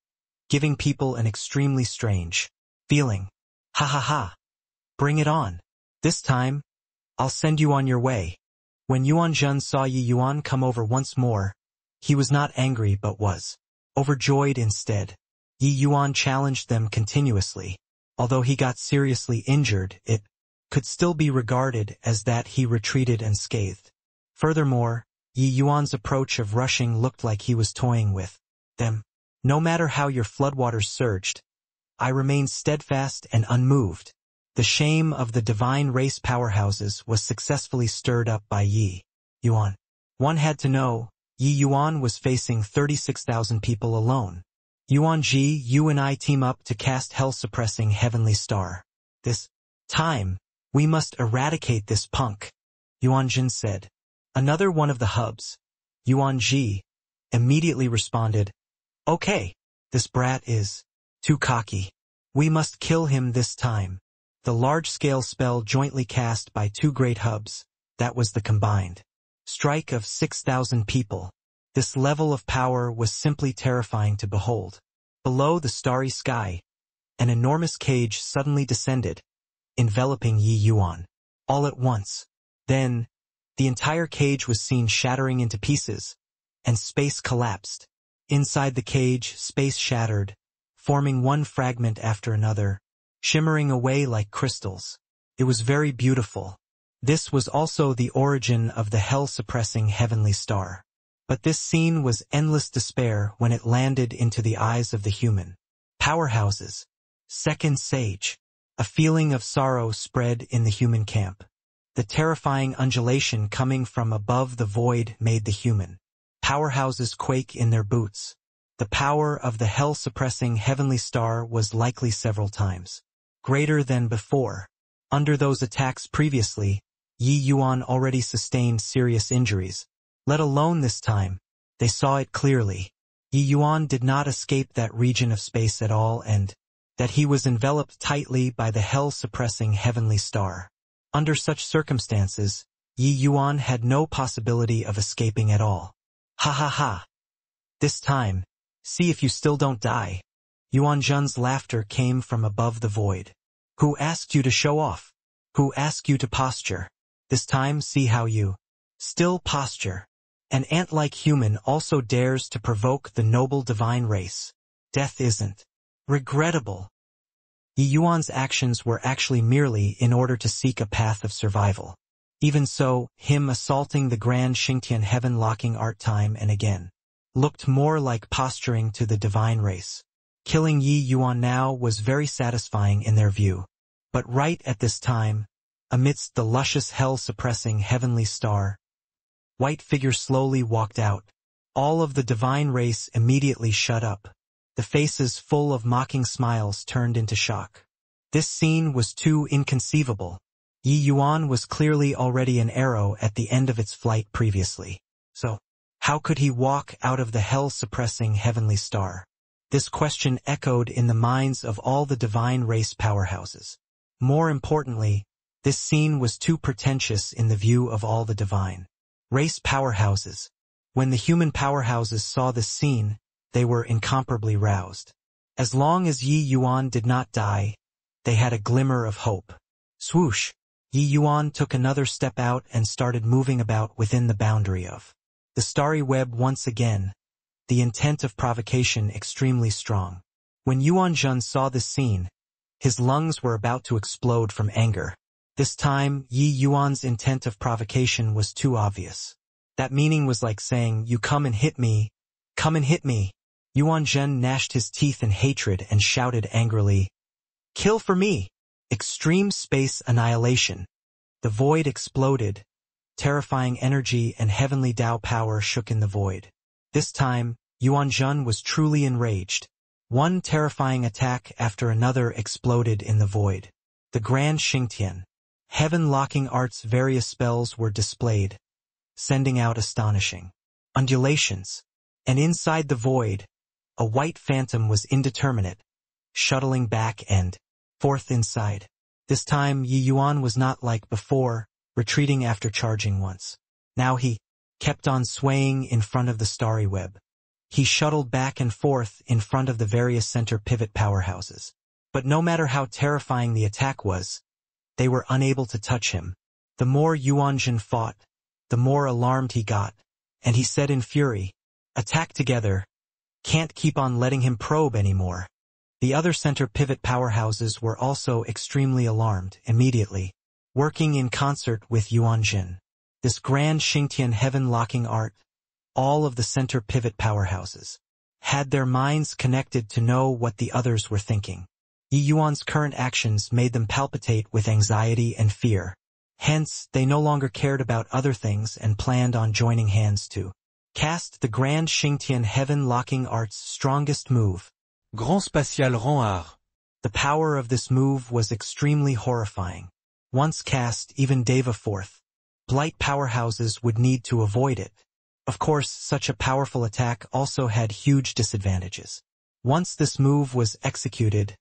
giving people an extremely strange feeling. Ha ha ha! Bring it on. This time, I'll send you on your way. When Yuan Zhen saw Yi Yuan come over once more, he was not angry but was overjoyed instead. Yi Yuan challenged them continuously. Although he got seriously injured, it could still be regarded as that he retreated unscathed. Furthermore, Yi Yuan's approach of rushing looked like he was toying with them. No matter how your floodwaters surged, I remained steadfast and unmoved. The shame of the divine race powerhouses was successfully stirred up by Yi Yuan. One had to know, Yi Yuan was facing 36,000 people alone. Yuan Ji, you and I team up to cast hell-suppressing heavenly star. This time, we must eradicate this punk, Yuan Jin said. Another one of the hubs, Yuan Ji, immediately responded, okay, this brat is too cocky. We must kill him this time. The large-scale spell jointly cast by two great hubs, that was the combined strike of 6,000 people. This level of power was simply terrifying to behold. Below the starry sky, an enormous cage suddenly descended, enveloping Yi Yuan. All at once. Then, the entire cage was seen shattering into pieces, and space collapsed. Inside the cage, space shattered, forming one fragment after another, shimmering away like crystals. It was very beautiful. This was also the origin of the hell-suppressing heavenly star. But this scene was endless despair when it landed into the eyes of the human powerhouses. Second sage. A feeling of sorrow spread in the human camp. The terrifying undulation coming from above the void made the human powerhouses quake in their boots. The power of the hell-suppressing heavenly star was likely several times greater than before. Under those attacks previously, Yi Yuan already sustained serious injuries. Let alone this time, they saw it clearly. Yi Yuan did not escape that region of space at all and that he was enveloped tightly by the hell-suppressing heavenly star. Under such circumstances, Yi Yuan had no possibility of escaping at all. Ha ha ha! This time, see if you still don't die. Yuan Zhen's laughter came from above the void. Who asked you to show off? Who asked you to posture? This time see how you still posture. An ant-like human also dares to provoke the noble divine race. Death isn't regrettable. Yi Yuan's actions were actually merely in order to seek a path of survival. Even so, him assaulting the grand Xingtian heaven-locking art time and again looked more like posturing to the divine race. Killing Yi Yuan now was very satisfying in their view. But right at this time, amidst the luscious hell-suppressing heavenly star, white figure slowly walked out. All of the divine race immediately shut up. The faces full of mocking smiles turned into shock. This scene was too inconceivable. Yi Yuan was clearly already an arrow at the end of its flight previously. So, how could he walk out of the hell-suppressing heavenly star? This question echoed in the minds of all the divine race powerhouses. More importantly, this scene was too pretentious in the view of all the divine race powerhouses. When the human powerhouses saw this scene, they were incomparably roused. As long as Yi Yuan did not die, they had a glimmer of hope. Swoosh! Yi Yuan took another step out and started moving about within the boundary of the starry web once again, the intent of provocation extremely strong. When Yuan Zhen saw this scene, his lungs were about to explode from anger. This time, Yi Yuan's intent of provocation was too obvious. That meaning was like saying, "You come and hit me. Come and hit me." Yuan Zhen gnashed his teeth in hatred and shouted angrily, "Kill for me!" Extreme space annihilation. The void exploded. Terrifying energy and heavenly Tao power shook in the void. This time, Yuan Zhen was truly enraged. One terrifying attack after another exploded in the void. The Grand Xingtian, heaven-locking art's various spells were displayed, sending out astonishing undulations. And inside the void, a white phantom was indeterminate, shuttling back and forth inside. This time Yi Yuan was not like before, retreating after charging once. Now he kept on swaying in front of the starry web. He shuttled back and forth in front of the various center pivot powerhouses. But no matter how terrifying the attack was, they were unable to touch him. The more Yuan Zhen fought, the more alarmed he got, and he said in fury, "Attack together. Can't keep on letting him probe anymore." The other center pivot powerhouses were also extremely alarmed immediately, working in concert with Yuan Zhen. This Grand Xingtian heaven-locking art, all of the center pivot powerhouses, had their minds connected to know what the others were thinking. Yi Yuan's current actions made them palpitate with anxiety and fear. Hence, they no longer cared about other things and planned on joining hands to cast the Grand Xingtian heaven-locking art's strongest move. Grand spatial rang art. The power of this move was extremely horrifying. Once cast, even Deva Fourth, Blight powerhouses would need to avoid it. Of course, such a powerful attack also had huge disadvantages. Once this move was executed,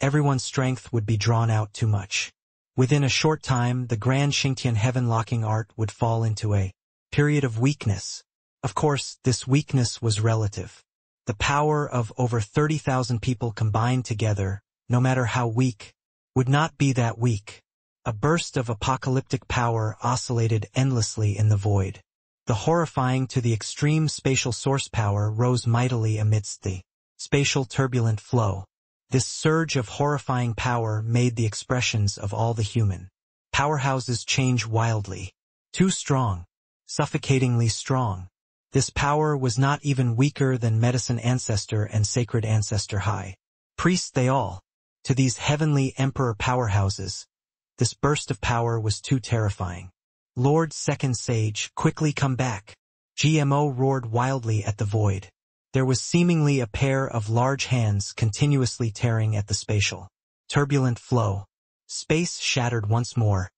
everyone's strength would be drawn out too much. Within a short time, the Grand Xingtian heaven-locking art would fall into a period of weakness. Of course, this weakness was relative. The power of over 30,000 people combined together, no matter how weak, would not be that weak. A burst of apocalyptic power oscillated endlessly in the void. The horrifying to the extreme spatial source power rose mightily amidst the spatial turbulent flow. This surge of horrifying power made the expressions of all the human powerhouses change wildly. Too strong, suffocatingly strong. This power was not even weaker than Medicine Ancestor and Sacred Ancestor High Priest they all. To these heavenly Emperor powerhouses, this burst of power was too terrifying. "Lord Second Sage, quickly come back!" GMO roared wildly at the void. There was seemingly a pair of large hands continuously tearing at the spatial turbulent flow. Space shattered once more.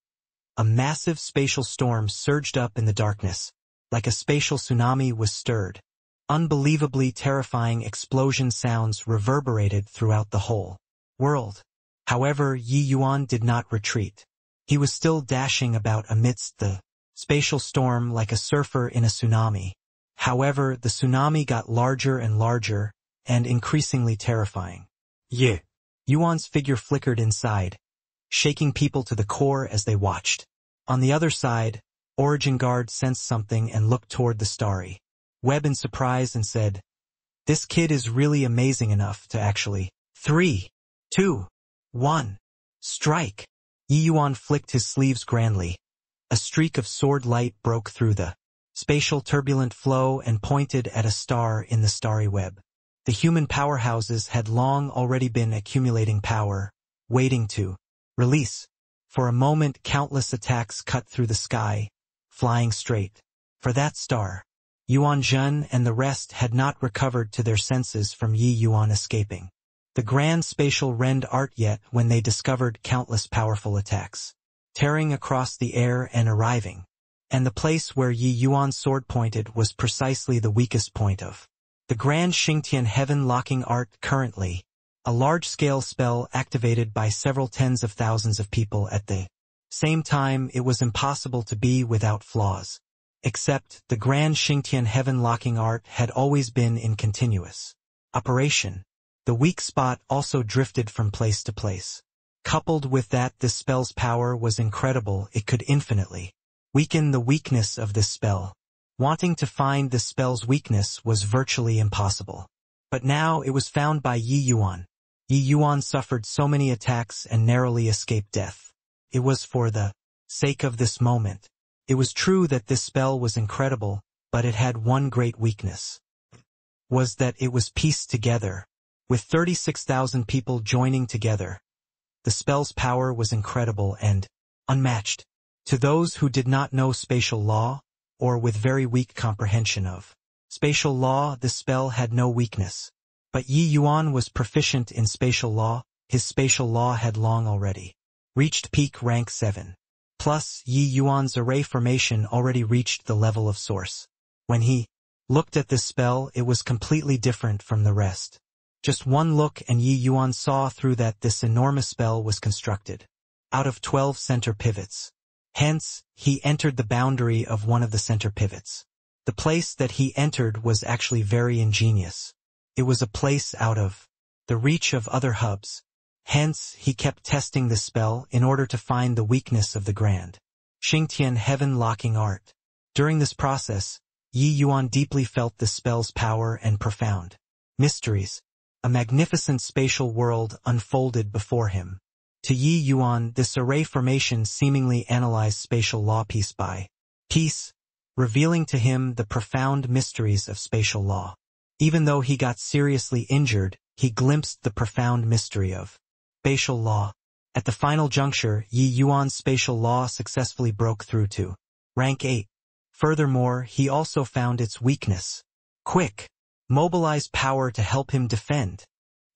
A massive spatial storm surged up in the darkness. Like a spatial tsunami was stirred. Unbelievably terrifying explosion sounds reverberated throughout the whole world. However, Yi Yuan did not retreat. He was still dashing about amidst the spatial storm like a surfer in a tsunami. However, the tsunami got larger and larger, and increasingly terrifying. Yeah. Yuan's figure flickered inside, shaking people to the core as they watched. On the other side, Origin Guard sensed something and looked toward the starry web in surprise and said, "This kid is really amazing enough to actually..." 3, 2, 1, strike! Yi Yuan flicked his sleeves grandly. A streak of sword light broke through the spatial turbulent flow and pointed at a star in the starry web. The human powerhouses had long already been accumulating power, waiting to release. For a moment countless attacks cut through the sky, flying straight for that star. Yuan Zhen and the rest had not recovered to their senses from Yi Yuan escaping the grand spatial rend art yet when they discovered countless powerful attacks, tearing across the air and arriving. And the place where Yi Yuan's sword pointed was precisely the weakest point of the Grand Xingtian heaven-locking art currently, a large-scale spell activated by several tens of thousands of people at the same time. It was impossible to be without flaws. Except, the Grand Xingtian heaven-locking art had always been in continuous operation. The weak spot also drifted from place to place. Coupled with that, this spell's power was incredible. It could infinitely weaken the weakness of this spell. Wanting to find this spell's weakness was virtually impossible. But now it was found by Yi Yuan. Yi Yuan suffered so many attacks and narrowly escaped death. It was for the sake of this moment. It was true that this spell was incredible, but it had one great weakness. Was that it was pieced together. With 36,000 people joining together, the spell's power was incredible and unmatched. To those who did not know spatial law, or with very weak comprehension of spatial law, this spell had no weakness. But Yi Yuan was proficient in spatial law. His spatial law had long already reached peak rank 7. Plus, Yi Yuan's array formation already reached the level of source. When he looked at this spell, it was completely different from the rest. Just one look and Yi Yuan saw through that this enormous spell was constructed out of 12 center pivots. Hence, he entered the boundary of one of the center pivots. The place that he entered was actually very ingenious. It was a place out of the reach of other hubs. Hence, he kept testing this spell in order to find the weakness of the grand Xingtian heaven-locking art. During this process, Yi Yuan deeply felt the spell's power and profound mysteries. A magnificent spatial world unfolded before him. To Yi Yuan, this array formation seemingly analyzed spatial law piece by piece, revealing to him the profound mysteries of spatial law. Even though he got seriously injured, he glimpsed the profound mystery of spatial law. At the final juncture, Yi Yuan's spatial law successfully broke through to rank 8. Furthermore, he also found its weakness. Quick! Mobilize power to help him defend.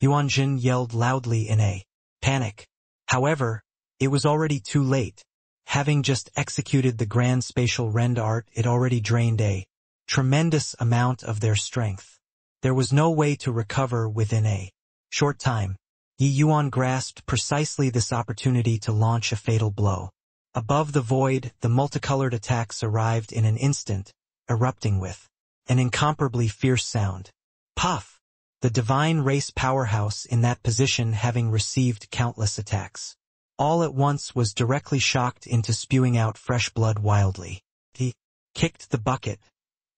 Yuanjin yelled loudly in a panic. However, it was already too late. Having just executed the grand spatial rend art, it already drained a tremendous amount of their strength. There was no way to recover within a short time. Yi Yuan grasped precisely this opportunity to launch a fatal blow. Above the void, the multicolored attacks arrived in an instant, erupting with an incomparably fierce sound. Puff! The divine race powerhouse in that position, having received countless attacks, all at once was directly shocked into spewing out fresh blood wildly. He kicked the bucket,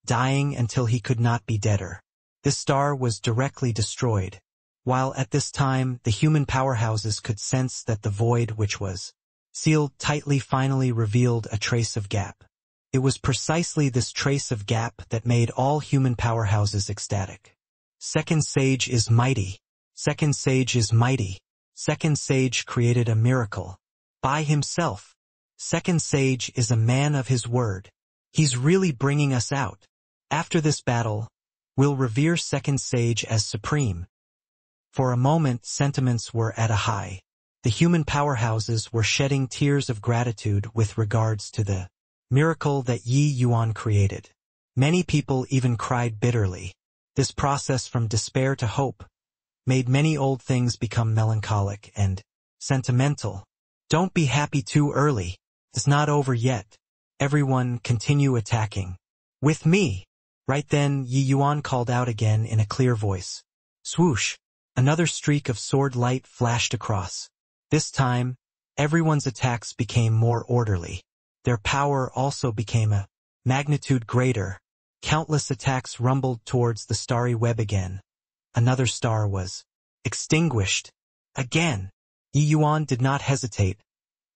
dying until he could not be deader. This star was directly destroyed, while at this time the human powerhouses could sense that the void which was sealed tightly finally revealed a trace of gap. It was precisely this trace of gap that made all human powerhouses ecstatic. Second Sage is mighty. Second Sage is mighty. Second Sage created a miracle by himself. Second Sage is a man of his word. He's really bringing us out. After this battle, we'll revere Second Sage as supreme. For a moment, sentiments were at a high. The human powerhouses were shedding tears of gratitude with regards to the miracle that Yi Yuan created. Many people even cried bitterly. This process from despair to hope made many old things become melancholic and sentimental. Don't be happy too early. It's not over yet. Everyone continue attacking. With me. Right then, Yi Yuan called out again in a clear voice. Swoosh! Another streak of sword light flashed across. This time, everyone's attacks became more orderly. Their power also became a magnitude greater. Countless attacks rumbled towards the starry web again. Another star was extinguished. Again, Yi Yuan did not hesitate,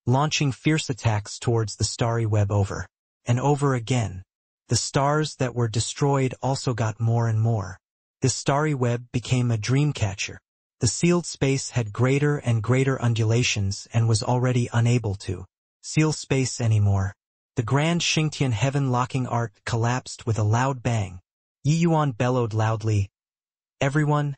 launching fierce attacks towards the starry web over and over again. The stars that were destroyed also got more and more. This starry web became a dream catcher. The sealed space had greater and greater undulations and was already unable to seal space anymore. The grand Xingtian heaven-locking art collapsed with a loud bang. Yi Yuan bellowed loudly, "Everyone,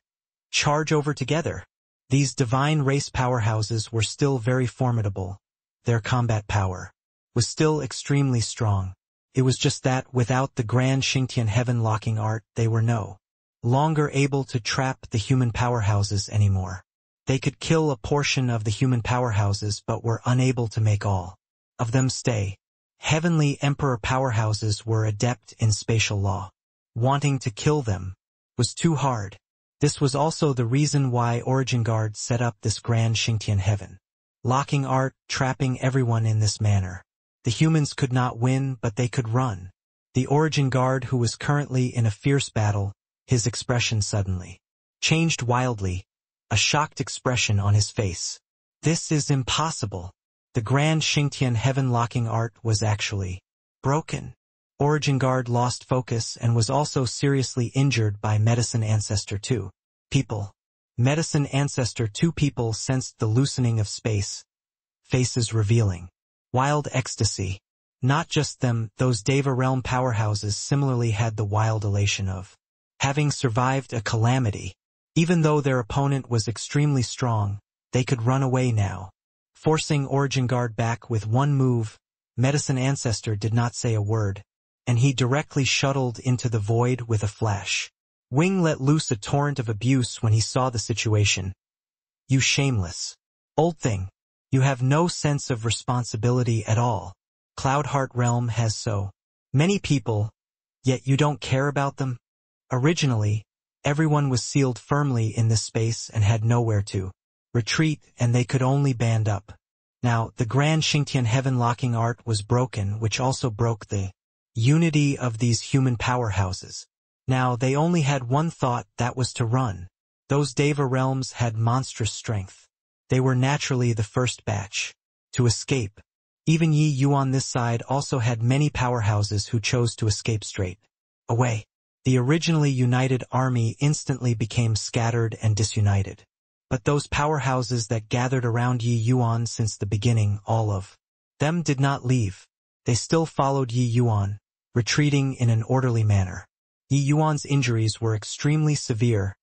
charge over together." These divine race powerhouses were still very formidable. Their combat power was still extremely strong. It was just that without the grand Xingtian heaven-locking art, they were no longer able to trap the human powerhouses anymore. They could kill a portion of the human powerhouses but were unable to make all of them stay. Heavenly Emperor powerhouses were adept in spatial law. Wanting to kill them was too hard. This was also the reason why Origin Guard set up this grand Xingtian heaven locking art, trapping everyone in this manner. The humans could not win, but they could run. The Origin Guard, who was currently in a fierce battle, his expression suddenly changed wildly, a shocked expression on his face. This is impossible. The Grand Xingtian heaven-locking art was actually broken. Origin Guard lost focus and was also seriously injured by Medicine Ancestor 2. People. Medicine Ancestor 2 people sensed the loosening of space, faces revealing wild ecstasy. Not just them, those Deva realm powerhouses similarly had the wild elation of having survived a calamity. Even though their opponent was extremely strong, they could run away now. Forcing Origin Guard back with one move, Medicine Ancestor did not say a word, and he directly shuttled into the void with a flash. Wing let loose a torrent of abuse when he saw the situation. You shameless old thing. You have no sense of responsibility at all. Cloudheart Realm has so many people, yet you don't care about them? Originally, everyone was sealed firmly in this space and had nowhere to retreat, and they could only band up. Now, the Grand Xingtian heaven-locking art was broken, which also broke the unity of these human powerhouses. Now, they only had one thought, that was to run. Those Deva realms had monstrous strength. They were naturally the first batch to escape. Even Yi Yuan this side also had many powerhouses who chose to escape straight away. The originally united army instantly became scattered and disunited. But those powerhouses that gathered around Yi Yuan since the beginning, all of them did not leave. They still followed Yi Yuan, retreating in an orderly manner. Yi Yuan's injuries were extremely severe,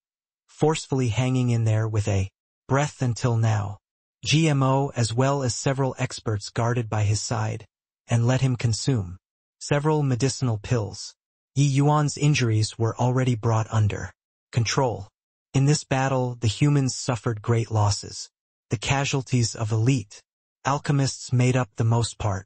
forcefully hanging in there with a breath until now. GMO as well as several experts guarded by his side, and let him consume several medicinal pills. Yi Yuan's injuries were already brought under control. In this battle, the humans suffered great losses. The casualties of elite alchemists made up the most part.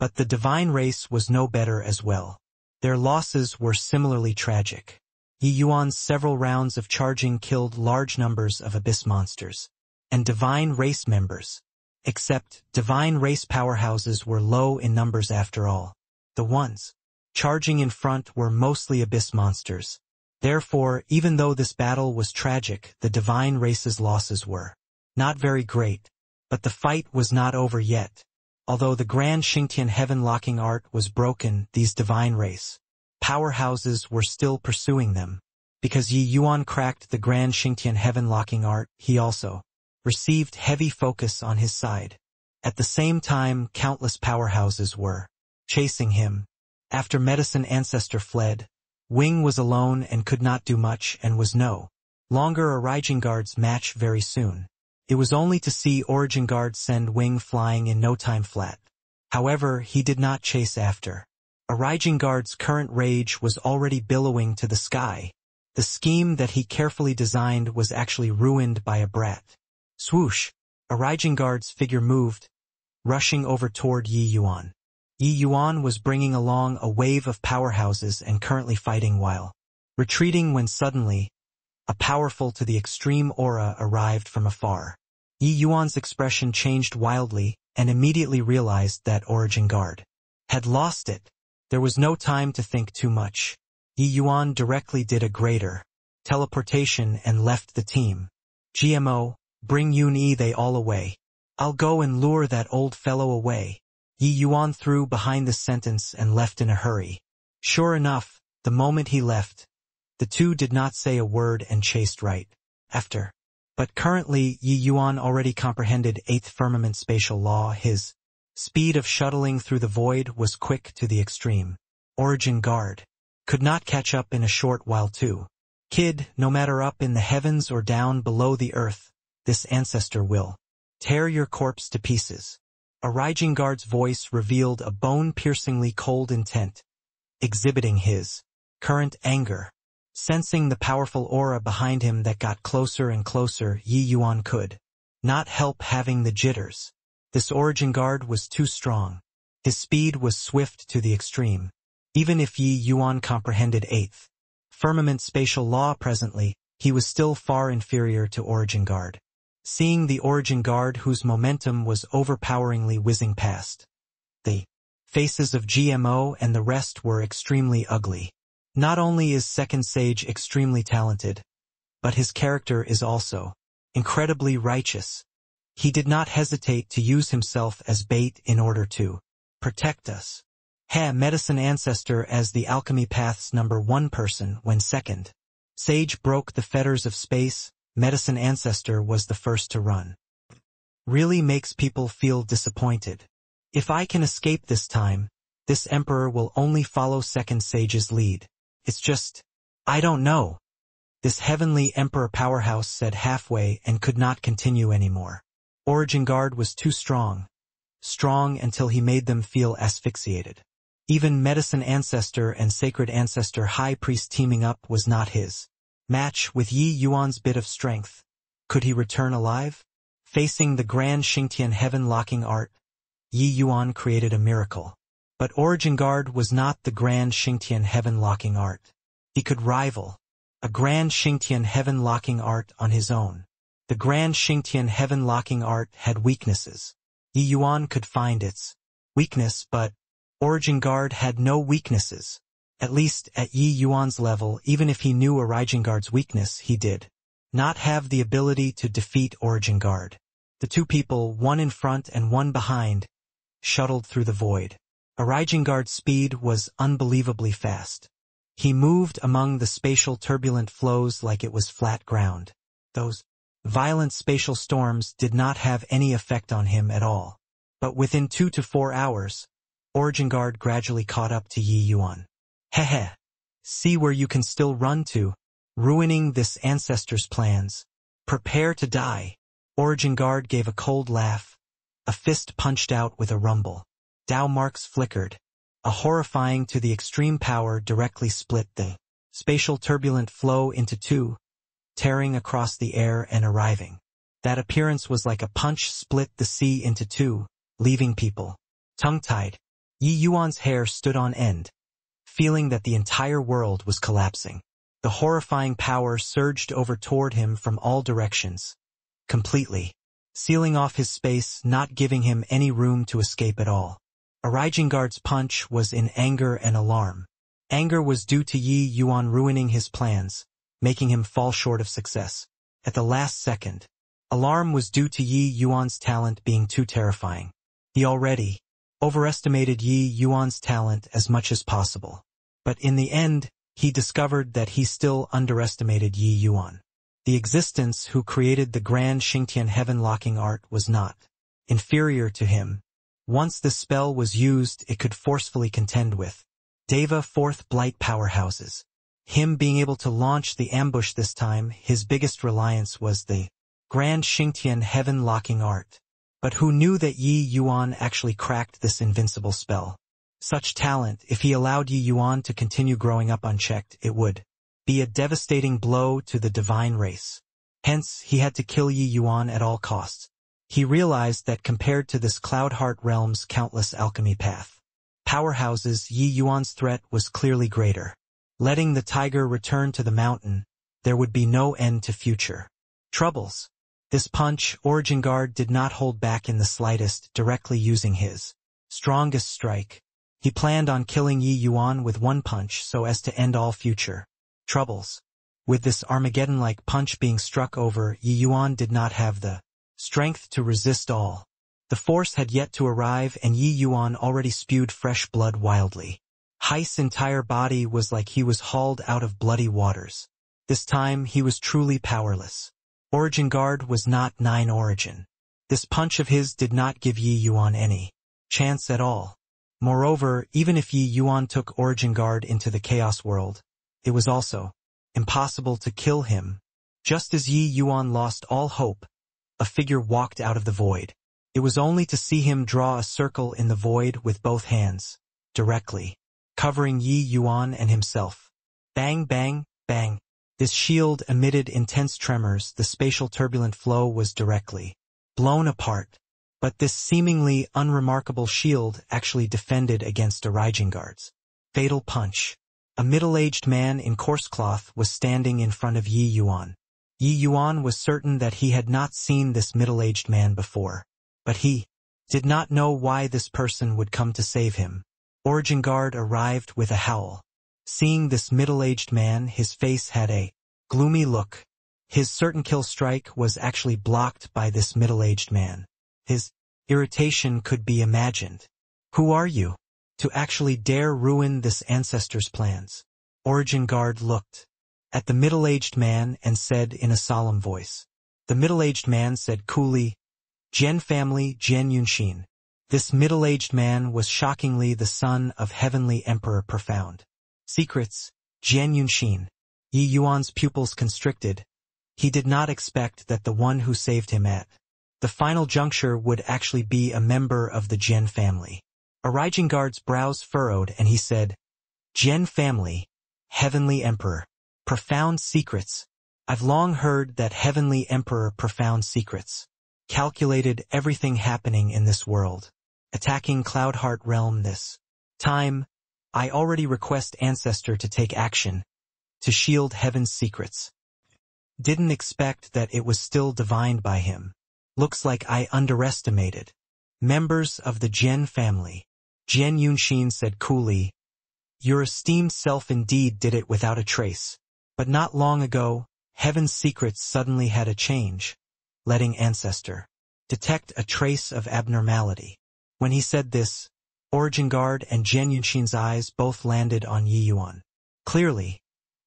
But the divine race was no better as well. Their losses were similarly tragic. Yi Yuan's several rounds of charging killed large numbers of abyss monsters and divine race members. Except, divine race powerhouses were low in numbers after all. The ones charging in front were mostly abyss monsters. Therefore, even though this battle was tragic, the divine race's losses were not very great. But the fight was not over yet. Although the Grand Xingtian heaven-locking art was broken, these divine race powerhouses were still pursuing them. Because Yi Yuan cracked the Grand Xingtian heaven-locking art, he also received heavy focus on his side. At the same time, countless powerhouses were chasing him. After Medicine Ancestor fled, Wing was alone and could not do much and was no longer Origin Guard's match very soon. It was only to see Origin Guard send Wing flying in no time flat. However, he did not chase after. Origin Guard's current rage was already billowing to the sky. The scheme that he carefully designed was actually ruined by a brat. Swoosh! Origin Guard's figure moved, rushing over toward Yi Yuan. Yi Yuan was bringing along a wave of powerhouses and currently fighting while retreating when suddenly, a powerful to the extreme aura arrived from afar. Yi Yuan's expression changed wildly and immediately realized that Origin Guard had lost it. There was no time to think too much. Yi Yuan directly did a greater teleportation and left the team. GMO, bring Yun Yi they all away. I'll go and lure that old fellow away. Yi Yuan threw behind this sentence and left in a hurry. Sure enough, the moment he left, the two did not say a word and chased right after. But currently, Yi Yuan already comprehended 8th Firmament Spatial Law. His speed of shuttling through the void was quick to the extreme. Origin Guard could not catch up in a short while too. Kid, no matter up in the heavens or down below the earth, this ancestor will tear your corpse to pieces. Origin Guard's voice revealed a bone-piercingly cold intent, exhibiting his current anger. Sensing the powerful aura behind him that got closer and closer, Yi Yuan could not help having the jitters. This Origin Guard was too strong. His speed was swift to the extreme. Even if Yi Yuan comprehended 8th Firmament Spatial Law presently, he was still far inferior to Origin Guard. seeing the Origin Guard whose momentum was overpoweringly whizzing past. The faces of GMO and the rest were extremely ugly. Not only is Second Sage extremely talented, but his character is also incredibly righteous. He did not hesitate to use himself as bait in order to protect us. Medicine Ancestor as the Alchemy Path's #1 person when Second Sage broke the fetters of space, Medicine Ancestor was the first to run. Really makes people feel disappointed. If I can escape this time, this Emperor will only follow Second Sage's lead. It's just, I don't know. This heavenly Emperor powerhouse said halfway and could not continue anymore. Origin Guard was too strong. Strong until he made them feel asphyxiated. Even Medicine Ancestor and Sacred Ancestor High Priest teaming up was not his match with Yi Yuan's bit of strength. Could he return alive? Facing the Grand Xingtian heaven-locking art, Yi Yuan created a miracle. But Origin Guard was not the Grand Xingtian heaven-locking art. He could rival a Grand Xingtian heaven-locking art on his own. The Grand Xingtian heaven-locking art had weaknesses. Yi Yuan could find its weakness, but Origin Guard had no weaknesses. At least at Yi Yuan's level, even if he knew Origin Guard's weakness, he did not have the ability to defeat Origin Guard. The two people, one in front and one behind, shuttled through the void. Origin Guard's speed was unbelievably fast. He moved among the spatial turbulent flows like it was flat ground. Those violent spatial storms did not have any effect on him at all. But within 2 to 4 hours, Origin Guard gradually caught up to Yi Yuan. Hehe. See where you can still run to, ruining this ancestor's plans. Prepare to die. Origin Guard gave a cold laugh. A fist punched out with a rumble. Dao marks flickered. A horrifying to the extreme power directly split the spatial turbulent flow into two, tearing across the air and arriving. That appearance was like a punch split the sea into two, leaving people tongue-tied. Yi Yuan's hair stood on end, feeling that the entire world was collapsing. The horrifying power surged over toward him from all directions, completely sealing off his space, not giving him any room to escape at all. Origin Guard's punch was in anger and alarm. Anger was due to Yi Yuan ruining his plans, making him fall short of success at the last second. Alarm was due to Yi Yuan's talent being too terrifying. He already overestimated Yi Yuan's talent as much as possible. But in the end, he discovered that he still underestimated Yi Yuan. The existence who created the Grand Xingtian heaven-locking art was not inferior to him. Once the spell was used, it could forcefully contend with Deva Fourth Blight powerhouses. Him being able to launch the ambush this time, his biggest reliance was the Grand Xingtian heaven-locking art. But who knew that Yi Yuan actually cracked this invincible spell? Such talent, if he allowed Yi Yuan to continue growing up unchecked, it would be a devastating blow to the divine race. Hence, he had to kill Yi Yuan at all costs. He realized that compared to this Cloudheart realm's countless alchemy path powerhouses, Yi Yuan's threat was clearly greater. Letting the tiger return to the mountain, there would be no end to future troubles. This punch, Origin Guard did not hold back in the slightest, directly using his strongest strike. He planned on killing Yi Yuan with one punch so as to end all future troubles. With this Armageddon-like punch being struck over, Yi Yuan did not have the strength to resist all. The force had yet to arrive and Yi Yuan already spewed fresh blood wildly. Heist's entire body was like he was hauled out of bloody waters. This time he was truly powerless. Origin Guard was not 9 Origin. This punch of his did not give Yi Yuan any chance at all. Moreover, even if Yi Yuan took Origin Guard into the Chaos World, it was also impossible to kill him. Just as Yi Yuan lost all hope, a figure walked out of the void. It was only to see him draw a circle in the void with both hands, directly covering Yi Yuan and himself. Bang, bang, bang. This shield emitted intense tremors. The spatial turbulent flow was directly blown apart. But this seemingly unremarkable shield actually defended against Origin Guard's fatal punch. A middle-aged man in coarse cloth was standing in front of Yi Yuan. Yi Yuan was certain that he had not seen this middle-aged man before, but he did not know why this person would come to save him. Origin Guard arrived with a howl. Seeing this middle-aged man, his face had a gloomy look. His certain kill strike was actually blocked by this middle-aged man. His irritation could be imagined. Who are you, to actually dare ruin this ancestor's plans? Origin Guard looked at the middle-aged man and said in a solemn voice. The middle-aged man said coolly, Jian family Jian Yunxin. This middle-aged man was shockingly the son of Heavenly Emperor Profound. Secrets, Jian Yunxin. Yi Yuan's pupils constricted. He did not expect that the one who saved him at the final juncture would actually be a member of the Jian family. Origin Guard's brows furrowed and he said, Jian family, Heavenly Emperor, Profound Secrets. I've long heard that Heavenly Emperor Profound Secrets calculated everything happening in this world. Attacking Cloudheart Realm this time, I already request Ancestor to take action to shield Heaven's secrets. Didn't expect that it was still divined by him. Looks like I underestimated. Members of the Jian family. Jian Yunxin said coolly, Your esteemed self indeed did it without a trace. But not long ago, Heaven's secrets suddenly had a change, letting Ancestor detect a trace of abnormality. When he said this, Origin Guard and Jian Yunxin's eyes both landed on Yi Yuan. Clearly,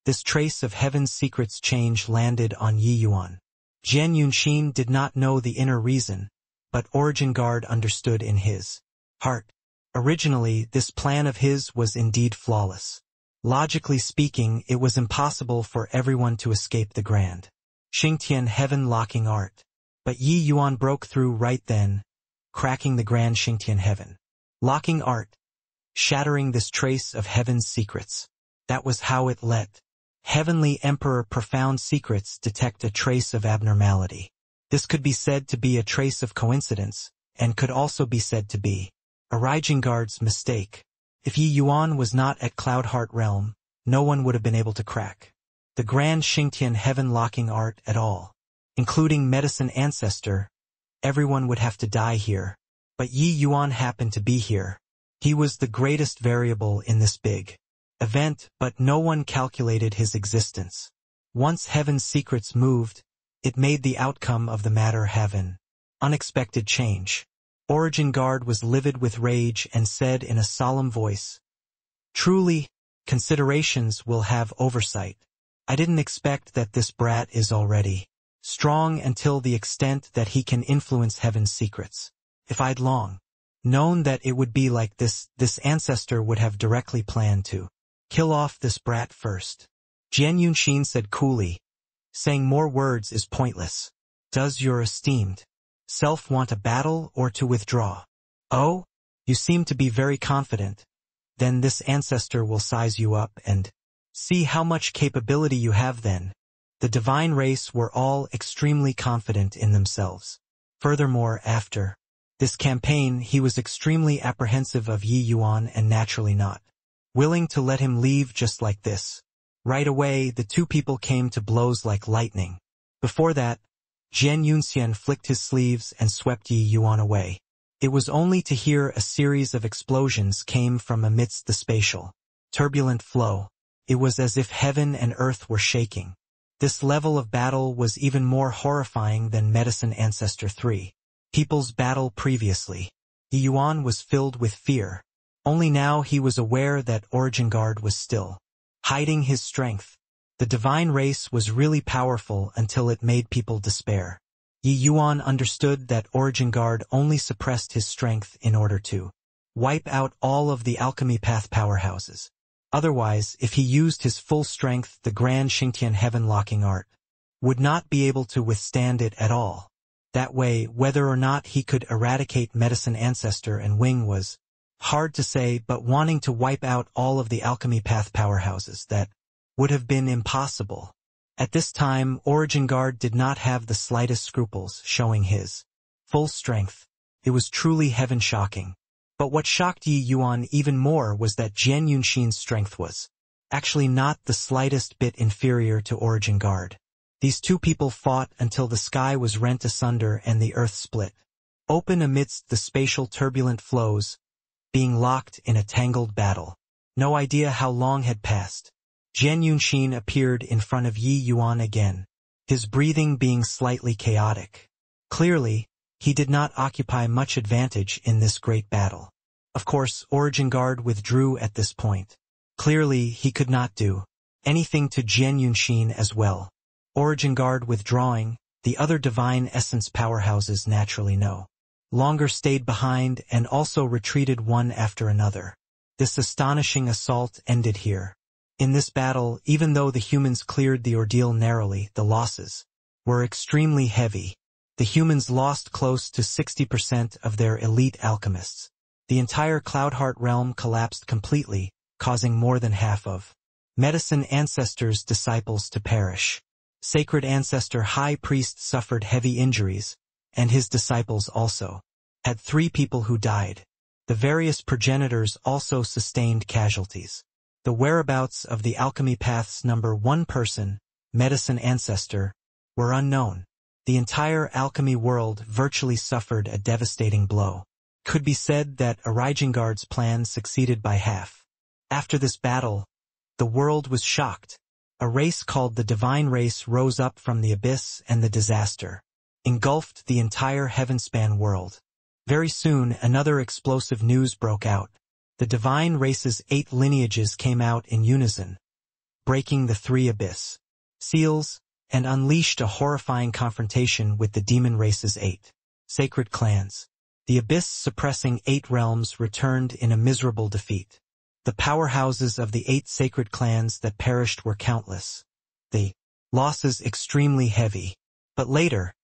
this trace of Heaven's secrets change landed on Yi Yuan. Jian Yunxin did not know the inner reason, but Origin Guard understood in his heart. Originally, this plan of his was indeed flawless. Logically speaking, it was impossible for everyone to escape the grand Xingtian Heaven locking art. But Yi Yuan broke through right then, cracking the grand Xingtian Heaven locking art, shattering this trace of Heaven's secrets. That was how it let Heavenly Emperor Profound Secrets detect a trace of abnormality. This could be said to be a trace of coincidence, and could also be said to be Origin Guard's mistake. If Yi Yuan was not at Cloudheart Realm, no one would have been able to crack the grand Xingtian Heaven locking art at all. Including Medicine Ancestor, everyone would have to die here. But Yi Yuan happened to be here. He was the greatest variable in this big event, but no one calculated his existence. Once Heaven's secrets moved, it made the outcome of the matter have an unexpected change. Origin Guard was livid with rage and said in a solemn voice, Truly, considerations will have oversight. I didn't expect that this brat is already strong until the extent that he can influence Heaven's secrets. If I'd long known that it would be like this ancestor would have directly planned to kill off this brat first. Jian Yunxin said coolly, saying more words is pointless. Does your esteemed self want a battle or to withdraw? Oh, you seem to be very confident. Then this ancestor will size you up and see how much capability you have then. The divine race were all extremely confident in themselves. Furthermore, after this campaign, he was extremely apprehensive of Yi Yuan and naturally not willing to let him leave just like this. Right away, the two people came to blows like lightning. Before that, Jian Yunxian flicked his sleeves and swept Yi Yuan away. It was only to hear a series of explosions came from amidst the spatial, turbulent flow. It was as if heaven and earth were shaking. This level of battle was even more horrifying than Medicine Ancestor 3. People's battle previously. Yi Yuan was filled with fear. Only now he was aware that Origin Guard was still hiding his strength. The divine race was really powerful until it made people despair. Yi Yuan understood that Origin Guard only suppressed his strength in order to wipe out all of the alchemy path powerhouses. Otherwise, if he used his full strength, the grand Xingtian Heaven locking art would not be able to withstand it at all. That way, whether or not he could eradicate Medicine Ancestor and Wing was hard to say, but wanting to wipe out all of the alchemy path powerhouses, that would have been impossible. At this time, Origin Guard did not have the slightest scruples showing his full strength. It was truly heaven-shocking. But what shocked Yi Yuan even more was that Jian Yunxin's strength was actually not the slightest bit inferior to Origin Guard. These two people fought until the sky was rent asunder and the earth split open amidst the spatial turbulent flows, being locked in a tangled battle. No idea how long had passed. Jian Yunxin appeared in front of Yi Yuan again, his breathing being slightly chaotic. Clearly, he did not occupy much advantage in this great battle. Of course, Origin Guard withdrew at this point. Clearly, he could not do anything to Jian Yunxin as well. Origin Guard withdrawing, the other divine essence powerhouses naturally no longer stayed behind and also retreated one after another. This astonishing assault ended here. In this battle, even though the humans cleared the ordeal narrowly, the losses were extremely heavy. The humans lost close to 60% of their elite alchemists. The entire Cloudheart realm collapsed completely, causing more than half of Medicine Ancestor's disciples to perish. Sacred Ancestor High Priest suffered heavy injuries, and his disciples also had 3 people who died. The various progenitors also sustained casualties. The whereabouts of the alchemy path's number 1 person, Medicine Ancestor, were unknown. The entire alchemy world virtually suffered a devastating blow. Could be said that Origengard's plan succeeded by half. After this battle, the world was shocked. A race called the Divine Race rose up from the abyss, and the disaster engulfed the entire Heavenspan world. Very soon, another explosive news broke out. The Divine Race's 8 lineages came out in unison, breaking the 3 abyss seals, and unleashed a horrifying confrontation with the Demon Race's 8 sacred clans. The abyss-suppressing 8 realms returned in a miserable defeat. The powerhouses of the 8 sacred clans that perished were countless. The losses extremely heavy. But later,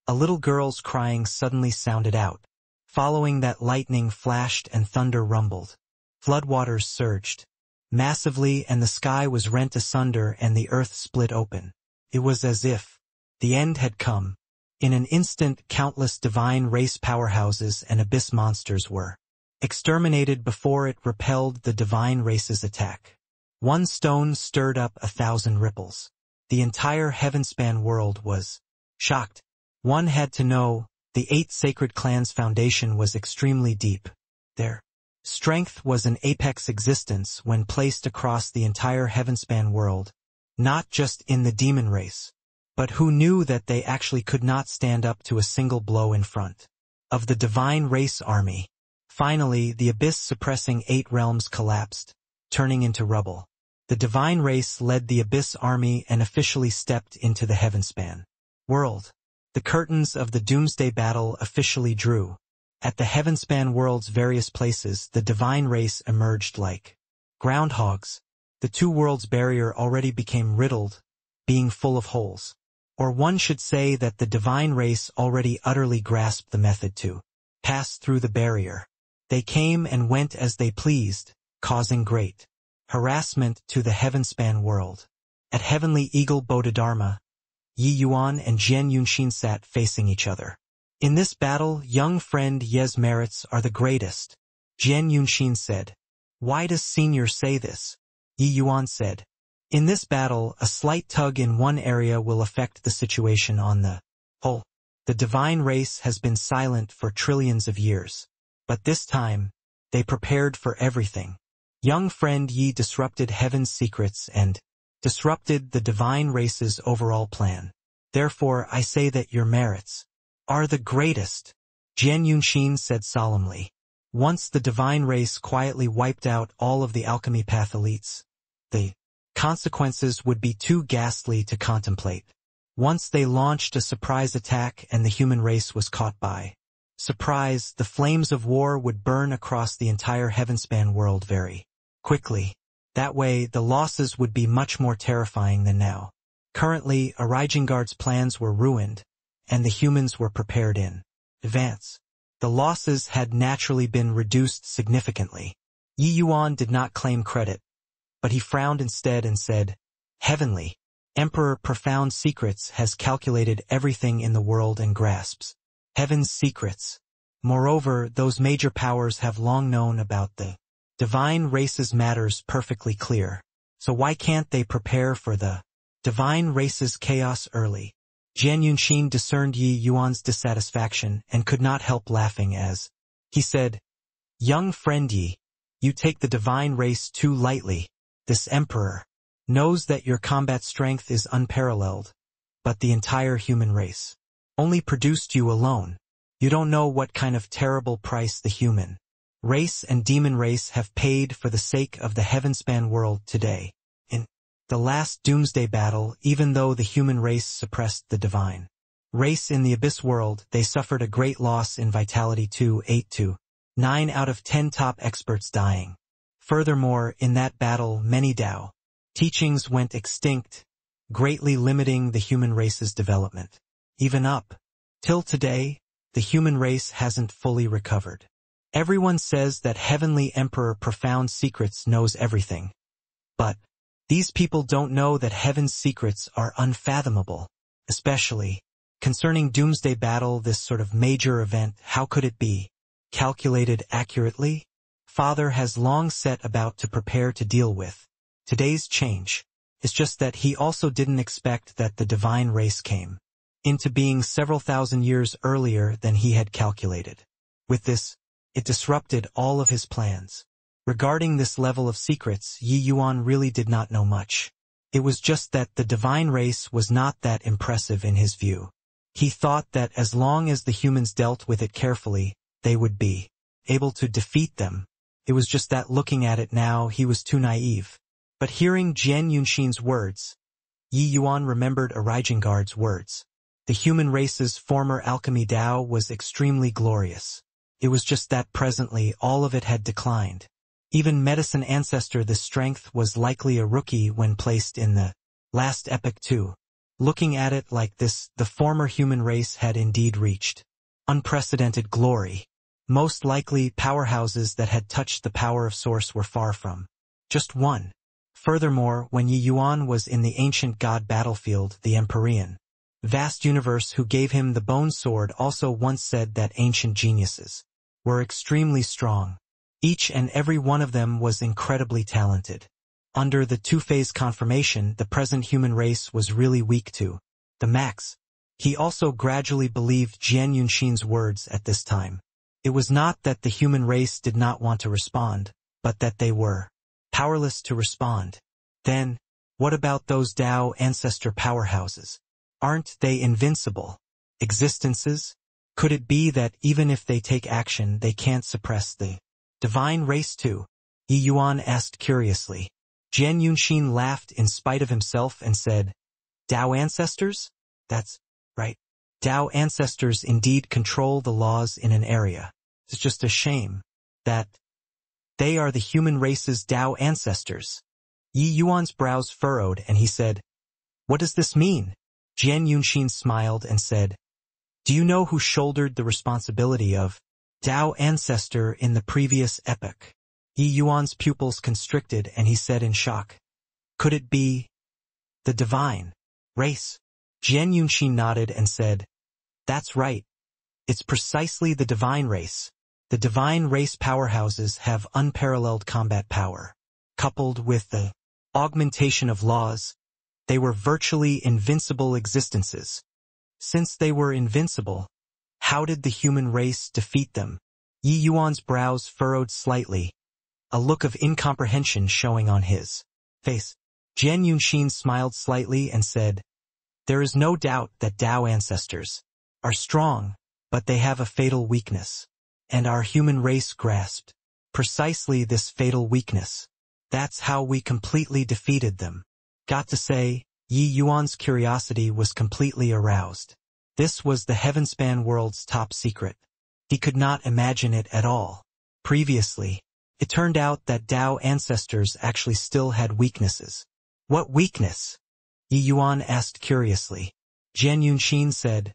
a little girl's crying suddenly sounded out. Following that, lightning flashed and thunder rumbled. Floodwaters surged massively, and the sky was rent asunder and the earth split open. It was as if the end had come. In an instant, countless divine race powerhouses and abyss monsters were exterminated before it repelled the divine race's attack. One stone stirred up 1,000 ripples. The entire Heavenspan world was shocked. One had to know, the 8 sacred clans' foundation was extremely deep. Their strength was an apex existence when placed across the entire Heavenspan world, not just in the demon race. But who knew that they actually could not stand up to a single blow in front of the divine race army? Finally, the abyss-suppressing 8 realms collapsed, turning into rubble. The divine race led the abyss army and officially stepped into the Heavenspan world. The curtains of the Doomsday battle officially drew. At the Heavenspan world's various places, the divine race emerged like groundhogs. The 2 worlds barrier already became riddled, being full of holes. Or one should say that the divine race already utterly grasped the method to pass through the barrier. They came and went as they pleased, causing great harassment to the Heavenspan world. At Heavenly Eagle Bodhidharma, Yi Yuan and Jian Yunxin sat facing each other. In this battle, young friend Ye's merits are the greatest, Jian Yunxin said. Why does Senior say this? Yi Yuan said. In this battle, a slight tug in one area will affect the situation on the whole. The divine race has been silent for trillions of years. But this time, they prepared for everything. Young friend Yi disrupted heaven's secrets and disrupted the divine race's overall plan. Therefore, I say that your merits are the greatest, Jian Yunxin said solemnly. Once the divine race quietly wiped out all of the alchemy path elites, the consequences would be too ghastly to contemplate. Once they launched a surprise attack and the human race was caught by surprise, the flames of war would burn across the entire Heavenspan world very quickly. That way, the losses would be much more terrifying than now. Currently, Origengard's plans were ruined, and the humans were prepared in advance. The losses had naturally been reduced significantly. Yi Yuan did not claim credit, but he frowned instead and said, Heavenly Emperor Profound Secrets has calculated everything in the world and grasps heaven's secrets. Moreover, those major powers have long known about the divine race's matters perfectly clear. So why can't they prepare for the Divine race's chaos early. Jian Yunxin discerned Yi Yuan's dissatisfaction and could not help laughing as he said, "Young friend Yi, you take the divine race too lightly. This emperor knows that your combat strength is unparalleled, but the entire human race only produced you alone. You don't know what kind of terrible price the human race and demon race have paid for the sake of the heavenspan world today. In the last doomsday battle, even though the human race suppressed the divine race in the abyss world, they suffered a great loss in vitality 282, 9 out of 10 top experts dying. Furthermore, in that battle, many Tao teachings went extinct, greatly limiting the human race's development. Even up till today, the human race hasn't fully recovered. Everyone says that Heavenly Emperor Profound Secrets knows everything. But these people don't know that Heaven's secrets are unfathomable, especially concerning Doomsday Battle, this sort of major event. How could it be calculated accurately? Father has long set about to prepare to deal with today's change. It's just that he also didn't expect that the divine race came into being several thousand years earlier than he had calculated. With this, it disrupted all of his plans. Regarding this level of secrets, Yi Yuan really did not know much. It was just that the divine race was not that impressive in his view. He thought that as long as the humans dealt with it carefully, they would be able to defeat them. It was just that looking at it now, he was too naive. But hearing Jian Yunxin's words, Yi Yuan remembered Arijingard's words. The human race's former alchemy Tao was extremely glorious. It was just that presently all of it had declined. Even medicine ancestor, the strength was likely a rookie when placed in the last epoch too. Looking at it like this, the former human race had indeed reached unprecedented glory. Most likely powerhouses that had touched the power of source were far from just one. Furthermore, when Yi Yuan was in the ancient god battlefield, the Empyrean vast universe who gave him the bone sword also once said that ancient geniuses were extremely strong. Each and every one of them was incredibly talented. Under the two-phase confirmation, the present human race was really weak to the max. He also gradually believed Jian Yunxin's words at this time. It was not that the human race did not want to respond, but that they were powerless to respond. Then, what about those Tao ancestor powerhouses? Aren't they invincible existences? Could it be that even if they take action, they can't suppress the divine race too? Yi Yuan asked curiously. Jian Yunxin laughed in spite of himself and said, "Tao ancestors? That's right. Tao ancestors indeed control the laws in an area. It's just a shame that they are the human race's Tao ancestors." Yi Yuan's brows furrowed and he said, "What does this mean?" Jian Yunxin smiled and said, "Do you know who shouldered the responsibility of Tao ancestor in the previous epoch?" Yi Yuan's pupils constricted and he said in shock, "Could it be the divine race?" Jian Yunxin nodded and said, "That's right. It's precisely the divine race. The divine race powerhouses have unparalleled combat power. Coupled with the augmentation of laws, they were virtually invincible existences. Since they were invincible, how did the human race defeat them?" Yi Yuan's brows furrowed slightly, a look of incomprehension showing on his face. Jian Yunxin smiled slightly and said, "There is no doubt that Tao ancestors are strong, but they have a fatal weakness. And our human race grasped precisely this fatal weakness. That's how we completely defeated them." Got to say, Yi Yuan's curiosity was completely aroused. This was the Heavenspan world's top secret. He could not imagine it at all. Previously, it turned out that Tao ancestors actually still had weaknesses. "What weakness?" Yi Yuan asked curiously. Jian Yunxin said,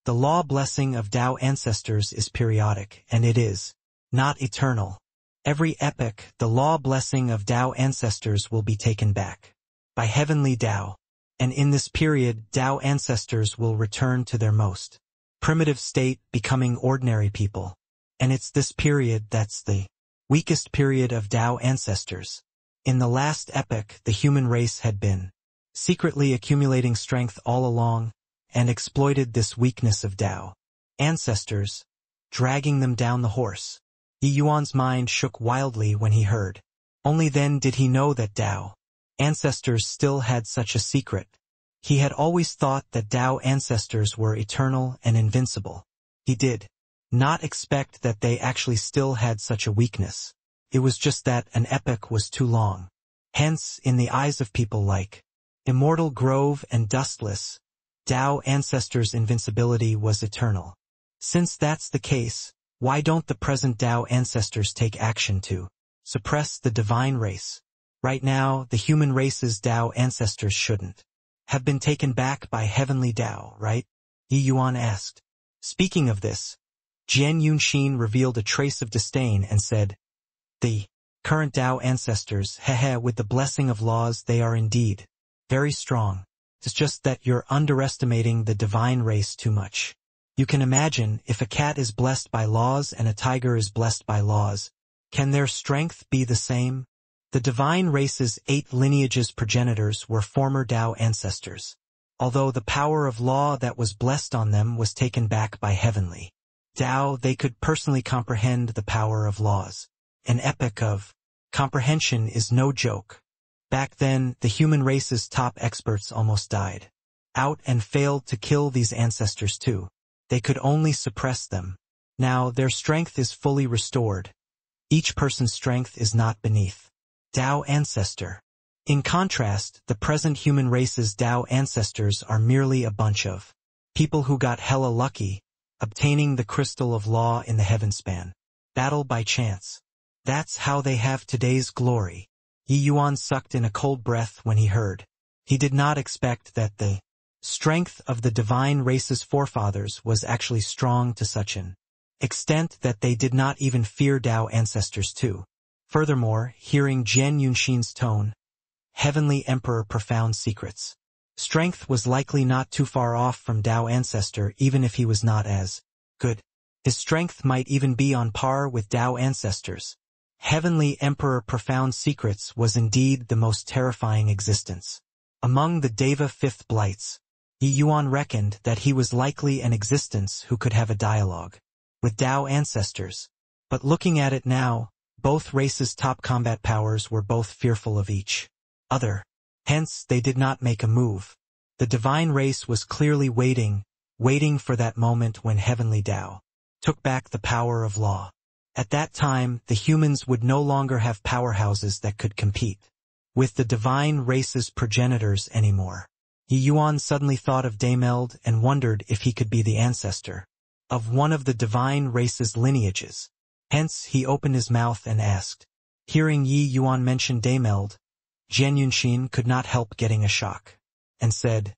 "The law blessing of Tao ancestors is periodic, and it is not eternal. Every epoch, the law blessing of Tao ancestors will be taken back by heavenly Tao, and in this period, Tao ancestors will return to their most primitive state, becoming ordinary people. And it's this period that's the weakest period of Tao ancestors. In the last epoch, the human race had been secretly accumulating strength all along, and exploited this weakness of Tao ancestors, dragging them down the horse. Yi Yuan's mind shook wildly when he heard. Only then did he know that Tao ancestors still had such a secret. He had always thought that Tao ancestors were eternal and invincible. He did not expect that they actually still had such a weakness. It was just that an epoch was too long. Hence, in the eyes of people like Immortal Grove and Dustless, Tao ancestors' invincibility was eternal. Since that's the case, why don't the present Tao ancestors take action to suppress the divine race? Right now, the human race's Tao ancestors shouldn't have been taken back by heavenly Tao, right? Yi Yuan asked. Speaking of this, Jian Yunxin revealed a trace of disdain and said, the current Tao ancestors, with the blessing of laws, they are indeed very strong. It's just that you're underestimating the divine race too much. You can imagine, if a cat is blessed by laws and a tiger is blessed by laws, can their strength be the same? The divine race's 8 lineages progenitors were former Tao ancestors, although the power of law that was blessed on them was taken back by heavenly Tao. They could personally comprehend the power of laws. An epoch of comprehension is no joke. Back then, the human race's top experts almost died out and failed to kill these ancestors too. They could only suppress them. Now, their strength is fully restored. Each person's strength is not beneath Tao ancestor. In contrast, the present human race's Tao ancestors are merely a bunch of people who got hella lucky, obtaining the crystal of law in the heavenspan. Battle by chance. That's how they have today's glory. Yi Yuan sucked in a cold breath when he heard. He did not expect that the strength of the divine race's forefathers was actually strong to such an extent that they did not even fear Tao ancestors too. Furthermore, hearing Jian Yunxin's tone, Heavenly Emperor profound secrets. Strength was likely not too far off from Tao ancestor even if he was not as good. His strength might even be on par with Tao ancestors. Heavenly Emperor profound secrets was indeed the most terrifying existence. Among the Deva fifth blights, Yi Yuan reckoned that he was likely an existence who could have a dialogue with Tao ancestors. But looking at it now, both races' top combat powers were both fearful of each other. Hence, they did not make a move. The divine race was clearly waiting for that moment when heavenly Tao took back the power of law. At that time, the humans would no longer have powerhouses that could compete with the divine race's progenitors anymore. Yi Yuan suddenly thought of Daimeld and wondered if he could be the ancestor of one of the divine race's lineages. Hence, he opened his mouth and asked. Hearing Yi Yuan mention Daimeld, Jian Yunxin could not help getting a shock, and said,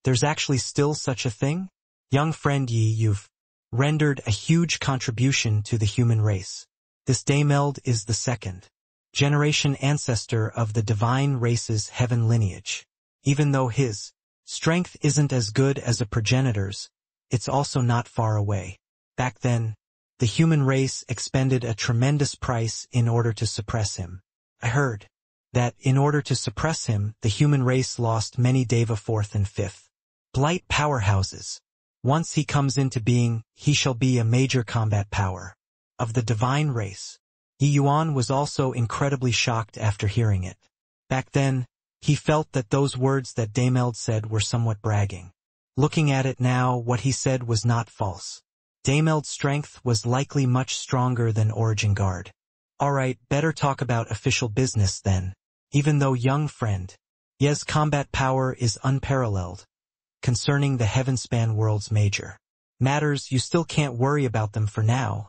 "There's actually still such a thing? Young friend Yi, you've rendered a huge contribution to the human race. This Daimeld is the second generation ancestor of the divine race's heaven lineage. Even though his strength isn't as good as a progenitor's, it's also not far away. Back then, the human race expended a tremendous price in order to suppress him. I heard that in order to suppress him, the human race lost many Deva 4th and 5th blight powerhouses. Once he comes into being, he shall be a major combat power of the divine race." Yi Yuan was also incredibly shocked after hearing it. Back then, he felt that those words that Daimeld said were somewhat bragging. Looking at it now, what he said was not false. Daimeld's strength was likely much stronger than Origin Guard. Alright, better talk about official business then. Even though young friend, Ye's combat power is unparalleled. Concerning the Heavenspan world's major matters, you still can't worry about them for now,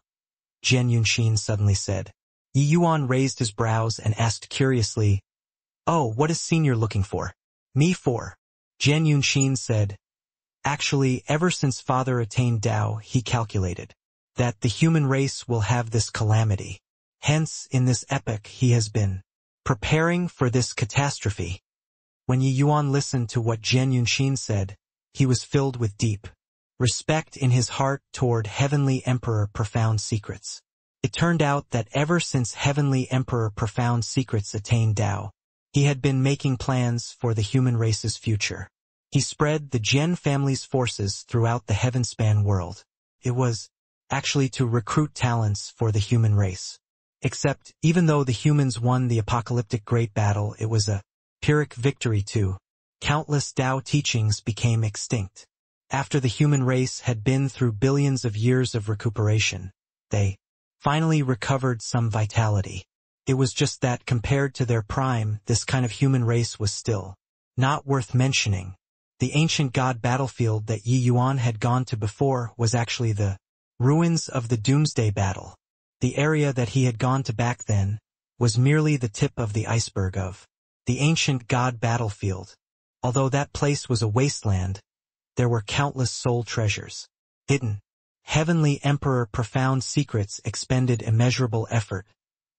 Jian Yunxin suddenly said. Yi Yuan raised his brows and asked curiously, "Oh, what is Senior looking for?" "Me for?" Jian Yunxin said. Actually, ever since Father attained Tao, he calculated that the human race will have this calamity. Hence, in this epoch, he has been preparing for this catastrophe. When Yi Yuan listened to what Jian Yunxin said, he was filled with deep respect in his heart toward Heavenly Emperor Profound Secrets. It turned out that ever since Heavenly Emperor Profound Secrets attained Tao, He had been making plans for the human race's future. He spread the Jian family's forces throughout the heaven-span world. It was actually to recruit talents for the human race. Except, even though the humans won the apocalyptic great battle, it was a Pyrrhic victory too. Countless Tao teachings became extinct. After the human race had been through billions of years of recuperation, they finally recovered some vitality. It was just that compared to their prime, this kind of human race was still not worth mentioning. The ancient god battlefield that Yi Yuan had gone to before was actually the ruins of the Doomsday Battle. The area that he had gone to back then was merely the tip of the iceberg of the ancient god battlefield. Although that place was a wasteland, there were countless soul treasures hidden. Heavenly Emperor Profound Secrets expended immeasurable effort,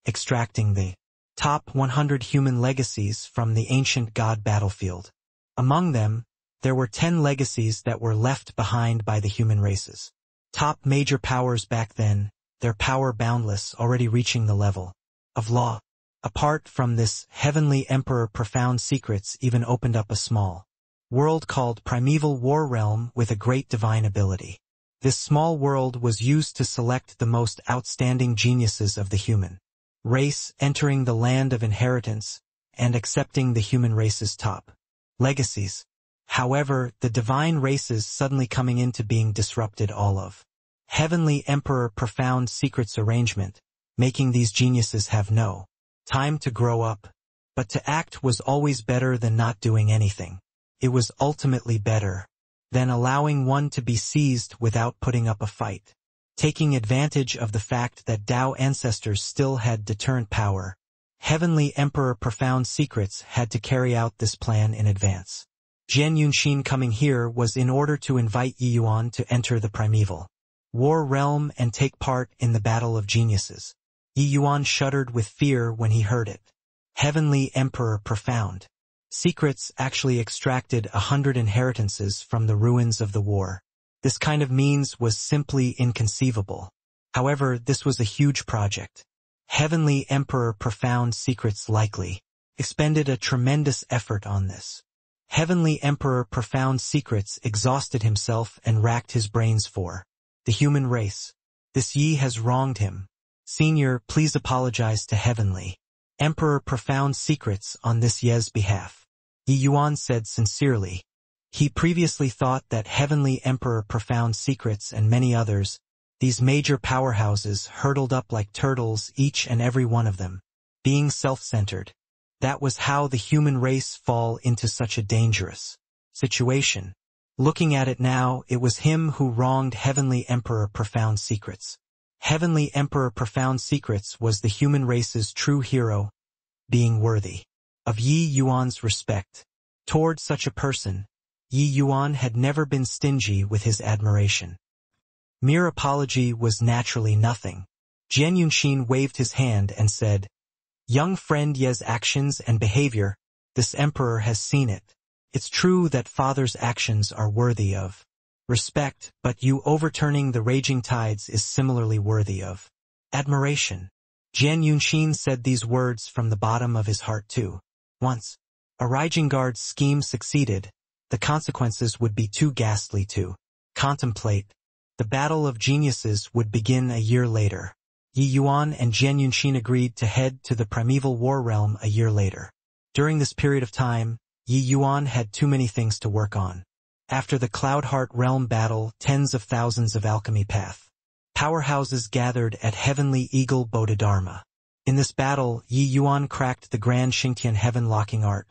extracting the top 100 human legacies from the ancient god battlefield. Among them, there were 10 legacies that were left behind by the human races. Top major powers back then, their power boundless, already reaching the level of law. Apart from this, Heavenly Emperor Profound Secrets even opened up a small world called Primeval War Realm with a great divine ability. This small world was used to select the most outstanding geniuses of the human race, entering the land of inheritance and accepting the human race's top legacies. However, the divine races suddenly coming into being disrupted all of Heavenly Emperor Profound Secrets arrangement, making these geniuses have no time to grow up. But to act was always better than not doing anything. It was ultimately better than allowing one to be seized without putting up a fight. Taking advantage of the fact that Tao ancestors still had deterrent power, Heavenly Emperor Profound Secrets had to carry out this plan in advance. Jian Yunxin coming here was in order to invite Yi Yuan to enter the primeval war realm and take part in the battle of geniuses. Yi Yuan shuddered with fear when he heard it. Heavenly Emperor Profound Secrets actually extracted 100 inheritances from the ruins of the war. This kind of means was simply inconceivable. However, this was a huge project. Heavenly Emperor Profound Secrets likely expended a tremendous effort on this. Heavenly Emperor Profound Secrets exhausted himself and racked his brains for the human race. This Yi has wronged him. Senior, please apologize to Heavenly Emperor Profound Secrets on this Ye's behalf. Yi Yuan said sincerely. He previously thought that Heavenly Emperor Profound Secrets and many others, these major powerhouses hurtled up like turtles, each and every one of them being self-centered. That was how the human race fall into such a dangerous situation. Looking at it now, it was him who wronged Heavenly Emperor Profound Secrets. Heavenly Emperor Profound Secrets was the human race's true hero, being worthy of Yi Yuan's respect. Toward such a person, Yi Yuan had never been stingy with his admiration. Mere apology was naturally nothing. Jian Yunxin waved his hand and said, "Young friend Ye's actions and behavior, this emperor has seen it. It's true that father's actions are worthy of respect, but you overturning the raging tides is similarly worthy of admiration." Jian Yunxin said these words from the bottom of his heart too. Once a Raijing Guard's scheme succeeded, the consequences would be too ghastly to contemplate. The battle of geniuses would begin a year later. Yi Yuan and Jian Yunxin agreed to head to the primeval war realm a year later. During this period of time, Yi Yuan had too many things to work on. After the Cloudheart realm battle, tens of thousands of alchemy path powerhouses gathered at Heavenly Eagle Bodhidharma. In this battle, Yi Yuan cracked the Grand Xingtian Heaven locking art,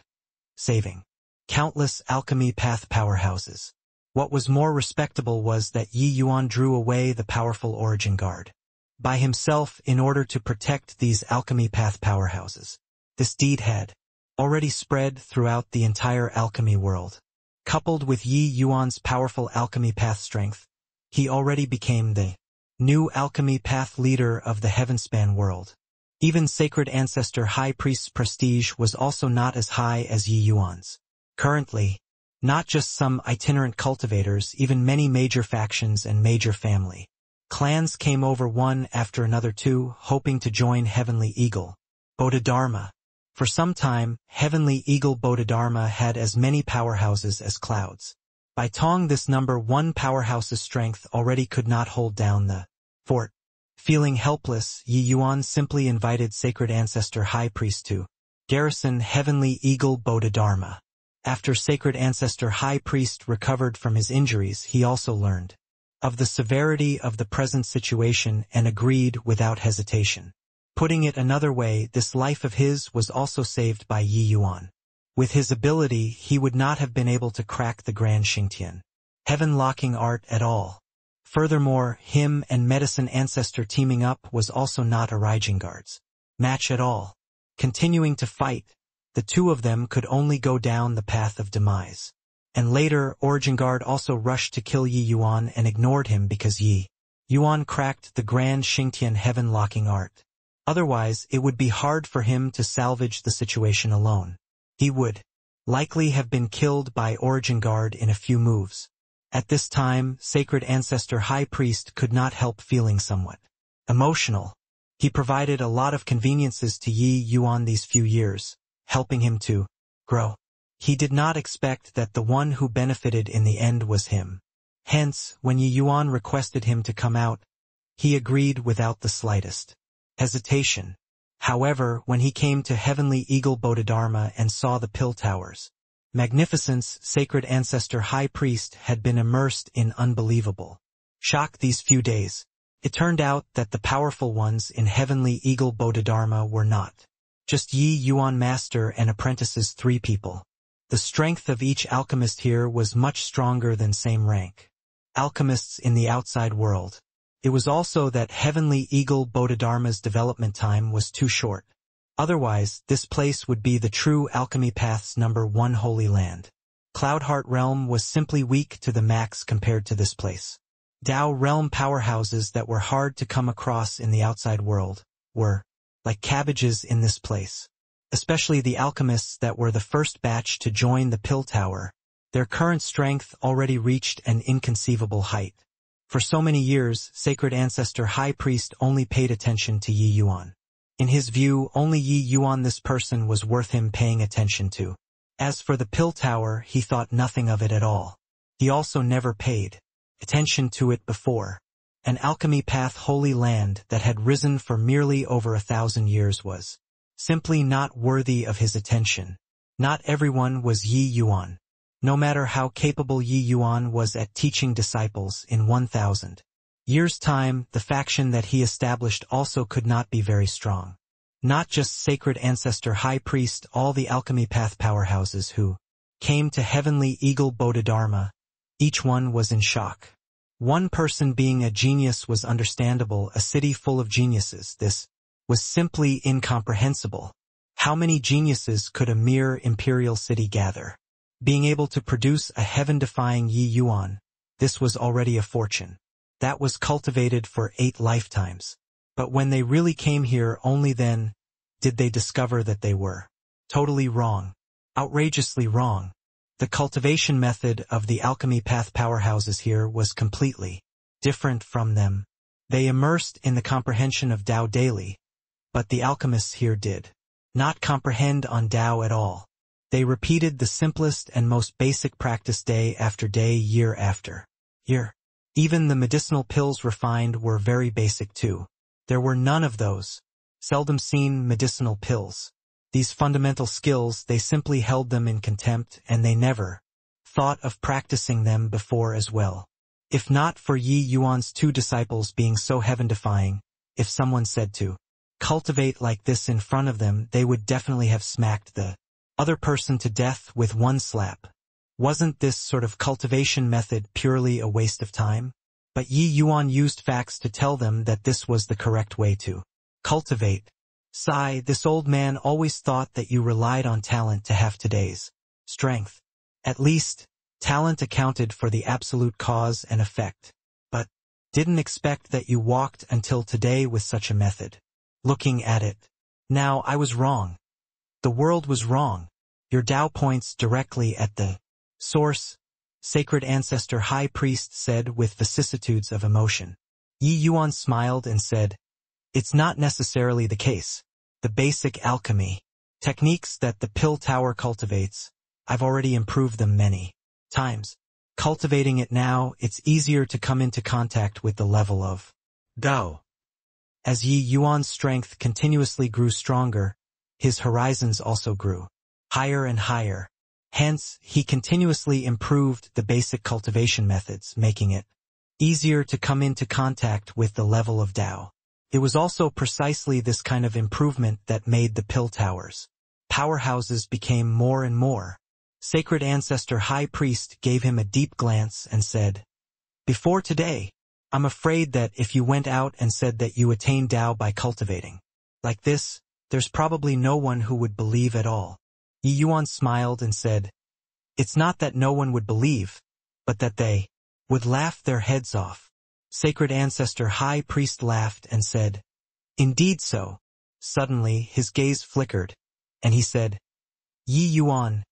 saving countless alchemy path powerhouses. What was more respectable was that Yi Yuan drew away the powerful Origin Guard by himself in order to protect these alchemy path powerhouses. This deed had already spread throughout the entire alchemy world. Coupled with Yi Yuan's powerful alchemy path strength, he already became the new alchemy path leader of the Heavenspan world. Even Sacred Ancestor High Priest's prestige was also not as high as Yi Yuan's. Currently, not just some itinerant cultivators, even many major factions and major family clans came over one after another too, hoping to join Heavenly Eagle Bodhidharma. For some time, Heavenly Eagle Bodhidharma had as many powerhouses as clouds. By Tong, this number one powerhouse's strength already could not hold down the fort. Feeling helpless, Yi Yuan simply invited Sacred Ancestor High Priest to garrison Heavenly Eagle Bodhidharma. After Sacred Ancestor High Priest recovered from his injuries, he also learned of the severity of the present situation and agreed without hesitation. Putting it another way, this life of his was also saved by Yi Yuan. With his ability, he would not have been able to crack the Grand Xingtian heaven-locking art at all. Furthermore, him and Medicine Ancestor teaming up was also not a Raijingard's match at all. Continuing to fight, the two of them could only go down the path of demise. And later, Origingard also rushed to kill Yi Yuan and ignored him because Yi Yuan cracked the Grand Xingtian heaven-locking art. Otherwise, it would be hard for him to salvage the situation alone. He would likely have been killed by Origingard in a few moves. At this time, Sacred Ancestor High Priest could not help feeling somewhat emotional. He provided a lot of conveniences to Yi Yuan these few years, helping him to grow. He did not expect that the one who benefited in the end was him. Hence, when Yi Yuan requested him to come out, he agreed without the slightest hesitation. However, when he came to Heavenly Eagle Bodhidharma and saw the pill towers, magnificence, Sacred Ancestor High Priest had been immersed in unbelievable shock these few days. It turned out that the powerful ones in Heavenly Eagle Bodhidharma were not just Yi Yuan Master and apprentices, 3 people. The strength of each alchemist here was much stronger than same rank alchemists in the outside world. It was also that Heavenly Eagle Bodhidharma's development time was too short. Otherwise, this place would be the true alchemy path's #1 holy land. Cloudheart Realm was simply weak to the max compared to this place. Dao Realm powerhouses that were hard to come across in the outside world were like cabbages in this place. Especially the alchemists that were the first batch to join the Pill Tower. Their current strength already reached an inconceivable height. For so many years, Sacred Ancestor High Priest only paid attention to Yi Yuan. In his view, only Yi Yuan, this person, was worth him paying attention to. As for the Pill Tower, he thought nothing of it at all. He also never paid attention to it before. An alchemy path holy land that had risen for merely over 1,000 years was simply not worthy of his attention. Not everyone was Yi Yuan. No matter how capable Yi Yuan was at teaching disciples, in 1,000 years' time, the faction that he established also could not be very strong. Not just Sacred Ancestor High Priest, all the alchemy path powerhouses who came to Heavenly Eagle Bodhidharma, each one was in shock. One person being a genius was understandable, a city full of geniuses, this was simply incomprehensible. How many geniuses could a mere imperial city gather? Being able to produce a heaven-defying Yi Yuan, this was already a fortune. That was cultivated for 8 lifetimes. But when they really came here, only then did they discover that they were totally wrong. Outrageously wrong. The cultivation method of the alchemy path powerhouses here was completely different from them. They immersed in the comprehension of Tao daily, but the alchemists here did not comprehend on Tao at all. They repeated the simplest and most basic practice day after day, year after year. Even the medicinal pills refined were very basic too. There were none of those seldom seen medicinal pills. These fundamental skills, they simply held them in contempt, and they never thought of practicing them before as well. If not for Yi Yuan's 2 disciples being so heaven-defying, if someone said to cultivate like this in front of them, they would definitely have smacked the other person to death with one slap. Wasn't this sort of cultivation method purely a waste of time? But Yi Yuan used facts to tell them that this was the correct way to cultivate. Sigh, this old man always thought that you relied on talent to have today's strength. At least, talent accounted for the absolute cause and effect. But didn't expect that you walked until today with such a method. Looking at it now, I was wrong. The world was wrong. Your Tao points directly at the source, Sacred Ancestor High Priest said with vicissitudes of emotion. Yi Yuan smiled and said, it's not necessarily the case. The basic alchemy Techniques that the pill tower cultivates, I've already improved them many times. Cultivating it now, it's easier to come into contact with the level of Dao. As Yi Yuan's strength continuously grew stronger, his horizons also grew higher and higher. Hence, he continuously improved the basic cultivation methods, making it easier to come into contact with the level of Dao. It was also precisely this kind of improvement that made the pill towers. Powerhouses became more and more. Sacred Ancestor High Priest gave him a deep glance and said, "Before today, I'm afraid that if you went out and said that you attained Dao by cultivating like this, there's probably no one who would believe at all." Yi Yuan smiled and said, "It's not that no one would believe, but that they would laugh their heads off." Sacred Ancestor High Priest laughed and said, "Indeed so." Suddenly his gaze flickered, and he said, "Yi Yuan,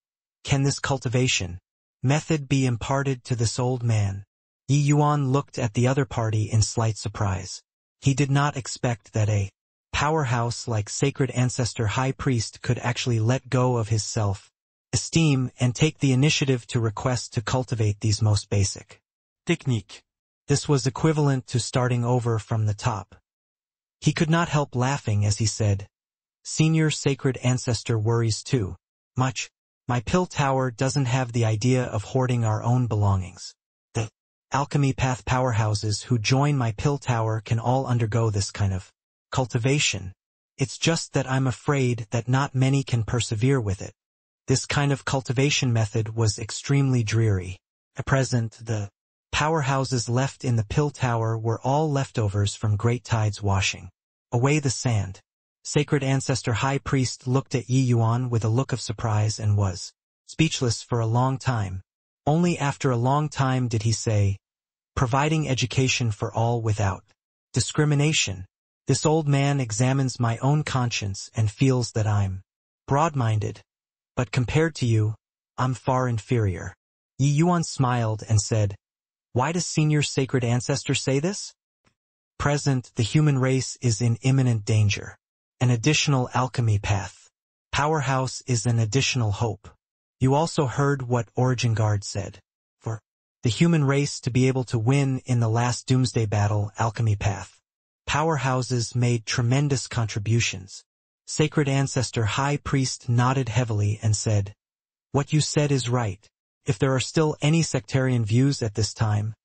can this cultivation method be imparted to this old man?" Yi Yuan looked at the other party in slight surprise. He did not expect that a powerhouse like Sacred Ancestor High Priest could actually let go of his self-esteem and take the initiative to request to cultivate these most basic technique. This was equivalent to starting over from the top. He could not help laughing as he said, "Senior Sacred Ancestor worries too much. My pill tower doesn't have the idea of hoarding our own belongings. The alchemy path powerhouses who join my pill tower can all undergo this kind of cultivation. It's just that I'm afraid that not many can persevere with it." This kind of cultivation method was extremely dreary. At present, the powerhouses left in the pill tower were all leftovers from great tides washing away the sand. Sacred Ancestor High Priest looked at Yi Yuan with a look of surprise and was speechless for a long time. Only after a long time did he say, "Providing education for all without discrimination. This old man examines my own conscience and feels that I'm broad-minded, but compared to you, I'm far inferior." Yi Yuan smiled and said, "Why does Senior Sacred Ancestor say this?" Present, the human race is in imminent danger. An additional alchemy path powerhouse is an additional hope. You also heard what Origin Guard said. For the human race to be able to win in the last doomsday battle alchemy path, powerhouses made tremendous contributions. Sacred Ancestor High Priest nodded heavily and said, "What you said is right. If there are still any sectarian views at this time,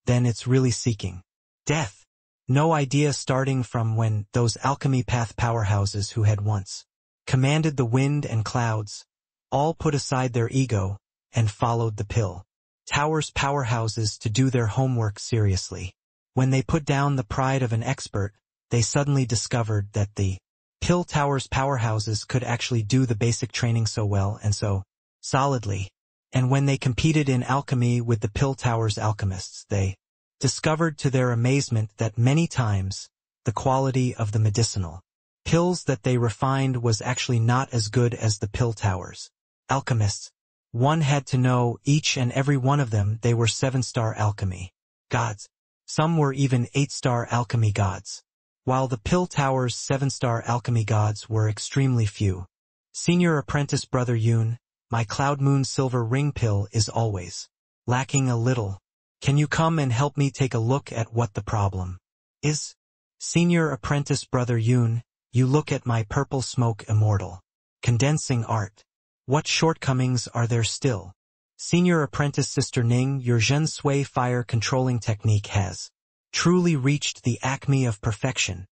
then it's really seeking death. No idea starting from when those alchemy path powerhouses who had once commanded the wind and clouds, all put aside their ego and followed the pill tower's powerhouses to do their homework seriously. When they put down the pride of an expert, they suddenly discovered that the pill tower's powerhouses could actually do the basic training so well and so solidly. And when they competed in alchemy with the pill tower's alchemists, they discovered to their amazement that many times the quality of the medicinal pills that they refined was actually not as good as the pill towers alchemists. One had to know each and every one of them. They were 7-star alchemy gods. Some were even 8-star alchemy gods, while the pill tower's 7-star alchemy gods were extremely few. Senior Apprentice Brother Yoon, my Cloud Moon Silver Ring pill is always lacking a little. Can you come and help me take a look at what the problem is? Senior Apprentice Brother Yoon, you look at my Purple Smoke Immortal condensing art. What shortcomings are there still? Senior Apprentice Sister Ning, your Zhen Sui fire controlling technique has truly reached the acme of perfection.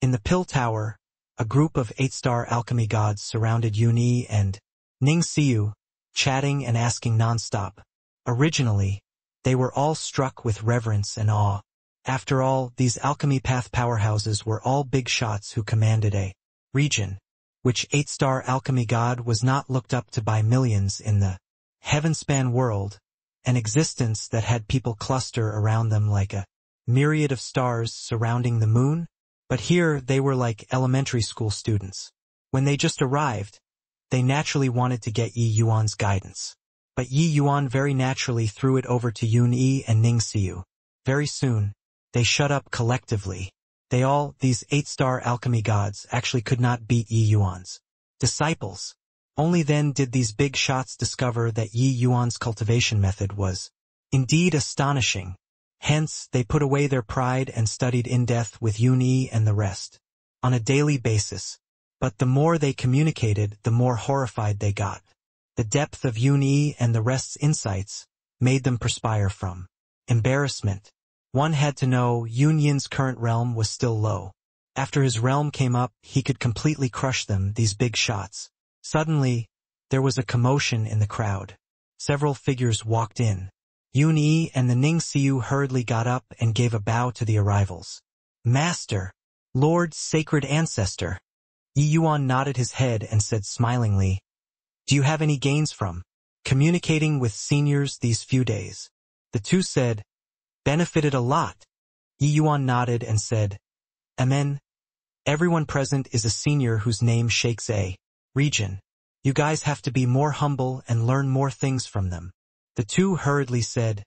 In the pill tower, a group of 8-star alchemy gods surrounded Yuni and Ning Siu, chatting and asking non-stop. Originally, they were all struck with reverence and awe. After all, these alchemy path powerhouses were all big shots who commanded a region, which 8-star alchemy god was not looked up to by millions in the heavenspan world, an existence that had people cluster around them like a myriad of stars surrounding the moon. But here they were like elementary school students. When they just arrived, they naturally wanted to get Yi Yuan's guidance. But Yi Yuan very naturally threw it over to Yun Yi and Ning Siu. Very soon, they shut up collectively. These 8-star alchemy gods actually could not beat Yi Yuan's disciples. Only then did these big shots discover that Yi Yuan's cultivation method was indeed astonishing. Hence, they put away their pride and studied in depth with Yun Yi and the rest on a daily basis. But the more they communicated, the more horrified they got. The depth of Yun Yi and the rest's insights made them perspire from embarrassment. One had to know Yun Yin's current realm was still low. After his realm came up, he could completely crush them, these big shots. Suddenly, there was a commotion in the crowd. Several figures walked in. Yun Yi and the Ning Xiu hurriedly got up and gave a bow to the arrivals. Master, Lord Sacred Ancestor. Yi Yuan nodded his head and said smilingly, do you have any gains from communicating with seniors these few days? The two said, benefited a lot. Yi Yuan nodded and said, Amen. Everyone present is a senior whose name shakes a region. You guys have to be more humble and learn more things from them. The two hurriedly said,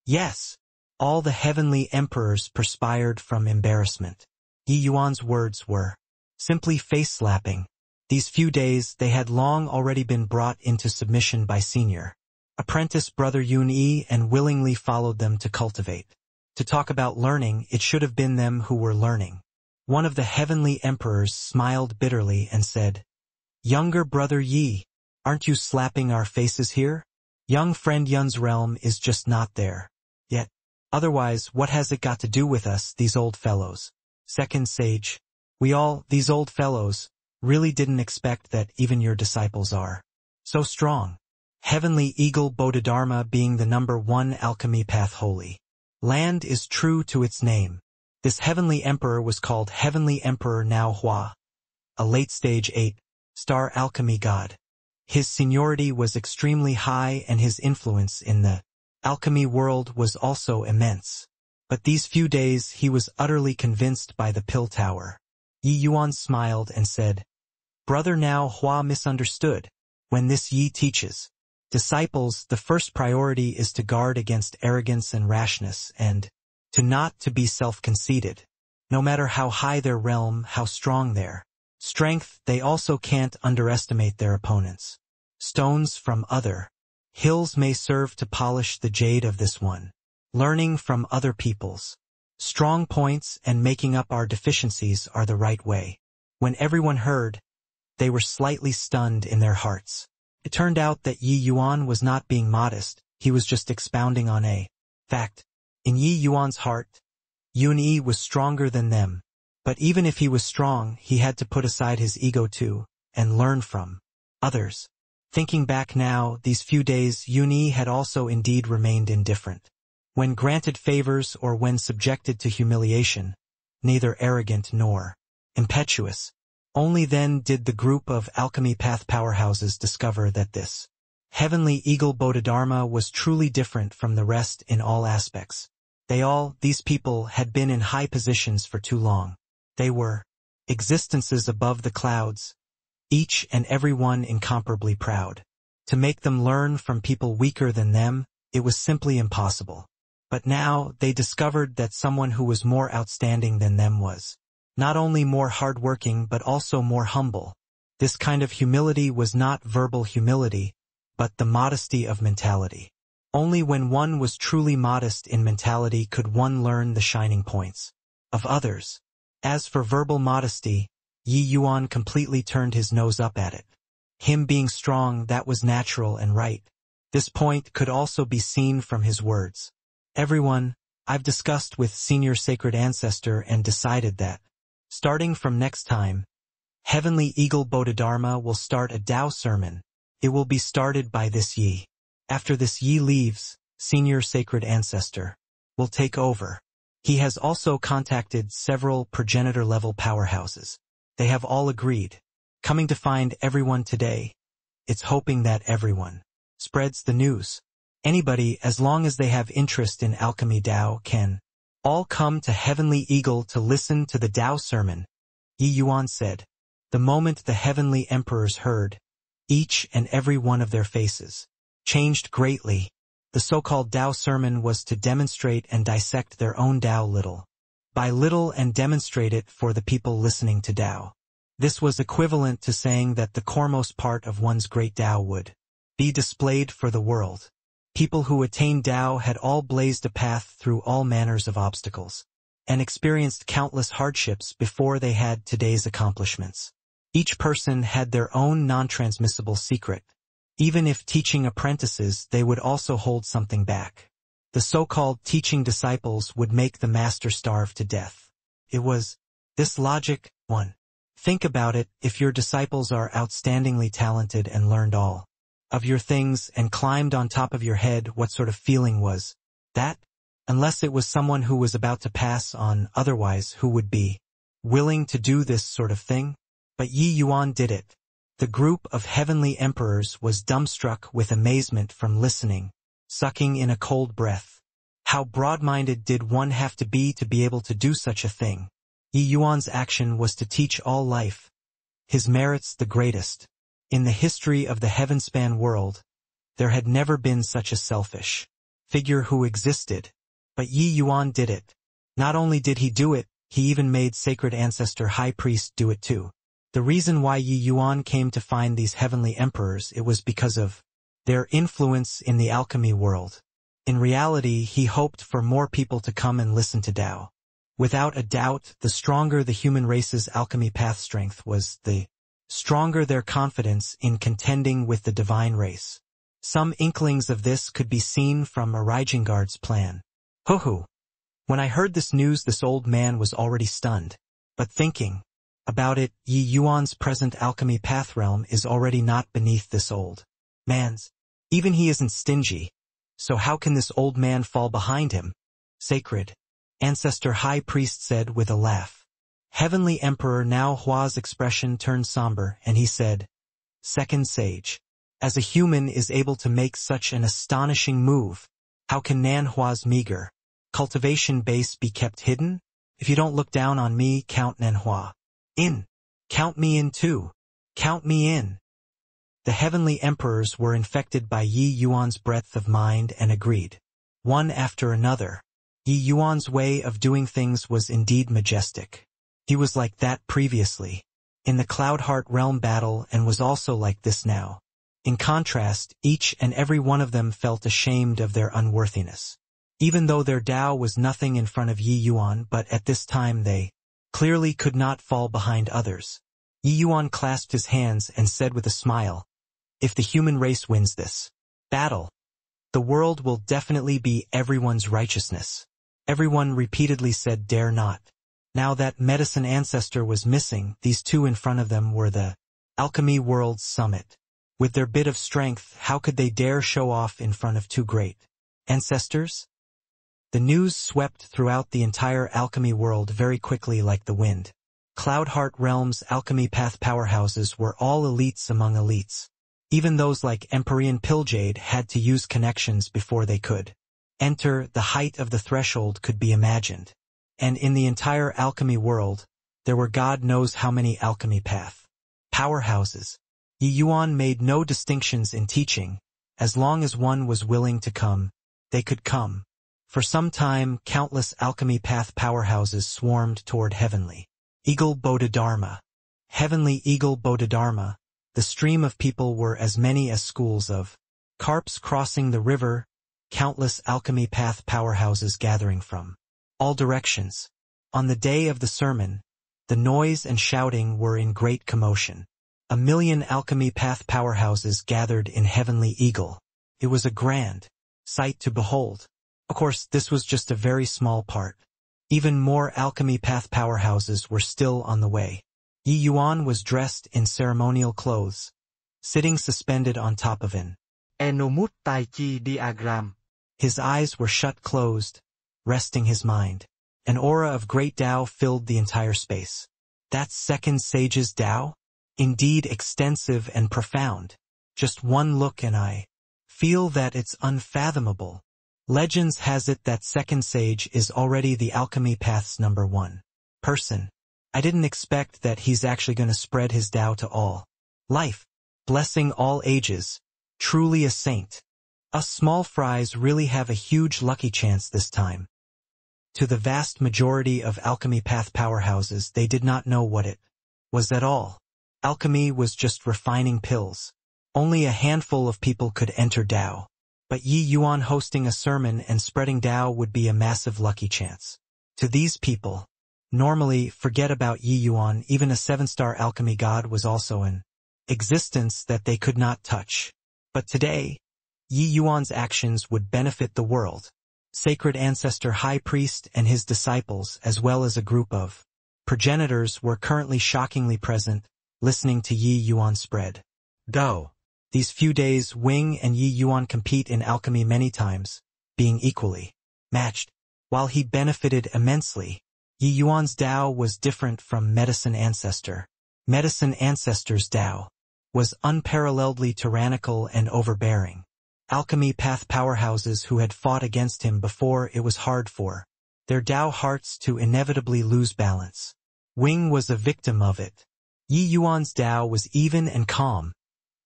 yes. All the heavenly emperors perspired from embarrassment. Yi Yuan's words were simply face-slapping. These few days they had long already been brought into submission by senior apprentice brother Yun Yi and willingly followed them to cultivate. To talk about learning, it should have been them who were learning. One of the heavenly emperors smiled bitterly and said, younger brother Yi, aren't you slapping our faces here? Young friend Yun's realm is just not there yet. Otherwise, what has it got to do with us, these old fellows? Second sage, we all, these old fellows, really didn't expect that even your disciples are so strong. Heavenly Eagle Bodhidharma being the #1 alchemy path holy land is true to its name. This heavenly emperor was called Heavenly Emperor Nao Hua, a late-stage 8-star alchemy god. His seniority was extremely high and his influence in the alchemy world was also immense. But these few days he was utterly convinced by the pill tower. Yi Yuan smiled and said, brother Nao Hua misunderstood. When this Yi teaches disciples, the first priority is to guard against arrogance and rashness and to be self-conceited. No matter how high their realm, how strong their strength, they also can't underestimate their opponents. Stones from other hills may serve to polish the jade of this one. Learning from other people's strong points and making up our deficiencies are the right way. When everyone heard, they were slightly stunned in their hearts. It turned out that Yi Yuan was not being modest, he was just expounding on a fact. In Yi Yuan's heart, Yun Yi was stronger than them. But even if he was strong, he had to put aside his ego too, and learn from others. Thinking back now, these few days Yun Yi had also indeed remained indifferent. When granted favors or when subjected to humiliation, neither arrogant nor impetuous. Only then did the group of alchemy path powerhouses discover that this heavenly eagle Bodhidharma was truly different from the rest in all aspects. These people had been in high positions for too long. They were existences above the clouds, each and every one incomparably proud. To make them learn from people weaker than them, it was simply impossible. But now they discovered that someone who was more outstanding than them was not only more hardworking but also more humble. This kind of humility was not verbal humility, but the modesty of mentality. Only when one was truly modest in mentality could one learn the shining points of others. As for verbal modesty, Yi Yuan completely turned his nose up at it. Him being strong, that was natural and right. This point could also be seen from his words. Everyone, I've discussed with Senior Sacred Ancestor and decided that, starting from next time, Heavenly Eagle Bodhidharma will start a Tao sermon. It will be started by this Yi. After this Yi leaves, Senior Sacred Ancestor will take over. He has also contacted several progenitor-level powerhouses. They have all agreed. Coming to find everyone today, it's hoping that everyone spreads the news. Anybody, as long as they have interest in alchemy Tao, can all come to Heavenly Eagle to listen to the Tao sermon, Yi Yuan said. The moment the heavenly emperors heard, each and every one of their faces changed greatly. The so-called Tao sermon was to demonstrate and dissect their own Tao little by little and demonstrate it for the people listening to Tao. This was equivalent to saying that the coremost part of one's great Tao would be displayed for the world. People who attained Tao had all blazed a path through all manners of obstacles, and experienced countless hardships before they had today's accomplishments. Each person had their own non-transmissible secret. Even if teaching apprentices, they would also hold something back. The so-called teaching disciples would make the master starve to death. It was this logic, one. Think about it, if your disciples are outstandingly talented and learned all of your things and climbed on top of your head, what sort of feeling was that? Unless it was someone who was about to pass on, otherwise who would be willing to do this sort of thing? But Yi Yuan did it. The group of heavenly emperors was dumbstruck with amazement from listening, sucking in a cold breath. How broad-minded did one have to be able to do such a thing? Yi Yuan's action was to teach all life, his merits the greatest. In the history of the heavenspan world, there had never been such a selfish figure who existed. But Yi Yuan did it. Not only did he do it, he even made sacred ancestor high priest do it too. The reason why Yi Yuan came to find these heavenly emperors, it was because of their influence in the alchemy world. In reality, he hoped for more people to come and listen to Tao. Without a doubt, the stronger the human race's alchemy path strength was, the stronger their confidence in contending with the divine race. Some inklings of this could be seen from Arijingard's plan. Hoo-hoo. When I heard this news, this old man was already stunned. But thinking about it, Yi Yuan's present alchemy path realm is already not beneath this old man's. Even he isn't stingy. So how can this old man fall behind him? Sacred ancestor high priest said with a laugh. Heavenly Emperor Now Hua's expression turned somber, and he said, Second Sage, as a human is able to make such an astonishing move, how can Nan Hua's meager cultivation base be kept hidden? If you don't look down on me, count Nan Hua in. Count me in too. Count me in. The heavenly emperors were infected by Yi Yuan's breadth of mind and agreed. One after another. Yi Yuan's way of doing things was indeed majestic. He was like that previously, in the Cloudheart realm battle, and was also like this now. In contrast, each and every one of them felt ashamed of their unworthiness. Even though their Tao was nothing in front of Yi Yuan, but at this time they clearly could not fall behind others. Yi Yuan clasped his hands and said with a smile, If the human race wins this battle, the world will definitely be everyone's righteousness. Everyone repeatedly said, Dare not. Now that medicine ancestor was missing, these two in front of them were the alchemy world's summit. With their bit of strength, how could they dare show off in front of two great ancestors? The news swept throughout the entire alchemy world very quickly like the wind. Cloudheart Realm's alchemy path powerhouses were all elites among elites. Even those like Empyrean Pilljade had to use connections before they could enter. The height of the threshold could be imagined. And in the entire alchemy world, there were God knows how many alchemy path powerhouses. Yi Yuan made no distinctions in teaching. As long as one was willing to come, they could come. For some time, countless alchemy path powerhouses swarmed toward Heavenly Eagle Bodhidharma. Heavenly Eagle Bodhidharma, the stream of people were as many as schools of carps crossing the river, countless alchemy path powerhouses gathering from all directions. On the day of the sermon, the noise and shouting were in great commotion. 1,000,000 alchemy path powerhouses gathered in Heavenly Eagle. It was a grand sight to behold. Of course, this was just a very small part. Even more alchemy path powerhouses were still on the way. Yi Yuan was dressed in ceremonial clothes, sitting suspended on top of an Enomut Tai Chi diagram. His eyes were shut closed, resting his mind. An aura of great Tao filled the entire space. That second sage's Tao? Indeed extensive and profound. Just one look and I feel that it's unfathomable. Legends has it that second sage is already the alchemy path's #1 person. I didn't expect that he's actually going to spread his Tao to all life, blessing all ages. Truly a saint. Us small fries really have a huge lucky chance this time. To the vast majority of alchemy path powerhouses, they did not know what it Was that all? Alchemy was just refining pills. Only a handful of people could enter Tao. But Yi Yuan hosting a sermon and spreading Tao would be a massive lucky chance. To these people, normally, forget about Yi Yuan, even a 7-star alchemy god was also an existence that they could not touch. But today, Yi Yuan's actions would benefit the world. Sacred Ancestor High Priest and his disciples, as well as a group of progenitors, were currently shockingly present, listening to Yi Yuan spread Tao. These few days, Wing and Yi Yuan compete in alchemy many times, being equally matched. While he benefited immensely, Yi Yuan's Tao was different from Medicine Ancestor. Medicine Ancestor's Tao was unparalleledly tyrannical and overbearing. Alchemy path powerhouses who had fought against him before, it was hard for their Tao hearts to inevitably lose balance. Wing was a victim of it. Yi Yuan's Tao was even and calm,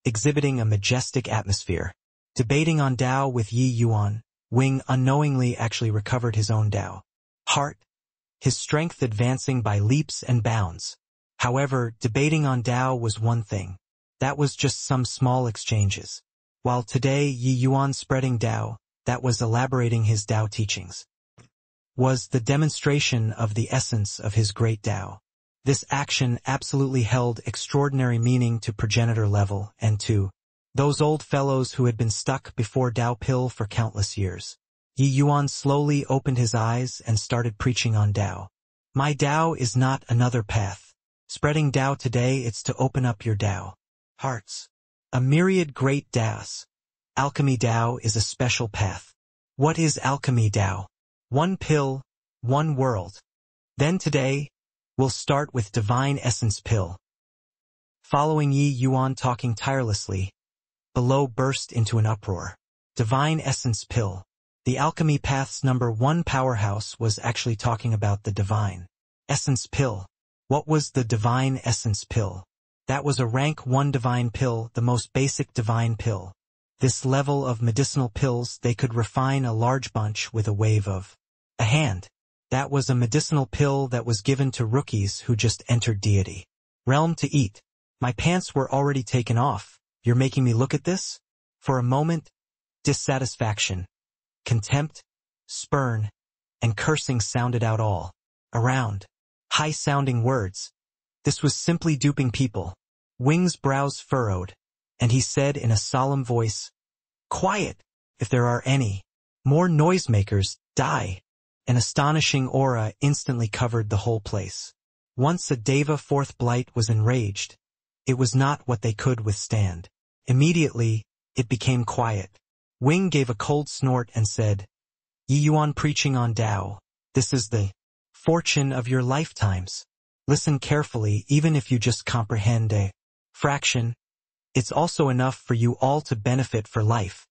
exhibiting a majestic atmosphere. Debating on Tao with Yi Yuan, Wing unknowingly actually recovered his own Tao heart, his strength advancing by leaps and bounds. However, debating on Tao was one thing. That was just some small exchanges. While today Yi Yuan spreading Tao, that was elaborating his Tao teachings, was the demonstration of the essence of his great Tao. This action absolutely held extraordinary meaning to progenitor level and to those old fellows who had been stuck before Tao pill for countless years. Yi Yuan slowly opened his eyes and started preaching on Tao. My Tao is not another path. Spreading Tao today, it's to open up your Tao hearts. A myriad great Taos. Alchemy Tao is a special path. What is alchemy Tao? One pill, one world. Then today, we'll start with Divine Essence Pill. Following Yi Yuan talking tirelessly, below burst into an uproar. Divine Essence Pill. The Alchemy Path's #1 powerhouse was actually talking about the Divine Essence Pill. What was the Divine Essence Pill? That was a rank 1 divine pill, the most basic divine pill. This level of medicinal pills, they could refine a large bunch with a wave of a hand. That was a medicinal pill that was given to rookies who just entered deity realm to eat. My pants were already taken off. You're making me look at this? For a moment, dissatisfaction, contempt, spurn, and cursing sounded out all around. High-sounding words. This was simply duping people. Wing's brows furrowed, and he said in a solemn voice, "Quiet, if there are any more noisemakers, die." An astonishing aura instantly covered the whole place. Once a Deva 4th Blight was enraged, it was not what they could withstand. Immediately, it became quiet. Wing gave a cold snort and said, "Yi Yuan preaching on Tao, this is the fortune of your lifetimes. Listen carefully, even if you just comprehend a fraction. It's also enough for you all to benefit for life."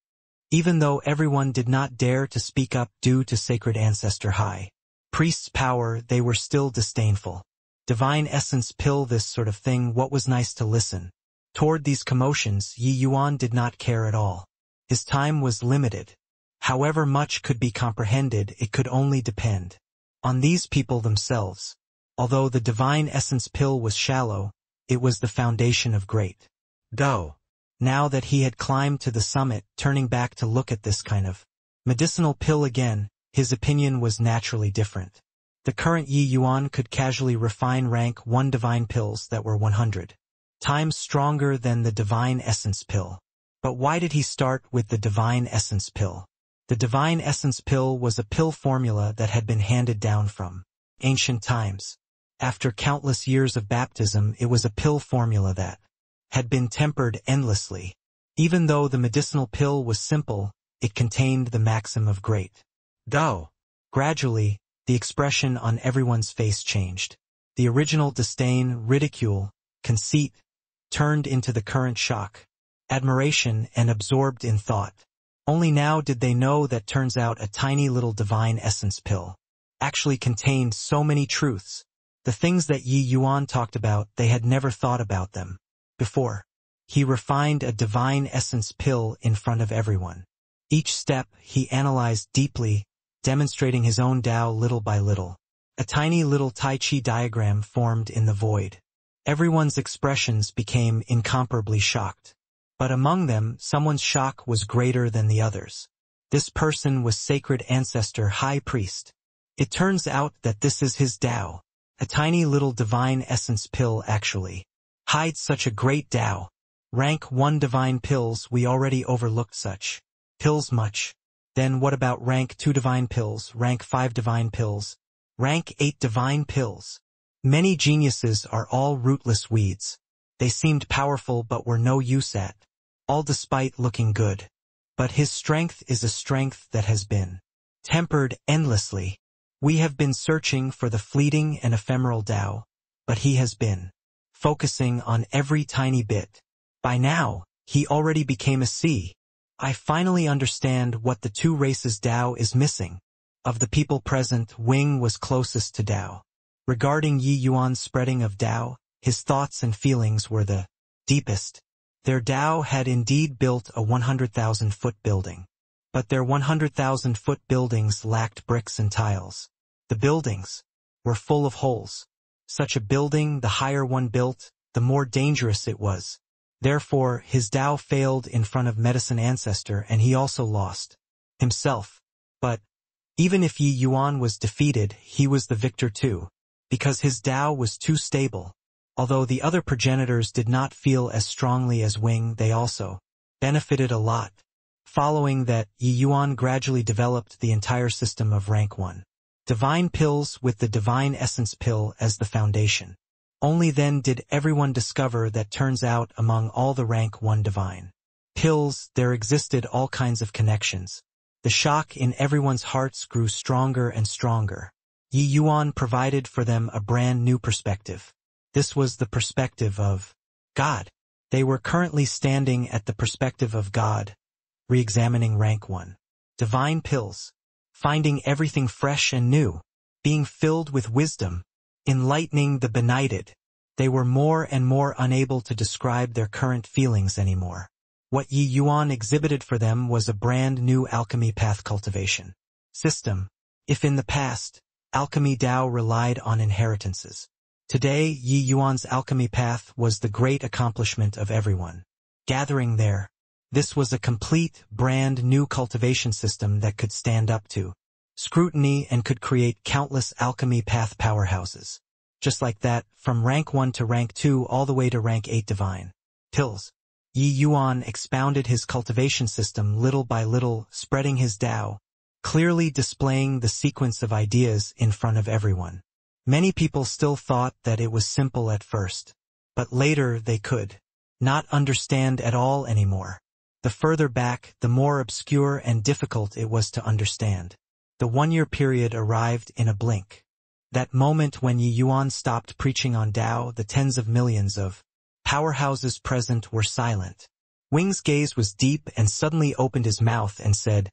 Even though everyone did not dare to speak up due to Sacred Ancestor High Priest's power, they were still disdainful. Divine Essence Pill, this sort of thing, what was nice to listen. Toward these commotions, Yi Yuan did not care at all. His time was limited. However much could be comprehended, it could only depend on these people themselves. Although the Divine Essence Pill was shallow, it was the foundation of great Tao. Now that he had climbed to the summit, turning back to look at this kind of medicinal pill again, his opinion was naturally different. The current Yi Yuan could casually refine rank 1 divine pills that were 100 times stronger than the Divine Essence Pill. But why did he start with the Divine Essence Pill? The Divine Essence Pill was a pill formula that had been handed down from ancient times. After countless years of baptism, it was a pill formula that had been tempered endlessly. Even though the medicinal pill was simple, it contained the maxim of great Tao. Gradually, the expression on everyone's face changed. The original disdain, ridicule, conceit, turned into the current shock, admiration, and absorbed in thought. Only now did they know that turns out a tiny little Divine Essence Pill actually contained so many truths. The things that Yi Yuan talked about, they had never thought about them before. He refined a Divine Essence Pill in front of everyone. Each step he analyzed deeply, demonstrating his own Tao little by little. A tiny little Tai Chi diagram formed in the void. Everyone's expressions became incomparably shocked. But among them, someone's shock was greater than the others. This person was Sacred Ancestor High Priest. It turns out that this is his Tao. A tiny little divine essence pill actually hides such a great Tao. Rank 1 divine pills, we already overlooked such pills much. Then what about rank 2 divine pills, rank 5 divine pills, rank 8 divine pills? Many geniuses are all rootless weeds. They seemed powerful but were no use at all despite looking good. But his strength is a strength that has been tempered endlessly. We have been searching for the fleeting and ephemeral Tao, but he has been focusing on every tiny bit. By now, he already became a C. I finally understand what the two races Tao is missing. Of the people present, Wing was closest to Tao. Regarding Yi Yuan's spreading of Tao, his thoughts and feelings were the deepest. Their Tao had indeed built a 100,000-foot building. But their 100,000-foot buildings lacked bricks and tiles. The buildings were full of holes. Such a building, the higher one built, the more dangerous it was. Therefore, his Tao failed in front of Medicine Ancestor and he also lost himself. But even if Yi Yuan was defeated, he was the victor too, because his Tao was too stable. Although the other progenitors did not feel as strongly as Wing, they also benefited a lot. Following that, Yi Yuan gradually developed the entire system of rank 1 divine pills with the divine essence pill as the foundation. Only then did everyone discover that turns out among all the rank 1 divine pills there existed all kinds of connections. The shock in everyone's hearts grew stronger and stronger. Yi Yuan provided for them a brand new perspective. This was the perspective of God. They were currently standing at the perspective of God, re-examining rank 1 divine pills, finding everything fresh and new, being filled with wisdom, enlightening the benighted. They were more and more unable to describe their current feelings anymore. What Yi Yuan exhibited for them was a brand new alchemy path cultivation system. If in the past, alchemy Tao relied on inheritances, today Yi Yuan's alchemy path was the great accomplishment of everyone gathering there. This was a complete, brand new cultivation system that could stand up to scrutiny and could create countless alchemy path powerhouses. Just like that, from rank 1 to rank 2 all the way to rank 8 divine pills. Yi Yuan expounded his cultivation system little by little, spreading his Tao, clearly displaying the sequence of ideas in front of everyone. Many people still thought that it was simple at first, but later they could not understand at all anymore. The further back, the more obscure and difficult it was to understand. The 1-year period arrived in a blink. That moment when Yi Yuan stopped preaching on Tao, the tens of millions of powerhouses present were silent. Wing's gaze was deep and suddenly opened his mouth and said,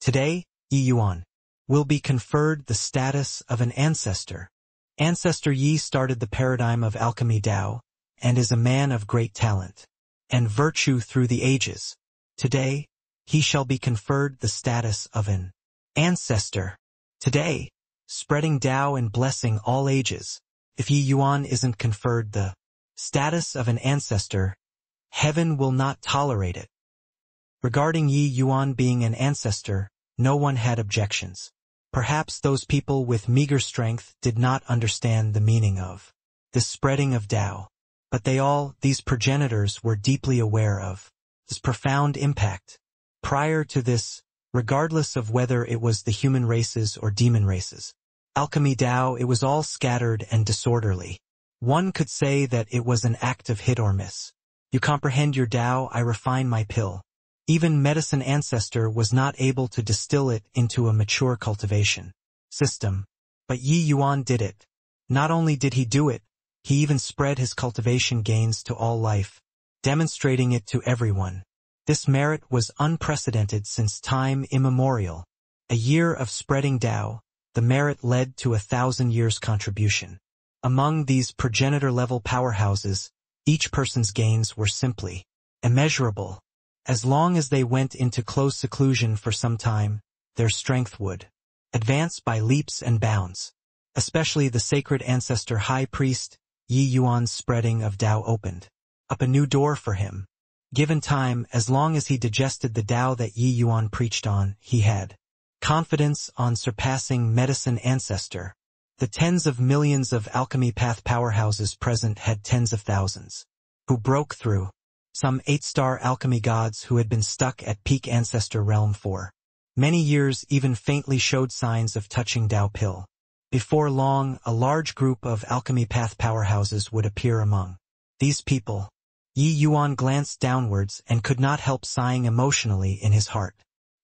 "Today, Yi Yuan will be conferred the status of an ancestor. Ancestor Yi started the paradigm of alchemy Tao and is a man of great talent and virtue through the ages. Today, he shall be conferred the status of an ancestor. Today, spreading Tao and blessing all ages. If Yi Yuan isn't conferred the status of an ancestor, heaven will not tolerate it." Regarding Yi Yuan being an ancestor, no one had objections. Perhaps those people with meager strength did not understand the meaning of the spreading of Tao, but these progenitors were deeply aware of this profound impact. Prior to this, regardless of whether it was the human races or demon races, alchemy Tao, it was all scattered and disorderly. One could say that it was an act of hit or miss. You comprehend your Tao, I refine my pill. Even Medicine Ancestor was not able to distill it into a mature cultivation system. But Yi Yuan did it. Not only did he do it, he even spread his cultivation gains to all life, demonstrating it to everyone. This merit was unprecedented since time immemorial. A year of spreading Tao, the merit led to 1,000 years' contribution. Among these progenitor-level powerhouses, each person's gains were simply immeasurable. As long as they went into close seclusion for some time, their strength would advance by leaps and bounds. Especially the Sacred Ancestor High Priest, Yi Yuan's spreading of Tao opened up a new door for him. Given time, as long as he digested the Tao that Yi Yuan preached on, he had confidence on surpassing medicine ancestor. The tens of millions of alchemy path powerhouses present had tens of thousands who broke through. Some 8-star alchemy gods who had been stuck at peak ancestor realm for many years even faintly showed signs of touching Tao pill. Before long, a large group of alchemy path powerhouses would appear among these people. Yi Yuan glanced downwards and could not help sighing emotionally in his heart.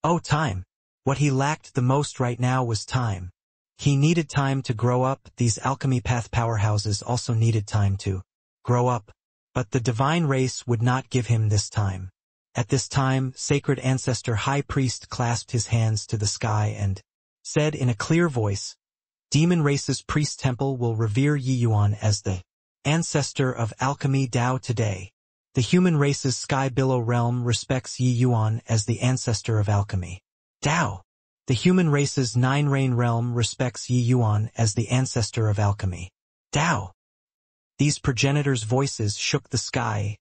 Oh, time! What he lacked the most right now was time. He needed time to grow up. These alchemy path powerhouses also needed time to grow up. But the divine race would not give him this time. At this time, sacred ancestor high priest clasped his hands to the sky and said in a clear voice, Demon race's priest temple will revere Yi Yuan as the ancestor of alchemy Tao today. The human race's sky billow realm respects Yi Yuan as the ancestor of alchemy Tao. The human race's nine rain realm respects Yi Yuan as the ancestor of alchemy Tao. These progenitors' voices shook the sky,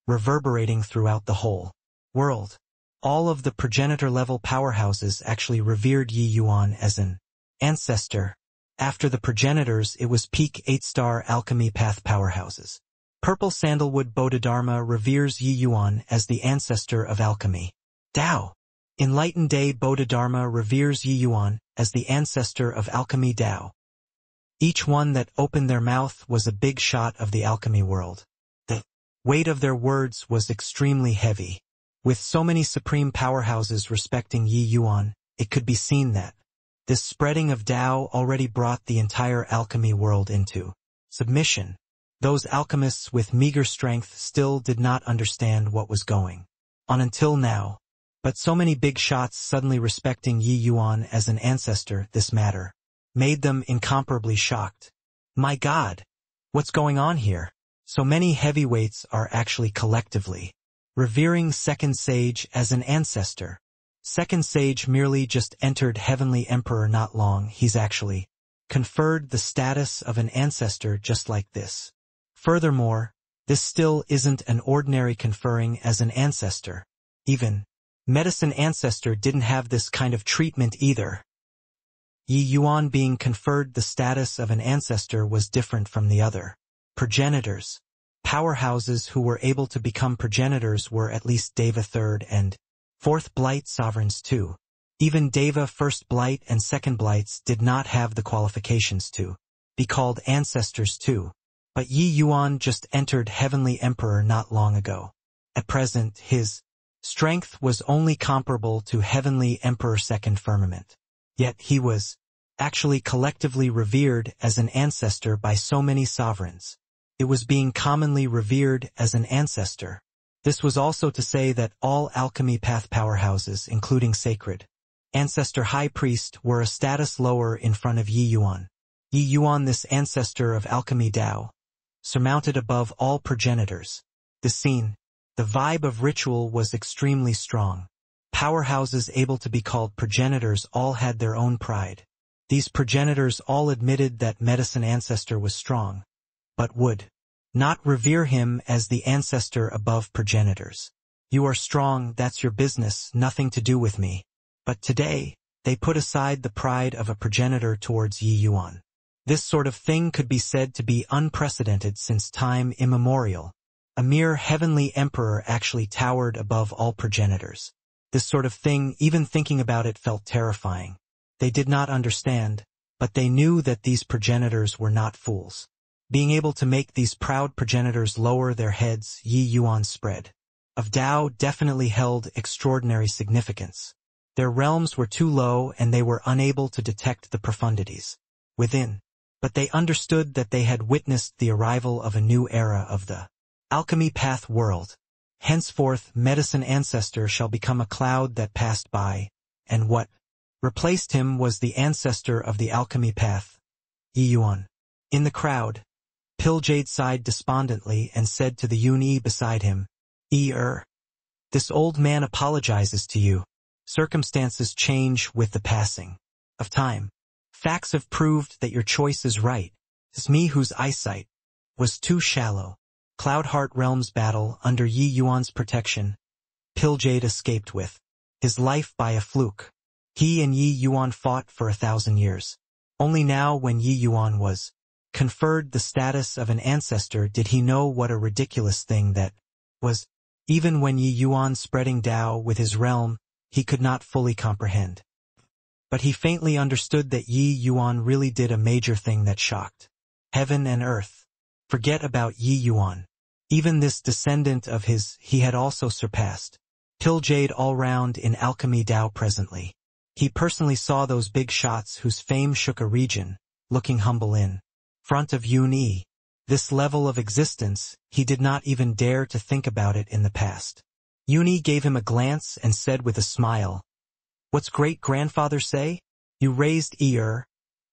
reverberating throughout the whole world. All of the progenitor-level powerhouses actually revered Yi Yuan as an ancestor. After the progenitors, it was peak 8-star alchemy path powerhouses. Purple Sandalwood Bodhidharma reveres Yi Yuan as the ancestor of alchemy Tao. Enlightened Day Bodhidharma reveres Yi Yuan as the ancestor of alchemy Tao. Each one that opened their mouth was a big shot of the alchemy world. The weight of their words was extremely heavy. With so many supreme powerhouses respecting Yi Yuan, it could be seen that this spreading of Tao already brought the entire alchemy world into submission. Those alchemists with meager strength still did not understand what was going on until now. But so many big shots suddenly respecting Yi Yuan as an ancestor, this matter made them incomparably shocked. My God! What's going on here? So many heavyweights are actually collectively revering Second Sage as an ancestor. Second Sage merely just entered Heavenly Emperor not long. He's actually conferred the status of an ancestor just like this. Furthermore, this still isn't an ordinary conferring as an ancestor. Even medicine ancestor didn't have this kind of treatment either. Yi Yuan being conferred the status of an ancestor was different from the other progenitors. Powerhouses who were able to become progenitors were at least Deva 3rd and 4th Blight sovereigns too. Even Deva 1st Blight and 2nd Blights did not have the qualifications to be called ancestors too. But Yi Yuan just entered Heavenly Emperor not long ago. At present, his strength was only comparable to Heavenly Emperor 2nd Firmament. Yet he was actually collectively revered as an ancestor by so many sovereigns. It was being commonly revered as an ancestor. This was also to say that all alchemy path powerhouses, including sacred ancestor high priest, were a status lower in front of Yi Yuan. Yi Yuan, this ancestor of alchemy Tao, surmounted above all progenitors. The scene, the vibe of ritual was extremely strong. Powerhouses able to be called progenitors all had their own pride. These progenitors all admitted that medicine ancestor was strong, but would not revere him as the ancestor above progenitors. You are strong, that's your business, nothing to do with me. But today, they put aside the pride of a progenitor towards Yi Yuan. This sort of thing could be said to be unprecedented since time immemorial. A mere heavenly emperor actually towered above all progenitors. This sort of thing, even thinking about it, felt terrifying. They did not understand, but they knew that these progenitors were not fools. Being able to make these proud progenitors lower their heads, Yi Yuan's spread of Tao definitely held extraordinary significance. Their realms were too low and they were unable to detect the profundities within. But they understood that they had witnessed the arrival of a new era of the alchemy path world. Henceforth, medicine ancestor shall become a cloud that passed by, and what replaced him was the ancestor of the alchemy path, Yi Yuan. In the crowd, Piljade sighed despondently and said to the Yun beside him, this old man apologizes to you. Circumstances change with the passing of time. Facts have proved that your choice is right. It's me whose eyesight was too shallow. Cloudheart Realm's battle under Yi Yuan's protection, Pilljade escaped with his life by a fluke. He and Yi Yuan fought for 1,000 years. Only now, when Yi Yuan was conferred the status of an ancestor, did he know what a ridiculous thing that was. Even when Yi Yuan spreading Tao with his realm, he could not fully comprehend. But he faintly understood that Yi Yuan really did a major thing that shocked heaven and earth. Forget about Yi Yuan. Even this descendant of his he had also surpassed Pilljade all round in alchemy Tao presently. He personally saw those big shots whose fame shook a region, looking humble in front of Yun Yi. This level of existence, he did not even dare to think about it in the past. Yun Yi gave him a glance and said with a smile, "What's great-grandfather say? You raised ear,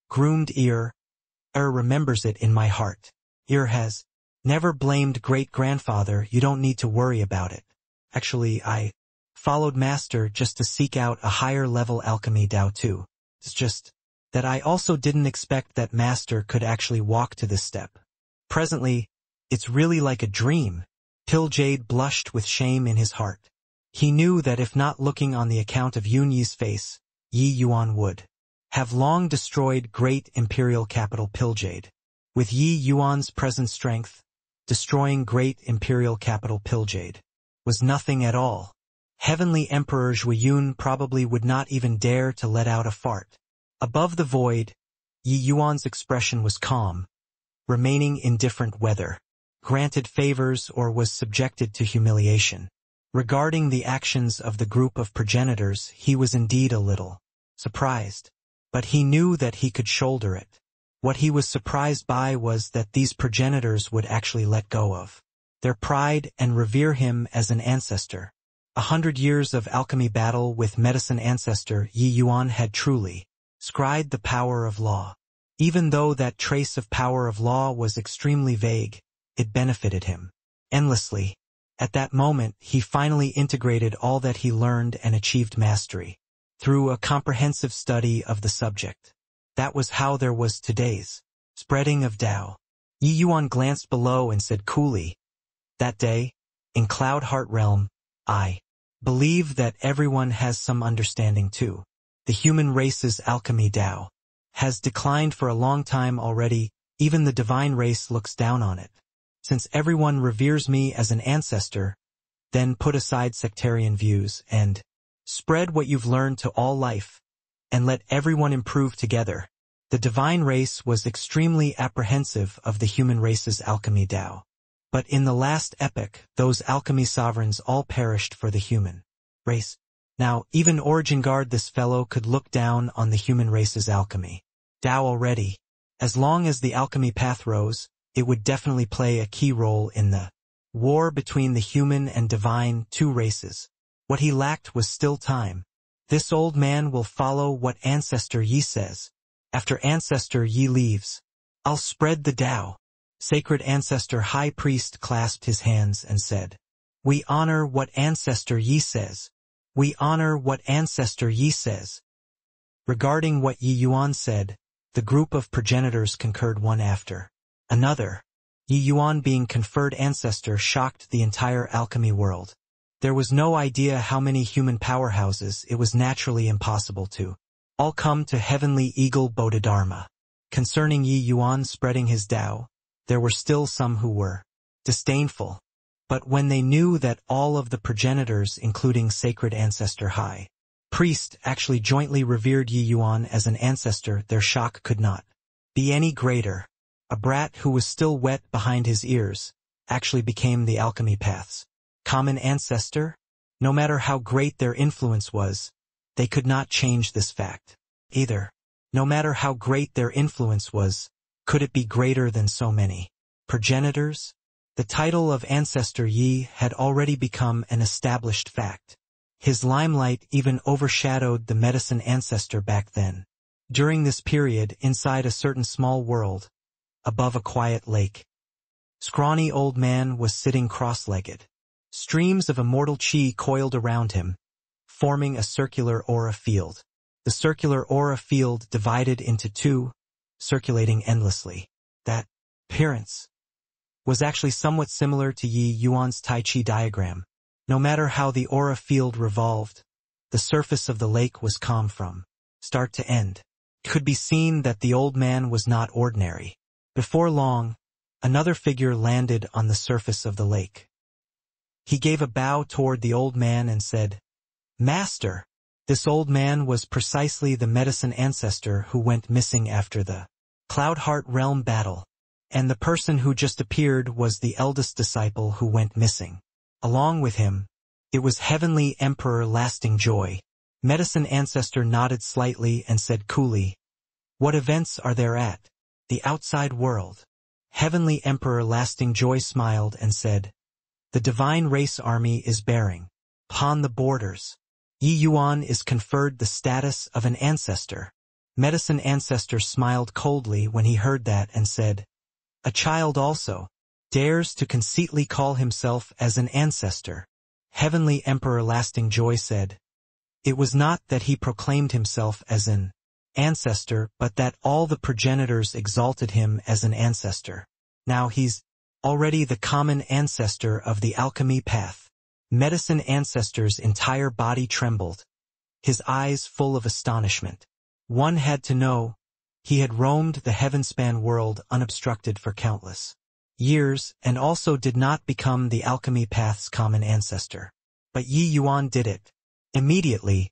groomed ear. Remembers it in my heart. Ear has never blamed great-grandfather. You don't need to worry about it. Actually, I followed master just to seek out a higher level alchemy Tao too. It's just that I also didn't expect that master could actually walk to this step. Presently, it's really like a dream." Pilljade blushed with shame in his heart. He knew that if not looking on the account of Yun Yi's face, Yi Yuan would have long destroyed great imperial capital Pilljade. With Yi Yuan's present strength, destroying great imperial capital Pilljade was nothing at all. Heavenly Emperor Zhuiyun probably would not even dare to let out a fart. Above the void, Yi Yuan's expression was calm, remaining indifferent whether granted favors or was subjected to humiliation. Regarding the actions of the group of progenitors, he was indeed a little surprised, but he knew that he could shoulder it. What he was surprised by was that these progenitors would actually let go of their pride and revere him as an ancestor. 100 years of alchemy battle with medicine ancestor Yi Yuan had truly scried the power of law. Even though that trace of power of law was extremely vague, it benefited him endlessly. At that moment, he finally integrated all that he learned and achieved mastery through a comprehensive study of the subject. That was how there was today's spreading of Tao. Yi Yuan glanced below and said coolly, "That day, in Cloudheart Realm, I believe that everyone has some understanding too. The human race's alchemy Tao has declined for a long time already. Even the divine race looks down on it. Since everyone reveres me as an ancestor, then put aside sectarian views and spread what you've learned to all life, and let everyone improve together." The divine race was extremely apprehensive of the human race's alchemy Tao. But in the last epoch, those alchemy sovereigns all perished for the human race. Now, even Origin Guard, this fellow, could look down on the human race's alchemy Tao already. As long as the alchemy path rose, it would definitely play a key role in the war between the human and divine two races. What he lacked was still time. This old man will follow what Ancestor Yi says. After Ancestor Yi leaves, I'll spread the Tao. Sacred Ancestor High Priest clasped his hands and said, "We honor what Ancestor Yi says. We honor what Ancestor Yi says." Regarding what Yi Yuan said, the group of progenitors concurred one after another. Yi Yuan being conferred ancestor shocked the entire alchemy world. There was no idea how many human powerhouses it was naturally impossible to all come to heavenly eagle Bodhidharma. Concerning Yi Yuan spreading his Tao, there were still some who were disdainful. But when they knew that all of the progenitors, including Sacred Ancestor High Priest, actually jointly revered Yi Yuan as an ancestor, their shock could not be any greater. A brat who was still wet behind his ears actually became the alchemy path's common ancestor. No matter how great their influence was, they could not change this fact either. No matter how great their influence was, could it be greater than so many progenitors? The title of Ancestor Yi had already become an established fact. His limelight even overshadowed the medicine ancestor back then. During this period, inside a certain small world, above a quiet lake, scrawny old man was sitting cross-legged. Streams of immortal chi coiled around him, forming a circular aura field. The circular aura field divided into two, circulating endlessly. That appearance was actually somewhat similar to Yi Yuan's Tai Chi diagram. No matter how the aura field revolved, the surface of the lake was calm from start to end. It could be seen that the old man was not ordinary. Before long, another figure landed on the surface of the lake. He gave a bow toward the old man and said, "Master." This old man was precisely the medicine ancestor who went missing after the Cloudheart Realm battle, and the person who just appeared was the eldest disciple who went missing. Along with him, it was Heavenly Emperor Lasting Joy. Medicine ancestor nodded slightly and said coolly, "What events are there at the outside world?" Heavenly Emperor Lasting Joy smiled and said, "The Divine Race Army is bearing upon the borders. Yi Yuan is conferred the status of an ancestor." Medicine ancestor smiled coldly when he heard that and said, "A child also dares to conceitedly call himself as an ancestor." Heavenly Emperor Lasting Joy said, "It was not that he proclaimed himself as an ancestor, but that all the progenitors exalted him as an ancestor. Now he's already the common ancestor of the alchemy path." Medicine ancestor's entire body trembled, his eyes full of astonishment. One had to know, he had roamed the heaven-span world unobstructed for countless years, and also did not become the alchemy path's common ancestor. But Yi Yuan did it. Immediately,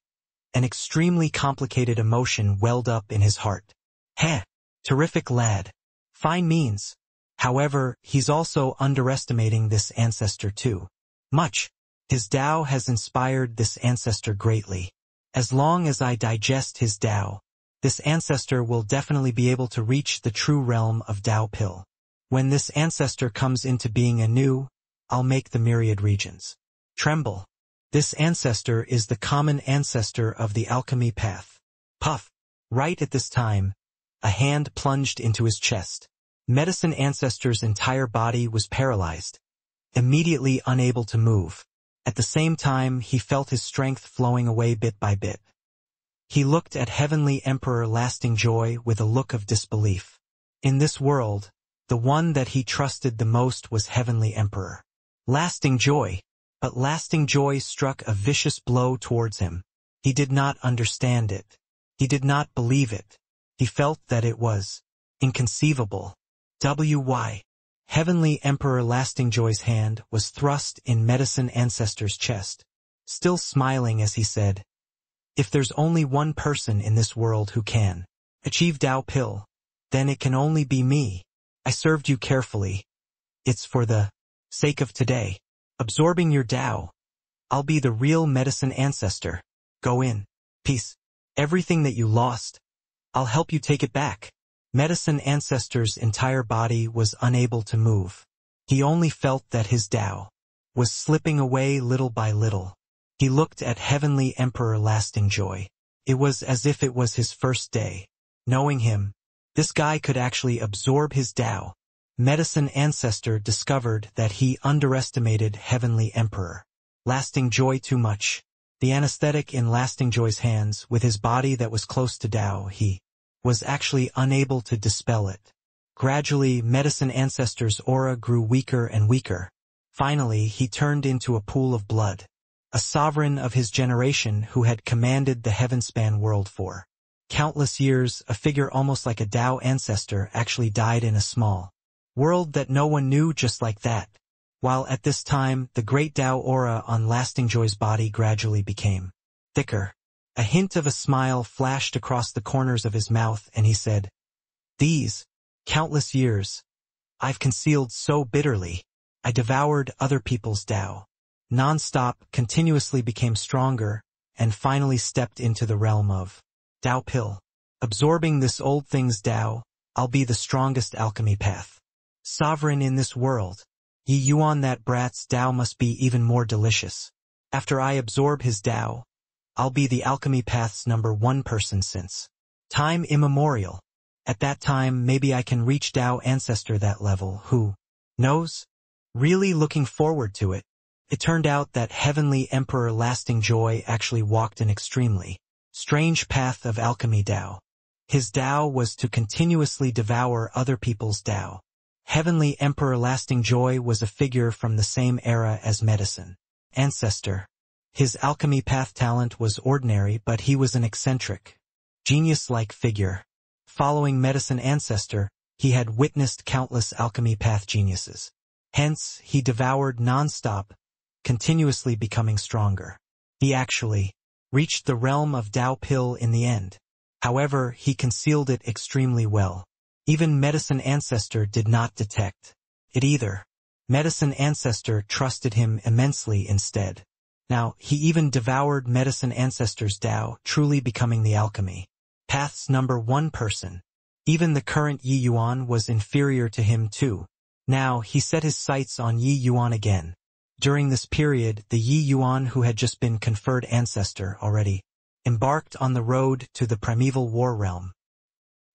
an extremely complicated emotion welled up in his heart. Heh, terrific lad. Fine means. However, he's also underestimating this ancestor too much. His Tao has inspired this ancestor greatly. As long as I digest his Tao, this ancestor will definitely be able to reach the true realm of Tao Pill. When this ancestor comes into being anew, I'll make the myriad regions tremble. This ancestor is the common ancestor of the alchemy path. Puff. Right at this time, a hand plunged into his chest. Medicine ancestor's entire body was paralyzed, immediately unable to move. At the same time, he felt his strength flowing away bit by bit. He looked at Heavenly Emperor Lasting Joy with a look of disbelief. In this world, the one that he trusted the most was Heavenly Emperor Lasting Joy. But Lasting Joy struck a vicious blow towards him. He did not understand it. He did not believe it. He felt that it was inconceivable. Why? Heavenly Emperor Lasting Joy's hand was thrust in Medicine Ancestor's chest, still smiling as he said, "If there's only one person in this world who can achieve Tao Pill, then it can only be me. I served you carefully. It's for the sake of today. Absorbing your Tao, I'll be the real medicine ancestor. Go in peace. Everything that you lost, I'll help you take it back." Medicine ancestor's entire body was unable to move. He only felt that his Tao was slipping away little by little. He looked at Heavenly Emperor Lasting Joy. It was as if it was his first day. Knowing him, this guy could actually absorb his Tao. Medicine ancestor discovered that he underestimated Heavenly Emperor Lasting Joy too much. The anesthetic in Lasting Joy's hands, with his body that was close to Tao, he was actually unable to dispel it. Gradually, Medicine ancestor's aura grew weaker and weaker. Finally, he turned into a pool of blood. A sovereign of his generation who had commanded the heavenspan world for countless years, a figure almost like a Tao ancestor, actually died in a small world that no one knew, just like that. While at this time, the great Tao aura on Lasting Joy's body gradually became thicker. A hint of a smile flashed across the corners of his mouth, and he said, "These countless years, I've concealed so bitterly. I devoured other people's Tao. Non-stop, continuously became stronger, and finally stepped into the realm of Tao Pill. Absorbing this old thing's Tao, I'll be the strongest alchemy path sovereign in this world. Yi Yuan, that brat's Tao must be even more delicious. After I absorb his Tao, I'll be the alchemy path's #1 person since time immemorial. At that time, maybe I can reach Tao ancestor that level, who knows?" Really looking forward to it. It turned out that Heavenly Emperor Lasting Joy actually walked an extremely strange path of alchemy Tao. His Tao was to continuously devour other people's Tao. Heavenly Emperor Lasting Joy was a figure from the same era as Medicine Ancestor. His alchemy path talent was ordinary, but he was an eccentric, genius-like figure. Following Medicine Ancestor, he had witnessed countless alchemy path geniuses. Hence, he devoured non-stop, continuously becoming stronger. He actually reached the realm of Tao Pill in the end. However, he concealed it extremely well. Even Medicine Ancestor did not detect it either. Medicine Ancestor trusted him immensely instead. Now, he even devoured Medicine Ancestor's Tao, truly becoming the alchemy path's #1 person. Even the current Yi Yuan was inferior to him too. Now, he set his sights on Yi Yuan again. During this period, the Yi Yuan who had just been conferred Ancestor already embarked on the road to the primeval war realm.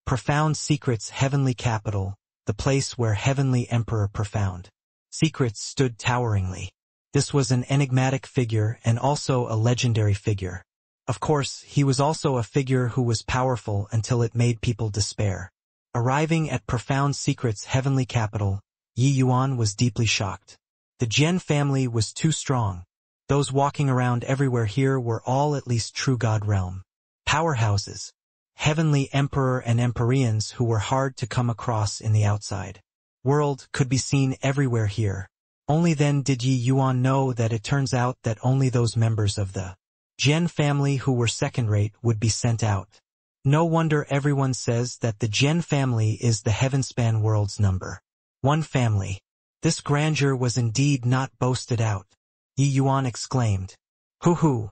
Profound Secrets Heavenly Capital, the place where Heavenly Emperor Profound Secrets stood toweringly. This was an enigmatic figure and also a legendary figure. Of course, he was also a figure who was powerful until it made people despair. Arriving at Profound Secrets Heavenly Capital, Yi Yuan was deeply shocked. The Jian family was too strong. Those walking around everywhere here were all at least true God realm powerhouses. Heavenly Emperor and Empyreans who were hard to come across in the outside world could be seen everywhere here. Only then did Yi Yuan know that it turns out that only those members of the Jian family who were second-rate would be sent out. No wonder everyone says that the Jian family is the Heavenspan world's #1 family. This grandeur was indeed not boasted out. Yi Yuan exclaimed, "Hoo!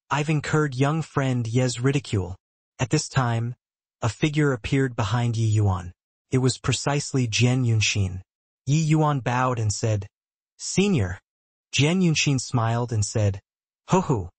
I've incurred young friend Ye's ridicule." At this time, a figure appeared behind Yi Yuan. It was precisely Jian Yunxin. Yi Yuan bowed and said, "Senior." Jian Yunxin smiled and said, "Hoo!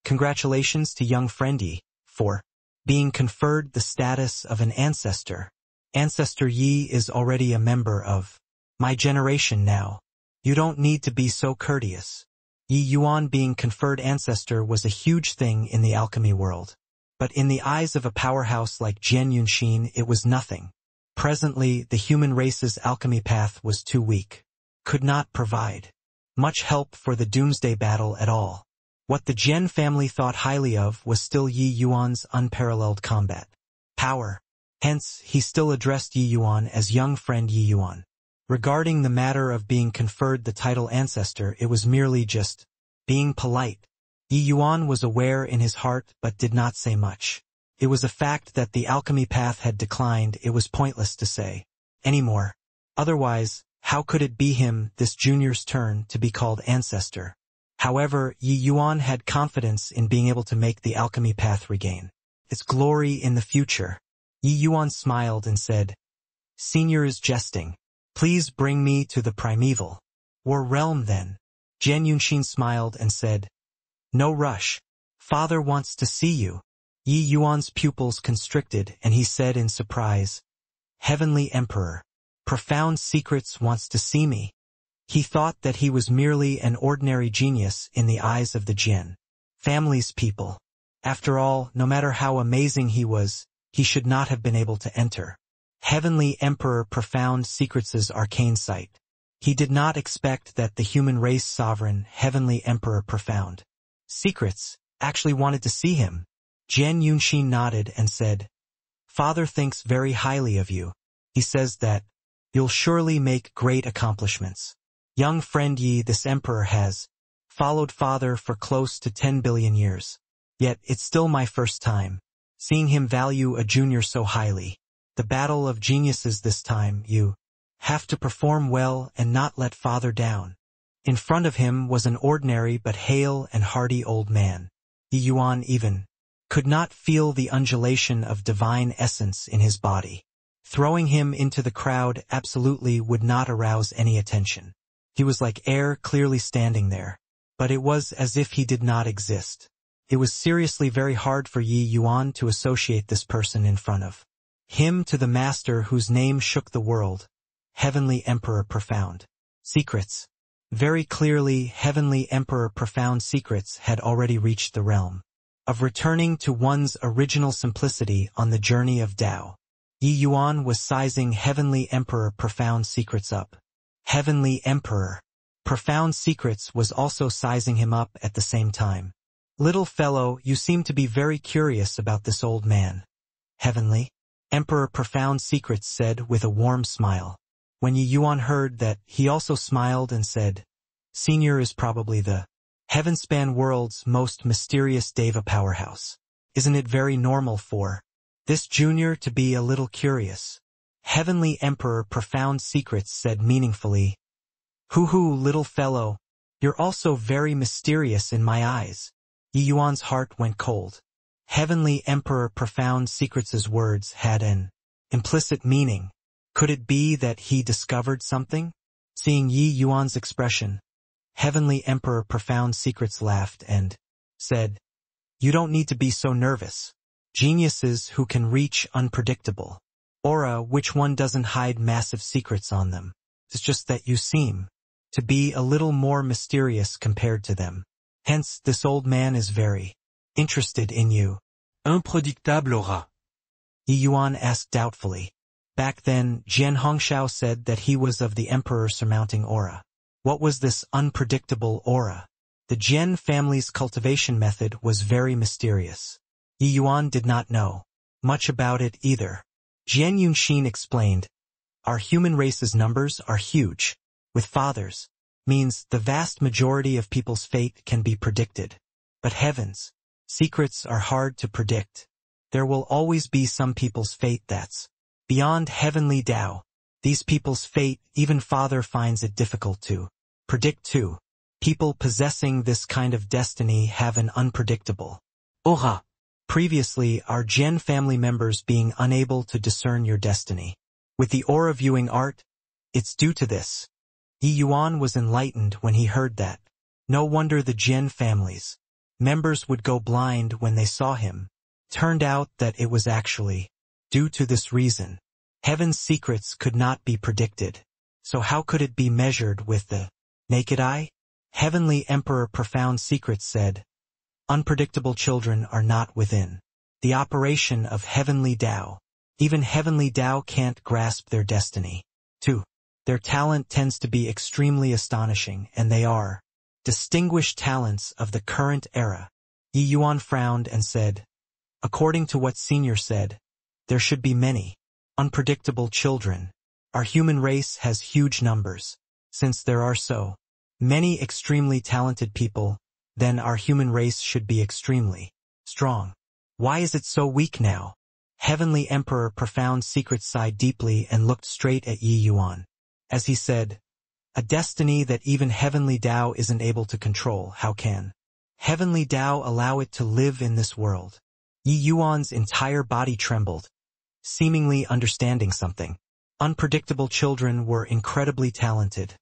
Congratulations to young friend Yi for being conferred the status of an ancestor. Ancestor Yi is already a member of my generation now. You don't need to be so courteous." Yi Yuan being conferred ancestor was a huge thing in the alchemy world. But in the eyes of a powerhouse like Jian Yunxin, it was nothing. Presently, the human race's alchemy path was too weak, could not provide much help for the doomsday battle at all. What the Jian family thought highly of was still Yi Yuan's unparalleled combat power. Hence, he still addressed Yi Yuan as young friend Yi Yuan. Regarding the matter of being conferred the title ancestor, it was merely just being polite. Yi Yuan was aware in his heart but did not say much. It was a fact that the alchemy path had declined. It was pointless to say anymore. Otherwise, how could it be him, this junior's turn, to be called ancestor? However, Yi Yuan had confidence in being able to make the alchemy path regain its glory in the future. Yi Yuan smiled and said, "Senior is jesting. Please bring me to the primeval war realm then." Jian Yunxin smiled and said, "No rush. Father wants to see you." Yi Yuan's pupils constricted and he said in surprise, "Heavenly Emperor, Profound Secrets wants to see me." He thought that he was merely an ordinary genius in the eyes of the Jian family's people. After all, no matter how amazing he was, he should not have been able to enter Heavenly Emperor Profound Secrets' arcane site. He did not expect that the human race sovereign, Heavenly Emperor Profound Secrets, actually wanted to see him. Jian Yunxin nodded and said, "Father thinks very highly of you. He says that you'll surely make great accomplishments. Young friend Yi, this emperor has followed father for close to 10 billion years. Yet it's still my first time seeing him value a junior so highly. The battle of geniuses this time, you have to perform well and not let father down." In front of him was an ordinary but hale and hearty old man. Yi Yuan even could not feel the undulation of divine essence in his body. Throwing him into the crowd absolutely would not arouse any attention. He was like air clearly standing there, but it was as if he did not exist. It was seriously very hard for Yi Yuan to associate this person in front of him to the master whose name shook the world, Heavenly Emperor Profound Secrets. Very clearly, Heavenly Emperor Profound Secrets had already reached the realm of returning to one's original simplicity on the journey of Tao. Yi Yuan was sizing Heavenly Emperor Profound Secrets up. Heavenly Emperor Profound Secrets was also sizing him up at the same time. Little fellow, you seem to be very curious about this old man. Heavenly Emperor Profound Secrets said with a warm smile. When Yi Yuan heard that, he also smiled and said, Senior is probably the Heavenspan world's most mysterious Deva powerhouse. Isn't it very normal for this junior to be a little curious? Heavenly Emperor Profound Secrets said meaningfully. Hoo-hoo, little fellow, you're also very mysterious in my eyes. Yi Yuan's heart went cold. Heavenly Emperor Profound Secrets' words had an implicit meaning. Could it be that he discovered something? Seeing Yi Yuan's expression, Heavenly Emperor Profound Secrets laughed and said, You don't need to be so nervous. Geniuses who can reach unpredictable aura, which one doesn't hide massive secrets on them. It's just that you seem to be a little more mysterious compared to them. Hence, this old man is very interested in you. Imprédictable aura. Yi Yuan asked doubtfully. Back then, Jian Hongshao said that he was of the Emperor surmounting aura. What was this unpredictable aura? The Jian family's cultivation method was very mysterious. Yi Yuan did not know much about it either. Jian Yunxin explained, Our human race's numbers are huge. With fathers, means the vast majority of people's fate can be predicted. But heavens, secrets are hard to predict. There will always be some people's fate that's beyond heavenly Tao. These people's fate, even father finds it difficult to predict too. People possessing this kind of destiny have an unpredictable aura. Previously, our Jian family members being unable to discern your destiny. With the aura viewing art, it's due to this. Yi Yuan was enlightened when he heard that. No wonder the Jian family's members would go blind when they saw him. Turned out that it was actually due to this reason. Heaven's secrets could not be predicted. So how could it be measured with the naked eye? Heavenly Emperor Profound Secrets said, Unpredictable children are not within the operation of heavenly Tao. Even heavenly Tao can't grasp their destiny. 2. Their talent tends to be extremely astonishing, and they are distinguished talents of the current era. Yi Yuan frowned and said, According to what Senior said, there should be many unpredictable children. Our human race has huge numbers. Since there are so many extremely talented people, then our human race should be extremely strong. Why is it so weak now? Heavenly Emperor Profound Secrets sighed deeply and looked straight at Yi Yuan. As he said, A destiny that even heavenly Tao isn't able to control, how can heavenly Tao allow it to live in this world? Yi Yuan's entire body trembled, seemingly understanding something. Unpredictable children were incredibly talented,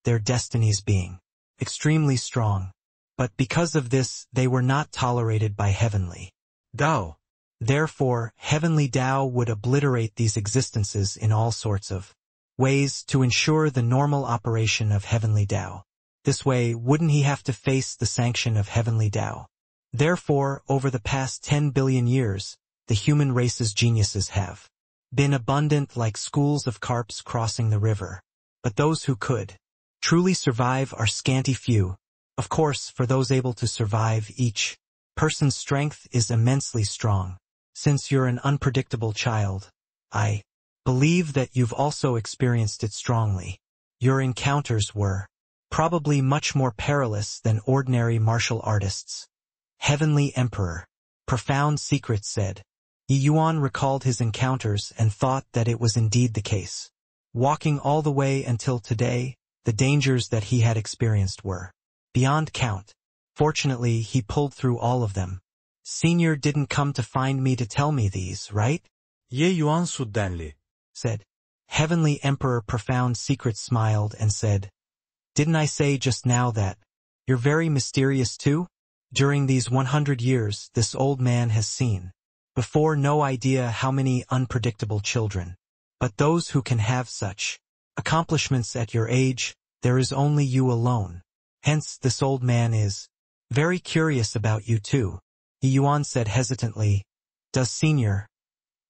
their destinies being extremely strong. But because of this, they were not tolerated by heavenly Tao. Therefore, heavenly Tao would obliterate these existences in all sorts of ways to ensure the normal operation of heavenly Tao. This way, wouldn't he have to face the sanction of heavenly Tao? Therefore, over the past 10 billion years, the human race's geniuses have been abundant like schools of carps crossing the river. But those who could truly survive are scanty few. Of course, for those able to survive, each person's strength is immensely strong. Since you're an unpredictable child, I believe that you've also experienced it strongly. Your encounters were probably much more perilous than ordinary martial artists. Heavenly Emperor Profound Secrets said. Yi Yuan recalled his encounters and thought that it was indeed the case. Walking all the way until today, the dangers that he had experienced were beyond count. Fortunately, he pulled through all of them. Senior didn't come to find me to tell me these, right? Yi Yuan soudanle. Said. Heavenly Emperor Profound Secrets smiled and said, Didn't I say just now that you're very mysterious too? During these 100 years, this old man has seen before no idea how many unpredictable children. But those who can have such accomplishments at your age, there is only you alone. Hence, this old man is very curious about you too. Yi Yuan said hesitantly, Does Senior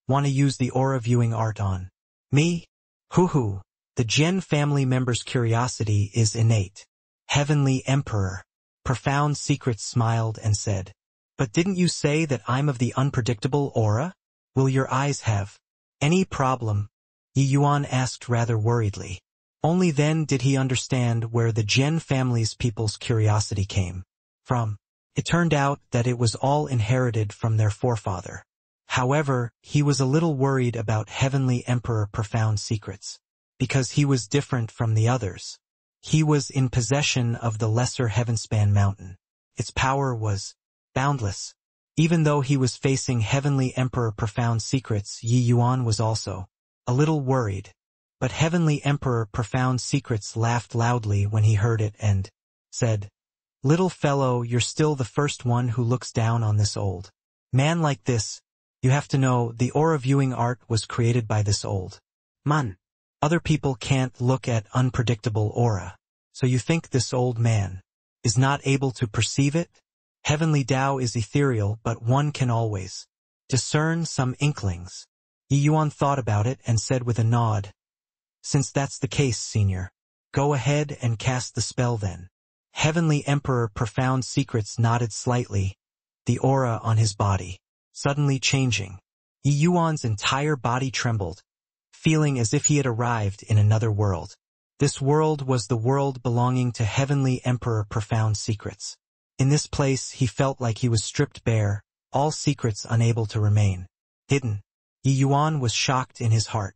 Want to use the aura viewing art on me? Hoo-hoo. The Gen family member's curiosity is innate. Heavenly Emperor. Profound Secrets smiled and said, "But didn't you say that I'm of the unpredictable aura? Will your eyes have any problem?" Yi Yuan asked rather worriedly. Only then did he understand where the Gen family's people's curiosity came from. It turned out that it was all inherited from their forefather. However, he was a little worried about Heavenly Emperor Profound Secrets, because he was different from the others. He was in possession of the lesser Heavenspan mountain. Its power was boundless. Even though he was facing Heavenly Emperor Profound Secrets, Yi Yuan was also a little worried. But Heavenly Emperor Profound Secrets laughed loudly when he heard it and said, "Little fellow, you're still the first one who looks down on this old man like this. You have to know, the aura viewing art was created by this old man. Other people can't look at unpredictable aura. So you think this old man is not able to perceive it? Heavenly Tao is ethereal, but one can always discern some inklings." Yi Yuan thought about it and said with a nod, "Since that's the case, Senior, go ahead and cast the spell then." Heavenly Emperor Profound Secrets nodded slightly, the aura on his body suddenly changing. Yi Yuan's entire body trembled, feeling as if he had arrived in another world. This world was the world belonging to Heavenly Emperor Profound Secrets. In this place he felt like he was stripped bare, all secrets unable to remain hidden. Yi Yuan was shocked in his heart.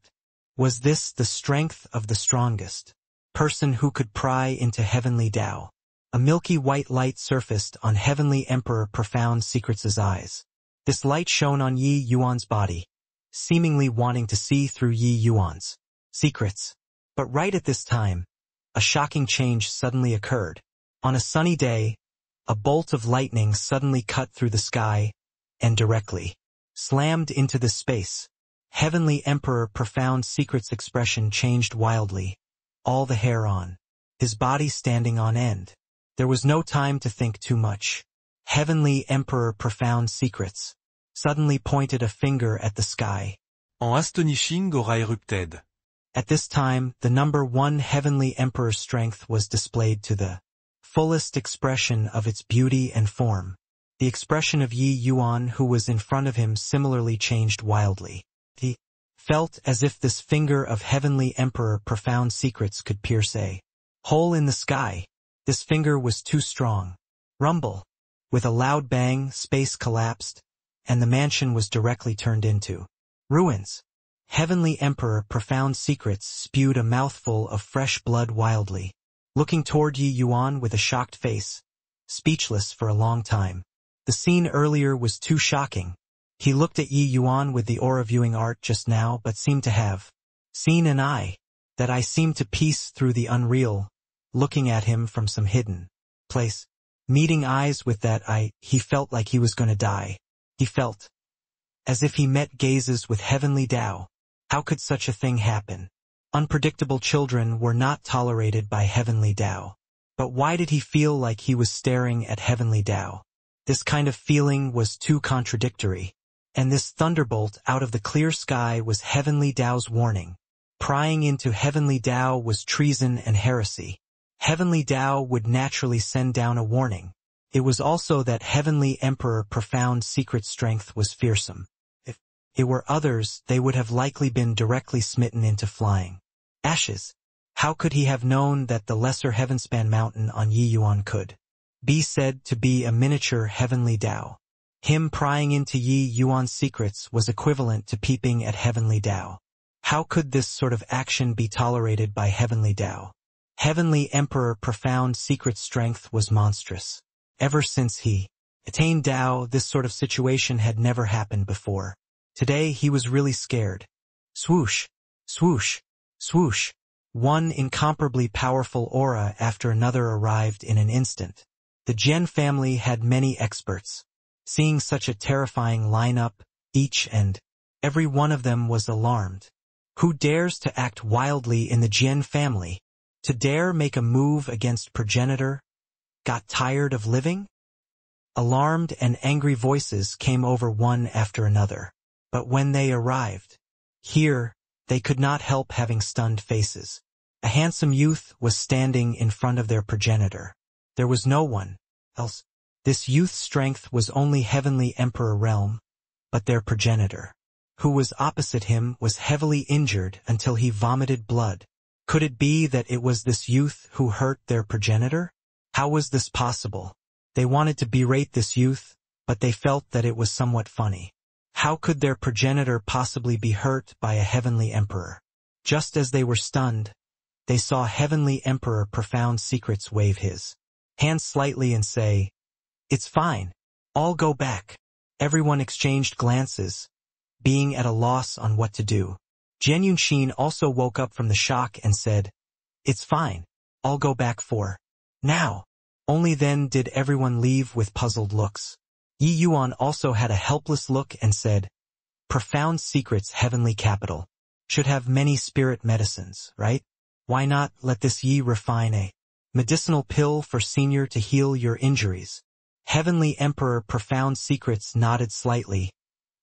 Was this the strength of the strongest person who could pry into Heavenly Tao? A milky white light surfaced on Heavenly Emperor Profound Secrets' eyes. This light shone on Yi Yuan's body, seemingly wanting to see through Yi Yuan's secrets. But right at this time, a shocking change suddenly occurred. On a sunny day, a bolt of lightning suddenly cut through the sky and directly slammed into the space. Heavenly Emperor Profound Secrets' expression changed wildly, all the hair on his body standing on end. There was no time to think too much. Heavenly Emperor Profound Secrets suddenly pointed a finger at the sky. En astonishing aura erupted. At this time, the number 1 Heavenly Emperor's strength was displayed to the fullest expression of its beauty and form. The expression of Yi Yuan, who was in front of him, similarly changed wildly. He felt as if this finger of Heavenly Emperor Profound Secrets could pierce a hole in the sky. This finger was too strong. Rumble. With a loud bang, space collapsed, and the mansion was directly turned into ruins. Heavenly Emperor Profound Secrets spewed a mouthful of fresh blood wildly, looking toward Yi Yuan with a shocked face, speechless for a long time. The scene earlier was too shocking. He looked at Yi Yuan with the aura viewing art just now, but seemed to have seen an eye. That eye seemed to piece through the unreal, looking at him from some hidden place. Meeting eyes with that eye, he felt like he was going to die. He felt as if he met gazes with Heavenly Tao. How could such a thing happen? Unpredictable children were not tolerated by Heavenly Tao. But why did he feel like he was staring at Heavenly Tao? This kind of feeling was too contradictory. And this thunderbolt out of the clear sky was Heavenly Tao's warning. Prying into Heavenly Tao was treason and heresy. Heavenly Tao would naturally send down a warning. It was also that Heavenly Emperor Profound Secret strength was fearsome. If it were others, they would have likely been directly smitten into flying ashes. How could he have known that the lesser Heavenspan mountain on Yi Yuan could be said to be a miniature Heavenly Tao? Him prying into Yi Yuan's secrets was equivalent to peeping at Heavenly Tao. How could this sort of action be tolerated by Heavenly Tao? Heavenly Emperor Profound Secret strength was monstrous. Ever since he attained Tao, this sort of situation had never happened before. Today he was really scared. Swoosh, swoosh, swoosh. One incomparably powerful aura after another arrived in an instant. The Gen family had many experts. Seeing such a terrifying lineup, each and every one of them was alarmed. Who dares to act wildly in the Gen family? To dare make a move against progenitor? Got tired of living? Alarmed and angry voices came over one after another. But when they arrived here, they could not help having stunned faces. A handsome youth was standing in front of their progenitor. There was no one else. This youth's strength was only Heavenly Emperor Realm, but their progenitor, who was opposite him, was heavily injured until he vomited blood. Could it be that it was this youth who hurt their progenitor? How was this possible? They wanted to berate this youth, but they felt that it was somewhat funny. How could their progenitor possibly be hurt by a heavenly emperor? Just as they were stunned, they saw Heavenly Emperor Profound Secrets wave his hand slightly and say, "It's fine. All go back." Everyone exchanged glances, being at a loss on what to do. Jian Yunshin also woke up from the shock and said, "It's fine. I'll go back for now." Only then did everyone leave with puzzled looks. Yi Yuan also had a helpless look and said, "Profound Secrets Heavenly Capital should have many spirit medicines, right? Why not let this Yi refine a medicinal pill for senior to heal your injuries?" Heavenly Emperor Profound Secrets nodded slightly,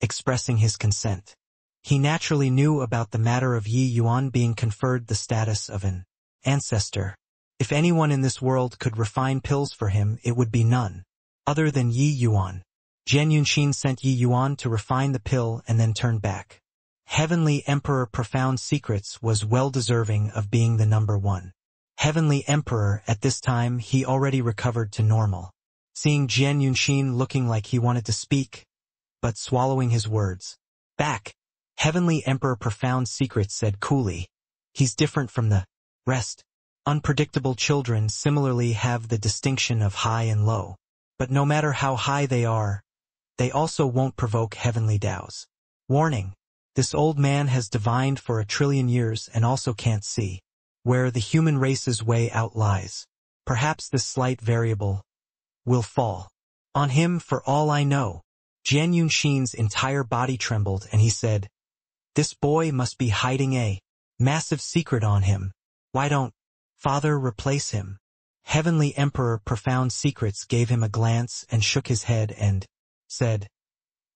expressing his consent. He naturally knew about the matter of Yi Yuan being conferred the status of an ancestor. If anyone in this world could refine pills for him, it would be none other than Yi Yuan. Jian Yunshin sent Yi Yuan to refine the pill and then turned back. Heavenly Emperor Profound Secrets was well deserving of being the number one. Heavenly Emperor, at this time he already recovered to normal. Seeing Jian Yunshin looking like he wanted to speak, but swallowing his words back, Heavenly Emperor Profound Secrets said coolly, "He's different from the rest. Unpredictable children similarly have the distinction of high and low. But no matter how high they are, they also won't provoke heavenly doubts. Warning, this old man has divined for 1,000,000,000 years and also can't see where the human race's way out lies. Perhaps this slight variable will fall on him for all I know." Jian Yunshin's entire body trembled and he said, "This boy must be hiding a massive secret on him. Why don't Father replace him?" Heavenly Emperor Profound Secrets gave him a glance and shook his head and said,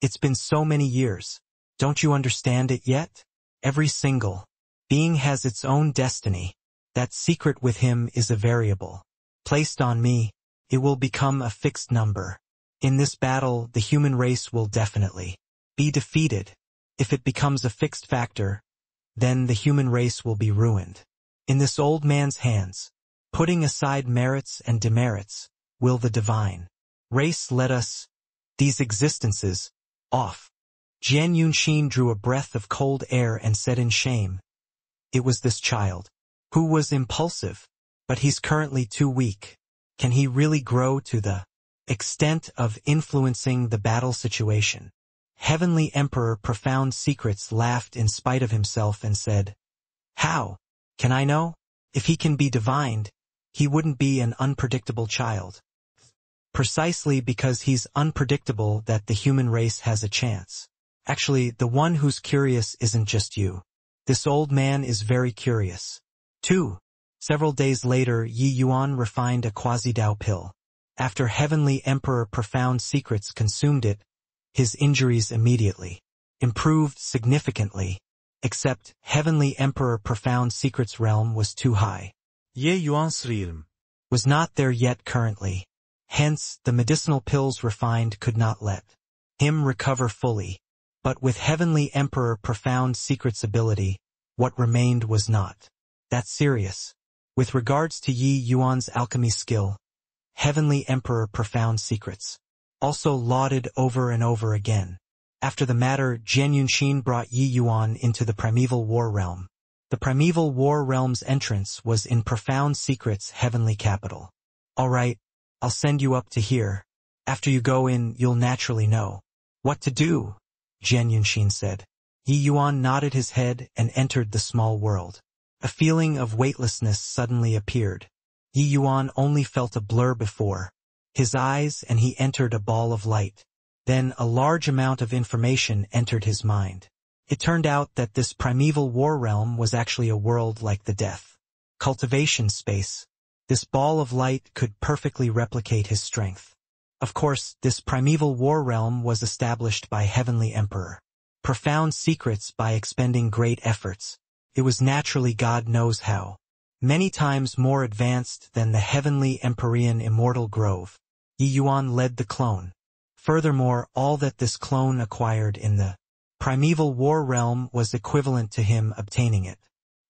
"It's been so many years. Don't you understand it yet? Every single being has its own destiny. That secret with him is a variable. Placed on me, it will become a fixed number. In this battle, the human race will definitely be defeated. If it becomes a fixed factor, then the human race will be ruined. In this old man's hands, putting aside merits and demerits, will the divine race let us, these existences, off." Jian Yunshin drew a breath of cold air and said in shame, "It was this child who was impulsive, but he's currently too weak. Can he really grow to the extent of influencing the battle situation?" Heavenly Emperor Profound Secrets laughed in spite of himself and said, "How can I know? If he can be divined, he wouldn't be an unpredictable child. Precisely because he's unpredictable that the human race has a chance. Actually, the one who's curious isn't just you. This old man is very curious, too." Several days later, Yi Yuan refined a quasi-Dao pill. After Heavenly Emperor Profound Secrets consumed it, his injuries immediately improved significantly, except Heavenly Emperor Profound Secrets' realm was too high. Yi Yuan's realm Was not there yet currently. Hence, the medicinal pills refined could not let him recover fully. But with Heavenly Emperor Profound Secrets' ability, what remained was not that serious. With regards to Yi Yuan's alchemy skill, Heavenly Emperor Profound Secrets also lauded over and over again. After the matter, Jian Yunshin brought Yi Yuan into the Primeval War Realm. The Primeval War Realm's entrance was in Profound Secrets' heavenly capital. "All right, I'll send you up to here. After you go in, you'll naturally know what to do," Jian Yunshin said. Yi Yuan nodded his head and entered the small world. A feeling of weightlessness suddenly appeared. Yi Yuan only felt a blur before his eyes and he entered a ball of light. Then a large amount of information entered his mind. It turned out that this primeval war realm was actually a world like the death cultivation space. This ball of light could perfectly replicate his strength. Of course, this primeval war realm was established by Heavenly Emperor profound secrets by expending great efforts. It was naturally God knows how. Many times more advanced than the heavenly Empyrean immortal grove. Yi Yuan led the clone. Furthermore, all that this clone acquired in the primeval war realm was equivalent to him obtaining it.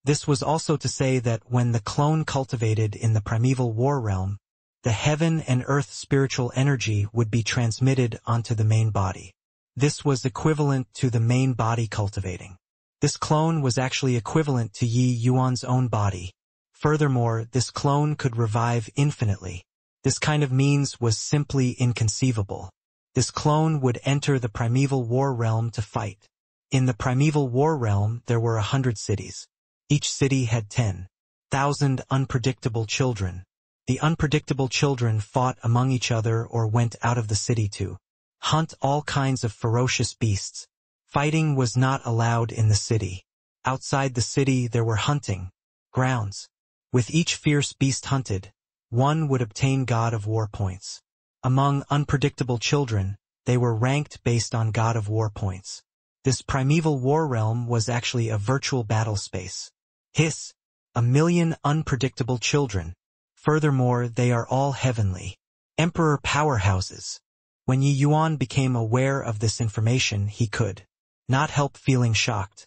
This was also to say that when the clone cultivated in the primeval war realm, the heaven and earth spiritual energy would be transmitted onto the main body. This was equivalent to the main body cultivating. This clone was actually equivalent to Yi Yuan's own body. Furthermore, this clone could revive infinitely. This kind of means was simply inconceivable. This clone would enter the primeval war realm to fight. In the primeval war realm, there were 100 cities. Each city had 10,000 unpredictable children. The unpredictable children fought among each other or went out of the city to hunt all kinds of ferocious beasts. Fighting was not allowed in the city. Outside the city there were hunting grounds. With each fierce beast hunted, one would obtain God of War points. Among unpredictable children, they were ranked based on God of War points. This primeval war realm was actually a virtual battle space. Hiss! 1,000,000 unpredictable children. Furthermore, they are all heavenly emperor powerhouses. When Yi Yuan became aware of this information, he could not help feeling shocked.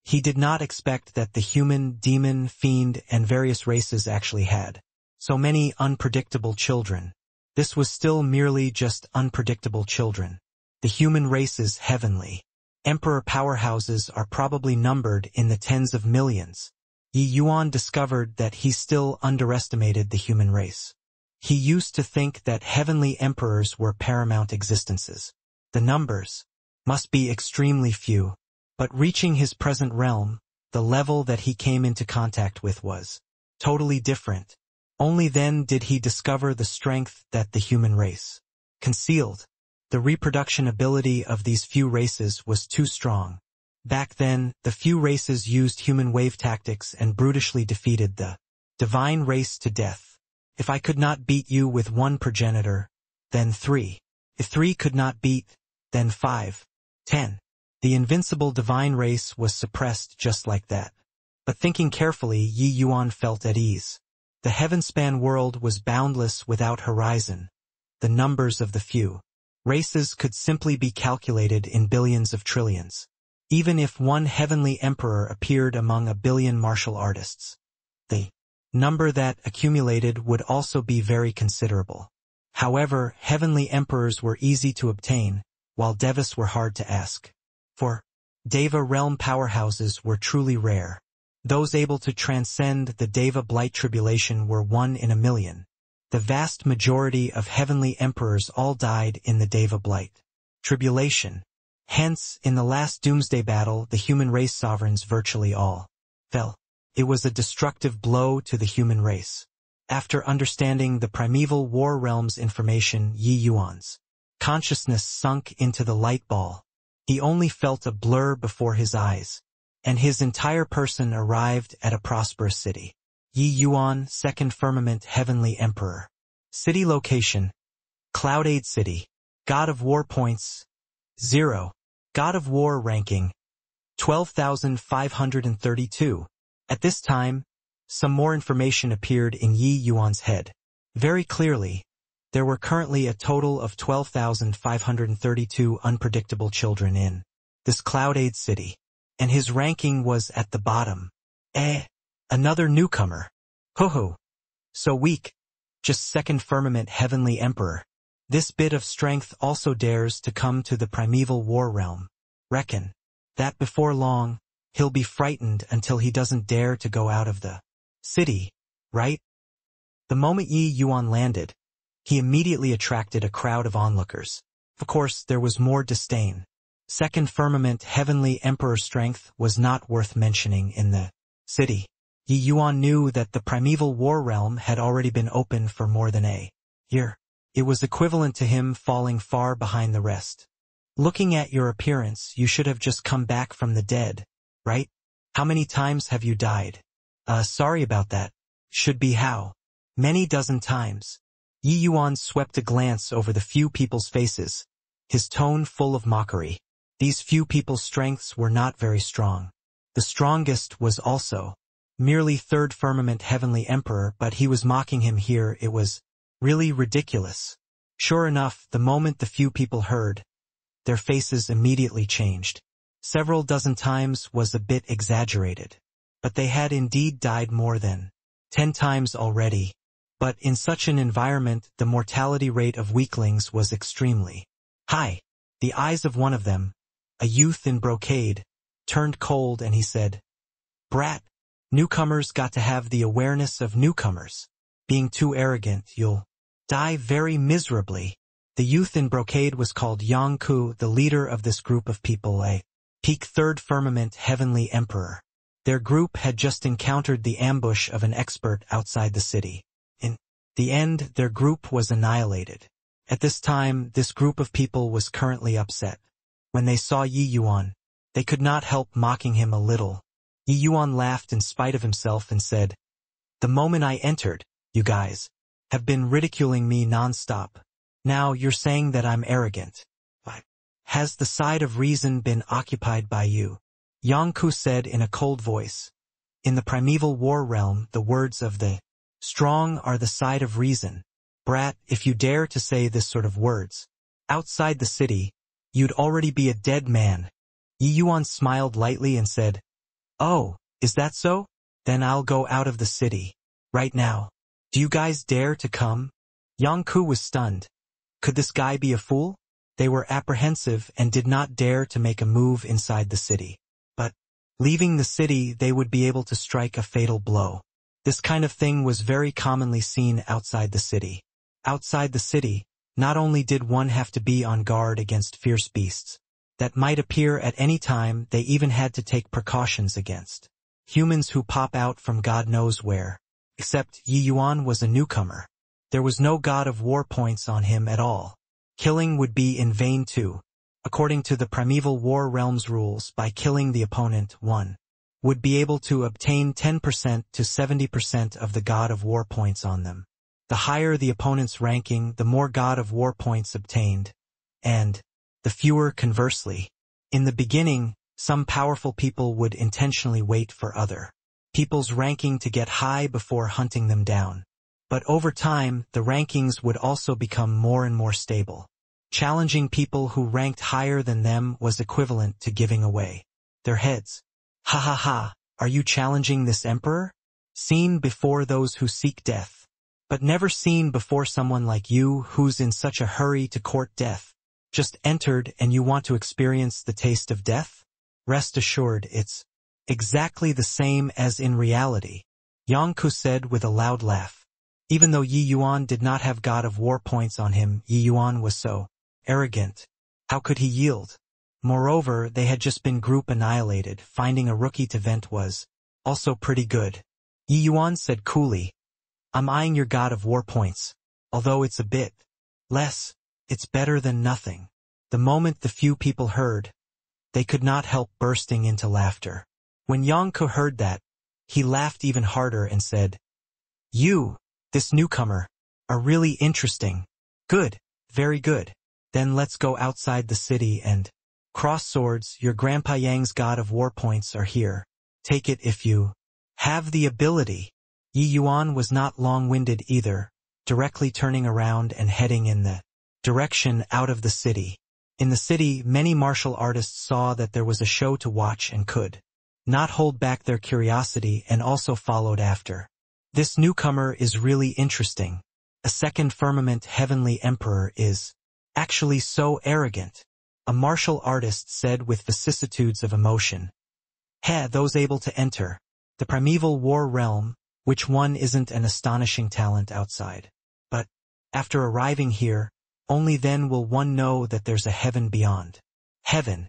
He did not expect that the human, demon, fiend, and various races actually had so many unpredictable children. This was still merely just unpredictable children. The human race's heavenly emperor powerhouses are probably numbered in the tens of millions. Yi Yuan discovered that he still underestimated the human race. He used to think that heavenly emperors were paramount existences. The numbers must be extremely few, but reaching his present realm, the level that he came into contact with was totally different. Only then did he discover the strength that the human race concealed. The reproduction ability of these few races was too strong. Back then, the few races used human wave tactics and brutishly defeated the divine race to death. If I could not beat you with one progenitor, then 3. If 3 could not beat, then 5, 10. The invincible divine race was suppressed just like that. But thinking carefully, Yi Yuan felt at ease. The heavenspan world was boundless without horizon. The numbers of the few races could simply be calculated in billions of trillions. Even if one heavenly emperor appeared among 1,000,000,000 martial artists, the number that accumulated would also be very considerable. However, heavenly emperors were easy to obtain, while devas were hard to ask. For Deva realm powerhouses were truly rare. Those able to transcend the Deva blight tribulation were 1 in 1,000,000. The vast majority of heavenly emperors all died in the Deva blight tribulation. Hence, in the last doomsday battle, the human race sovereigns virtually all fell. It was a destructive blow to the human race. After understanding the primeval war realm's information, Yi Yuan's consciousness sunk into the light ball. He only felt a blur before his eyes, and his entire person arrived at a prosperous city. Yi Yuan, Second Firmament Heavenly Emperor. City location: Cloudade City. God of War points: 0. God of War ranking: 12,532. At this time, some more information appeared in Yi Yuan's head. Very clearly, there were currently a total of 12,532 unpredictable children in this Cloudade City, and his ranking was at the bottom. Another newcomer. Ho-ho. So weak. Just Second Firmament Heavenly Emperor. This bit of strength also dares to come to the primeval war realm. Reckon that before long, he'll be frightened until he doesn't dare to go out of the city, right? The moment Yi Yuan landed, he immediately attracted a crowd of onlookers. Of course, there was more disdain. Second Firmament Heavenly Emperor strength was not worth mentioning in the city. Yi Yuan knew that the primeval war realm had already been open for more than a year. It was equivalent to him falling far behind the rest. Looking at your appearance, you should have just come back from the dead, right? How many times have you died? Sorry about that. Should be how many dozen times. Yi Yuan swept a glance over the few people's faces, his tone full of mockery. These few people's strengths were not very strong. The strongest was also merely third firmament heavenly emperor, but he was mocking him here. It was really ridiculous. Sure enough, the moment the few people heard, their faces immediately changed. Several dozen times was a bit exaggerated, but they had indeed died more than 10 times already. But in such an environment, the mortality rate of weaklings was extremely high. The eyes of one of them, a youth in brocade, turned cold and he said, "Brat, newcomers got to have the awareness of newcomers. Being too arrogant, you'll die very miserably." The youth in brocade was called Yang Ku, the leader of this group of people, a peak third firmament heavenly emperor. Their group had just encountered the ambush of an expert outside the city. In the end, their group was annihilated. At this time, this group of people was currently upset. When they saw Yi Yuan, they could not help mocking him a little. Yi Yuan laughed in spite of himself and said, "The moment I entered, you guys have been ridiculing me non-stop. Now you're saying that I'm arrogant. But has the side of reason been occupied by you?" Yang Ku said in a cold voice. In the primeval war realm, the words of the strong are the side of reason. Brat, if you dare to say this sort of words outside the city, you'd already be a dead man. Yi Yuan smiled lightly and said, "Oh, is that so? Then I'll go out of the city right now. Do you guys dare to come?" Yang Ku was stunned. Could this guy be a fool? They were apprehensive and did not dare to make a move inside the city. But leaving the city, they would be able to strike a fatal blow. This kind of thing was very commonly seen outside the city. Outside the city, not only did one have to be on guard against fierce beasts that might appear at any time, they even had to take precautions against humans who pop out from God knows where. Except Yi Yuan was a newcomer. There was no god of war points on him at all. Killing would be in vain too. According to the primeval war realm's rules, by killing the opponent, one would be able to obtain 10% to 70% of the god of war points on them. The higher the opponent's ranking, the more god of war points obtained, and the fewer conversely. In the beginning, some powerful people would intentionally wait for other people's ranking to get high before hunting them down. But over time, the rankings would also become more and more stable. Challenging people who ranked higher than them was equivalent to giving away their heads. Ha ha ha, are you challenging this emperor? Seen before those who seek death, but never seen before someone like you who's in such a hurry to court death. Just entered and you want to experience the taste of death? Rest assured, it's exactly the same as in reality, Yang Ku said with a loud laugh. Even though Yi Yuan did not have god of war points on him, Yi Yuan was so arrogant. How could he yield? Moreover, they had just been group annihilated. Finding a rookie to vent was also pretty good. Yi Yuan said coolly, "I'm eyeing your god of war points. Although it's a bit less, it's better than nothing." The moment the few people heard, they could not help bursting into laughter. When Yang Ku heard that, he laughed even harder and said, "You, this newcomer, are really interesting. Good, very good. Then let's go outside the city and cross swords. Your Grandpa Yang's god of war points are here. Take it if you have the ability." Yi Yuan was not long-winded either, directly turning around and heading in the direction out of the city. In the city, many martial artists saw that there was a show to watch and could not hold back their curiosity and also followed after. This newcomer is really interesting. A second firmament heavenly emperor is actually so arrogant, a martial artist said with vicissitudes of emotion. Those able to enter the primeval war realm, which one isn't an astonishing talent outside. But after arriving here, only then will one know that there's a heaven beyond heaven,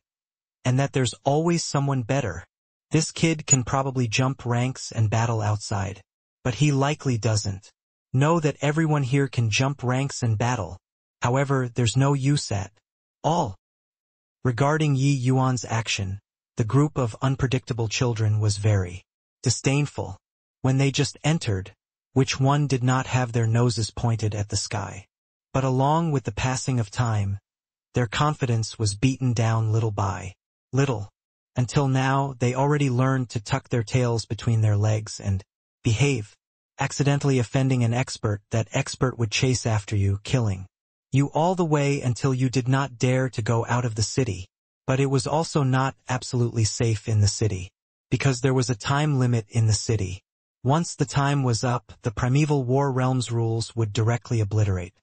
and that there's always someone better. This kid can probably jump ranks and battle outside, but he likely doesn't know that everyone here can jump ranks and battle. However, there's no use at all. Regarding Yi Yuan's action, the group of unpredictable children was very disdainful. When they just entered, which one did not have their noses pointed at the sky? But along with the passing of time, their confidence was beaten down little by little. Until now, they already learned to tuck their tails between their legs and behave, accidentally offending an expert. That expert would chase after you, killing you all the way until you did not dare to go out of the city. But it was also not absolutely safe in the city, because there was a time limit in the city. Once the time was up, the primeval war realm's rules would directly obliterate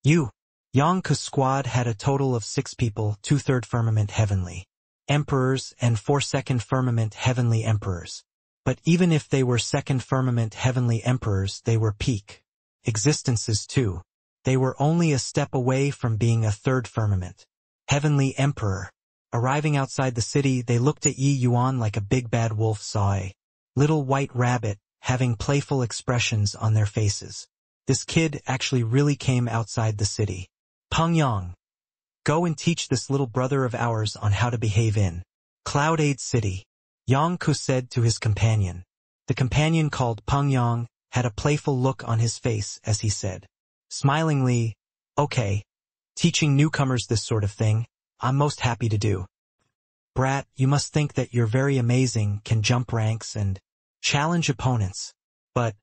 you. Yongku's squad had a total of 6 people, 2/3 firmament heavenly emperors and 4 second firmament heavenly emperors. But even if they were second firmament heavenly emperors, they were peak existences too. They were only a step away from being a 3rd firmament heavenly emperor. Arriving outside the city, they looked at Yi Yuan like a big bad wolf saw a little white rabbit, having playful expressions on their faces. This kid actually really came outside the city. Pengyang, go and teach this little brother of ours on how to behave in Cloud Aid City, Yongku said to his companion. The companion, called Pengyang, had a playful look on his face as he said, smilingly, okay, teaching newcomers this sort of thing, I'm most happy to do. Brat, you must think that you're very amazing, can jump ranks and challenge opponents. But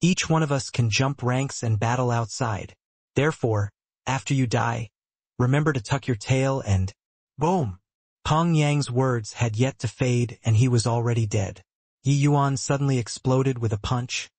each one of us can jump ranks and battle outside. Therefore, after you die, remember to tuck your tail and boom. Pengyang's words had yet to fade and he was already dead. Yi Yuan suddenly exploded with a punch,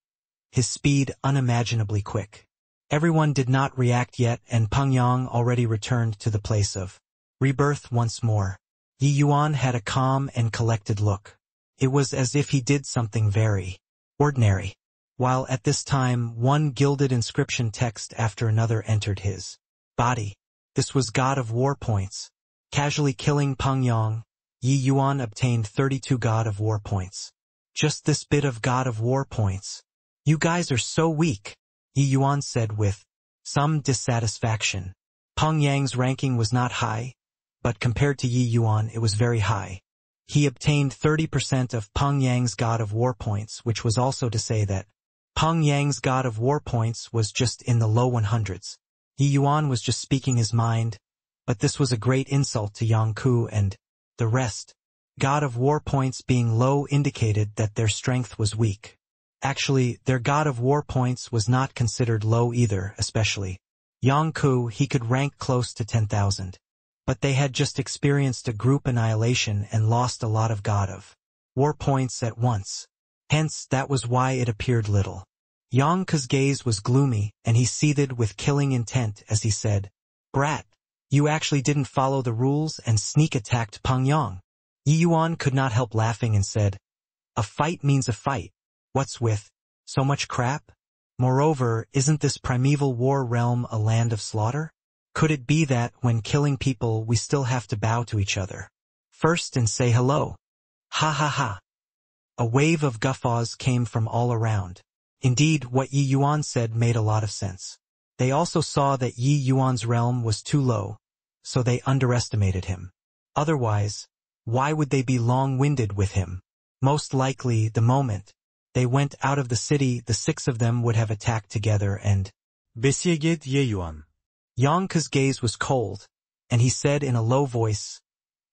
his speed unimaginably quick. Everyone did not react yet and Pengyang already returned to the place of rebirth once more. Yi Yuan had a calm and collected look. It was as if he did something very ordinary. While at this time, one gilded inscription text after another entered his body. This was God of War points. Casually killing Pengyang, Yi Yuan obtained 32 God of War points. Just this bit of God of War points. You guys are so weak, Yi Yuan said with some dissatisfaction. Pengyang's ranking was not high, but compared to Yi Yuan it was very high. He obtained 30% of Pengyang's God of War points, which was also to say that Pengyang's God of War points was just in the low 100s. Yi Yuan was just speaking his mind, but this was a great insult to Yongku and the rest. God of War points being low indicated that their strength was weak. Actually, their God of War points was not considered low either, especially Yongku. He could rank close to 10,000. But they had just experienced a group annihilation and lost a lot of God of War points at once. Hence, that was why it appeared little. Yongku's gaze was gloomy, and he seethed with killing intent as he said, Brat, you actually didn't follow the rules and sneak attacked Pengyang. Yi Yuan could not help laughing and said, a fight means a fight. What's with so much crap? Moreover, isn't this primeval war realm a land of slaughter? Could it be that, when killing people, we still have to bow to each other first and say hello? Ha ha ha. A wave of guffaws came from all around. Indeed, what Yi Yuan said made a lot of sense. They also saw that Yi Yuan's realm was too low, so they underestimated him. Otherwise, why would they be long-winded with him? Most likely, the moment they went out of the city, the 6 of them would have attacked together and besieged Yi Yuan. Yongku's gaze was cold, and he said in a low voice,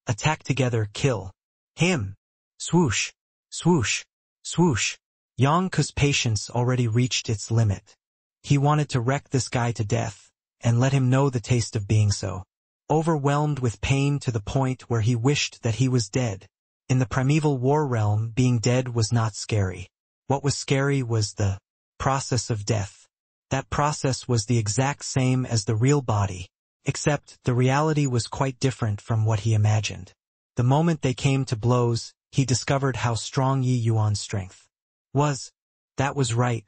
attack together, kill him. Swoosh, swoosh, swoosh. Yongku's patience already reached its limit. He wanted to wreck this guy to death, and let him know the taste of being so overwhelmed with pain to the point where he wished that he was dead. In the primeval war realm, being dead was not scary. What was scary was the process of death. That process was the exact same as the real body, except the reality was quite different from what he imagined. The moment they came to blows, he discovered how strong Yi Yuan's strength was. That was right.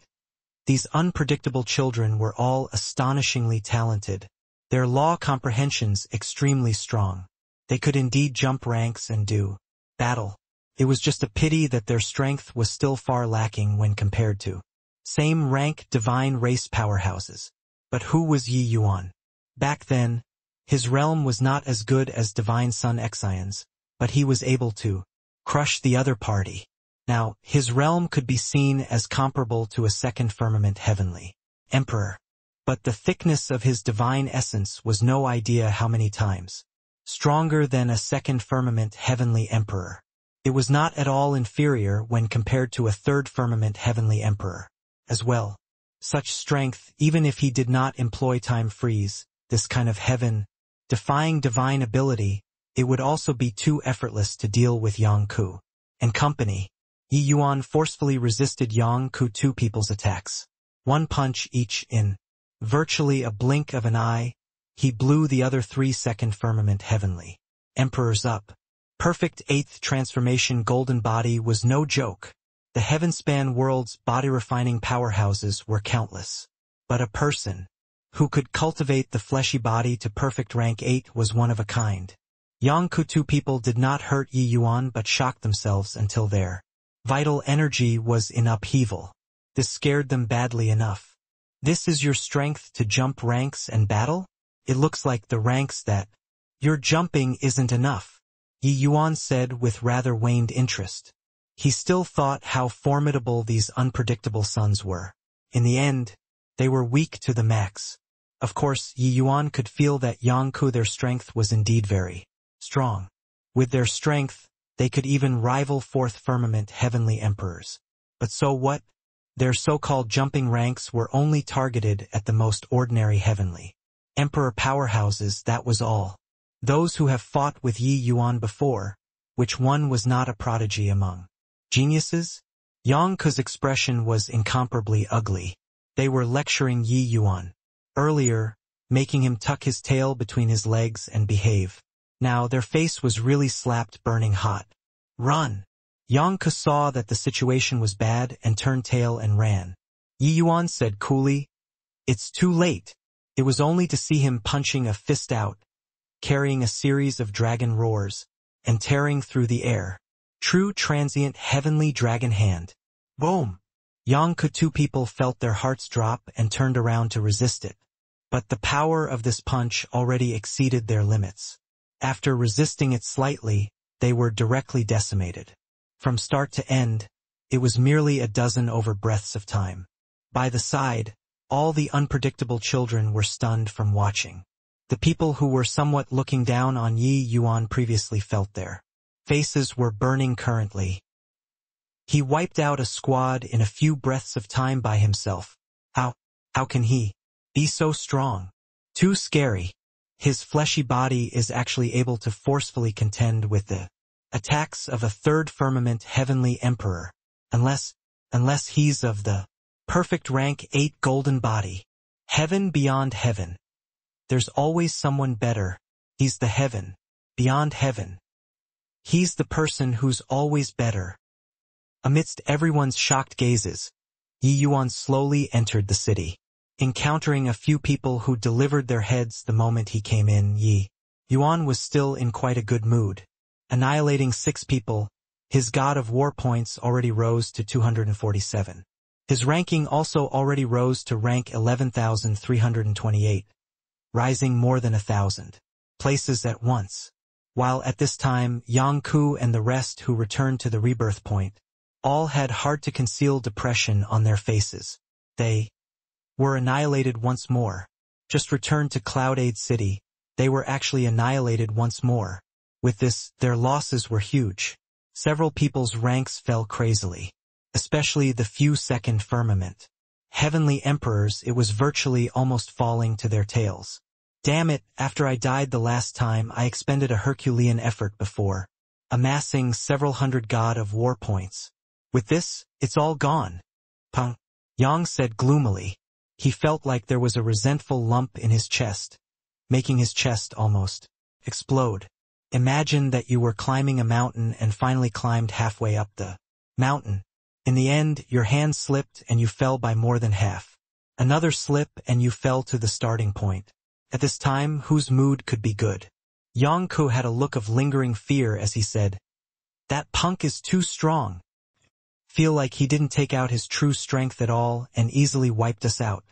These unpredictable children were all astonishingly talented. Their law comprehensions extremely strong. They could indeed jump ranks and do battle. It was just a pity that their strength was still far lacking when compared to same rank divine race powerhouses. But who was Yi Yuan? Back then, his realm was not as good as Divine Sun Exion's, but he was able to crush the other party. Now, his realm could be seen as comparable to a second firmament heavenly emperor. But the thickness of his divine essence was no idea how many times stronger than a second firmament heavenly emperor. It was not at all inferior when compared to a third firmament heavenly emperor. As well, such strength, even if he did not employ time freeze, this kind of heaven-defying divine ability, it would also be too effortless to deal with Yang Ku and company. Yi Yuan forcefully resisted Yang Ku two people's attacks. One punch each in virtually a blink of an eye, he blew the other 3 second firmament heavenly emperors up. Perfect 8th transformation golden body was no joke. The heaven-span world's body-refining powerhouses were countless. But a person who could cultivate the fleshy body to perfect rank 8 was one of a kind. Yang Ku two people did not hurt Yi Yuan but shocked themselves until their vital energy was in upheaval. This scared them badly enough. This is your strength to jump ranks and battle? It looks like the ranks that you're jumping isn't enough, Yi Yuan said with rather waned interest. He still thought how formidable these unpredictable sons were. In the end, they were weak to the max. Of course, Yi Yuan could feel that Yang Ku their strength was indeed very strong. With their strength, they could even rival fourth firmament heavenly emperors. But so what? Their so-called jumping ranks were only targeted at the most ordinary heavenly emperor powerhouses, that was all. Those who have fought with Yi Yuan before, which one was not a prodigy among geniuses? Yang Ku's expression was incomparably ugly. They were lecturing Yi Yuan earlier, making him tuck his tail between his legs and behave. Now their face was really slapped burning hot. Run! Yang Ku saw that the situation was bad and turned tail and ran. Yi Yuan said coolly, "It's too late." It was only to see him punching a fist out, carrying a series of dragon roars, and tearing through the air. True transient heavenly dragon hand. Boom! Yang Ku two people felt their hearts drop and turned around to resist it. But the power of this punch already exceeded their limits. After resisting it slightly, they were directly decimated. From start to end, it was merely a dozen over breaths of time. By the side, all the unpredictable children were stunned from watching. The people who were somewhat looking down on Yi Yuan previously felt their faces were burning currently. He wiped out a squad in a few breaths of time by himself. How can he be so strong? Too scary. His fleshy body is actually able to forcefully contend with the attacks of a third firmament heavenly emperor, unless he's of the perfect rank 8 golden body. Heaven beyond heaven. There's always someone better. He's the heaven beyond heaven. He's the person who's always better. Amidst everyone's shocked gazes, Yi Yuan slowly entered the city. Encountering a few people who delivered their heads the moment he came in, Yi Yuan was still in quite a good mood. Annihilating 6 people, his god of war points already rose to 247. His ranking also already rose to rank 11,328, rising more than 1,000 places at once. While at this time, Yang Ku and the rest who returned to the rebirth point all had hard-to-conceal depression on their faces. They were annihilated once more. Just returned to Cloud Aid City, they were actually annihilated once more. With this, their losses were huge. Several people's ranks fell crazily, especially the few second firmament heavenly emperors. It was virtually almost falling to their tails. Damn it, after I died the last time, I expended a Herculean effort before amassing several hundred god of war points. With this, it's all gone. Pung, Yang said gloomily. He felt like there was a resentful lump in his chest, making his chest almost explode. Imagine that you were climbing a mountain and finally climbed halfway up the mountain. In the end, your hand slipped and you fell by more than half. Another slip and you fell to the starting point. At this time, whose mood could be good? Yang Ku had a look of lingering fear as he said, "That punk is too strong." Feel like he didn't take out his true strength at all and easily wiped us out.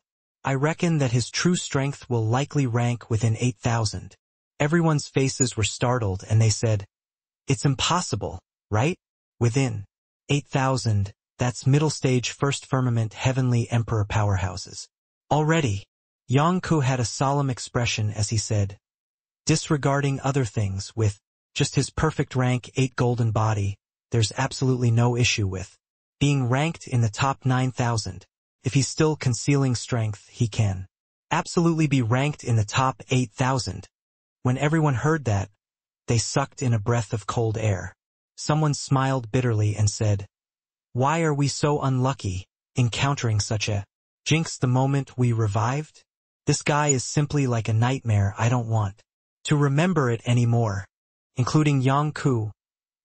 I reckon that his true strength will likely rank within 8,000. Everyone's faces were startled and they said, "It's impossible, right? Within 8,000, that's middle stage first firmament heavenly emperor powerhouses. Already." Yongku had a solemn expression as he said, disregarding other things, with just his perfect rank 8 golden body, there's absolutely no issue with being ranked in the top 9,000. If he's still concealing strength, he can absolutely be ranked in the top 8,000. When everyone heard that, they sucked in a breath of cold air. Someone smiled bitterly and said, why are we so unlucky, encountering such a jinx the moment we revived? This guy is simply like a nightmare. I don't want to remember it anymore. Including Yongku,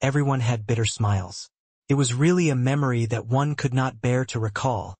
everyone had bitter smiles. It was really a memory that one could not bear to recall.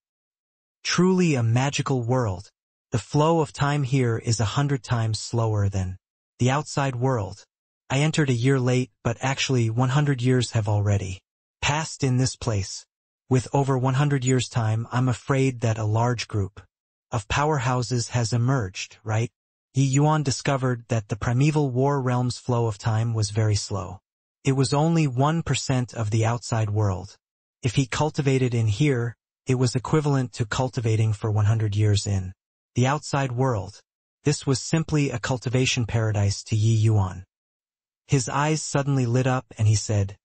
Truly a magical world. The flow of time here is 100 times slower than the outside world. I entered a year late, but actually 100 years have already passed in this place. With over 100 years' time, I'm afraid that a large group of powerhouses has emerged, right? Yi Yuan discovered that the primeval war realm's flow of time was very slow. It was only 1% of the outside world. If he cultivated in here, it was equivalent to cultivating for 100 years in the outside world. This was simply a cultivation paradise to Yi Yuan. His eyes suddenly lit up and he said,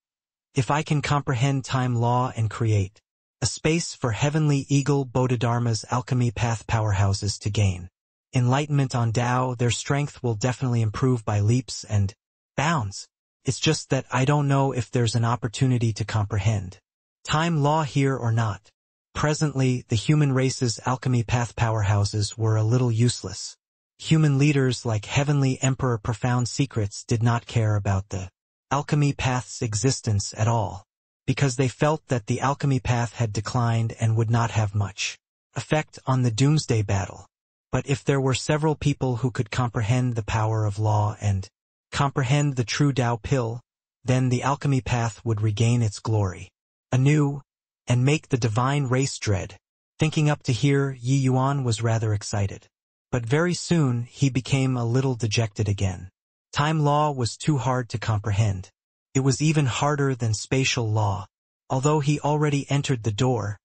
if I can comprehend time law and create a space for heavenly eagle Bodhidharma's alchemy path powerhouses to gain enlightenment on Tao, their strength will definitely improve by leaps and bounds. It's just that I don't know if there's an opportunity to comprehend time law here or not. Presently, the human race's alchemy path powerhouses were a little useless. Human leaders like Heavenly Emperor Profound Secrets did not care about the alchemy path's existence at all, because they felt that the alchemy path had declined and would not have much effect on the doomsday battle. But if there were several people who could comprehend the power of law and comprehend the true Tao pill, then the alchemy path would regain its glory anew and make the divine race dread. Thinking up to here, Yi Yuan was rather excited. But very soon he became a little dejected again. Time law was too hard to comprehend. It was even harder than spatial law. Although he already entered the door,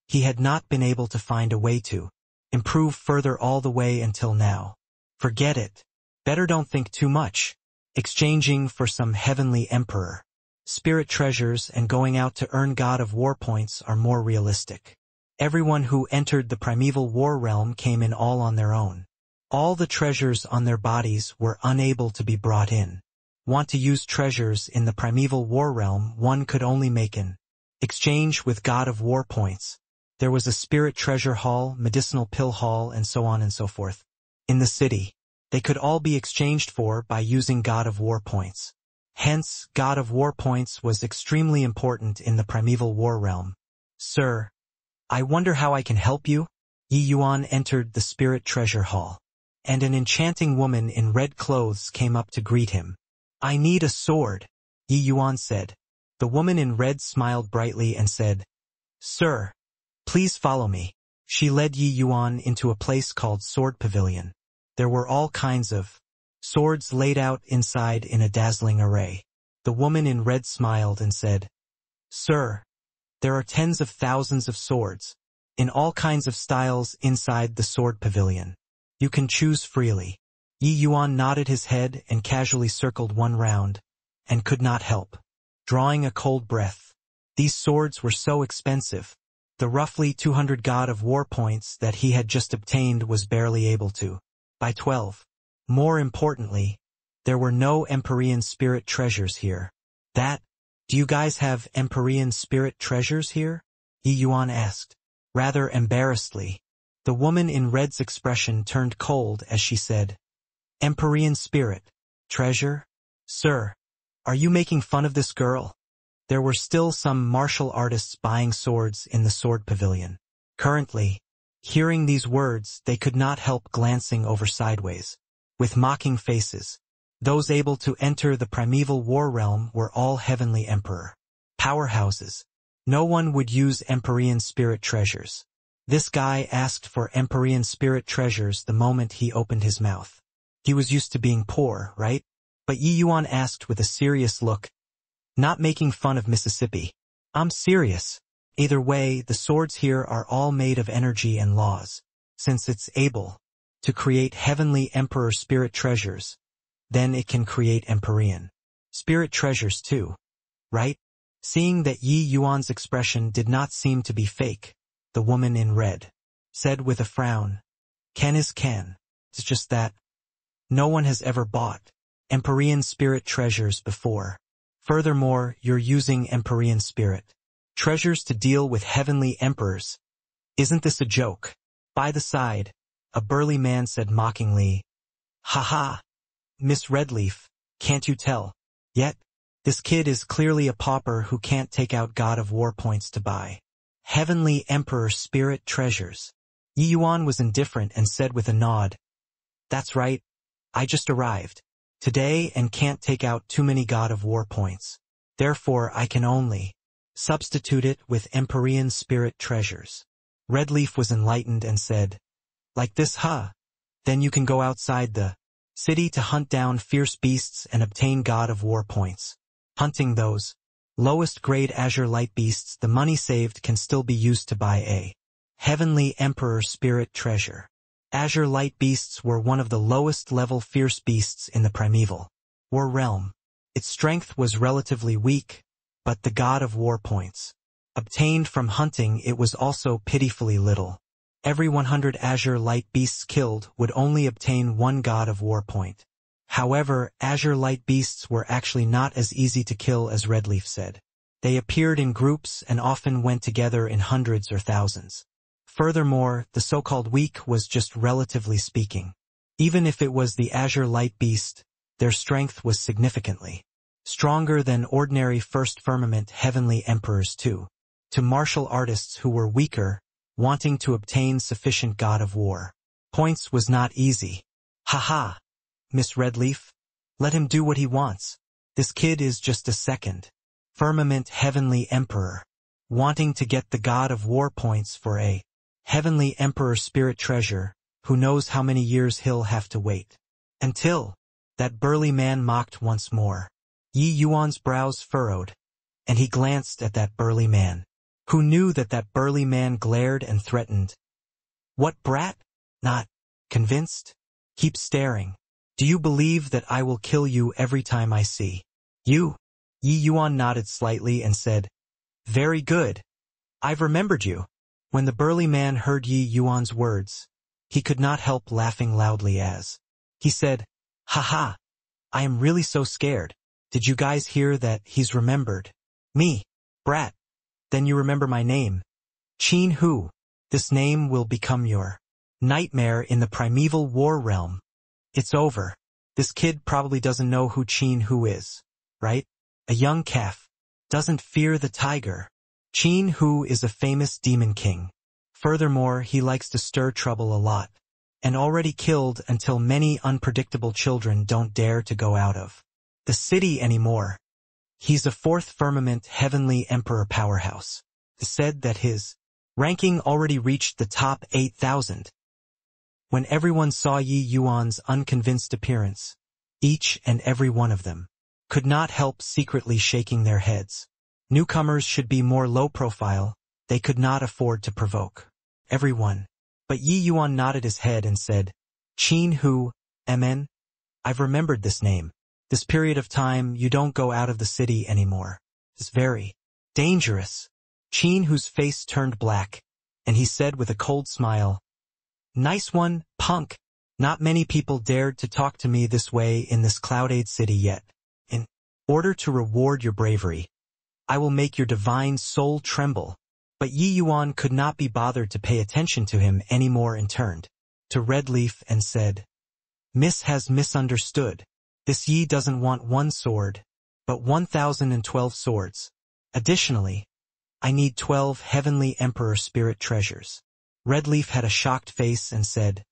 he had not been able to find a way to improve further all the way until now. Forget it. Better don't think too much. Exchanging for some heavenly emperor spirit treasures and going out to earn God of War points are more realistic. Everyone who entered the primeval war realm came in all on their own. All the treasures on their bodies were unable to be brought in. Want to use treasures in the primeval war realm, one could only make an exchange with God of War points. There was a spirit treasure hall, medicinal pill hall, and so on and so forth. In the city, they could all be exchanged for by using God of War points. Hence, God of War points was extremely important in the primeval war realm. Sir, I wonder how I can help you? Yi Yuan entered the spirit treasure hall, and an enchanting woman in red clothes came up to greet him. I need a sword, Yi Yuan said. The woman in red smiled brightly and said, Sir, please follow me. She led Yi Yuan into a place called Sword Pavilion. There were all kinds of swords laid out inside in a dazzling array. The woman in red smiled and said, Sir, there are tens of thousands of swords, in all kinds of styles inside the Sword Pavilion. You can choose freely. Yi Yuan nodded his head and casually circled one round, and could not help drawing a cold breath. These swords were so expensive. The roughly 200 God of War points that he had just obtained was barely able to buy 12. More importantly, there were no Empyrean spirit treasures here. Do you guys have Empyrean spirit treasures here? Yi Yuan asked, rather embarrassedly. The woman in red's expression turned cold as she said, Empyrean spirit treasure? Sir, are you making fun of this girl? There were still some martial artists buying swords in the Sword Pavilion. Currently, hearing these words, they could not help glancing over sideways, with mocking faces. Those able to enter the primeval war realm were all heavenly emperor powerhouses. No one would use Empyrean spirit treasures. This guy asked for Empyrean spirit treasures the moment he opened his mouth. He was used to being poor, right? But Yi Yuan asked with a serious look, not making fun of Mississippi. I'm serious. Either way, the swords here are all made of energy and laws. Since it's able to create heavenly emperor spirit treasures, then it can create Empyrean spirit treasures too, right? Seeing that Yi Yuan's expression did not seem to be fake, the woman in red said with a frown, "Can is can. It's just that no one has ever bought Empyrean spirit treasures before. Furthermore, you're using Empyrean spirit treasures to deal with heavenly emperors. Isn't this a joke?" By the side, a burly man said mockingly, "Haha, Miss Redleaf, can't you tell? Yet, this kid is clearly a pauper who can't take out God of War points to buy heavenly emperor spirit treasures." Yi Yuan was indifferent and said with a nod, "That's right, I just arrived today and can't take out too many God of War points. Therefore I can only substitute it with Empyrean spirit treasures." Redleaf was enlightened and said, "Like this, huh? Then you can go outside the city to hunt down fierce beasts and obtain God of War points. Hunting those lowest grade azure light beasts, the money saved can still be used to buy a heavenly emperor spirit treasure." Azure light beasts were one of the lowest level fierce beasts in the primeval war realm. Its strength was relatively weak, but the God of War points obtained from hunting it was also pitifully little. Every 100 azure light beasts killed would only obtain 1 God of War point. However, azure light beasts were actually not as easy to kill as Redleaf said. They appeared in groups and often went together in hundreds or thousands. Furthermore, the so-called weak was just relatively speaking. Even if it was the azure light beast, their strength was significantly stronger than ordinary first firmament heavenly emperors too. To martial artists who were weaker, wanting to obtain sufficient God of War points was not easy. "Haha, Miss Redleaf, let him do what he wants. This kid is just a second firmament heavenly emperor, wanting to get the God of War points for a heavenly emperor spirit treasure. Who knows how many years he'll have to wait until." That burly man mocked once more. Yi Yuan's brows furrowed, and he glanced at that burly man. Who knew that that burly man glared and threatened? "What brat? Not convinced? Keep staring. Do you believe that I will kill you every time I see you?" Yi Yuan nodded slightly and said, "Very good. I've remembered you." When the burly man heard Yi Yuan's words, he could not help laughing loudly as he said, "Haha, I am really so scared. Did you guys hear that he's remembered me? Brat. Then you remember my name. Qin Hu. This name will become your nightmare in the primeval war realm. It's over. This kid probably doesn't know who Qin Hu is, right? A young calf. Doesn't fear the tiger. Qin Hu is a famous demon king. Furthermore, he likes to stir trouble a lot, and already killed until many unpredictable children don't dare to go out of the city anymore. He's a 4th firmament heavenly emperor powerhouse. It said that his ranking already reached the top 8,000. When everyone saw Yi Yuan's unconvinced appearance, each and every one of them could not help secretly shaking their heads. Newcomers should be more low profile. They could not afford to provoke everyone. But Yi Yuan nodded his head and said, "Qin Hu, MN? I've remembered this name. This period of time you don't go out of the city anymore. It's very dangerous." Qin Hu's face turned black, and he said with a cold smile, "Nice one, punk. Not many people dared to talk to me this way in this clouded city yet. In order to reward your bravery, I will make your divine soul tremble." But Yi Yuan could not be bothered to pay attention to him anymore and turned to Redleaf and said, "Miss has misunderstood. This Yi doesn't want 1 sword, but 1,012 swords. Additionally, I need 12 heavenly emperor spirit treasures." Redleaf had a shocked face and said,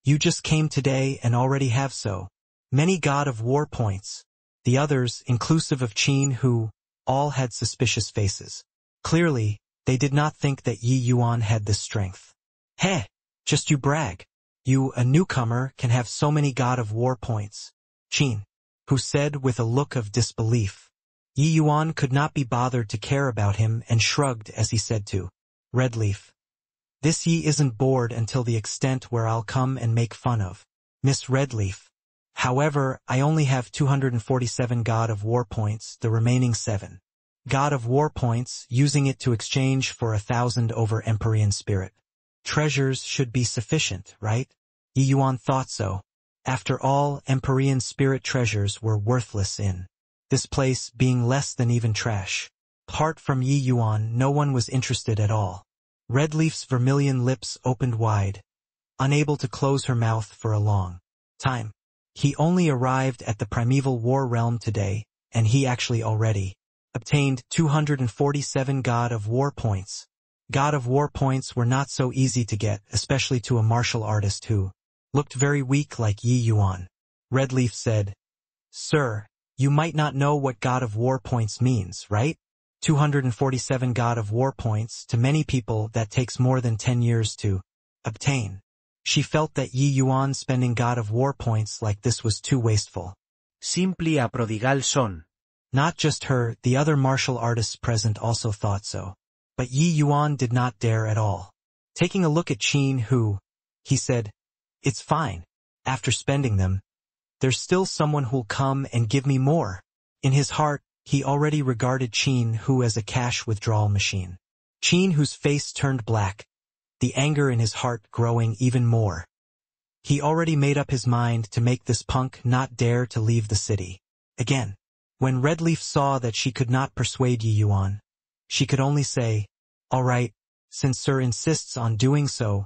"You just came today and already have so many God of War points." The others, inclusive of Qin Hu, all had suspicious faces. Clearly, they did not think that Yi Yuan had this strength. "Heh, just you brag. You, a newcomer, can have so many God of War points," Qin Hu said with a look of disbelief. Yi Yuan could not be bothered to care about him and shrugged as he said to Redleaf, This ye isn't bored until the extent where I'll come and make fun of Miss Redleaf. However, I only have 247 God of War points, the remaining 7 God of War points, using it to exchange for 1,000 over Empyrean Spirit treasures should be sufficient, right? Yi Yuan thought so. After all, Empyrean Spirit treasures were worthless in this place, being less than even trash. Apart from Yi Yuan, no one was interested at all. Redleaf's vermilion lips opened wide, unable to close her mouth for a long time. He only arrived at the primeval war realm today, and he actually already obtained 247 God of War points. God of War points were not so easy to get, especially to a martial artist who looked very weak like Yi Yuan. Redleaf said, "Sir, you might not know what God of War points means, right? 247 God of War points, to many people that takes more than 10 years to obtain." She felt that Yi Yuan spending God of War points like this was too wasteful. Simply a prodigal son. Not just her, the other martial artists present also thought so. But Yi Yuan did not dare at all. Taking a look at Qin Hu, he said, "It's fine. After spending them, there's still someone who'll come and give me more." In his heart, he already regarded Qin Hu as a cash withdrawal machine. Qin Hu's face turned black, the anger in his heart growing even more. He already made up his mind to make this punk not dare to leave the city again. When Redleaf saw that she could not persuade Yi Yuan, she could only say, "All right, since Sir insists on doing so,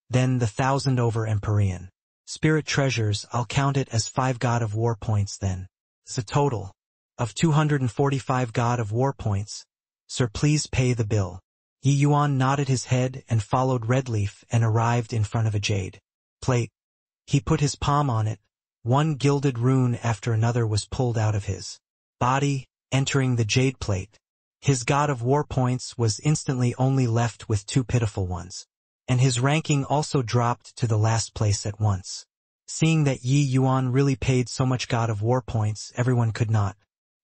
then the 1,000 over Empyrean Spirit treasures, I'll count it as 5 God of War points then. It's a total of 245 God of War points. Sir, please pay the bill." Yi Yuan nodded his head and followed Redleaf and arrived in front of a jade plate. He put his palm on it. One gilded rune after another was pulled out of his body, entering the jade plate. His God of War points was instantly only left with 2 pitiful ones, and his ranking also dropped to the last place at once. Seeing that Yi Yuan really paid so much God of War points, everyone could not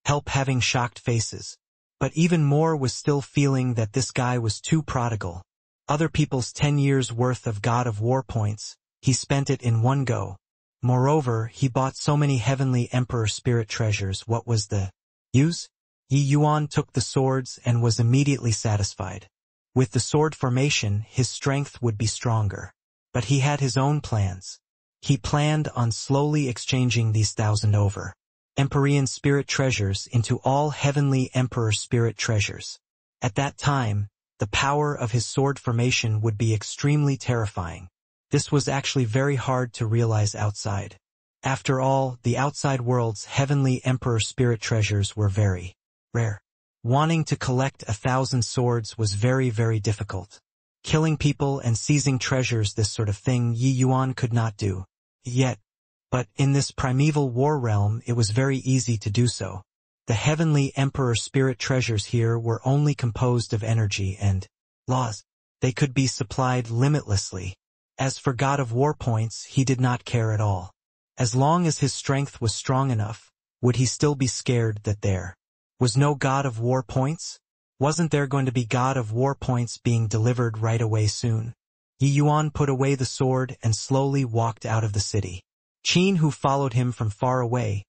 help having shocked faces. But even more was still feeling that this guy was too prodigal. Other people's 10 years worth of God of War points, he spent it in one go. Moreover, he bought so many heavenly Emperor Spirit treasures. What was the use? Yi Yuan took the swords and was immediately satisfied. With the sword formation, his strength would be stronger. But he had his own plans. He planned on slowly exchanging these 1,000 over Empyrean Spirit treasures into all heavenly Emperor Spirit treasures. At that time, the power of his sword formation would be extremely terrifying. This was actually very hard to realize outside. After all, the outside world's heavenly Emperor Spirit treasures were very rare. Wanting to collect 1,000 swords was very, very difficult. Killing people and seizing treasures, this sort of thing, Yi Yuan could not do yet. But in this primeval war realm, it was very easy to do so. The heavenly Emperor Spirit treasures here were only composed of energy and laws. They could be supplied limitlessly. As for God of War points, he did not care at all. As long as his strength was strong enough, would he still be scared that there was no God of War points? Wasn't there going to be God of War points being delivered right away soon? Yi Yuan put away the sword and slowly walked out of the city. Qin Hu followed him from far away,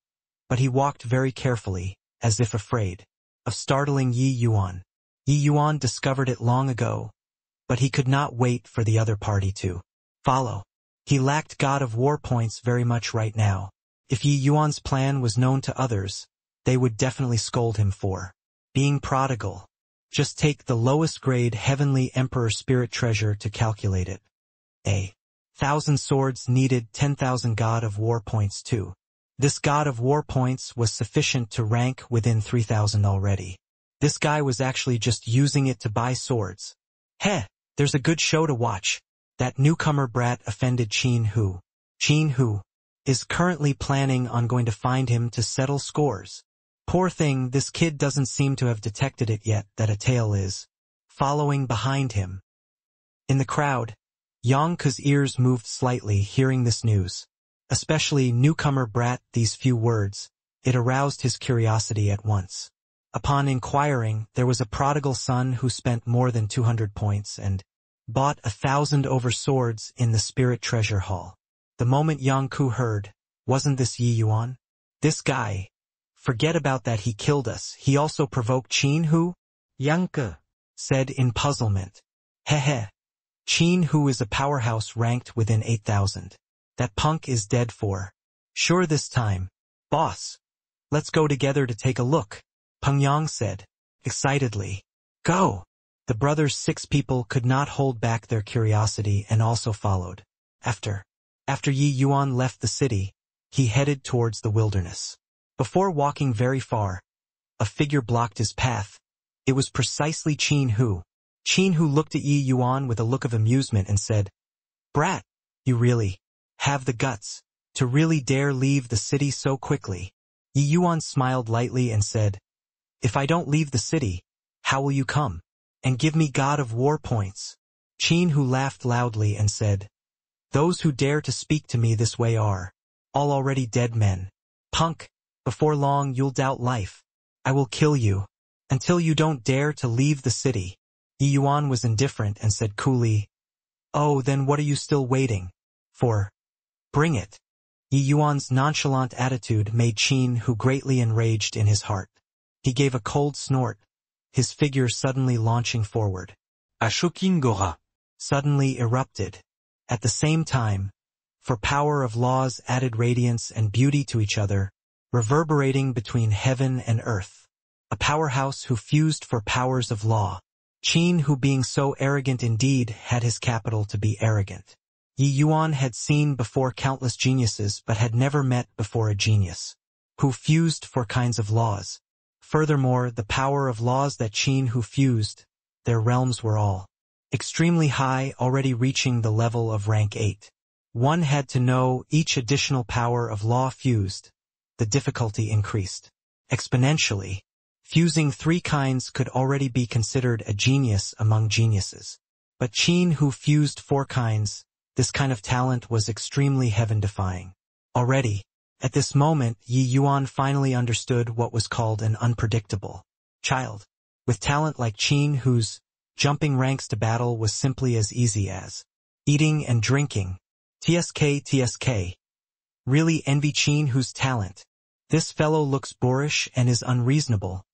but he walked very carefully, as if afraid of startling Yi Yuan. Yi Yuan discovered it long ago, but he could not wait for the other party to follow. He lacked God of War points very much right now. If Yi Yuan's plan was known to others, they would definitely scold him for being prodigal. Just take the lowest grade heavenly Emperor Spirit treasure to calculate it. 1,000 swords needed 10,000 God of War points too. This God of War points was sufficient to rank within 3,000 already. This guy was actually just using it to buy swords. Heh, there's a good show to watch. That newcomer brat offended Qin Hu. Qin Hu is currently planning on going to find him to settle scores. Poor thing, this kid doesn't seem to have detected it yet that a tail is following behind him. In the crowd, Yongke's ears moved slightly hearing this news. Especially newcomer brat, these few words, it aroused his curiosity at once. Upon inquiring, there was a prodigal son who spent more than 200 points and bought 1,000 over swords in the spirit treasure hall. The moment Yang Ku heard, wasn't this Yi Yuan? This guy. Forget about that, he killed us. He also provoked Qin Hu? Yang Ke Said in puzzlement. Heh. Qin Hu is a powerhouse ranked within 8,000. That punk is dead for sure this time. Boss. Let's go together to take a look, Peng Yang said, excitedly. Go! The brothers' 6 people could not hold back their curiosity and also followed. After Yi Yuan left the city, he headed towards the wilderness. Before walking very far, a figure blocked his path. It was precisely Qin Hu. Qin Hu looked at Yi Yuan with a look of amusement and said, Brat, you really have the guts to really dare leave the city so quickly. Yi Yuan smiled lightly and said, If I don't leave the city, how will you come and give me God of War points? Qin Hu laughed loudly and said, Those who dare to speak to me this way are all already dead men. Punk, before long you'll doubt life. I will kill you until you don't dare to leave the city. Yi Yuan was indifferent and said coolly, Oh, then what are you still waiting for? Bring it. Yi Yuan's nonchalant attitude made Qin Hu greatly enraged in his heart. He gave a cold snort, his figure suddenly launching forward. A shocking Gora. Suddenly erupted. At the same time, for power of laws added radiance and beauty to each other, reverberating between heaven and earth. A powerhouse who fused for powers of law. Qin Hu, being so arrogant indeed, had his capital to be arrogant. Yi Yuan had seen before countless geniuses but had never met before a genius who fused for kinds of laws. Furthermore, the power of laws that Qin Hu fused, their realms were all extremely high, already reaching the level of rank 8. One had to know each additional power of law fused. The difficulty increased exponentially. Fusing 3 kinds could already be considered a genius among geniuses. But Qin Hu fused 4 kinds. This kind of talent was extremely heaven-defying. Already, at this moment, Yi Yuan finally understood what was called an unpredictable child. With talent like Qin Hu's, jumping ranks to battle was simply as easy as eating and drinking. TSK. Really envy Qin Hu's talent. This fellow looks boorish and is unreasonable,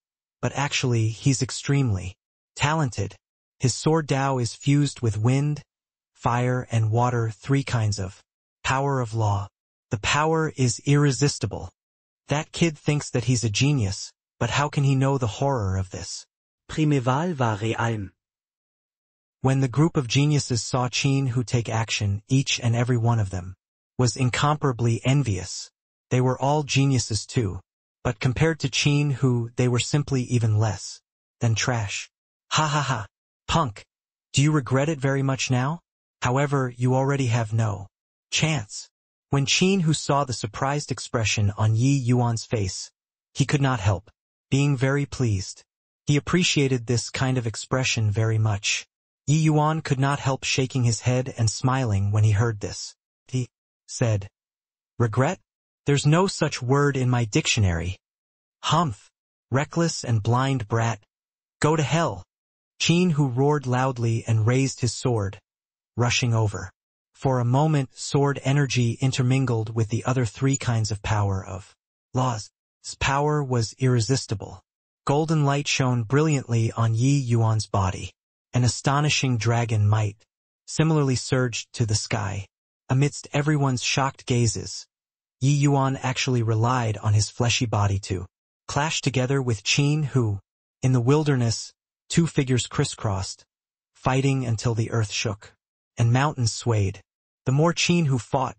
but actually he's extremely talented. His sword Dao is fused with wind, fire and water, 3 kinds of power of law. The power is irresistible. That kid thinks that he's a genius, but how can he know the horror of this? Primeval war realm. When the group of geniuses saw Qin Hu take action, each and every one of them was incomparably envious. They were all geniuses too, but compared to Qin Hu, they were simply even less than trash. Ha. Punk. Do you regret it very much now? However, you already have no chance. When Qin Hu saw the surprised expression on Yi Yuan's face, he could not help being very pleased. He appreciated this kind of expression very much. Yi Yuan could not help shaking his head and smiling when he heard this. He said, Regret? There's no such word in my dictionary. Humph. Reckless and blind brat. Go to hell. Qin Hu roared loudly and raised his sword, rushing over. For a moment, sword energy intermingled with the other 3 kinds of power of laws. His power was irresistible. Golden light shone brilliantly on Yi Yuan's body. An astonishing dragon might similarly surged to the sky. Amidst everyone's shocked gazes, Yi Yuan actually relied on his fleshy body to clash together with Qin Hu. In the wilderness, 2 figures crisscrossed, fighting until the earth shook and mountains swayed. The more Qin Hu fought,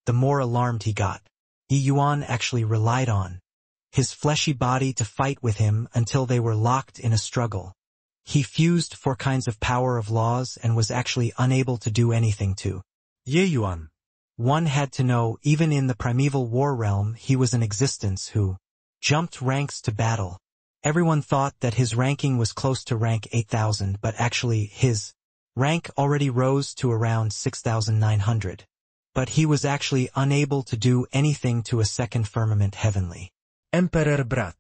the more alarmed he got. Yi Yuan actually relied on his fleshy body to fight with him until they were locked in a struggle. He fused 4 kinds of power of laws and was actually unable to do anything to Yi Yuan. One had to know even in the primeval war realm he was an existence who jumped ranks to battle. Everyone thought that his ranking was close to rank 8,000, but actually his rank already rose to around 6,900. But he was actually unable to do anything to a second firmament heavenly. Emperor Brat.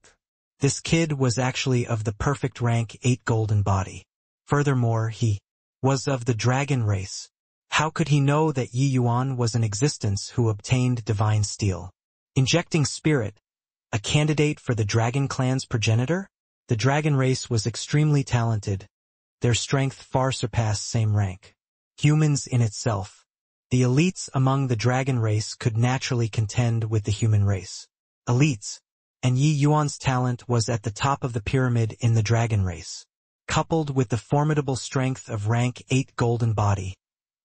This kid was actually of the perfect rank 8 golden body. Furthermore, he was of the dragon race. How could he know that Yi Yuan was in existence who obtained divine steel? Injecting spirit, a candidate for the dragon clan's progenitor? The dragon race was extremely talented. Their strength far surpassed same rank. Humans in itself. The elites among the dragon race could naturally contend with the human race. Elites, and Yi Yuan's talent was at the top of the pyramid in the dragon race. Coupled with the formidable strength of rank 8 golden body,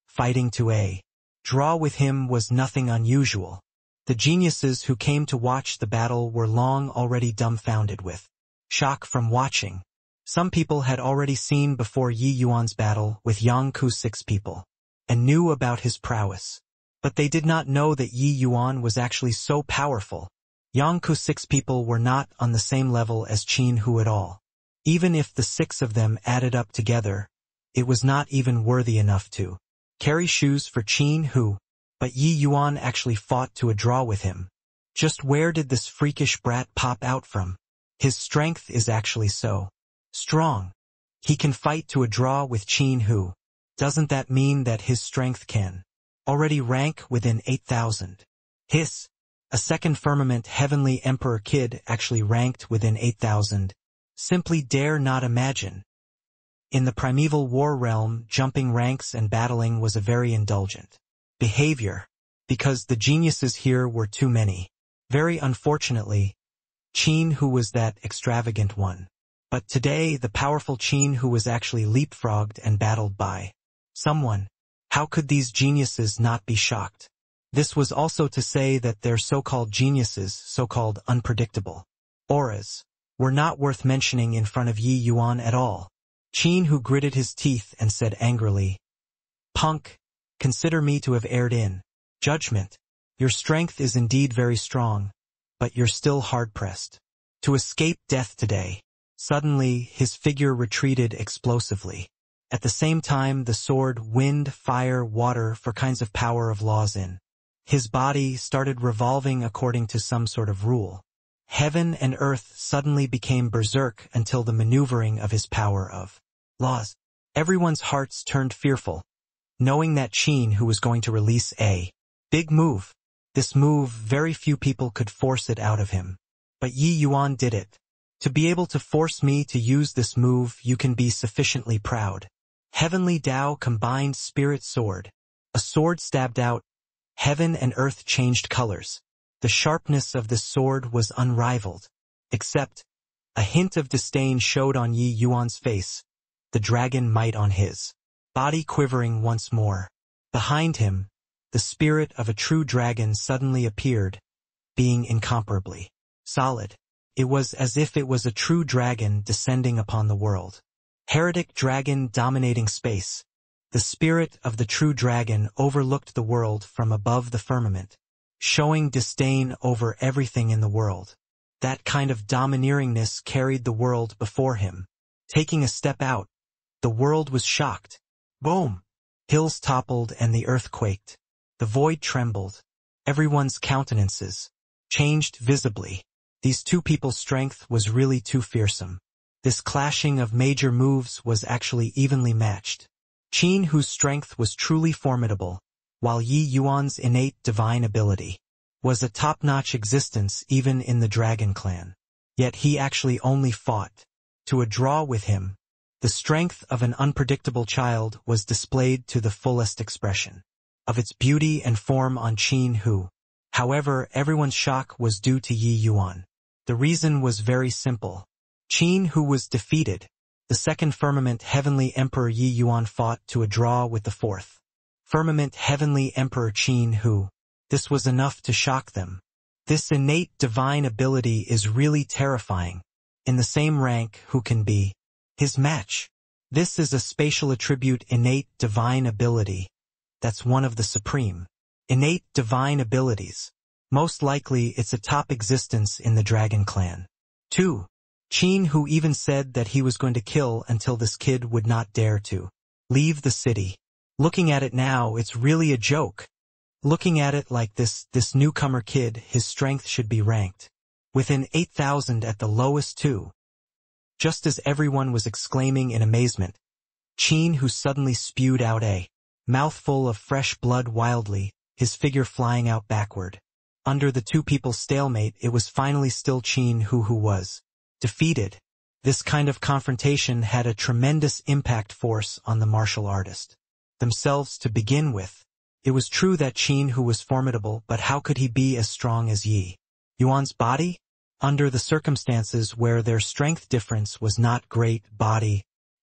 fighting to a draw with him was nothing unusual. The geniuses who came to watch the battle were long already dumbfounded with shock from watching. Some people had already seen before Yi Yuan's battle with Yang Ku's 6 people, and knew about his prowess. But they did not know that Yi Yuan was actually so powerful. Yang Ku's 6 people were not on the same level as Qin Hu at all. Even if the 6 of them added up together, it was not even worthy enough to carry shoes for Qin Hu. But Yi Yuan actually fought to a draw with him. Just where did this freakish brat pop out from? His strength is actually so strong. He can fight to a draw with Qin Hu. Doesn't that mean that his strength can already rank within 8,000? Hiss. A second firmament heavenly emperor kid actually ranked within 8,000. Simply dare not imagine. In the primeval war realm, jumping ranks and battling was a very indulgent behavior, because the geniuses here were too many. Very unfortunately, Qin Hu was that extravagant one. But today, the powerful Qin Hu was actually leapfrogged and battled by someone. How could these geniuses not be shocked? This was also to say that their so-called geniuses, so-called unpredictable auras, were not worth mentioning in front of Yi Yuan at all. Qin Hu gritted his teeth and said angrily, "Punk, consider me to have erred in judgment. Your strength is indeed very strong, but you're still hard-pressed to escape death today." Suddenly, his figure retreated explosively. At the same time, the sword, wind, fire, water for kinds of power of laws in his body started revolving according to some sort of rule. Heaven and earth suddenly became berserk until the maneuvering of his power of laws. Everyone's hearts turned fearful, knowing that Qin Hu was going to release a big move. This move, very few people could force it out of him. But Yi Yuan did it. To be able to force me to use this move, you can be sufficiently proud. Heavenly Tao combined spirit sword. A sword stabbed out. Heaven and earth changed colors. The sharpness of this sword was unrivaled. Except, a hint of disdain showed on Yi Yuan's face, the dragon might on his body quivering once more. Behind him, the spirit of a true dragon suddenly appeared, being incomparably solid. It was as if it was a true dragon descending upon the world. Heretic dragon dominating space. The spirit of the true dragon overlooked the world from above the firmament, showing disdain over everything in the world. That kind of domineeringness carried the world before him. Taking a step out, the world was shocked. Boom! Hills toppled and the earth quaked. The void trembled. Everyone's countenances changed visibly. These two people's strength was really too fearsome. This clashing of major moves was actually evenly matched. Qin Hu's strength was truly formidable, while Yi Yuan's innate divine ability was a top-notch existence even in the Dragon Clan. Yet he actually only fought to a draw with him. The strength of an unpredictable child was displayed to the fullest expression of its beauty and form on Qin Hu. However, everyone's shock was due to Yi Yuan. The reason was very simple. Qin Hu was defeated. The second firmament heavenly emperor Yi Yuan fought to a draw with the fourth firmament heavenly emperor Qin Hu. This was enough to shock them. This innate divine ability is really terrifying. In the same rank, who can be his match? This is a spatial attribute, innate divine ability. That's one of the supreme innate divine abilities. Most likely it's a top existence in the Dragon Clan. 2. Qin Hu even said that he was going to kill until this kid would not dare to leave the city. Looking at it now, it's really a joke. Looking at it like this newcomer kid, his strength should be ranked within 8,000 at the lowest too. Just as everyone was exclaiming in amazement, Qin who suddenly spewed out a mouthful of fresh blood wildly, his figure flying out backward. Under the two people's stalemate, it was finally still Qin who was defeated. This kind of confrontation had a tremendous impact force on the martial artist themselves to begin with. It was true that Qin who was formidable, but how could he be as strong as Yi Yuan's body? Under the circumstances where their strength difference was not great,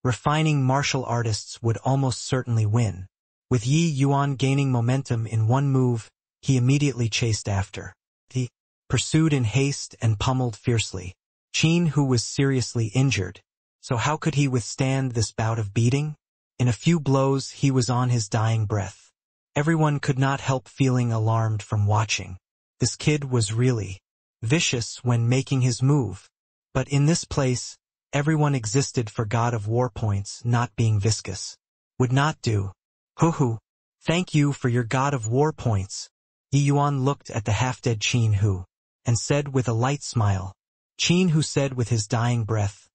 refining martial artists would almost certainly win. With Yi Yuan gaining momentum in one move, he immediately chased after. He pursued in haste and pummeled fiercely. Qin who was seriously injured, so how could he withstand this bout of beating? In a few blows he was on his dying breath. Everyone could not help feeling alarmed from watching. This kid was really vicious when making his move. But in this place, everyone existed for God of War points not being viscous. Would not do. Hoo-hoo. Thank you for your God of War points. Yi Yuan looked at the half-dead Qin who, and said with a light smile. Qin who said with his dying breath,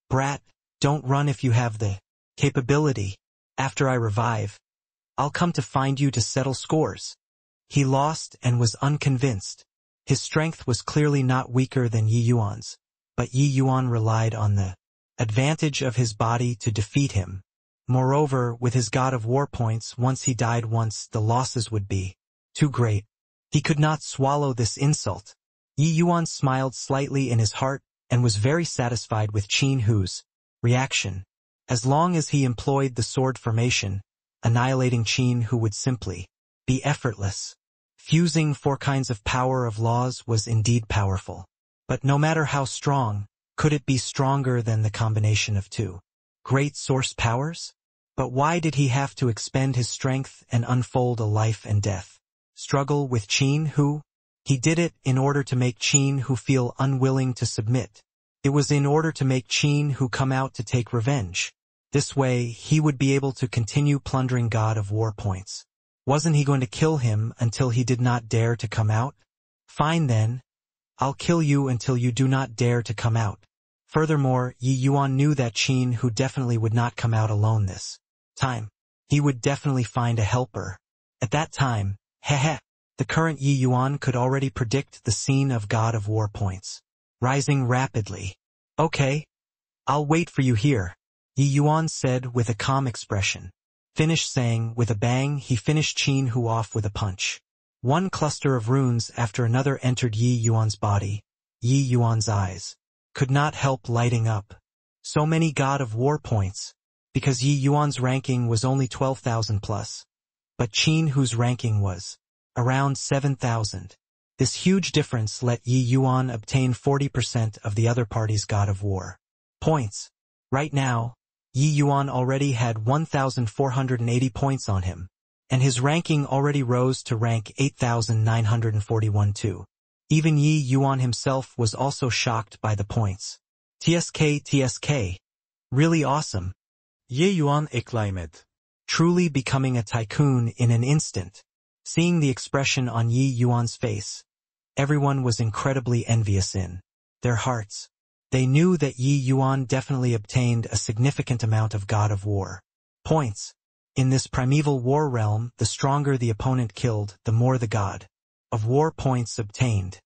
"Brat, don't run if you have the capability. After I revive, I'll come to find you to settle scores." He lost and was unconvinced. His strength was clearly not weaker than Yi Yuan's, but Yi Yuan relied on the advantage of his body to defeat him. Moreover, with his God of War points, once he died once, the losses would be too great. He could not swallow this insult. Yi Yuan smiled slightly in his heart and was very satisfied with Qin who's reaction. As long as he employed the sword formation, annihilating Qin who would simply be effortless. Fusing four kinds of power of laws was indeed powerful. But no matter how strong, could it be stronger than the combination of two great source powers? But why did he have to expend his strength and unfold a life and death struggle with Qin who? He did it in order to make Qin who feel unwilling to submit. It was in order to make Qin who come out to take revenge. This way, he would be able to continue plundering God of War points. Wasn't he going to kill him until he did not dare to come out? Fine then. I'll kill you until you do not dare to come out. Furthermore, Yi Yuan knew that Qin who definitely would not come out alone this time. He would definitely find a helper. At that time, the current Yi Yuan could already predict the scene of God of War points, rising rapidly. Okay, I'll wait for you here, Yi Yuan said with a calm expression. Finish saying, with a bang he finished Qin who off with a punch. One cluster of runes after another entered Yi Yuan's body. Yi Yuan's eyes could not help lighting up. So many God of War points, because Yi Yuan's ranking was only 12,000 plus. But Qin whose ranking was around 7,000. This huge difference let Yi Yuan obtain 40% of the other party's God of War points. Right now, Yi Yuan already had 1,480 points on him, and his ranking already rose to rank 8,941 too. Even Yi Yuan himself was also shocked by the points. TSK. Really awesome. Yi Yuan exclaimed. Truly becoming a tycoon in an instant. Seeing the expression on Yi Yuan's face, everyone was incredibly envious in their hearts. They knew that Yi Yuan definitely obtained a significant amount of God of War points. In this primeval war realm, the stronger the opponent killed, the more the God of War points obtained.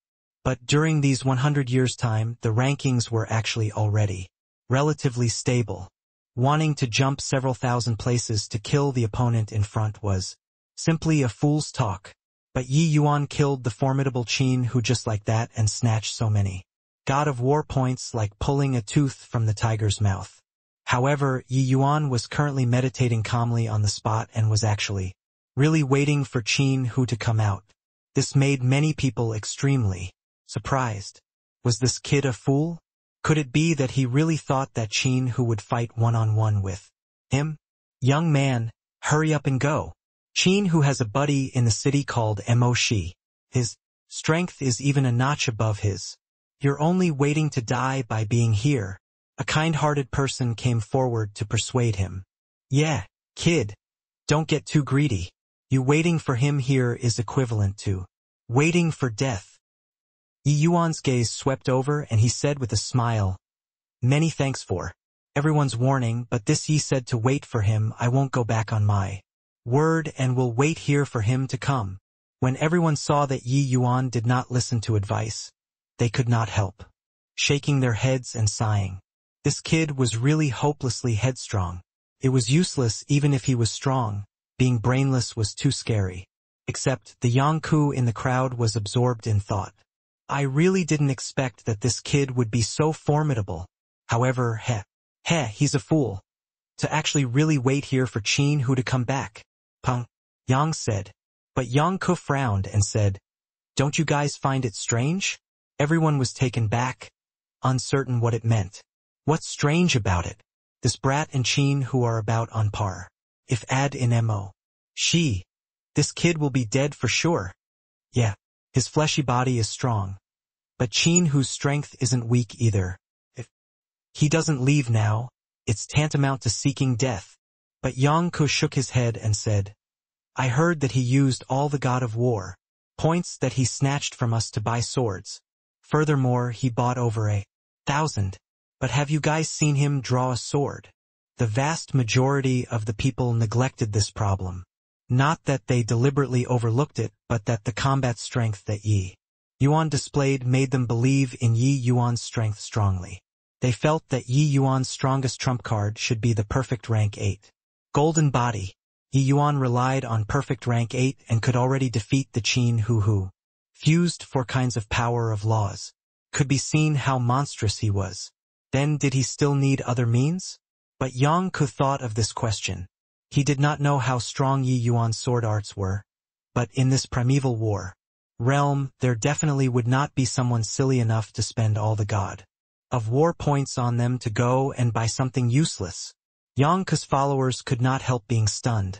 But during these 100 years' time, the rankings were actually already relatively stable. Wanting to jump several thousand places to kill the opponent in front was simply a fool's talk. But Yi Yuan killed the formidable Qin who just like that and snatched so many God of War points like pulling a tooth from the tiger's mouth. However, Yi Yuan was currently meditating calmly on the spot and was actually really waiting for Qin who to come out. This made many people extremely surprised. Was this kid a fool? Could it be that he really thought that Qin who would fight one-on-one with him? Young man, hurry up and go. Qin who has a buddy in the city called Moshi. His strength is even a notch above his. You're only waiting to die by being here. A kind-hearted person came forward to persuade him. Yeah, kid. Don't get too greedy. You waiting for him here is equivalent to waiting for death. Yi Yuan's gaze swept over and he said with a smile, many thanks for everyone's warning, but this Yi said to wait for him. I won't go back on my word and will wait here for him to come. When everyone saw that Yi Yuan did not listen to advice, they could not help shaking their heads and sighing. This kid was really hopelessly headstrong. It was useless even if he was strong. Being brainless was too scary. Except the Yangku in the crowd was absorbed in thought. I really didn't expect that this kid would be so formidable. However, he's a fool. To actually really wait here for Qin Hu to come back. Peng, Yang said. But Yangku frowned and said, "Don't you guys find it strange?" Everyone was taken back, uncertain what it meant. What's strange about it? This brat and Qin Hu are about on par. If add in Mo. This kid will be dead for sure. Yeah, his fleshy body is strong. But Qin Hu's strength isn't weak either. If he doesn't leave now, it's tantamount to seeking death. But Yangku shook his head and said, "I heard that he used all the god of war, points that he snatched from us to buy swords. Furthermore, he bought over 1,000. But have you guys seen him draw a sword?" The vast majority of the people neglected this problem. Not that they deliberately overlooked it, but that the combat strength that Yi Yuan displayed made them believe in Yi Yuan's strength strongly. They felt that Yi Yuan's strongest trump card should be the perfect rank 8. Golden body. Yi Yuan relied on perfect rank 8 and could already defeat the Qin Hu who fused 4 kinds of power of laws. Could be seen how monstrous he was. Then did he still need other means? But Yangku thought of this question. He did not know how strong Yi Yuan's sword arts were. But in this primeval war realm, there definitely would not be someone silly enough to spend all the god of war points on them to go and buy something useless. Yangku's followers could not help being stunned,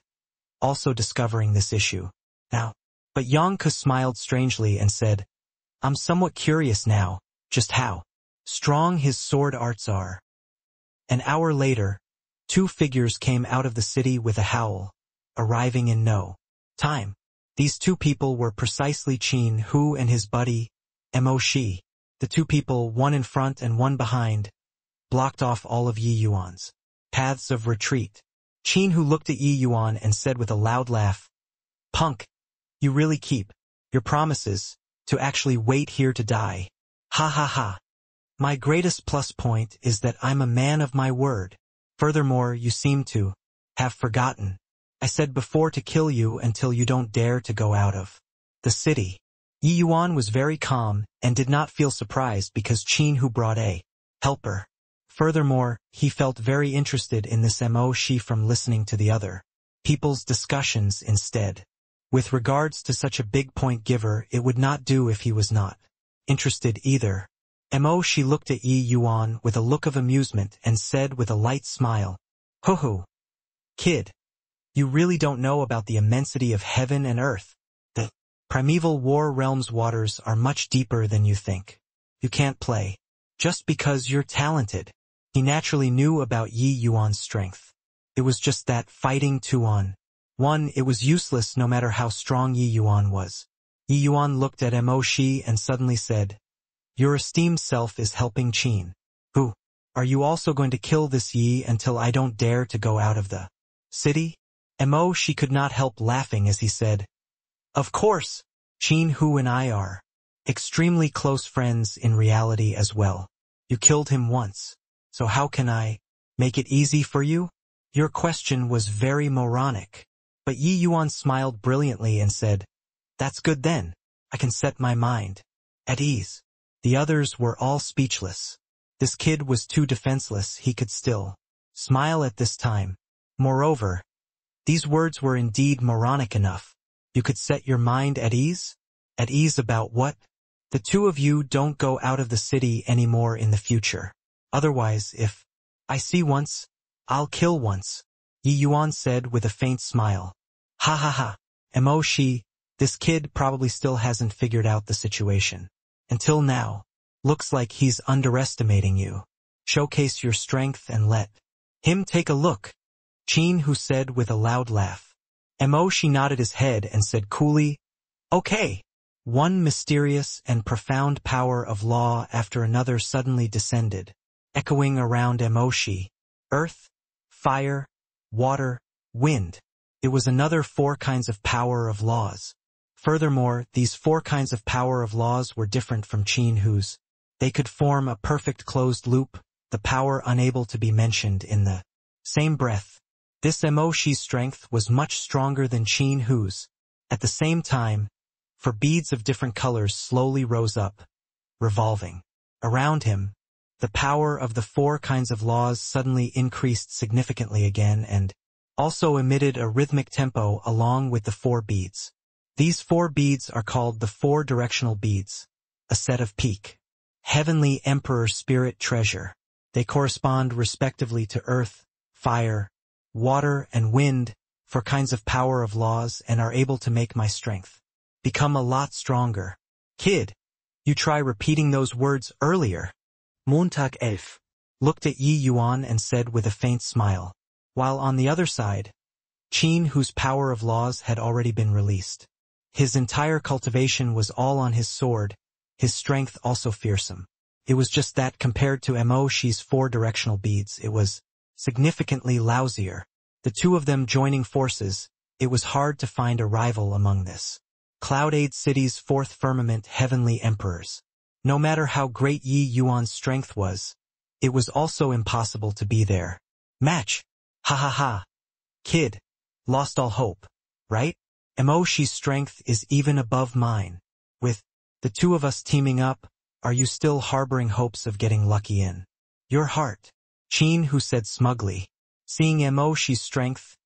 also discovering this issue. But Yangku smiled strangely and said, "I'm somewhat curious now, just how strong his sword arts are." An hour later, 2 figures came out of the city with a howl, arriving in no time. These 2 people were precisely Qin Hu and his buddy, Mo. The 2 people, one in front and one behind, blocked off all of Yi Yuan's paths of retreat. Qin Hu looked at Yi Yuan and said with a loud laugh, "Punk, you really keep your promises to actually wait here to die. Ha ha ha. My greatest plus point is that I'm a man of my word. Furthermore, you seem to have forgotten. I said before to kill you until you don't dare to go out of the city." Yi Yuan was very calm and did not feel surprised because Qin Hu brought a helper. Furthermore, he felt very interested in this Mo from listening to the other people's discussions instead. With regards to such a big point giver, it would not do if he was not interested either. Mo looked at Yi Yuan with a look of amusement and said with a light smile, "Hoo-hoo. Kid, you really don't know about the immensity of heaven and earth. The primeval war realm's waters are much deeper than you think. You can't play just because you're talented." He naturally knew about Yi Yuan's strength. It was just that fighting 2-on-1, it was useless no matter how strong Yi Yuan was. Yi Yuan looked at Mo and suddenly said, "Your esteemed self is helping Qin Hu. Are you also going to kill this Yi until I don't dare to go out of the city?" Mo could not help laughing as he said, "Of course, Qin Hu and I are extremely close friends in reality as well. You killed him once, so how can I make it easy for you?" Your question was very moronic. But Yi Yuan smiled brilliantly and said, "That's good then. I can set my mind at ease." The others were all speechless. This kid was too defenseless, he could still smile at this time. Moreover, these words were indeed moronic enough. You could set your mind at ease? At ease about what? The 2 of you don't go out of the city anymore in the future. Otherwise, if I see once, I'll kill once," Yi Yuan said with a faint smile. "Ha ha ha. Mo, this kid probably still hasn't figured out the situation. Until now, looks like he's underestimating you. Showcase your strength and let him take a look," Qin Hu said with a loud laugh. Mo nodded his head and said coolly, "Okay." One mysterious and profound power of law after another suddenly descended, echoing around Mo. earth, fire, water, wind. It was another 4 kinds of power of laws. Furthermore, these 4 kinds of power of laws were different from Qin Hu's. They could form a perfect closed loop, the power unable to be mentioned in the same breath. This Mo Shi's strength was much stronger than Qin Hu's. At the same time, 4 beads of different colors slowly rose up, revolving around him. The power of the 4 kinds of laws suddenly increased significantly again and also emitted a rhythmic tempo along with the 4 beads. These 4 beads are called the 4 directional beads, a set of peak. Heavenly Emperor Spirit Treasure. They correspond respectively to earth, fire, water, and wind, 4 kinds of power of laws, and are able to make my strength become a lot stronger. Kid, you try repeating those words earlier. Montag 11. Looked at Yi Yuan and said with a faint smile, while on the other side, Qin Hu's power of laws had already been released. His entire cultivation was all on his sword, his strength also fearsome. It was just that compared to Mo Shi's 4 directional beads, it was significantly lousier. The 2 of them joining forces, it was hard to find a rival among this Cloud-Aid City's 4th firmament heavenly emperors. No matter how great Yi Yuan's strength was, it was also impossible to be there. Match. Ha ha ha. Kid. Lost all hope. Right? Mo Shi's strength is even above mine. With the 2 of us teaming up, are you still harboring hopes of getting lucky in your heart? Qin Hu said smugly. Seeing Mo Shi's strength,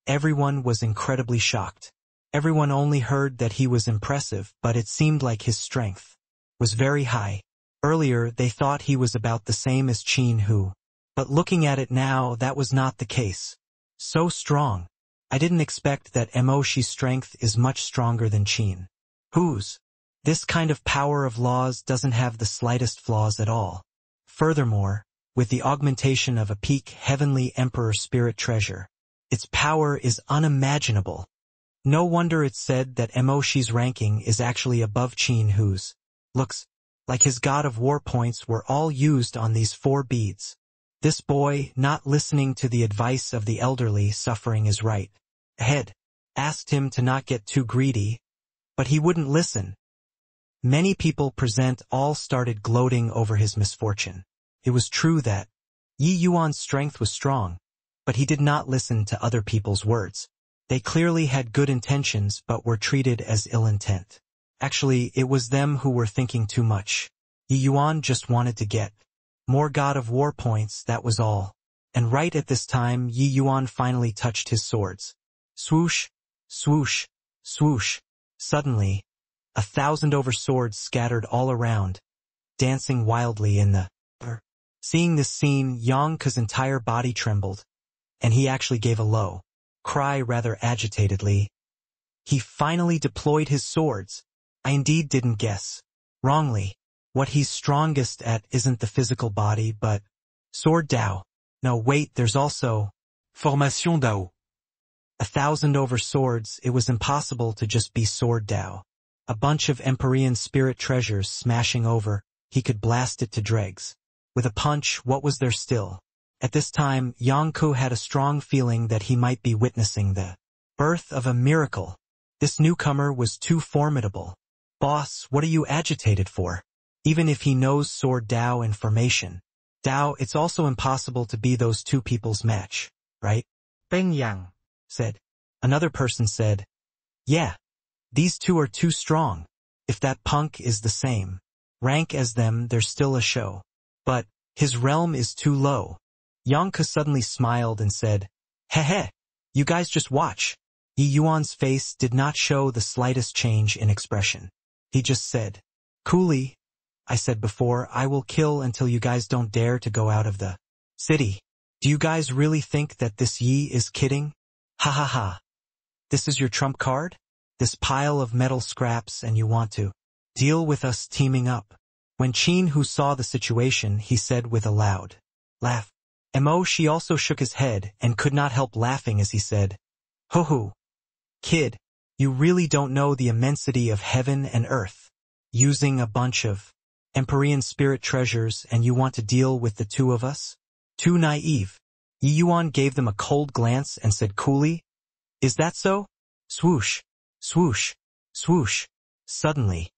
everyone was incredibly shocked. Everyone only heard that he was impressive, but it seemed like his strength was very high. Earlier, they thought he was about the same as Qin Hu. But looking at it now, that was not the case. So strong. I didn't expect that Mo Shi's strength is much stronger than Qin Hu's. This kind of power of laws doesn't have the slightest flaws at all. Furthermore, with the augmentation of a peak heavenly emperor spirit treasure, its power is unimaginable. No wonder it's said that Mo Shi's ranking is actually above Qin Hu's. Looks like his god of war points were all used on these 4 beads. This boy, not listening to the advice of the elderly suffering is right ahead, asked him to not get too greedy, but he wouldn't listen. Many people present all started gloating over his misfortune. It was true that Yi Yuan's strength was strong, but he did not listen to other people's words. They clearly had good intentions but were treated as ill intent. Actually, it was them who were thinking too much. Yi Yuan just wanted to get more god of war points, that was all. And right at this time, Yi Yuan finally touched his swords. Swoosh, swoosh, swoosh. Suddenly, 1,000 over swords scattered all around, dancing wildly in the air. Seeing this scene, Yang Ke's entire body trembled, and he actually gave a low cry rather agitatedly. He finally deployed his swords. I indeed didn't guess wrongly. What he's strongest at isn't the physical body, but sword Dao. No, wait, there's also Formation Dao. 1,000 over swords. It was impossible to just be sword Dao. A bunch of Empyrean spirit treasures smashing over, he could blast it to dregs. With a punch, what was there still? At this time, Yang Ke had a strong feeling that he might be witnessing the birth of a miracle. This newcomer was too formidable. Boss, what are you agitated for? Even if he knows sword Dao and formation Dao, it's also impossible to be those 2 people's match, right? Peng Yang said. Another person said, yeah, these 2 are too strong. If that punk is the same rank as them, there's still a show. But his realm is too low. Yang Ke suddenly smiled and said, heh, you guys just watch. Yi Yuan's face did not show the slightest change in expression. He just said, coolly, I said before, I will kill until you guys don't dare to go out of the city. Do you guys really think that this Yi is kidding? Ha ha ha. This is your trump card? This pile of metal scraps, and you want to deal with us teaming up? When Qin Hu saw the situation, he said with a loud laugh. Mo Shi also shook his head and could not help laughing as he said, Ho-ho. Kid, you really don't know the immensity of heaven and earth. Using a bunch of Empyrean spirit treasures and you want to deal with the 2 of us? Too naive. Yi Yuan gave them a cold glance and said coolly, "Is that so?" Swoosh, swoosh, swoosh. Suddenly,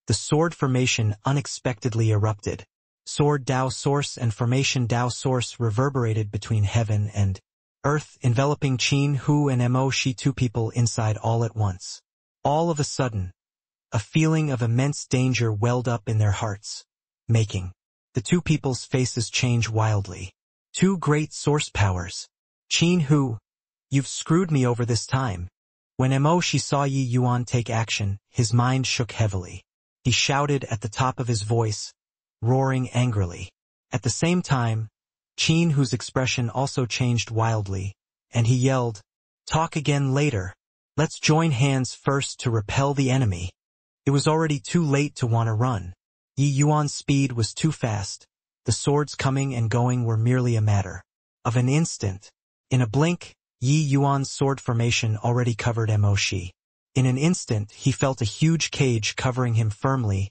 the sword formation unexpectedly erupted. Sword Dao Source and Formation Dao Source reverberated between heaven and earth, enveloping Qin Hu and Mo Shi, two people inside all at once. All of a sudden, a feeling of immense danger welled up in their hearts, making the two people's faces change wildly. Two great source powers. Qin Hu, you've screwed me over this time. When Mo Shi saw Yi Yuan take action, his mind shook heavily. He shouted at the top of his voice, roaring angrily. At the same time, Qin Hu's expression also changed wildly, and he yelled, "Talk again later. Let's join hands first to repel the enemy." It was already too late to want to run. Yi Yuan's speed was too fast. The swords coming and going were merely a matter of an instant. In a blink, Yi Yuan's sword formation already covered Mo Shi. In an instant, he felt a huge cage covering him firmly,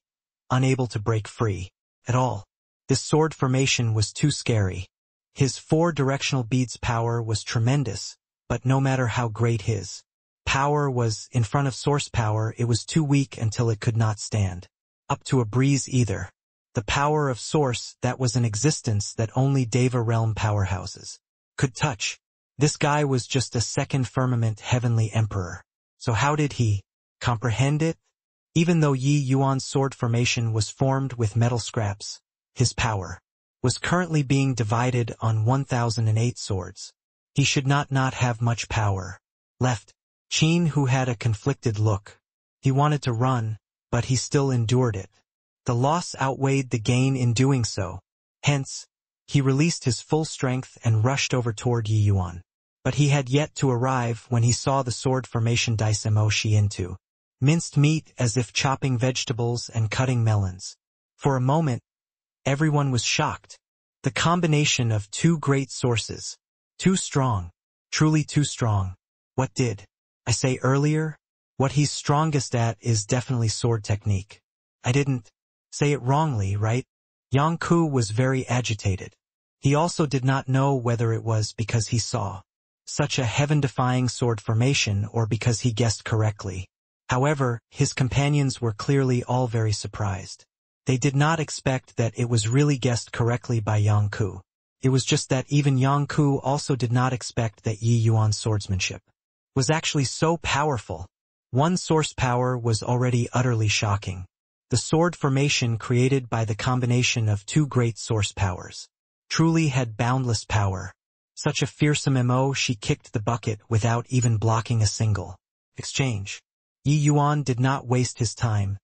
unable to break free at all. This sword formation was too scary. His four directional beads power was tremendous, but no matter how great his power was in front of source power, it was too weak until it could not stand up to a breeze either. The power of source that was in existence that only Deva realm powerhouses could touch. This guy was just a second firmament heavenly emperor. So how did he comprehend it? Even though Yi Yuan's sword formation was formed with metal scraps, his power was currently being divided on 1008 swords. He should not have much power left. Qin Hu had a conflicted look. He wanted to run, but he still endured it. The loss outweighed the gain in doing so. Hence, he released his full strength and rushed over toward Yi Yuan. But he had yet to arrive when he saw the sword formation dice Mo Shi into minced meat as if chopping vegetables and cutting melons. For a moment, everyone was shocked. The combination of two great sources. Too strong. Truly too strong. What did I say earlier? What he's strongest at is definitely sword technique. I didn't say it wrongly, right? Yang Ku was very agitated. He also did not know whether it was because he saw such a heaven-defying sword formation or because he guessed correctly. However, his companions were clearly all very surprised. They did not expect that it was really guessed correctly by Yang Ku. It was just that even Yang Ku also did not expect that Yi Yuan's swordsmanship was actually so powerful. One source power was already utterly shocking. The sword formation created by the combination of two great source powers truly had boundless power. Such a fearsome Mo Shi kicked the bucket without even blocking a single exchange. Yi Yuan did not waste his time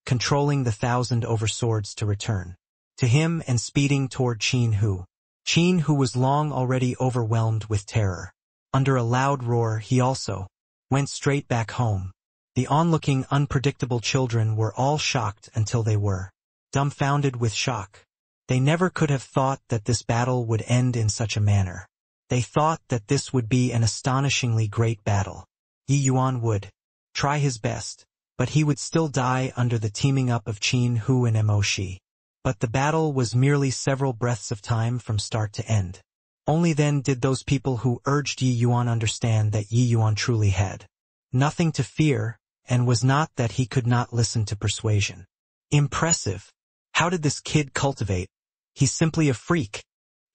controlling the 1,000 over swords to return to him and speeding toward Qin Hu. Qin Hu was long already overwhelmed with terror. Under a loud roar, he also went straight back home. The onlooking, unpredictable children were all shocked until they were dumbfounded with shock. They never could have thought that this battle would end in such a manner. They thought that this would be an astonishingly great battle. Yi Yuan would try his best, but he would still die under the teaming up of Qin Hu and Mo Shi. But the battle was merely several breaths of time from start to end. Only then did those people who urged Yi Yuan understand that Yi Yuan truly had nothing to fear, and was not that he could not listen to persuasion. Impressive. How did this kid cultivate? He's simply a freak.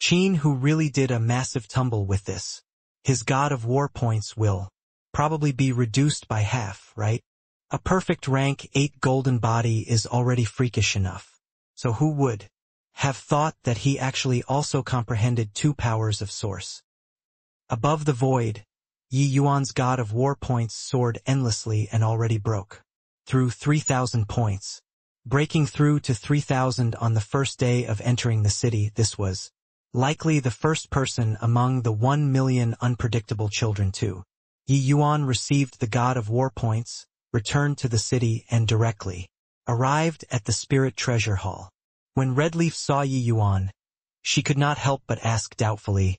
Qin Hu really did a massive tumble with this. His god of war points will probably be reduced by half, right? A perfect rank 8 golden body is already freakish enough. So who would have thought that he actually also comprehended two powers of source? Above the void, Yi Yuan's god of war points soared endlessly and already broke through 3,000 points. Breaking through to 3,000 on the first day of entering the city, this was likely the first person among the 1 million unpredictable children too. Yi Yuan received the god of war points, returned to the city and directly arrived at the spirit treasure hall. When Redleaf saw Yi Yuan, she could not help but ask doubtfully,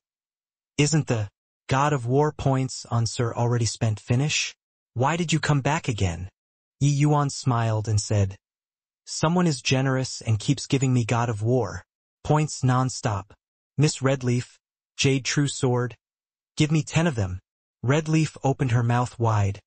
"Isn't the god of war points on Sir already spent finish? Why did you come back again?" Yi Yuan smiled and said, "Someone is generous and keeps giving me god of war points non-stop. Miss Redleaf, Jade True Sword. Give me 10 of them. Red Leaf opened her mouth wide,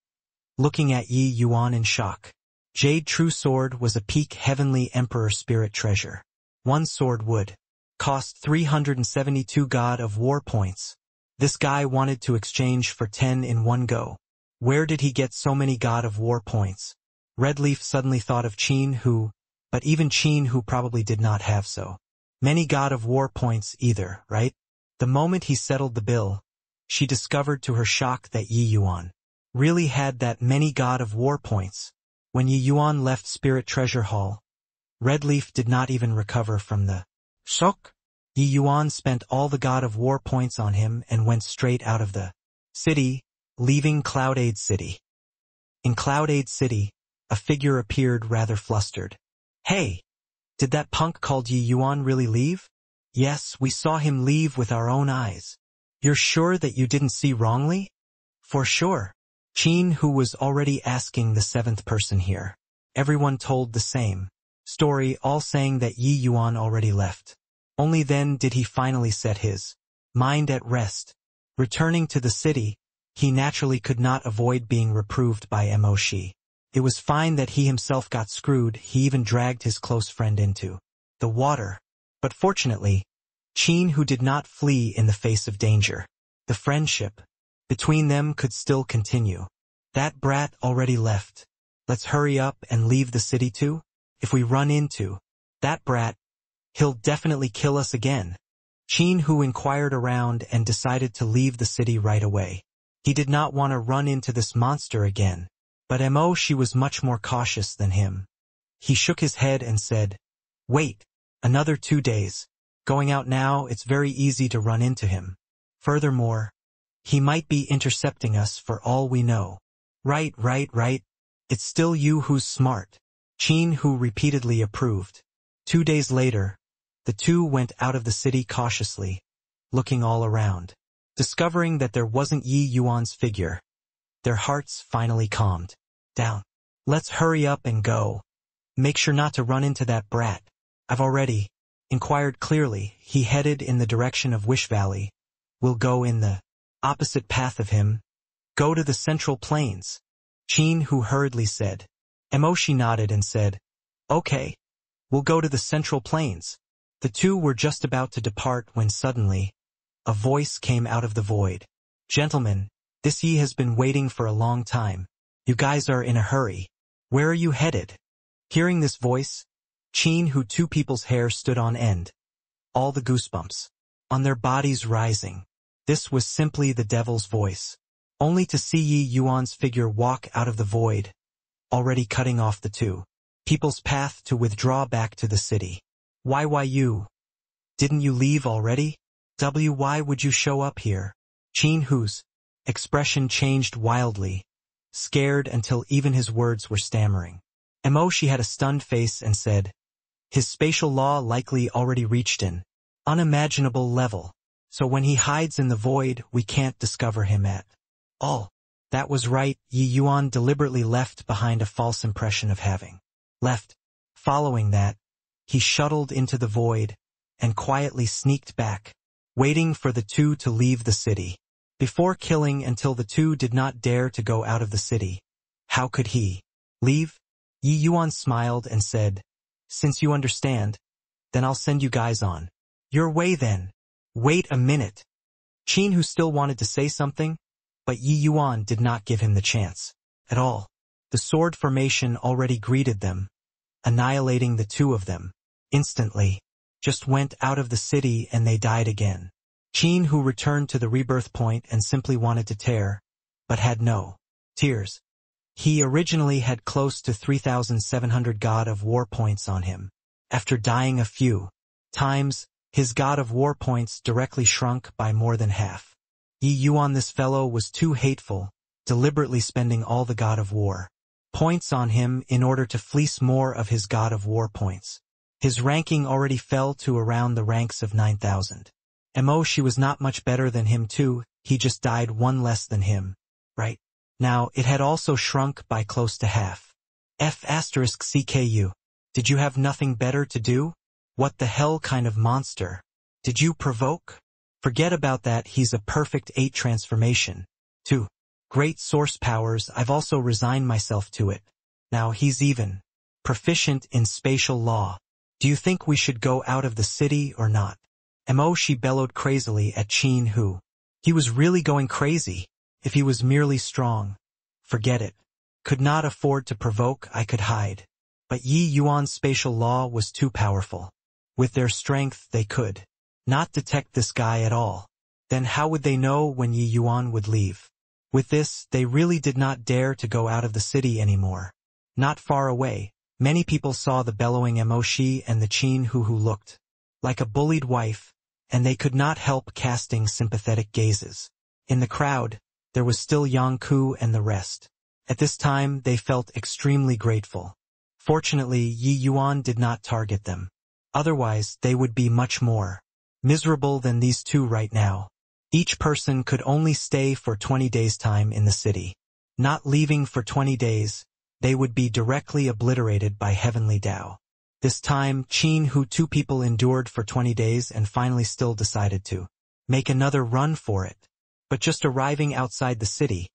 looking at Yi Yuan in shock. Jade True Sword was a peak heavenly emperor spirit treasure. One sword would cost 372 God of War points. This guy wanted to exchange for 10 in one go. Where did he get so many God of War points? Red Leaf suddenly thought of Qin Hu, but even Qin Hu probably did not have so many God of War points either, right? The moment he settled the bill, she discovered to her shock that Yi Yuan really had that many God of War points. When Yi Yuan left Spirit Treasure Hall, Red Leaf did not even recover from the shock. Yi Yuan spent all the God of War points on him and went straight out of the city, leaving Cloudade City. In Cloudade City, a figure appeared rather flustered. Hey, did that punk called Yi Yuan really leave? Yes, we saw him leave with our own eyes. You're sure that you didn't see wrongly? For sure. Qin Hu was already asking the seventh person here. Everyone told the same story, all saying that Yi Yuan already left. Only then did he finally set his mind at rest. Returning to the city, he naturally could not avoid being reproved by Mo Shi. It was fine that he himself got screwed. He even dragged his close friend into the water. But fortunately, Qin Hu did not flee in the face of danger. The friendship between them could still continue. That brat already left. Let's hurry up and leave the city too. If we run into that brat, he'll definitely kill us again. Qin Hu inquired around and decided to leave the city right away. He did not want to run into this monster again. But Mo Shi was much more cautious than him. He shook his head and said, "Wait, another 2 days. Going out now, it's very easy to run into him. Furthermore, he might be intercepting us for all we know." Right. It's still you who's smart. Qin Hu repeatedly approved. 2 days later, the two went out of the city cautiously, looking all around. Discovering that there wasn't Yi Yuan's figure, their hearts finally calmed down. Let's hurry up and go. Make sure not to run into that brat. I've already inquired clearly. He headed in the direction of Wish Valley. We'll go in the opposite path of him. Go to the Central Plains. Qin Hu hurriedly said. Mo Shi nodded and said, Okay, we'll go to the Central Plains. The two were just about to depart when suddenly, a voice came out of the void. Gentlemen, this Yi has been waiting for a long time. You guys are in a hurry. Where are you headed? Hearing this voice, Qin Hu two people's hair stood on end. All the goosebumps on their bodies rising. This was simply the devil's voice. Only to see Yi Yuan's figure walk out of the void, already cutting off the two people's path to withdraw back to the city. Why you? Didn't you leave already? Why would you show up here? Qin Hu's expression changed wildly, scared until even his words were stammering. Mo Shi had a stunned face and said, His spatial law likely already reached an unimaginable level, so when he hides in the void we can't discover him at all. That was right. Yi Yuan deliberately left behind a false impression of having left. Following that, he shuttled into the void and quietly sneaked back, waiting for the two to leave the city. Before killing until the two did not dare to go out of the city. How could he leave? Yi Yuan smiled and said, Since you understand, then I'll send you guys on your way then. Wait a minute. Qin Hu still wanted to say something, but Yi Yuan did not give him the chance at all. The sword formation already greeted them, annihilating the two of them. Instantly, just went out of the city and they died again. Qin Hu returned to the rebirth point and simply wanted to tear, but had no tears. He originally had close to 3,700 God of War points on him. After dying a few times, his God of War points directly shrunk by more than half. Yi Yuan, this fellow was too hateful, deliberately spending all the God of War points on him in order to fleece more of his God of War points. His ranking already fell to around the ranks of 9,000. Mo Shi was not much better than him too, he just died one less than him. Right now, it had also shrunk by close to half. F***CKU. Did you have nothing better to do? What the hell kind of monster did you provoke? Forget about that, he's a perfect 8 transformation. 2. Great source powers, I've also resigned myself to it. Now he's even proficient in spatial law. Do you think we should go out of the city or not? Mo, she bellowed crazily at Qin Hu. He was really going crazy. If he was merely strong, forget it. Could not afford to provoke, I could hide. But Yi Yuan's spatial law was too powerful. With their strength they could not detect this guy at all. Then how would they know when Yi Yuan would leave? With this, they really did not dare to go out of the city anymore. Not far away, many people saw the bellowing Emoshi and the Qin Hu looked like a bullied wife, and they could not help casting sympathetic gazes. In the crowd, there was still Yang Ku and the rest. At this time, they felt extremely grateful. Fortunately, Yi Yuan did not target them. Otherwise, they would be much more miserable than these two right now. Each person could only stay for 20 days' time in the city. Not leaving for 20 days, they would be directly obliterated by heavenly Tao. This time, Qin Hu 2 people endured for 20 days and finally still decided to make another run for it. But just arriving outside the city,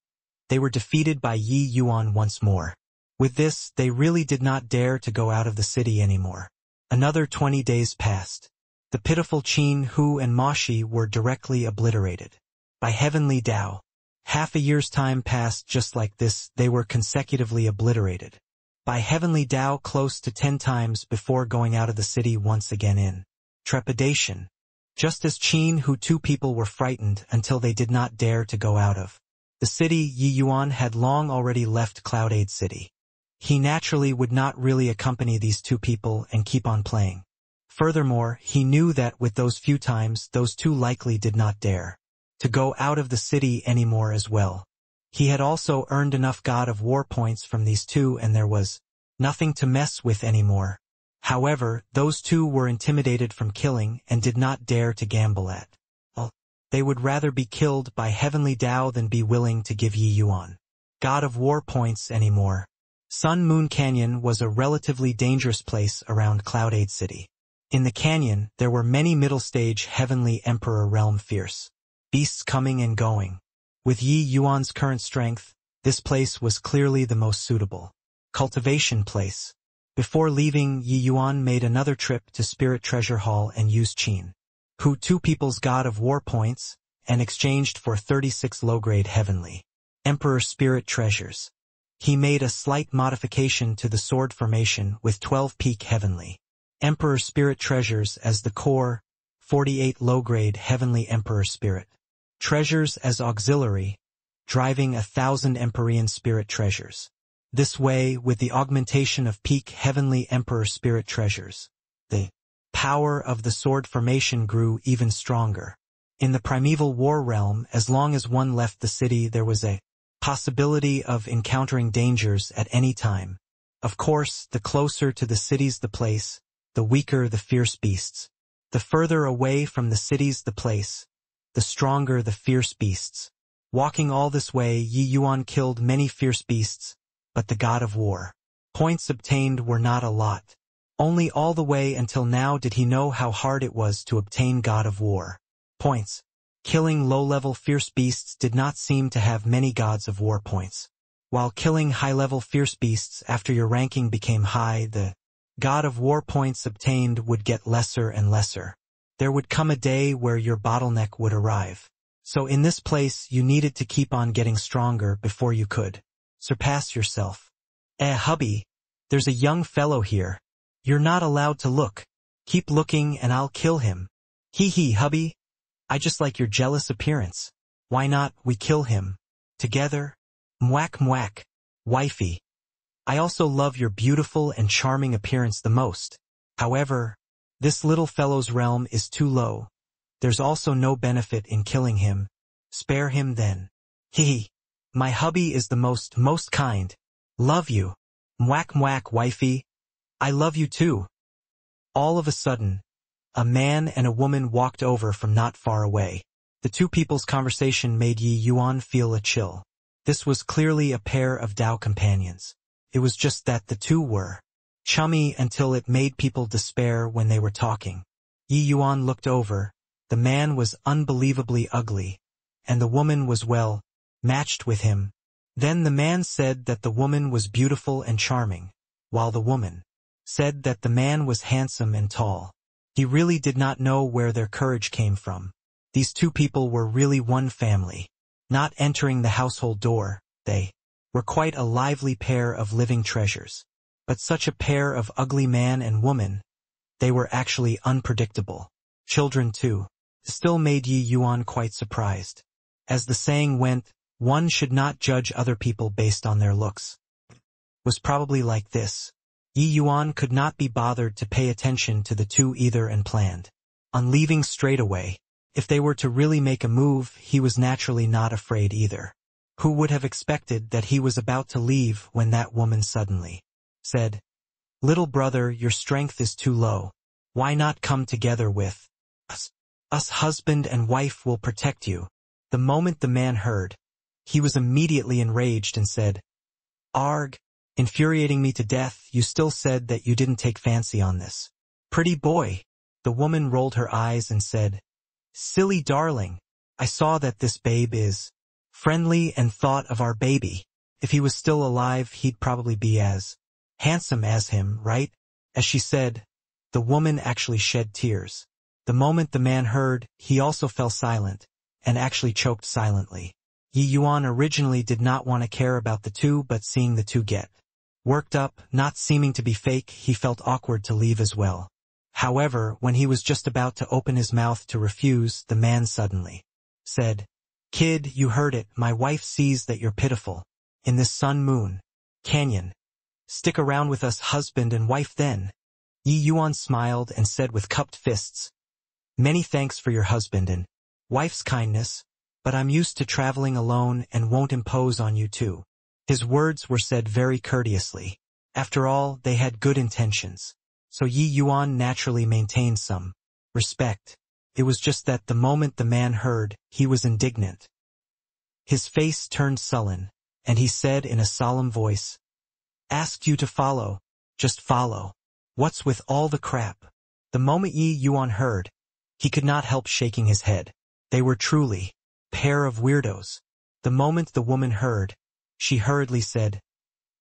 they were defeated by Yi Yuan once more. With this, they really did not dare to go out of the city anymore. Another 20 days passed. The pitiful Qin Hu and Moshi were directly obliterated by heavenly Tao. Half a year's time passed just like this, they were consecutively obliterated by heavenly Tao close to 10 times before going out of the city once again in trepidation. Just as Qin Hu 2 people were frightened until they did not dare to go out of the city, Yi Yuan had long already left Cloud8 City. He naturally would not really accompany these 2 people and keep on playing. Furthermore, he knew that with those few times, those 2 likely did not dare to go out of the city anymore as well. He had also earned enough God of War points from these 2 and there was nothing to mess with anymore. However, those 2 were intimidated from killing and did not dare to gamble at all. They would rather be killed by heavenly Tao than be willing to give Yi Yuan God of War points anymore. Sun Moon Canyon was a relatively dangerous place around Cloud8 City. In the canyon, there were many middle-stage Heavenly Emperor realm fierce beasts coming and going. With Yi Yuan's current strength, this place was clearly the most suitable cultivation place. Before leaving, Yi Yuan made another trip to Spirit Treasure Hall and used Qin Hu 2 people's God of War points and exchanged for 36 low-grade Heavenly Emperor Spirit Treasures. He made a slight modification to the sword formation with 12 peak Heavenly Emperor Spirit Treasures as the core, 48 low-grade Heavenly Emperor Spirit Treasures as auxiliary, driving 1,000 Empyrean Spirit Treasures. This way, with the augmentation of peak Heavenly Emperor Spirit Treasures, the power of the sword formation grew even stronger. In the primeval war realm, as long as one left the city, there was a possibility of encountering dangers at any time. Of course, the closer to the cities the place, the weaker the fierce beasts. The further away from the cities the place, the stronger the fierce beasts. Walking all this way, Yi Yuan killed many fierce beasts, but the God of War points obtained were not a lot. Only all the way until now did he know how hard it was to obtain God of War points. Killing low-level fierce beasts did not seem to have many Gods of War points. While killing high-level fierce beasts after your ranking became high, the God of War points obtained would get lesser and lesser. There would come a day where your bottleneck would arrive. So in this place you needed to keep on getting stronger before you could surpass yourself. Hubby, there's a young fellow here. You're not allowed to look. Keep looking and I'll kill him. Hee, hubby. I just like your jealous appearance. Why not we kill him together? Mwak, wifey. I also love your beautiful and charming appearance the most. However, this little fellow's realm is too low. There's also no benefit in killing him. Spare him then. Hee. My hubby is the most kind. Love you. Mwak, wifey. I love you too. All of a sudden, a man and a woman walked over from not far away. The 2 people's conversation made Yi Yuan feel a chill. This was clearly a pair of Tao companions. It was just that the 2 were chummy until it made people despair when they were talking. Yi Yuan looked over, The man was unbelievably ugly, and the woman was well matched with him. Then the man said that the woman was beautiful and charming, while the woman said that the man was handsome and tall. He really did not know where their courage came from. These two people were really one family. Not entering the household door, they were quite a lively pair of living treasures. But such a pair of ugly man and woman, they were actually unpredictable. Children too. Still made Yi Yuan quite surprised. As the saying went, one should not judge other people based on their looks. Was probably like this. Yi Yuan could not be bothered to pay attention to the two either and planned on leaving straight away. If they were to really make a move, he was naturally not afraid either. Who would have expected that he was about to leave when that woman suddenly said, "Little brother, your strength is too low. Why not come together with us? Us husband and wife will protect you." The moment the man heard, he was immediately enraged and said, "Arg, infuriating me to death, you still said that you didn't take fancy on this pretty boy." The woman rolled her eyes and said, "Silly darling, I saw that this babe is friendly and thought of our baby. If he was still alive, he'd probably be as handsome as him, right?" As she said, the woman actually shed tears. The moment the man heard, he also fell silent, and actually choked silently. Yi Yuan originally did not want to care about the two, but seeing the two get worked up, not seeming to be fake, he felt awkward to leave as well. However, when he was just about to open his mouth to refuse, the man suddenly said, "Kid, you heard it, my wife sees that you're pitiful. In this sun-moon canyon. Stick around with us husband and wife then." Yi Yuan smiled and said with cupped fists, "Many thanks for your husband and wife's kindness, but I'm used to traveling alone and won't impose on you too." His words were said very courteously. After all, they had good intentions. So Yi Yuan naturally maintained some respect. It was just that the moment the man heard, he was indignant. His face turned sullen, and he said in a solemn voice, "Asked you to follow, just follow. What's with all the crap?" The moment Yi Yuan heard, he could not help shaking his head. They were truly a pair of weirdos. The moment the woman heard, she hurriedly said,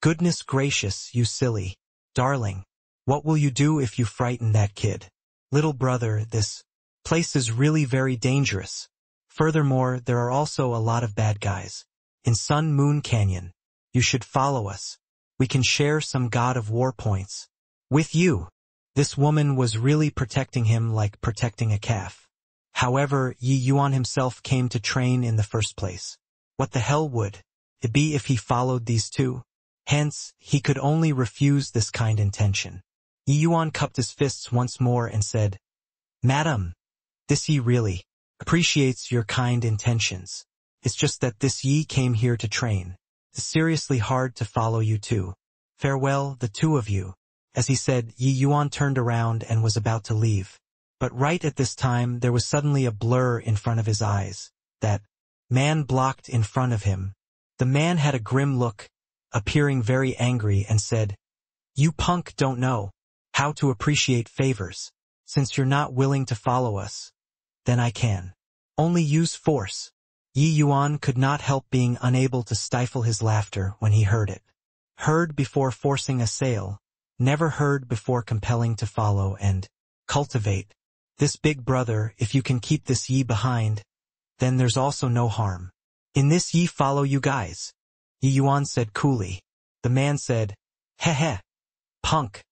"Goodness gracious, you silly darling. What will you do if you frighten that kid? Little brother, this place is really very dangerous. Furthermore, there are also a lot of bad guys. In Sun Moon Canyon, you should follow us. We can share some God of War points with you." This woman was really protecting him like protecting a calf. However, Yi Yuan himself came to train in the first place. What the hell would it be if he followed these two? Hence, he could only refuse this kind intention. Yi Yuan cupped his fists once more and said, "Madam, this Yi really appreciates your kind intentions. It's just that this Yi came here to train. It's seriously hard to follow you too. Farewell, the two of you." As he said, Yi Yuan turned around and was about to leave. But right at this time, there was suddenly a blur in front of his eyes. That man blocked in front of him. The man had a grim look, appearing very angry, and said, "You punk don't know how to appreciate favors. Since you're not willing to follow us, then I can only use force." Yi Yuan could not help being unable to stifle his laughter when he heard it. Heard before forcing a sale, never heard before compelling to follow and cultivate. This big brother, if you can keep this Yi behind, then there's also no harm in this Yi follow you guys. Yi Yuan said coolly. The man said, "Heh, punk.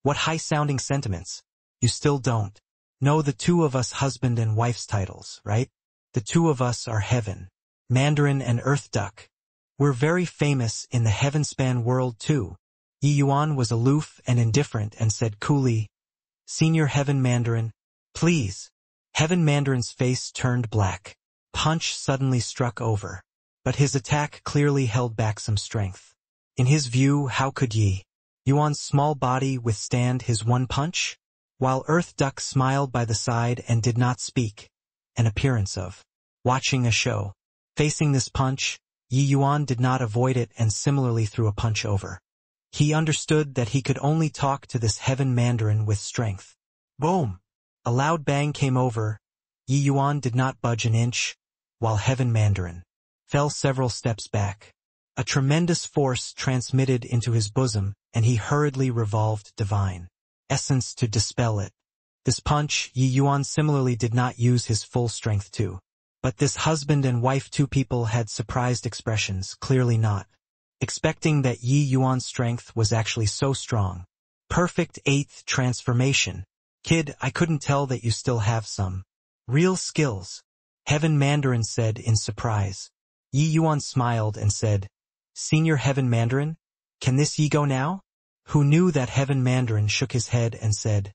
What high-sounding sentiments. You still don't know the two of us husband and wife's titles, right? The two of us are Heaven, Mandarin and Earth Duck. We're very famous in the Heavenspan world too." Yi Yuan was aloof and indifferent and said coolly, "Senior Heaven Mandarin, please." Heaven Mandarin's face turned black. Punch suddenly struck over, but his attack clearly held back some strength. In his view, how could Yi Yuan's small body withstand his one punch? While Earth Duck smiled by the side and did not speak, an appearance of watching a show. Facing this punch, Yi Yuan did not avoid it and similarly threw a punch over. He understood that he could only talk to this Heaven Mandarin with strength. Boom! A loud bang came over, Yi Yuan did not budge an inch, while Heaven Mandarin fell several steps back. A tremendous force transmitted into his bosom, and he hurriedly revolved divine essence to dispel it. This punch, Yi Yuan similarly did not use his full strength to. But this husband and wife, two people, had surprised expressions, clearly not expecting that Yi Yuan's strength was actually so strong. Perfect eighth transformation. Kid, I couldn't tell that you still have some real skills, Heaven Mandarin said in surprise. Yi Yuan smiled and said, Senior Heaven Mandarin, can this Yi go now? Who knew that Heaven Mandarin shook his head and said,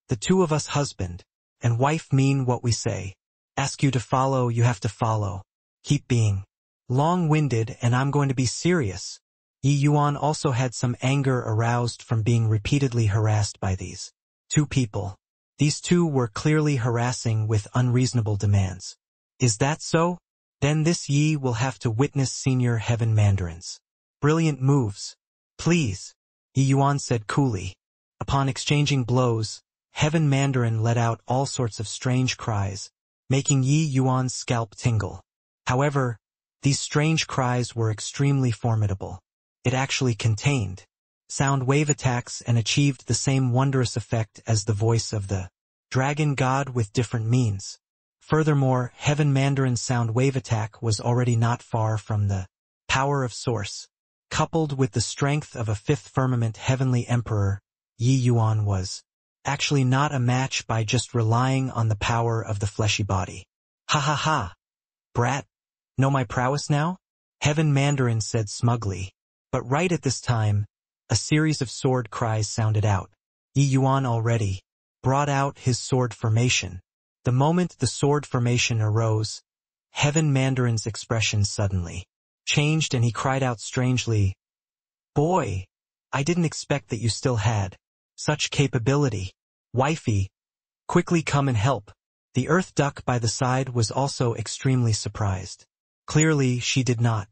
the two of us husband and wife mean what we say. Ask you to follow, you have to follow. Keep being long-winded and I'm going to be serious. Yi Yuan also had some anger aroused from being repeatedly harassed by these two people. These two were clearly harassing with unreasonable demands. Is that so? Then this Yi will have to witness Senior Heaven Mandarin's brilliant moves. Please, Yi Yuan said coolly. Upon exchanging blows, Heaven Mandarin let out all sorts of strange cries, making Yi Yuan's scalp tingle. However, these strange cries were extremely formidable. It actually contained sound wave attacks and achieved the same wondrous effect as the voice of the dragon god with different means. Furthermore, Heaven Mandarin's sound wave attack was already not far from the power of source. Coupled with the strength of a fifth firmament heavenly emperor, Yi Yuan was actually not a match by just relying on the power of the fleshy body. Ha ha ha! Brat, know my prowess now? Heaven Mandarin said smugly. But right at this time, a series of sword cries sounded out. Yi Yuan already brought out his sword formation. The moment the sword formation arose, Heaven Mandarin's expression suddenly changed and he cried out strangely, Boy, I didn't expect that you still had such capability. Wifey, quickly come and help. The earth duck by the side was also extremely surprised. Clearly, she did not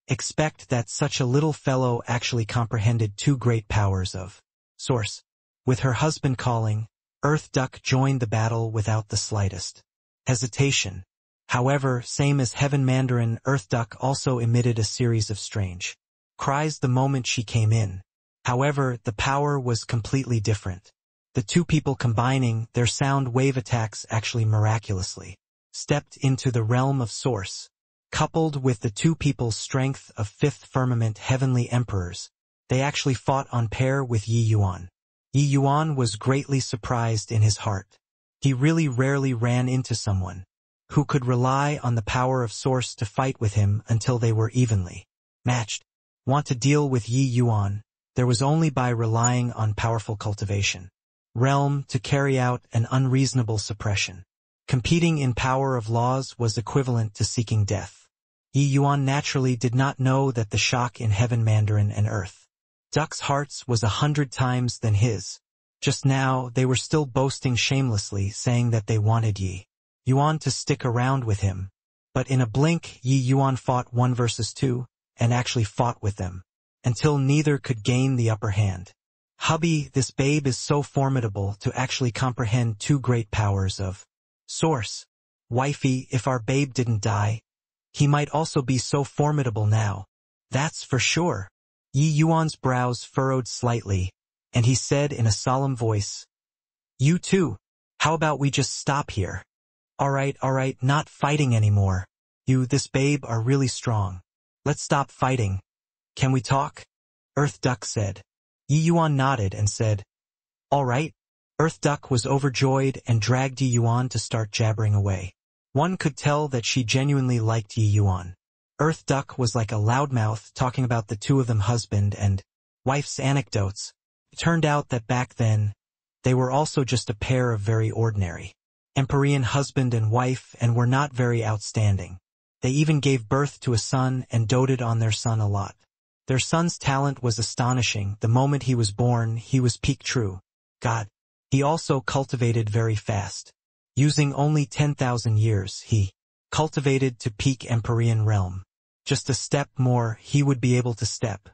expect that such a little fellow actually comprehended two great powers of source. With her husband calling, Earth Duck joined the battle without the slightest hesitation. However, same as Heaven Mandarin, Earth Duck also emitted a series of strange cries the moment she came in. However, the power was completely different. The two people combining their sound wave attacks actually miraculously stepped into the realm of source. Coupled with the two people's strength of fifth firmament heavenly emperors, they actually fought on pair with Yi Yuan. Yi Yuan was greatly surprised in his heart. He really rarely ran into someone who could rely on the power of source to fight with him until they were evenly matched. Want to deal with Yi Yuan, there was only by relying on powerful cultivation. Realm to carry out an unreasonable suppression. Competing in power of laws was equivalent to seeking death. Yi Yuan naturally did not know that the shock in Heaven Mandarin and Earth Duck's hearts was 100 times than his. Just now, they were still boasting shamelessly, saying that they wanted Yi Yuan to stick around with him. But in a blink, Yi Yuan fought 1 versus 2, and actually fought with them, until neither could gain the upper hand. Hubby, this babe is so formidable to actually comprehend two great powers of source. Wifey, if our babe didn't die, he might also be so formidable now. That's for sure. Yi Yuan's brows furrowed slightly, and he said in a solemn voice, You too, how about we just stop here? Alright, not fighting anymore. You, this babe, are really strong. Let's stop fighting. Can we talk? Earth Duck said. Yi Yuan nodded and said, Alright. Earth Duck was overjoyed and dragged Yi Yuan to start jabbering away. One could tell that she genuinely liked Yi Yuan. Earth Duck was like a loudmouth talking about the two of them husband and wife's anecdotes. It turned out that back then, they were also just a pair of very ordinary Empyrean husband and wife and were not very outstanding. They even gave birth to a son and doted on their son a lot. Their son's talent was astonishing. The moment he was born, he was peak true God. He also cultivated very fast. Using only 10,000 years, he cultivated to peak Empyrean realm. Just a step more, he would be able to step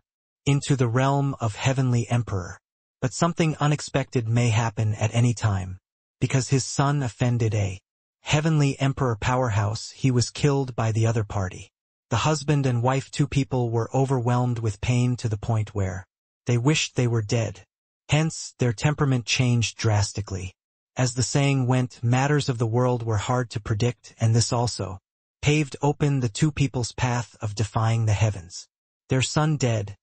into the realm of Heavenly Emperor. But something unexpected may happen at any time, because his son offended a heavenly emperor powerhouse, he was killed by the other party. The husband and wife, two people, were overwhelmed with pain to the point where they wished they were dead. Hence, their temperament changed drastically. As the saying went, matters of the world were hard to predict, and this also paved open the two people's path of defying the heavens. Their son dead,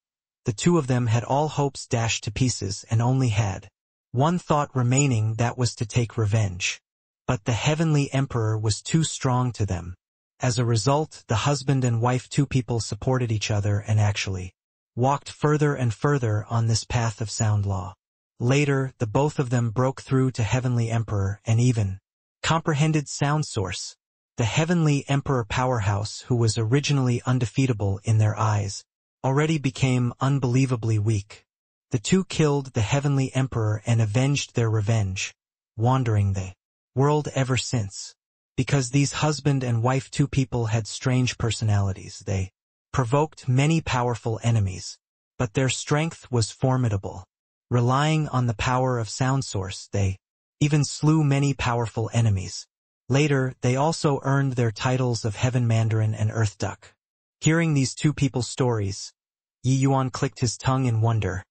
the two of them had all hopes dashed to pieces and only had one thought remaining, that was to take revenge. But the heavenly emperor was too strong to them. As a result, the husband and wife, two people, supported each other and actually walked further and further on this path of sound law. Later, the both of them broke through to heavenly emperor and even comprehended sound source. The heavenly emperor powerhouse, who was originally undefeatable in their eyes, already became unbelievably weak. The two killed the heavenly emperor and avenged their revenge, wandering the world ever since. Because these husband and wife, two people, had strange personalities, they provoked many powerful enemies, but their strength was formidable. Relying on the power of sound source, they even slew many powerful enemies. Later, they also earned their titles of Heaven Mandarin and Earth Duck. Hearing these two people's stories, Yi Yuan clicked his tongue in wonder,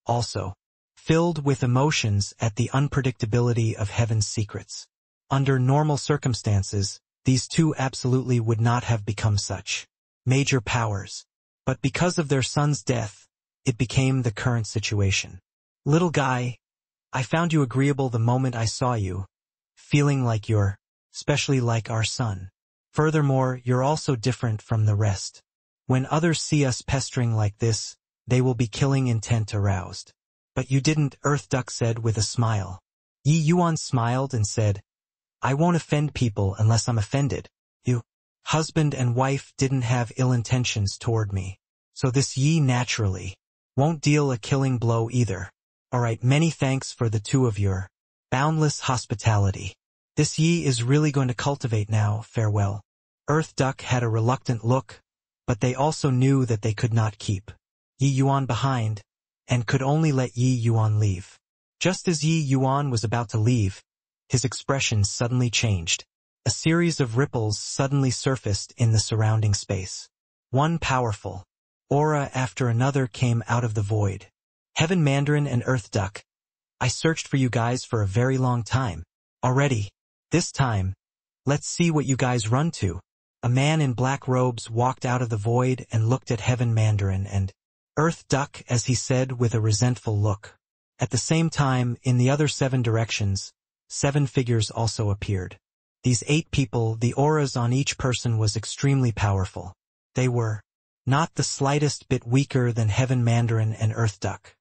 also filled with emotions at the unpredictability of heaven's secrets. Under normal circumstances, these two absolutely would not have become such major powers. But because of their son's death, it became the current situation. Little guy, I found you agreeable the moment I saw you, feeling like you're especially like our son. Furthermore, you're also different from the rest. When others see us pestering like this, they will be killing intent aroused. But you didn't, Earth Duck said with a smile. Yi Yuan smiled and said, I won't offend people unless I'm offended. You, husband and wife, didn't have ill intentions toward me. So this Yi naturally won't deal a killing blow either. Alright, many thanks for the two of your boundless hospitality. This Yi is really going to cultivate now, farewell. Earth Duck had a reluctant look, but they also knew that they could not keep Yi Yuan behind, and could only let Yi Yuan leave. Just as Yi Yuan was about to leave, his expression suddenly changed. A series of ripples suddenly surfaced in the surrounding space. One powerful aura after another came out of the void. Heaven Mandarin and Earth Duck, I searched for you guys for a very long time. Already. This time, let's see what you guys run to. A man in black robes walked out of the void and looked at Heaven Mandarin and Earth Duck as he said with a resentful look. At the same time, in the other 7 directions, 7 figures also appeared. These 8 people, the auras on each person was extremely powerful. They were not the slightest bit weaker than Heaven Mandarin and Earth Duck.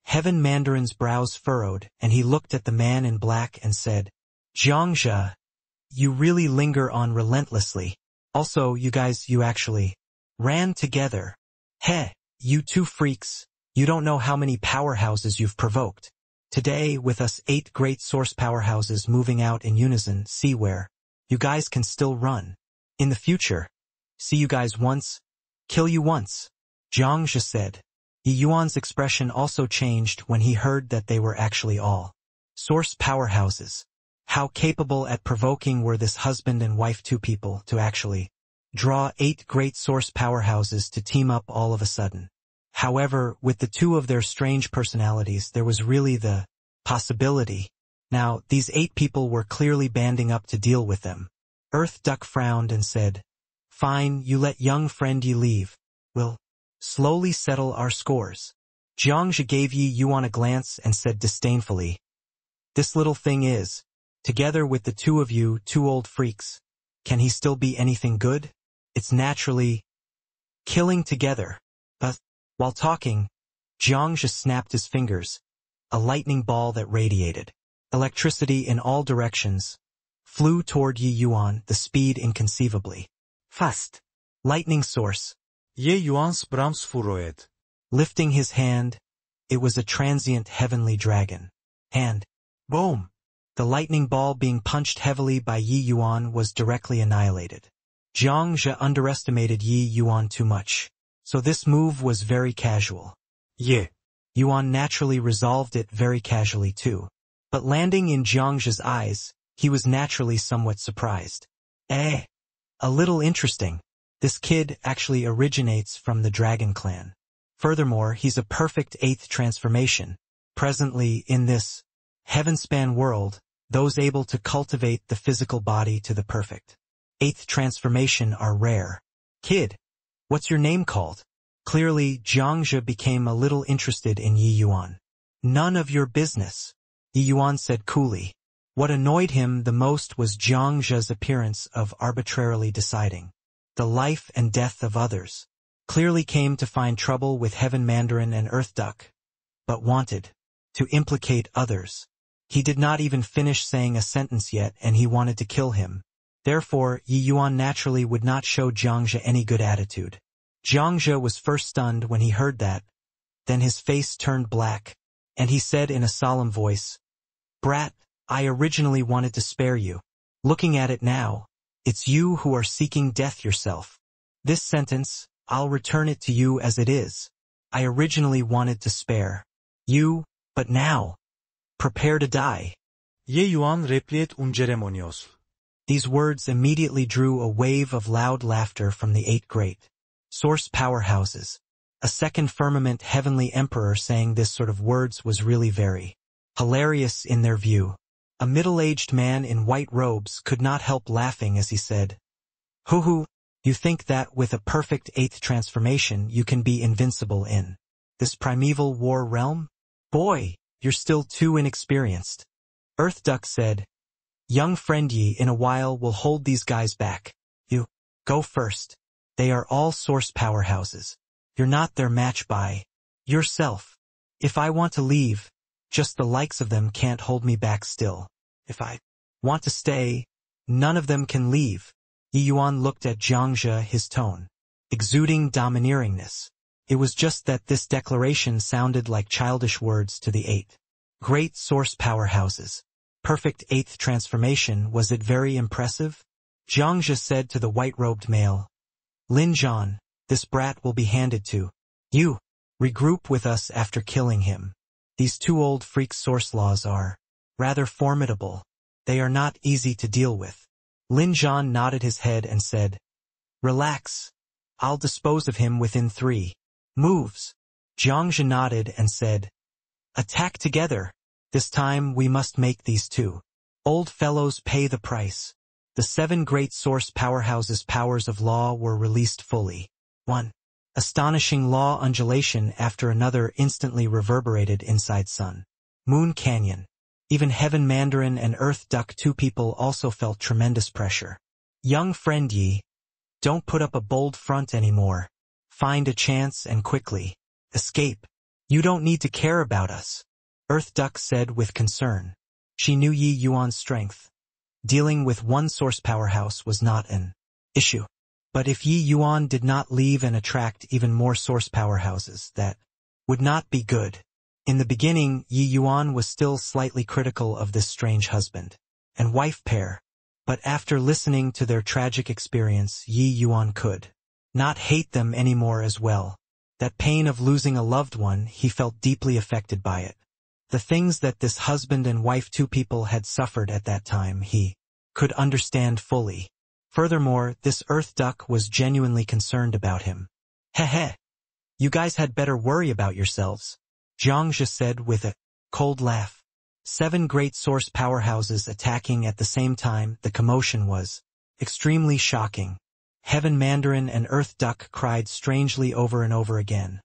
Heaven Mandarin's brows furrowed, and he looked at the man in black and said, Jiangxia, you really linger on relentlessly. Also, you guys, you actually ran together. Heh, you two freaks, you don't know how many powerhouses you've provoked. Today, with us 8 great source powerhouses moving out in unison, see where you guys can still run. In the future, see you guys once, kill you once. Jiangxia said. Yi Yuan's expression also changed when he heard that they were actually all source powerhouses. How capable at provoking were this husband and wife, two people, to actually draw 8 great source powerhouses to team up all of a sudden. However, with the two of their strange personalities, there was really the possibility. Now, these 8 people were clearly banding up to deal with them. Earth Duck frowned and said, Fine, you let young friend Yi leave. We'll slowly settle our scores. Jiangxia gave Yi Yuan a glance and said disdainfully, This little thing is, together with the two of you, 2 old freaks, can he still be anything good? It's naturally killing together. But, while talking, Jiangxia snapped his fingers. A lightning ball that radiated electricity in all directions flew toward Yi Yuan, the speed inconceivably fast. Lightning source. Ye Yuan's brams furoed. Lifting his hand, it was a transient heavenly dragon. And, boom! The lightning ball being punched heavily by Yi Yuan was directly annihilated. Jiangxia underestimated Yi Yuan too much, so this move was very casual. Ye. Yuan naturally resolved it very casually too. But landing in Jiangxia's eyes, he was naturally somewhat surprised. A little interesting. This kid actually originates from the Dragon Clan. Furthermore, he's a perfect 8th transformation. Presently, in this heavenspan world, those able to cultivate the physical body to the perfect 8th transformation are rare. Kid, what's your name called? Clearly, Jiangzhe became a little interested in Yi Yuan. None of your business, Yi Yuan said coolly. What annoyed him the most was Jiangzhe's appearance of arbitrarily deciding the life and death of others. Clearly came to find trouble with Heaven Mandarin and Earth Duck, but wanted to implicate others. He did not even finish saying a sentence yet and he wanted to kill him. Therefore, Yi Yuan naturally would not show Jiangzhe any good attitude. Jiangzhe was first stunned when he heard that. Then his face turned black, and he said in a solemn voice, "Brat, I originally wanted to spare you. Looking at it now, it's you who are seeking death yourself. This sentence, I'll return it to you as it is. I originally wanted to spare you, but now, prepare to die." Ye Yuan repliet unceremonios. These words immediately drew a wave of loud laughter from the 8 great source powerhouses. A second firmament heavenly emperor saying this sort of words was really very hilarious in their view. A middle-aged man in white robes could not help laughing as he said, "Hoo, you think that with a perfect 8th transformation you can be invincible in this primeval war realm? Boy, you're still too inexperienced." Earth Duck said, "Young friend Yi, in a while we'll hold these guys back. You, go first. They are all source powerhouses. You're not their match by yourself. If I want to leave, just the likes of them can't hold me back still. If I want to stay, none of them can leave." Yi Yuan looked at Jiangzhe, his tone exuding domineeringness. It was just that this declaration sounded like childish words to the 8 great source powerhouses. Perfect 8th transformation, was it very impressive? Jiangzhe said to the white-robed male, "Lin Zhan, this brat will be handed to you. Regroup with us after killing him. These 2 old freak source laws are rather formidable. They are not easy to deal with." Lin Zhan nodded his head and said, "Relax. I'll dispose of him within 3 moves." Jiangzhe nodded and said, "Attack together. This time we must make these 2 old fellows pay the price." The 7 great source powerhouses' powers of law were released fully. One astonishing law undulation after another instantly reverberated inside Sun Moon Canyon. Even Heaven Mandarin and Earth Duck, 2 people, also felt tremendous pressure. "Young friend Yi, don't put up a bold front anymore. Find a chance and quickly escape. You don't need to care about us," Earth Duck said with concern. She knew Yi Yuan's strength. Dealing with 1 source powerhouse was not an issue. But if Yi Yuan did not leave and attract even more source powerhouses, that would not be good. In the beginning, Yi Yuan was still slightly critical of this strange husband and wife pair. But after listening to their tragic experience, Yi Yuan could not hate them anymore as well. That pain of losing a loved one, he felt deeply affected by it. The things that this husband and wife, 2 people, had suffered at that time, he could understand fully. Furthermore, this Earth Duck was genuinely concerned about him. "Heh. You guys had better worry about yourselves," Jiangzhe said with a cold laugh. 7 great source powerhouses attacking at the same time, the commotion was extremely shocking. Heaven Mandarin and Earth Duck cried strangely over and over again,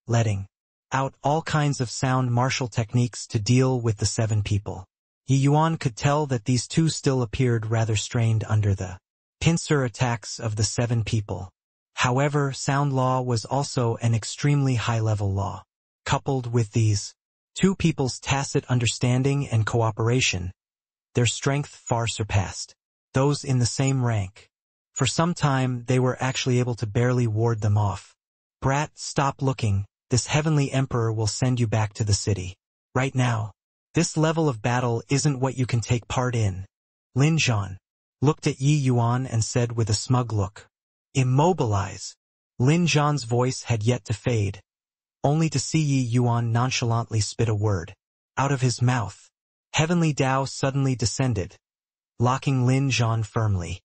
letting out all kinds of sound martial techniques to deal with the 7 people. Yi Yuan could tell that these 2 still appeared rather strained under the pincer attacks of the 7 people. However, sound law was also an extremely high-level law. Coupled with these 2 people's tacit understanding and cooperation, their strength far surpassed those in the same rank. For some time, they were actually able to barely ward them off. "Brat, stop looking. This heavenly emperor will send you back to the city right now. This level of battle isn't what you can take part in." Lin Zhan looked at Yi Yuan and said with a smug look, "Immobilize." Lin Zhan's voice had yet to fade, only to see Yi Yuan nonchalantly spit a word out of his mouth. Heavenly Tao suddenly descended, locking Lin Zhan firmly.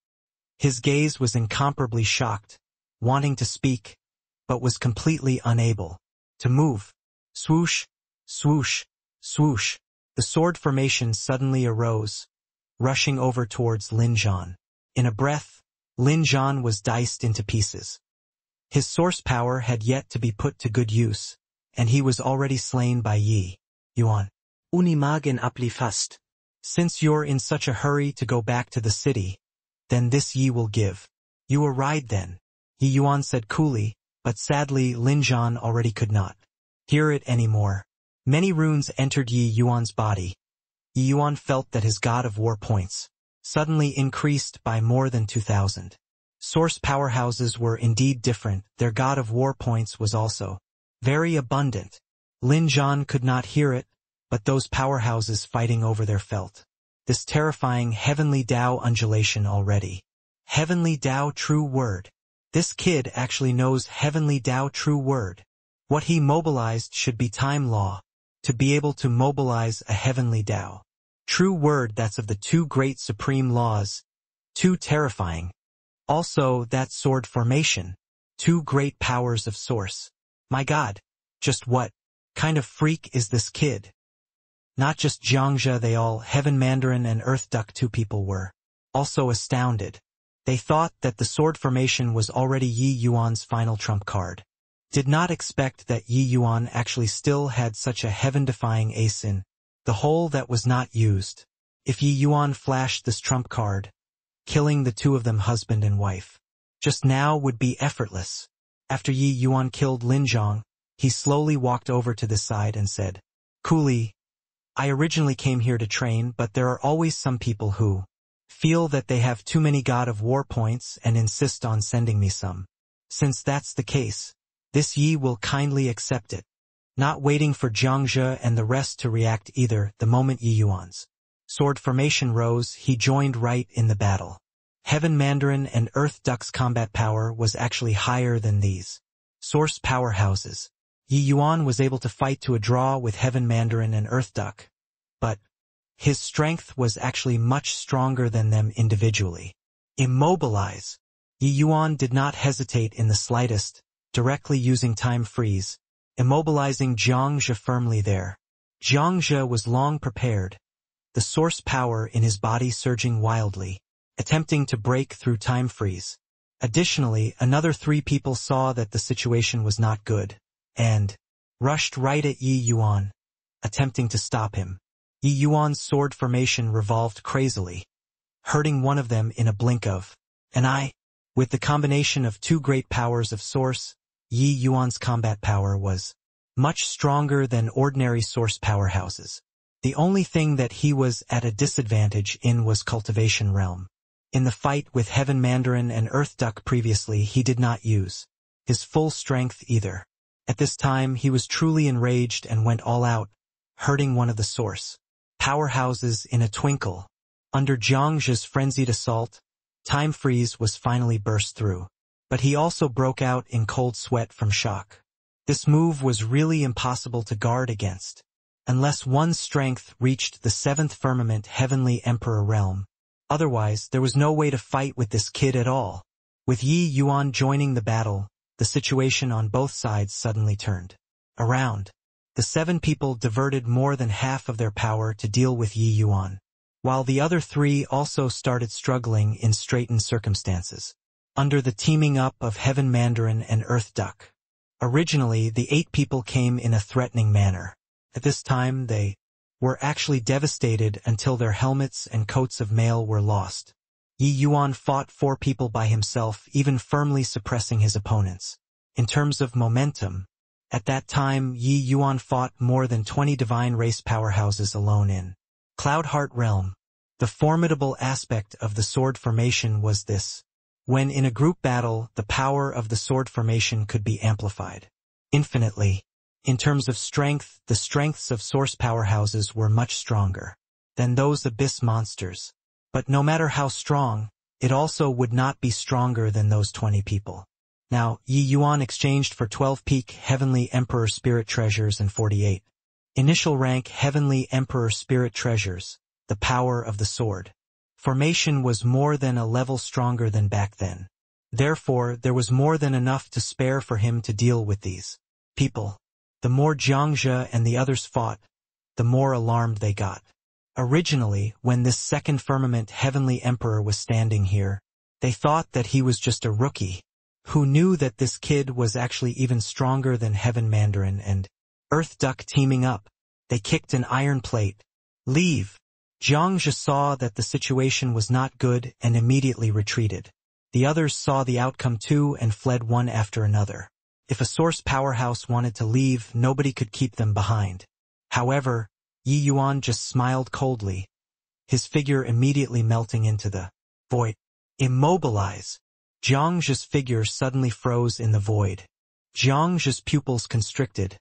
His gaze was incomparably shocked, wanting to speak, but was completely unable to move. Swoosh, swoosh, swoosh. The sword formation suddenly arose, rushing over towards Lin Zhan. In a breath, Lin Zhan was diced into pieces. His source power had yet to be put to good use, and he was already slain by Yi Yuan. Unimagen ablifast. Since you're in such a hurry to go back to the city, then this Yi will give you a ride then, Yi Yuan said coolly, but sadly Lin Zhan already could not hear it anymore. Many runes entered Yi Yuan's body. Yi Yuan felt that his god of war points suddenly increased by more than 2,000. Source powerhouses were indeed different. Their god of war points was also very abundant. Lin Zhan could not hear it, but those powerhouses fighting over there felt this terrifying heavenly Tao undulation already. Heavenly Tao true word. This kid actually knows heavenly Tao true word. What he mobilized should be time law, to be able to mobilize a heavenly Tao true word that's of the two great supreme laws, too terrifying. Also that sword formation, two great powers of source. My god, just what kind of freak is this kid? Not just Jiangzhe, they all, Heaven Mandarin and Earth Duck, two people were also astounded. They thought that the sword formation was already Yi Yuan's final trump card. Did not expect that Yi Yuan actually still had such a heaven-defying ace in the hole that was not used. If Yi Yuan flashed this trump card, killing the two of them husband and wife just now would be effortless. After Yi Yuan killed Lin Zhan, he slowly walked over to the side and said, coolly, I originally came here to train, but there are always some people who feel that they have too many god of war points and insist on sending me some. Since that's the case, this Yi will kindly accept it. Not waiting for Jiangzhe and the rest to react either, the moment Yi Yuan's sword formation rose, he joined right in the battle. Heaven Mandarin and Earth Duck's combat power was actually higher than these source powerhouses. Yi Yuan was able to fight to a draw with Heaven Mandarin and Earth Duck, but his strength was actually much stronger than them individually. Immobilize. Yi Yuan did not hesitate in the slightest, directly using time freeze, immobilizing Jiangzhe firmly there. Jiangzhe was long prepared, the source power in his body surging wildly, attempting to break through time freeze. Additionally, another 3 people saw that the situation was not good, and rushed right at Yi Yuan, attempting to stop him. Yi Yuan's sword formation revolved crazily, hurting one of them in a blink of an eye. With the combination of 2 great powers of source, Yi Yuan's combat power was much stronger than ordinary source powerhouses. The only thing that he was at a disadvantage in was cultivation realm. In the fight with Heaven Mandarin and Earth Duck previously, he did not use his full strength either. At this time, he was truly enraged and went all out, hurting one of the source powerhouses in a twinkle. Under Jiangzhe's frenzied assault, time freeze was finally burst through, but he also broke out in cold sweat from shock. This move was really impossible to guard against, unless one's strength reached the 7th firmament heavenly emperor realm. Otherwise, there was no way to fight with this kid at all. With Yi Yuan joining the battle, the situation on both sides suddenly turned around. The 7 people diverted more than half of their power to deal with Yi Yuan, while the other 3 also started struggling in straitened circumstances, under the teaming up of Heaven Mandarin and Earth Duck. Originally, the 8 people came in a threatening manner. At this time, they were actually devastated until their helmets and coats of mail were lost. Yi Yuan fought 4 people by himself, even firmly suppressing his opponents. In terms of momentum, at that time Yi Yuan fought more than 20 divine race powerhouses alone in Cloudheart realm. The formidable aspect of the sword formation was this. When in a group battle, the power of the sword formation could be amplified infinitely. In terms of strength, the strengths of source powerhouses were much stronger than those abyss monsters. But no matter how strong, it also would not be stronger than those 20 people. Now, Yi Yuan exchanged for 12 peak Heavenly Emperor Spirit Treasures and 48 initial rank Heavenly Emperor Spirit Treasures, the power of the sword Formation was more than a level stronger than back then. Therefore, there was more than enough to spare for him to deal with these people. The more Jiangzhe and the others fought, the more alarmed they got. Originally, when this second firmament heavenly emperor was standing here, they thought that he was just a rookie. Who knew that this kid was actually even stronger than Heaven Mandarin and Earth Duck teaming up? They kicked an iron plate. Leave! Jiangzhe saw that the situation was not good and immediately retreated. The others saw the outcome too and fled one after another. If a source powerhouse wanted to leave, nobody could keep them behind. However, Yi Yuan just smiled coldly, his figure immediately melting into the void. Immobilize! Jiangzhe's figure suddenly froze in the void. Jiangzhe's pupils constricted,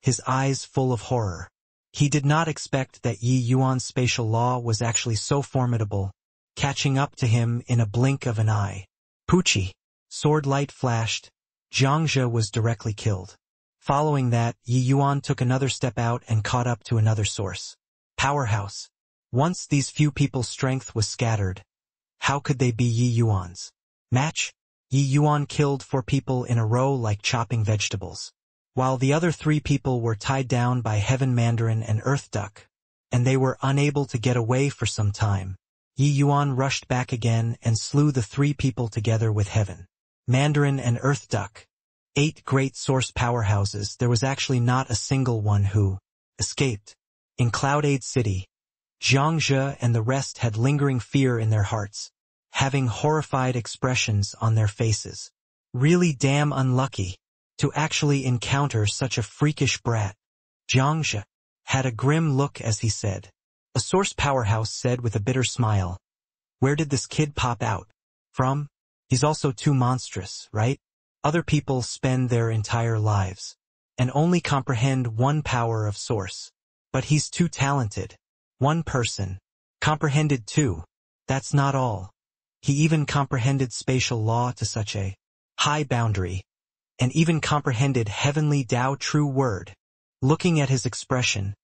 his eyes full of horror. He did not expect that Yi Yuan's spatial law was actually so formidable, catching up to him in a blink of an eye. Poochie! Sword light flashed. Jiangzhe was directly killed. Following that, Yi Yuan took another step out and caught up to another source. Powerhouse. Once these few people's strength was scattered, how could they be Yi Yuan's match? Yi Yuan killed 4 people in a row like chopping vegetables. While the other 3 people were tied down by Heaven Mandarin and Earth Duck, and they were unable to get away for some time, Yi Yuan rushed back again and slew the 3 people together with Heaven Mandarin and Earth Duck. 8 great source powerhouses, there was actually not a single one who escaped. In Cloud-Aid City, Jiangzhe and the rest had lingering fear in their hearts, having horrified expressions on their faces. Really damn unlucky to actually encounter such a freakish brat. Jiangzhe had a grim look as he said. A source powerhouse said with a bitter smile, "Where did this kid pop out from? He's also too monstrous, right? Other people spend their entire lives and only comprehend one power of source. But he's too talented. One person comprehended 2. That's not all. He even comprehended spatial law to such a high boundary, and even comprehended heavenly Tao true word." Looking at his expression,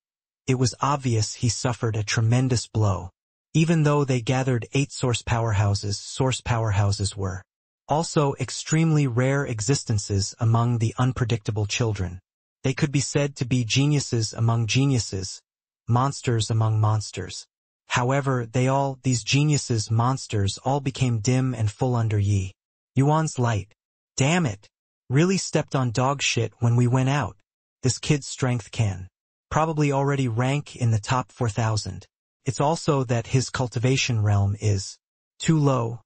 it was obvious he suffered a tremendous blow. Even though they gathered 8 source powerhouses were also extremely rare existences among the unpredictable children. They could be said to be geniuses among geniuses, monsters among monsters. However, these geniuses, monsters, all became dim and full under Yi Yuan's light. Damn it! Really stepped on dog shit when we went out. This kid's strength can probably already rank in the top 4,000. It's also that his cultivation realm is too low.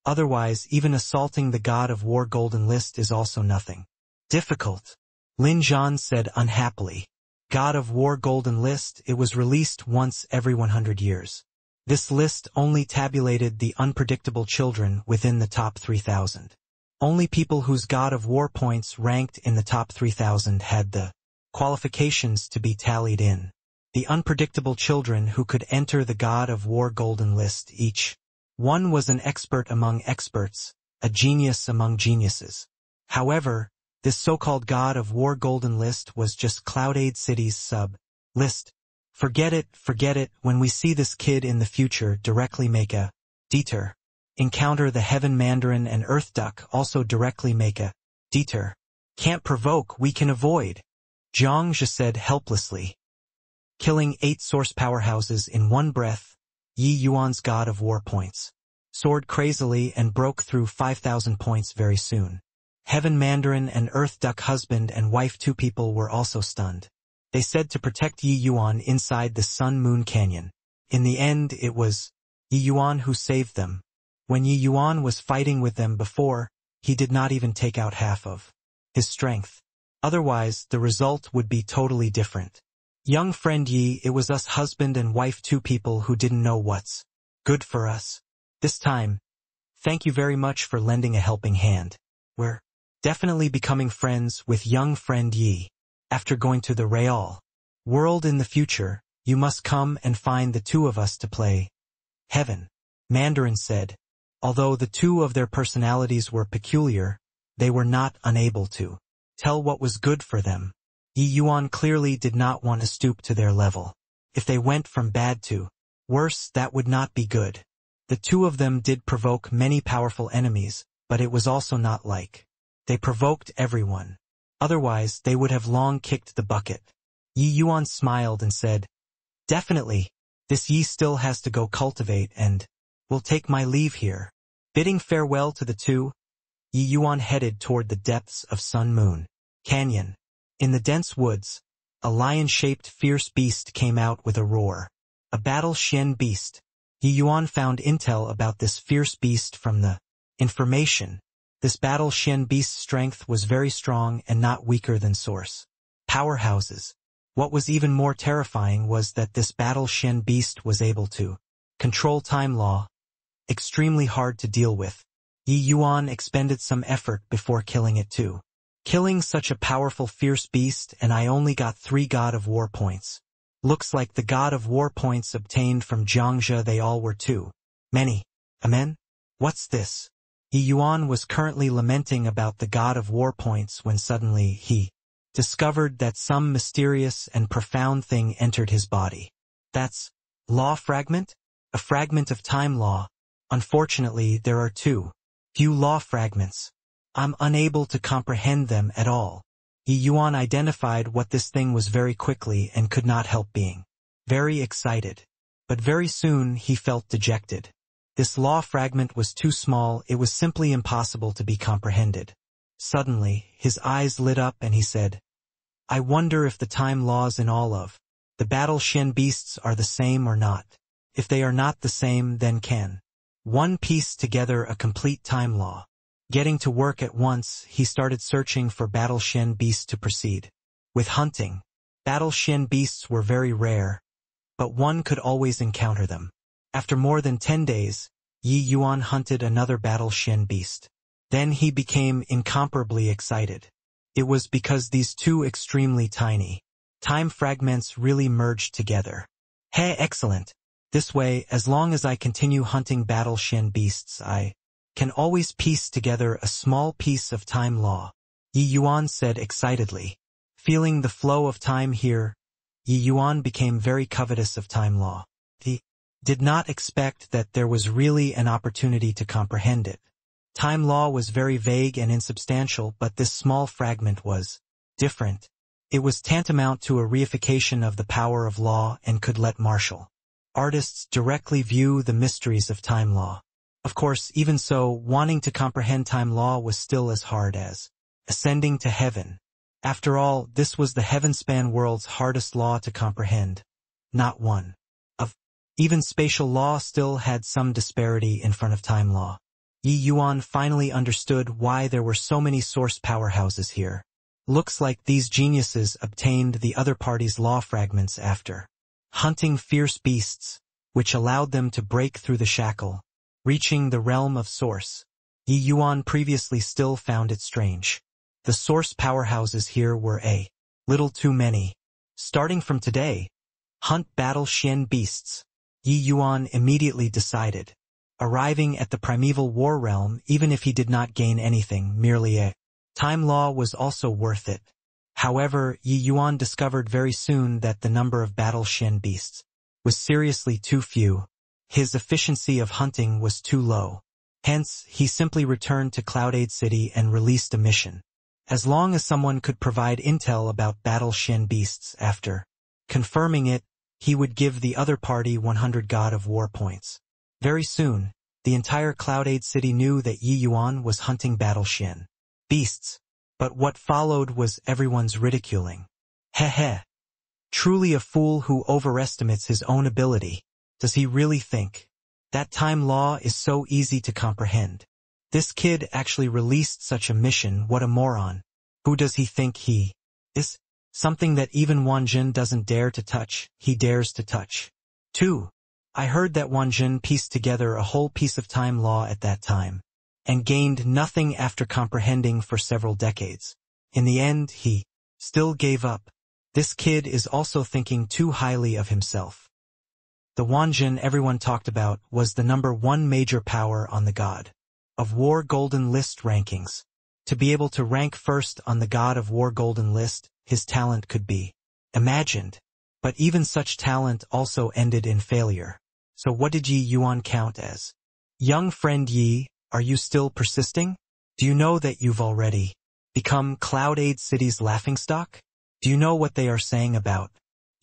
Otherwise, even assaulting the God of War Golden List is also nothing difficult. Lin Zhan said unhappily. God of War Golden List, it was released once every 100 years. This list only tabulated the unpredictable children within the top 3,000. Only people whose God of War points ranked in the top 3,000 had the qualifications to be tallied in. The unpredictable children who could enter the God of War Golden List, each one was an expert among experts, a genius among geniuses. However, this so-called God of War Golden List was just Cloud-Aid City's sub-list. Forget it, when we see this kid in the future, directly make a detour. Encounter the Heaven Mandarin and Earth Duck, also directly make a detour. Can't provoke, we can avoid. Jiangzhe said helplessly. Killing 8 source powerhouses in one breath, Yi Yuan's God of War points soared crazily and broke through 5,000 points very soon. Heaven Mandarin and Earth Duck husband and wife 2 people were also stunned. They said to protect Yi Yuan inside the Sun Moon Canyon. In the end, it was Yi Yuan who saved them. When Yi Yuan was fighting with them before, he did not even take out half of his strength. Otherwise, the result would be totally different. Young friend Yi, it was us husband and wife 2 people who didn't know what's good for us. This time, thank you very much for lending a helping hand. We're definitely becoming friends with young friend Yi. After going to the real world in the future, you must come and find the 2 of us to play Heaven Mandarin said. Although the 2 of their personalities were peculiar, they were not unable to tell what was good for them. Yi Yuan clearly did not want to stoop to their level. If they went from bad to worse, that would not be good. The two of them did provoke many powerful enemies, but it was also not like they provoked everyone. Otherwise, they would have long kicked the bucket. Yi Yuan smiled and said, "Definitely, this Yi still has to go cultivate and will take my leave here." Bidding farewell to the two, Yi Yuan headed toward the depths of Sun Moon Canyon. In the dense woods, a lion-shaped fierce beast came out with a roar. A battle Xian beast. Yi Yuan found intel about this fierce beast from the information. This battle Xian beast's strength was very strong and not weaker than source powerhouses. What was even more terrifying was that this battle Xian beast was able to control time law, extremely hard to deal with. Yi Yuan expended some effort before killing it too. Killing such a powerful fierce beast, and I only got 3 God of War points. Looks like the God of War points obtained from Jiangzhe, they all were too many. Amen? What's this? Yi Yuan was currently lamenting about the God of War points when suddenly he discovered that some mysterious and profound thing entered his body. That's law fragment? A fragment of time law. Unfortunately, there are too few law fragments. I'm unable to comprehend them at all. Yi Yuan identified what this thing was very quickly and could not help being very excited. But very soon he felt dejected. This law fragment was too small, it was simply impossible to be comprehended. Suddenly, his eyes lit up and he said, "I wonder if the time laws in all of the battle Xian beasts are the same or not. If they are not the same, then can one piece together a complete time law?" Getting to work at once, he started searching for battle Xian beasts to proceed with hunting. Battle Xian beasts were very rare, but one could always encounter them. After more than 10 days, Yi Yuan hunted another battle Xian beast. Then he became incomparably excited. It was because these two extremely tiny time fragments really merged together. Hey, excellent. This way, as long as I continue hunting battle Xian beasts, I can always piece together a small piece of time law, Yi Yuan said excitedly. Feeling the flow of time here, Yi Yuan became very covetous of time law. He did not expect that there was really an opportunity to comprehend it. Time law was very vague and insubstantial, but this small fragment was different. It was tantamount to a reification of the power of law and could let martial artists directly view the mysteries of time law. Of course, even so, wanting to comprehend time law was still as hard as ascending to heaven. After all, this was the heaven-span world's hardest law to comprehend. Not one of even spatial law still had some disparity in front of time law. Yi Yuan finally understood why there were so many source powerhouses here. Looks like these geniuses obtained the other party's law fragments after hunting fierce beasts, which allowed them to break through the shackle, reaching the realm of source. Yi Yuan previously still found it strange. The source powerhouses here were a little too many. Starting from today, hunt battle Xian beasts, Yi Yuan immediately decided. Arriving at the primeval war realm, even if he did not gain anything, merely a time law was also worth it. However, Yi Yuan discovered very soon that the number of battle Xian beasts was seriously too few. His efficiency of hunting was too low. Hence, he simply returned to Cloudade City and released a mission. As long as someone could provide intel about battle Xian beasts after confirming it, he would give the other party 100 God of War points. Very soon, the entire Cloudade City knew that Yi Yuan was hunting battle Xian beasts. But what followed was everyone's ridiculing. Heh. Truly a fool who overestimates his own ability. Does he really think that time law is so easy to comprehend? This kid actually released such a mission, what a moron. Who does he think he is? Something that even Wanjin doesn't dare to touch, he dares to touch. 2. I heard that Wanjin pieced together a whole piece of time law at that time, and gained nothing after comprehending for several decades. In the end, he still gave up. This kid is also thinking too highly of himself. The Wanjin everyone talked about was the #1 major power on the God of War Golden List rankings. To be able to rank first on the God of War Golden List, his talent could be imagined. But even such talent also ended in failure. So what did Yi Yuan count as? Young friend Yi, are you still persisting? Do you know that you've already become Cloud Aid City's laughingstock? Do you know what they are saying about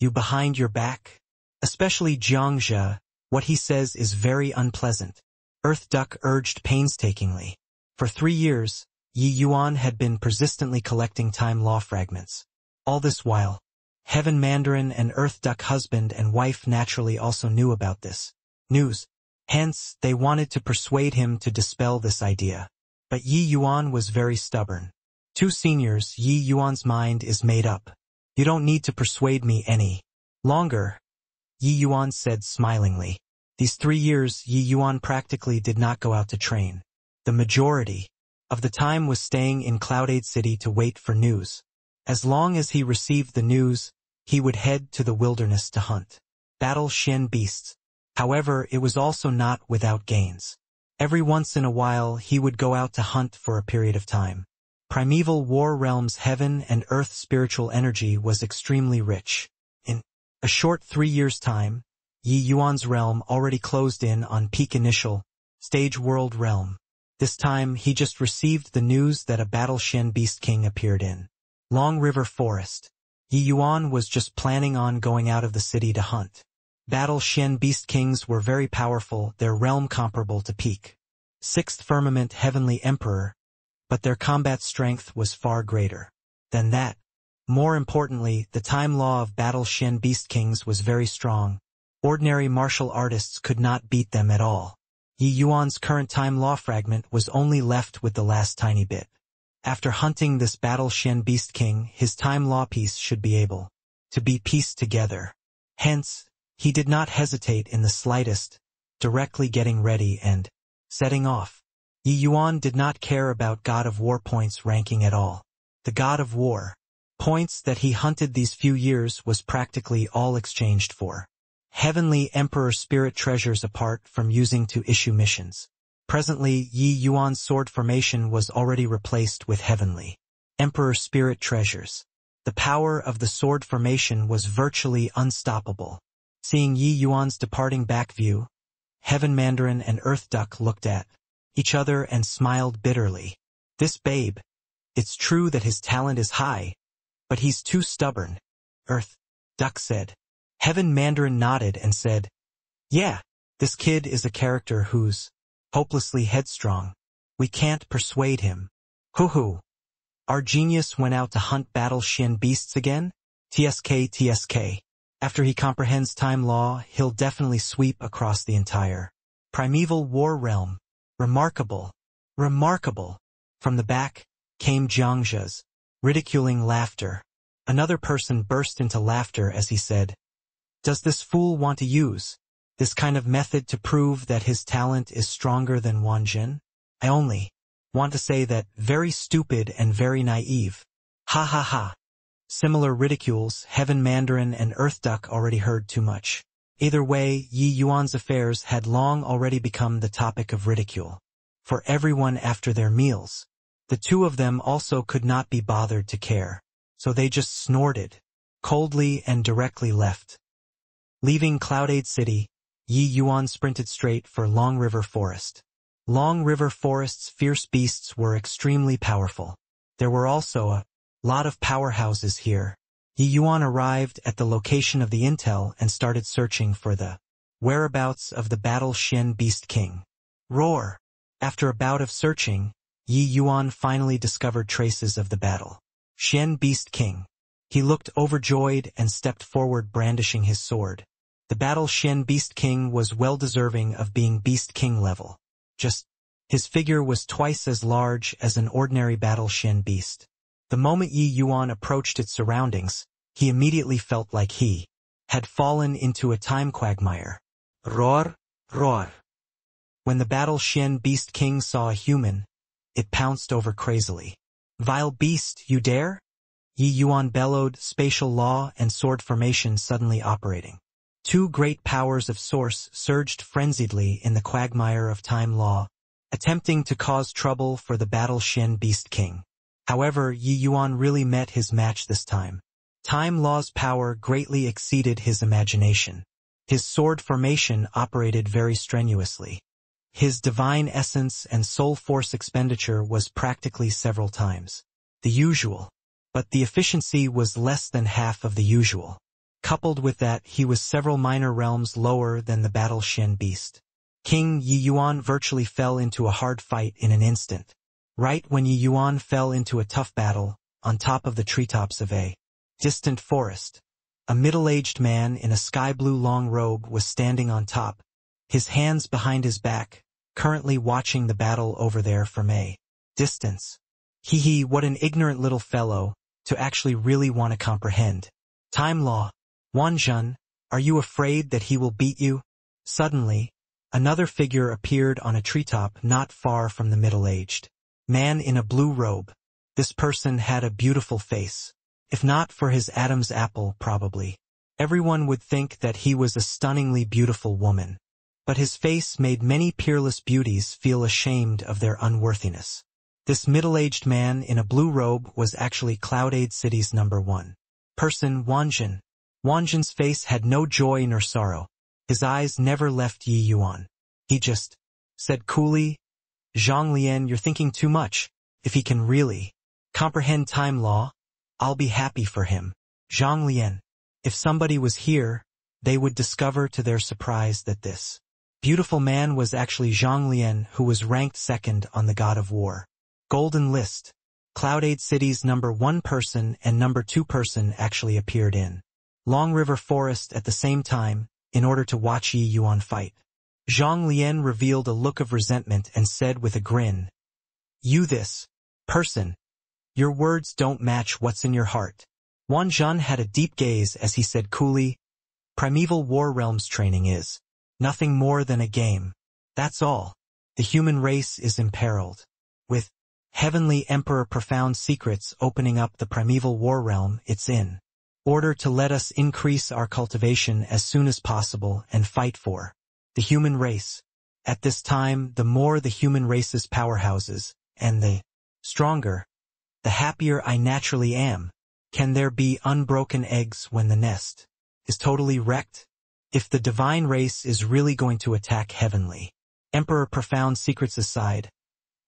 you behind your back? Especially Jiangzhe, what he says is very unpleasant. Earth Duck urged painstakingly. For 3 years, Yi Yuan had been persistently collecting time law fragments. All this while, Heaven Mandarin and Earth Duck husband and wife naturally also knew about this news. Hence, they wanted to persuade him to dispel this idea. But Yi Yuan was very stubborn. 2 seniors, Yi Yuan's mind is made up. You don't need to persuade me any longer, Yi Yuan said smilingly. These 3 years, Yi Yuan practically did not go out to train. The majority of the time was staying in Cloud Aid City to wait for news. As long as he received the news, he would head to the wilderness to hunt battle Shen beasts. However, it was also not without gains. Every once in a while, he would go out to hunt for a period of time. Primeval War Realm's heaven and earth spiritual energy was extremely rich. In a short 3 years' time, Yi Yuan's realm already closed in on peak initial stage world realm. This time, he just received the news that a battle Shen Beast King appeared in Long River Forest. Yi Yuan was just planning on going out of the city to hunt. Battle Shen Beast Kings were very powerful, their realm comparable to peak 6th Firmament Heavenly Emperor, but their combat strength was far greater than that. More importantly, the time law of Battle Shen Beast Kings was very strong. Ordinary martial artists could not beat them at all. Yi Yuan's current time law fragment was only left with the last tiny bit. After hunting this Battle Shen Beast King, his time law piece should be able to be pieced together. Hence, he did not hesitate in the slightest, directly getting ready and setting off. Yi Yuan did not care about God of War points ranking at all. The God of War points that he hunted these few years was practically all exchanged for Heavenly Emperor Spirit treasures apart from using to issue missions. Presently, Yi Yuan's sword formation was already replaced with Heavenly Emperor Spirit treasures. The power of the sword formation was virtually unstoppable. Seeing Yi Yuan's departing back view, Heaven Mandarin and Earth Duck looked at each other and smiled bitterly. This babe, it's true that his talent is high, but he's too stubborn, Earth Duck said. Heaven Mandarin nodded and said, yeah, this kid is a character who's hopelessly headstrong. We can't persuade him. Hoo-hoo. Our genius went out to hunt battle Shen beasts again? TSK. After he comprehends time law, he'll definitely sweep across the entire primeval war realm. Remarkable. Remarkable. From the back came Jiangzhe's ridiculing laughter. Another person burst into laughter as he said, does this fool want to use this kind of method to prove that his talent is stronger than Wan Jin? I only want to say that very stupid and very naive. Ha ha ha. Similar ridicules, Heaven Mandarin and Earth Duck already heard too much. Either way, Yi Yuan's affairs had long already become the topic of ridicule for everyone after their meals. The two of them also could not be bothered to care, so they just snorted coldly and directly left. Leaving Cloud Aid City, Yi Yuan sprinted straight for Long River Forest. Long River Forest's fierce beasts were extremely powerful. There were also a lot of powerhouses here. Yi Yuan arrived at the location of the intel and started searching for the whereabouts of the Battle Shen Beast King. Roar! After a bout of searching, Yi Yuan finally discovered traces of the Battle Shen Beast King. He looked overjoyed and stepped forward brandishing his sword. The Battle Shen Beast King was well deserving of being Beast King level. Just, his figure was twice as large as an ordinary Battle Shen Beast. The moment Yi Yuan approached its surroundings, he immediately felt like he had fallen into a time quagmire. Roar, roar. When the Battle Shen Beast King saw a human, it pounced over crazily. Vile beast, you dare? Yi Yuan bellowed, spatial law and sword formation suddenly operating. 2 great powers of source surged frenziedly in the quagmire of time law, attempting to cause trouble for the Battle Shen Beast King. However, Yi Yuan really met his match this time. Time law's power greatly exceeded his imagination. His sword formation operated very strenuously. His divine essence and soul force expenditure was practically several times the usual, but the efficiency was less than half of the usual. Coupled with that, he was several minor realms lower than the battle Shen beast. King Yi Yuan virtually fell into a hard fight in an instant. Right when Yi Yuan fell into a tough battle, on top of the treetops of a distant forest, a middle-aged man in a sky-blue long robe was standing on top, his hands behind his back, currently watching the battle over there from a distance. What an ignorant little fellow, to actually really want to comprehend. Time law. Wanzhen, are you afraid that he will beat you? Suddenly, another figure appeared on a treetop not far from the middle-aged man in a blue robe. This person had a beautiful face. If not for his Adam's apple, probably everyone would think that he was a stunningly beautiful woman. But his face made many peerless beauties feel ashamed of their unworthiness. This middle-aged man in a blue robe was actually Cloudade City's #1 person, Wanzhen. Wanzhen's face had no joy nor sorrow. His eyes never left Yi Yuan. He just said coolly, "Zhang Lian, you're thinking too much. If he can really comprehend time law, I'll be happy for him." Zhang Lian. If somebody was here, they would discover to their surprise that this beautiful man was actually Zhang Lian, who was ranked second on the God of War Golden List. Cloudade City's #1 person and #2 person actually appeared in Long River Forest at the same time, in order to watch Yi Yuan fight. Zhang Lian revealed a look of resentment and said with a grin, "You this person, your words don't match what's in your heart." Wanzhen had a deep gaze as he said coolly, "Primeval War Realms training is nothing more than a game. That's all. The human race is imperiled. With Heavenly Emperor profound secrets opening up the primeval war realm it's in order to let us increase our cultivation as soon as possible and fight for the human race. At this time, the more the human race's powerhouses, and the stronger, the happier I naturally am. Can there be unbroken eggs when the nest is totally wrecked? If the divine race is really going to attack Heavenly Emperor profound secrets aside,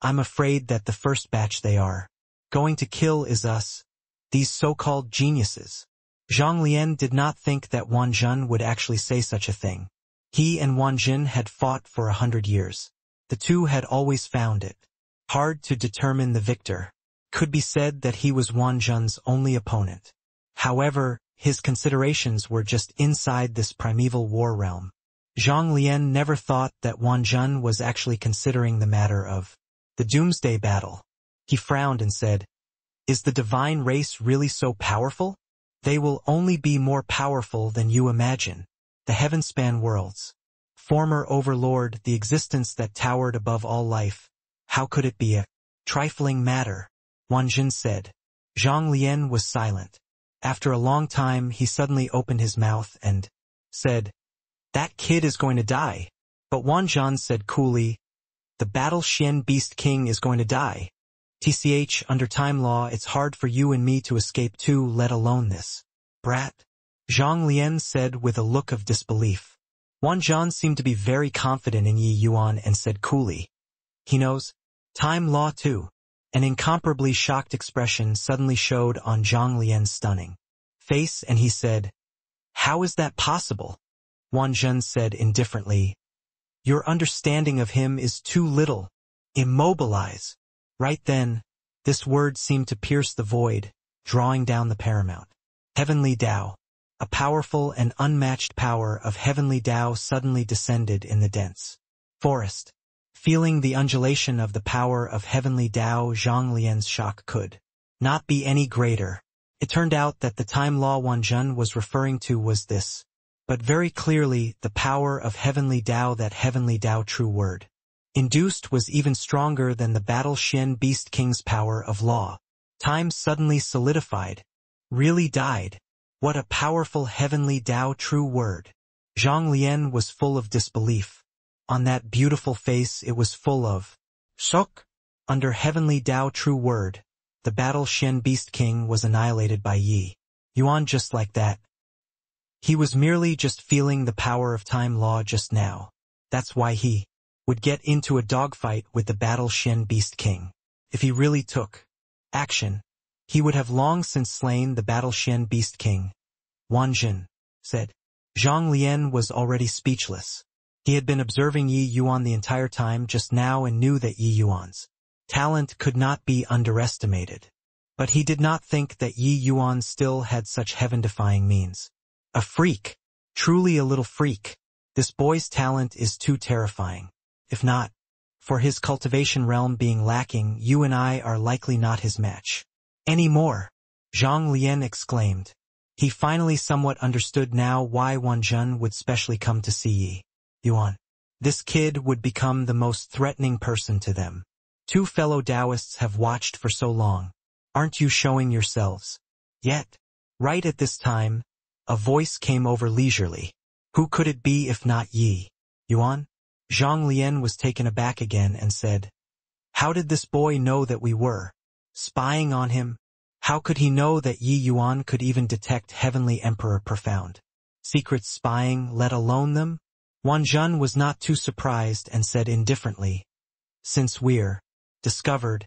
I'm afraid that the first batch they are going to kill is us, these so-called geniuses." Zhang Lian did not think that Wanzhen would actually say such a thing. He and Wanzhen had fought for 100 years. The two had always found it hard to determine the victor. Could be said that he was Wanzhen's only opponent. However, his considerations were just inside this primeval war realm. Zhang Lian never thought that Wanzhen was actually considering the matter of the Doomsday Battle. He frowned and said, "Is the divine race really so powerful? They will only be more powerful than you imagine. The heaven-span worlds, former overlord, the existence that towered above all life. How could it be a trifling matter?" Wanzhen said. Zhang Lian was silent. After a long time, he suddenly opened his mouth and said, "That kid is going to die." But Wanzhen said coolly, "The battle Shen Beast King is going to die. Under time law, it's hard for you and me to escape too, let alone this brat." Zhang Lian said with a look of disbelief. Wanzhen seemed to be very confident in Yi Yuan and said coolly, "He knows time law too." An incomparably shocked expression suddenly showed on Zhang Lian's stunning face, and he said, "How is that possible?" Wanzhen said indifferently, "Your understanding of him is too little. Immobilize." Right then, this word seemed to pierce the void, drawing down the paramount Heavenly Tao. A powerful and unmatched power of Heavenly Tao suddenly descended in the dense forest. Feeling the undulation of the power of Heavenly Tao, Zhang Lian's shock could not be any greater. It turned out that the time law Wanzhen was referring to was this, but very clearly the power of Heavenly Tao, that Heavenly Tao true word induced, was even stronger than the battle Shen Beast King's power of law. Time suddenly solidified, really died. What a powerful Heavenly Tao true word. Zhang Lian was full of disbelief. On that beautiful face it was full of shock. Under Heavenly Tao true word, the battle Shen Beast King was annihilated by Yi Yuan just like that. He was merely just feeling the power of time law just now. That's why he would get into a dogfight with the Battle Shen Beast King. If he really took action, he would have long since slain the Battle Shen Beast King. Wan Jin said. Zhang Lian was already speechless. He had been observing Yi Yuan the entire time just now and knew that Yi Yuan's talent could not be underestimated. But he did not think that Yi Yuan still had such heaven-defying means. A freak. Truly a little freak. This boy's talent is too terrifying. If not for his cultivation realm being lacking, you and I are likely not his match. Anymore. Zhang Lian exclaimed. He finally somewhat understood now why Wan Zhen would specially come to see Yi Yuan. This kid would become the most threatening person to them. Two fellow Taoists have watched for so long. Aren't you showing yourselves yet? Right at this time, a voice came over leisurely. Who could it be if not Yi Yuan? Zhang Lian was taken aback again and said, how did this boy know that we were spying on him? How could he know that Yi Yuan could even detect Heavenly Emperor profound secret spying, let alone them? Wan Zhen was not too surprised and said indifferently, since we're discovered,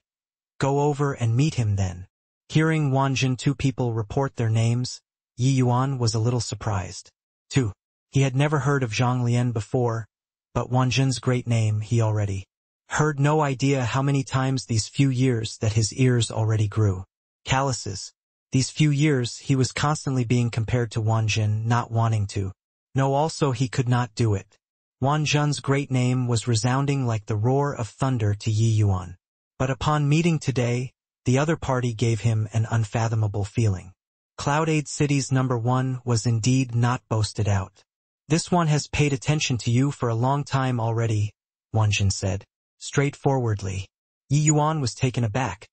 go over and meet him then. Hearing Wan Zhen two people report their names, Yi Yuan was a little surprised. Too. He had never heard of Zhang Lian before, but Wan Zhen's great name he already heard. No idea how many times these few years that his ears already grew calluses. These few years he was constantly being compared to Wan Zhen, not wanting to. No, also he could not do it. Wan Zhen's great name was resounding like the roar of thunder to Yi Yuan. But upon meeting today, the other party gave him an unfathomable feeling. Cloudade City's number one was indeed not boasted out. This one has paid attention to you for a long time already, Wan Zhen said, straightforwardly. Yi Yuan was taken aback,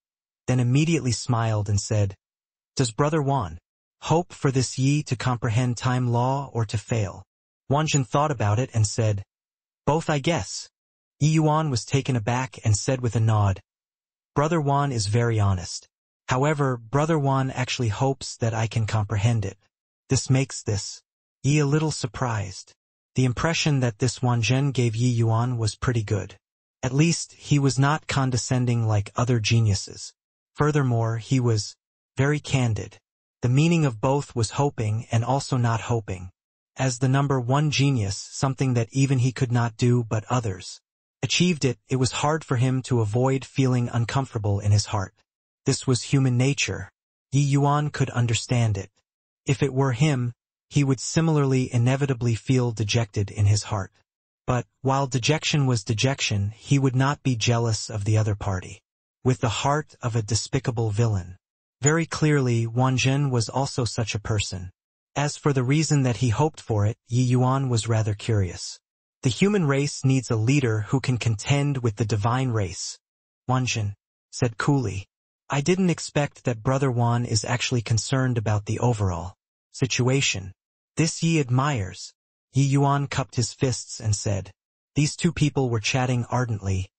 then immediately smiled and said, does Brother Wan hope for this Yi to comprehend time law or to fail? Wan Zhen thought about it and said, both I guess. Yi Yuan was taken aback and said with a nod, Brother Wan is very honest. However, Brother Wan actually hopes that I can comprehend it. This makes this Yi a little surprised. The impression that this Wan Zhen gave Yi Yuan was pretty good. At least, he was not condescending like other geniuses. Furthermore, he was very candid. The meaning of both was hoping and also not hoping. As the number one genius, something that even he could not do but others achieved it, it was hard for him to avoid feeling uncomfortable in his heart. This was human nature. Yi Yuan could understand it. If it were him, he would similarly inevitably feel dejected in his heart. But, while dejection was dejection, he would not be jealous of the other party. With the heart of a despicable villain. Very clearly, Wan Zhen was also such a person. As for the reason that he hoped for it, Yi Yuan was rather curious. The human race needs a leader who can contend with the divine race. Wan Zhen said coolly. I didn't expect that Brother Wan is actually concerned about the overall situation. This Yi admires. Yi Yuan cupped his fists and said. These two people were chatting ardently,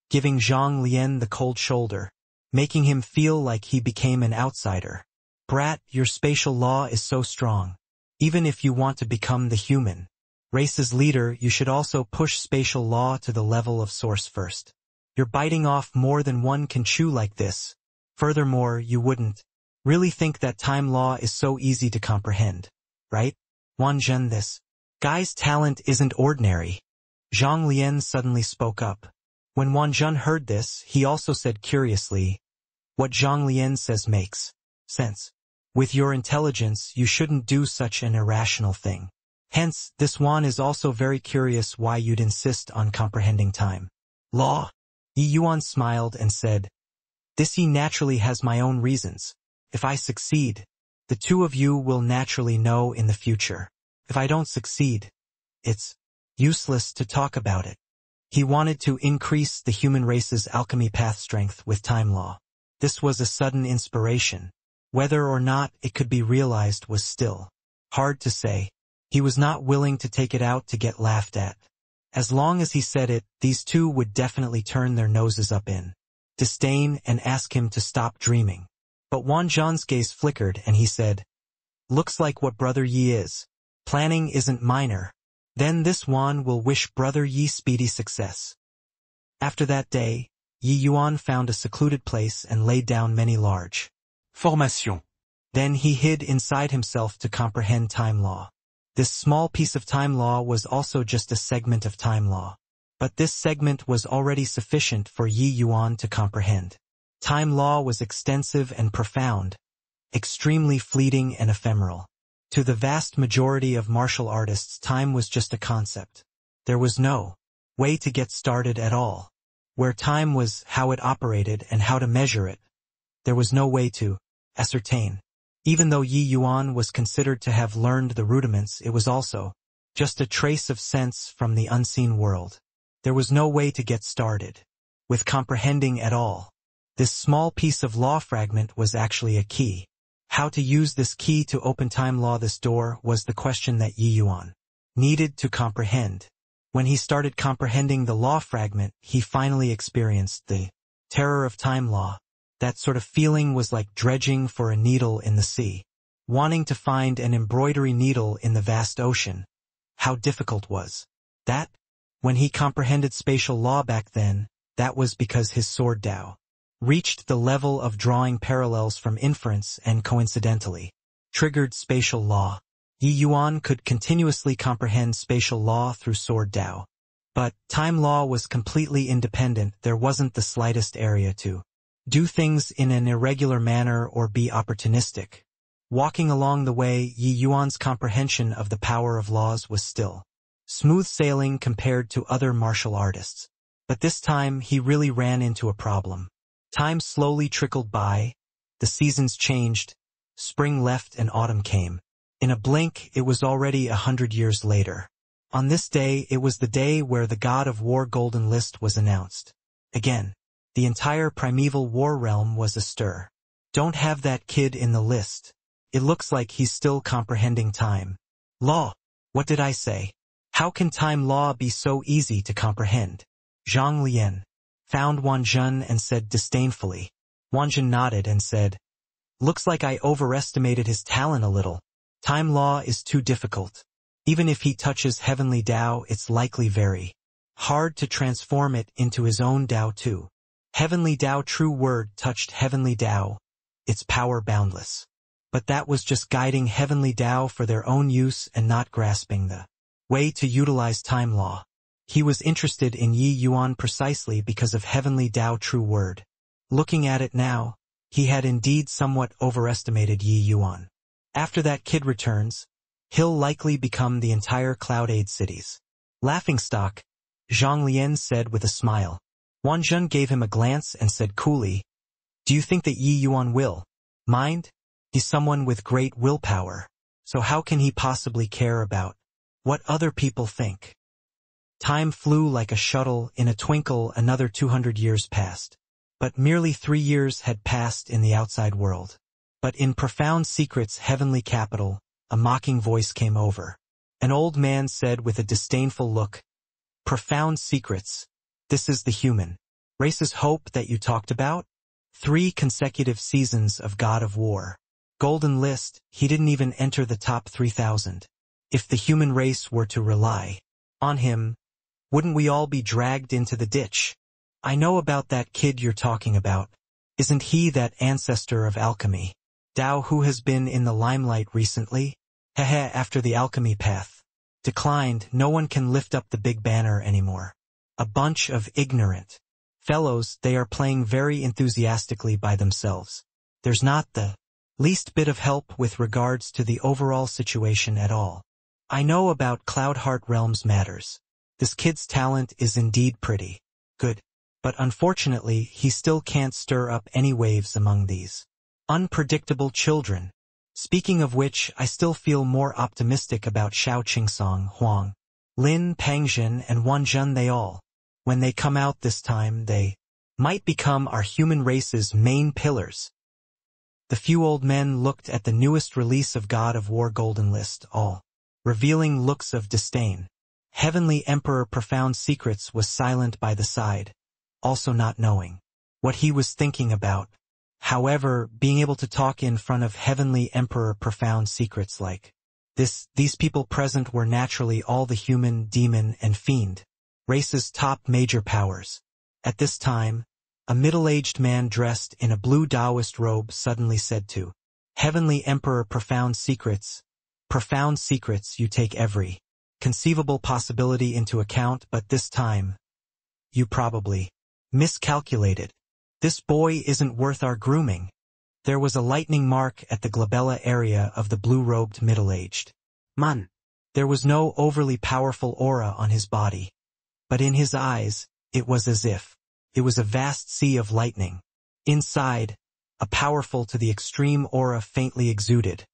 giving Zhang Lian the cold shoulder, making him feel like he became an outsider. Brat, your spatial law is so strong. Even if you want to become the human race's leader, you should also push spatial law to the level of source first. You're biting off more than one can chew like this. Furthermore, you wouldn't really think that time law is so easy to comprehend, right? Wan Zhen, this guy's talent isn't ordinary. Zhang Lian suddenly spoke up. When Wan Zhen heard this, he also said curiously, what Zhang Lian says makes sense. With your intelligence, you shouldn't do such an irrational thing. Hence, this Wan is also very curious why you'd insist on comprehending time law. Yi Yuan smiled and said, this Yi naturally has my own reasons. If I succeed, the two of you will naturally know in the future. If I don't succeed, it's useless to talk about it. He wanted to increase the human race's alchemy path strength with time law. This was a sudden inspiration. Whether or not it could be realized was still hard to say. He was not willing to take it out to get laughed at. As long as he said it, these two would definitely turn their noses up in disdain and ask him to stop dreaming. But Wan Zhen's gaze flickered and he said, looks like what Brother Yi is Planning isn't minor. Then this Yuan will wish brother Yi speedy success. After that day, Yi Yuan found a secluded place and laid down many large Formation. Then he hid inside himself to comprehend time law. This small piece of time law was also just a segment of time law. But this segment was already sufficient for Yi Yuan to comprehend. Time law was extensive and profound, extremely fleeting and ephemeral. To the vast majority of martial artists, time was just a concept. There was no way to get started at all. Where time was, how it operated and how to measure it, there was no way to ascertain. Even though Yi Yuan was considered to have learned the rudiments, it was also just a trace of sense from the unseen world. There was no way to get started with comprehending at all. This small piece of law fragment was actually a key. How to use this key to open time law, this door, was the question that Yi Yuan needed to comprehend. When he started comprehending the law fragment, he finally experienced the terror of time law. That sort of feeling was like dredging for a needle in the sea. Wanting to find an embroidery needle in the vast ocean. How difficult was that? When he comprehended spatial law back then, that was because his sword Dao reached the level of drawing parallels from inference and coincidentally triggered spatial law. Yi Yuan could continuously comprehend spatial law through sword Dao. But time law was completely independent. There wasn't the slightest area to do things in an irregular manner or be opportunistic. Walking along the way, Yi Yuan's comprehension of the power of laws was still smooth sailing compared to other martial artists. But this time he really ran into a problem. Time slowly trickled by, the seasons changed, spring left and autumn came. In a blink, it was already 100 years later. On this day, it was the day where the God of War Golden List was announced. Again, the entire primeval war realm was astir. Don't have that kid in the list. It looks like he's still comprehending time law. What did I say? How can time law be so easy to comprehend? Zhang Lian found Wang Zhen and said disdainfully. Wang Zhen nodded and said, "Looks like I overestimated his talent a little. Time law is too difficult. Even if he touches heavenly Dao, it's likely very hard to transform it into his own Dao too. Heavenly Dao, true word, touched heavenly Dao, its power boundless. But that was just guiding heavenly Dao for their own use and not grasping the way to utilize time law. He was interested in Yi Yuan precisely because of heavenly Dao, true word. Looking at it now, he had indeed somewhat overestimated Yi Yuan. After that kid returns, he'll likely become the entire Cloud Aid cities laughingstock," Zhang Lian said with a smile. Wang Zhen gave him a glance and said coolly, "Do you think that Yi Yuan will mind? He's someone with great willpower, so how can he possibly care about what other people think?" Time flew like a shuttle. In a twinkle, another 200 years passed. But merely 3 years had passed in the outside world. But in profound secrets, heavenly capital, a mocking voice came over. An old man said with a disdainful look, "Profound secrets. This is the human race's hope that you talked about? 3 consecutive seasons of God of War Golden List, he didn't even enter the top 3,000. If the human race were to rely on him, wouldn't we all be dragged into the ditch? I know about that kid you're talking about. Isn't he that ancestor of alchemy? Dao who has been in the limelight recently? Hehe, after the alchemy path declined, no one can lift up the big banner anymore. A bunch of ignorant fellows, they are playing very enthusiastically by themselves. There's not the least bit of help with regards to the overall situation at all. I know about Cloudheart Realms matters. This kid's talent is indeed pretty good, but unfortunately he still can't stir up any waves among these unpredictable children. Speaking of which, I still feel more optimistic about Xiao Qingsong, Huang Lin, Pangzhen, and Wang Zhen. They all, when they come out this time, they might become our human race's main pillars." The few old men looked at the newest release of God of War Golden List, all revealing looks of disdain. Heavenly Emperor Profound Secrets was silent by the side, also not knowing what he was thinking about. However, being able to talk in front of Heavenly Emperor Profound Secrets like These people present were naturally all the human, demon, and fiend race's top major powers. At this time, a middle-aged man dressed in a blue Taoist robe suddenly said to Heavenly Emperor, profound secrets you take every conceivable possibility into account, but this time, you probably miscalculated. This boy isn't worth our grooming. There was a lightning mark at the glabella area of the blue-robed middle-aged man. There was no overly powerful aura on his body, but in his eyes, it was as if it was a vast sea of lightning. Inside, a powerful to the extreme aura faintly exuded,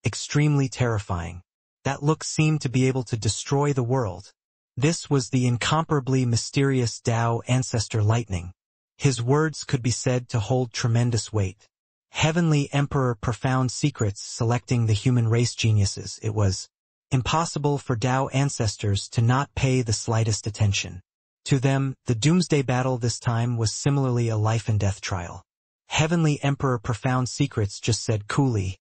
extremely terrifying. That look seemed to be able to destroy the world. This was the incomparably mysterious Tao ancestor lightning. His words could be said to hold tremendous weight. Heavenly Emperor, profound secrets selecting the human race geniuses. It was impossible for Tao ancestors to not pay the slightest attention. To them, the doomsday battle this time was similarly a life-and-death trial. Heavenly Emperor, profound secrets just said coolly,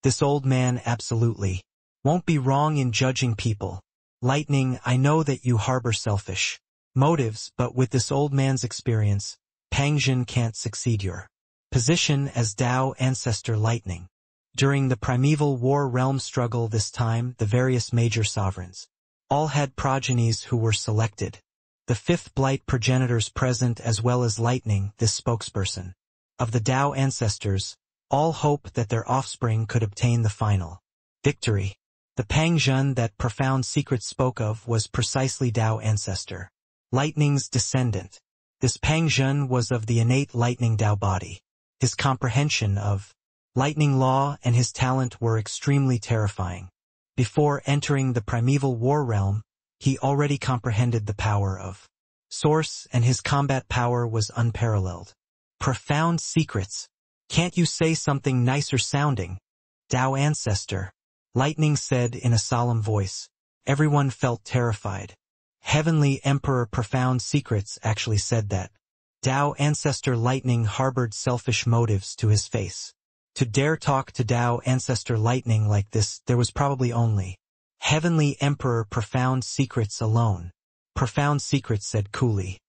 this old man absolutely won't be wrong in judging people. Lightning, I know that you harbor selfish motives, but with this old man's experience, Pangjin can't succeed your position as Tao ancestor lightning. During the primeval war realm struggle this time, the various major sovereigns all had progenies who were selected. The fifth blight progenitors present as well as lightning, this spokesperson of the Tao ancestors, all hope that their offspring could obtain the final victory. The Pangjin that profound secrets spoke of was precisely Tao ancestor lightning's descendant. This Pangjin was of the innate lightning Tao body. His comprehension of lightning law and his talent were extremely terrifying. Before entering the primeval war realm, he already comprehended the power of Source, and his combat power was unparalleled. Profound secrets. Can't you say something nicer sounding? Tao ancestor lightning said in a solemn voice. Everyone felt terrified. Heavenly Emperor, profound secrets actually said that Tao ancestor lightning harbored selfish motives to his face. To dare talk to Tao ancestor lightning like this, there was probably only Heavenly Emperor, profound secrets alone. Profound secrets said coolly.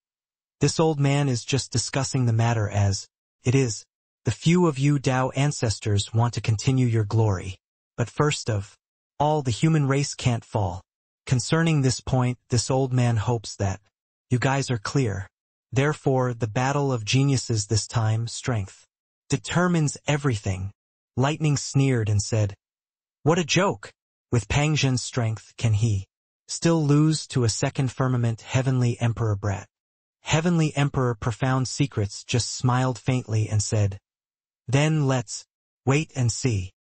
This old man is just discussing the matter as it is. The few of you Tao ancestors want to continue your glory. But first of all, the human race can't fall. Concerning this point, this old man hopes that you guys are clear. Therefore, the battle of geniuses this time, strength determines everything. Lightning sneered and said, what a joke! With Pangjin's strength, can he still lose to a second firmament Heavenly Emperor brat? Heavenly Emperor, profound secrets just smiled faintly and said, then let's wait and see.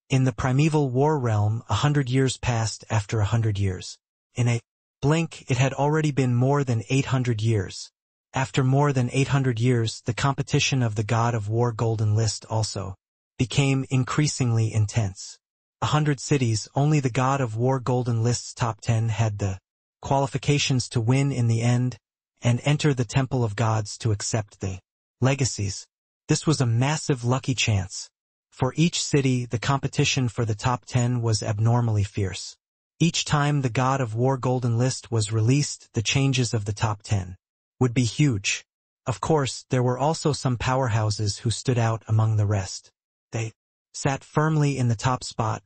In the primeval war realm, 100 years passed after 100 years. In a blink, it had already been more than 800 years. After more than 800 years, the competition of the God of War Golden List also became increasingly intense. 100 cities, only the God of War Golden List's top 10 had the qualifications to win in the end and enter the Temple of Gods to accept the legacies. This was a massive lucky chance. For each city, the competition for the top 10 was abnormally fierce. Each time the God of War Golden List was released, the changes of the top 10 would be huge. Of course, there were also some powerhouses who stood out among the rest. They sat firmly in the top spot.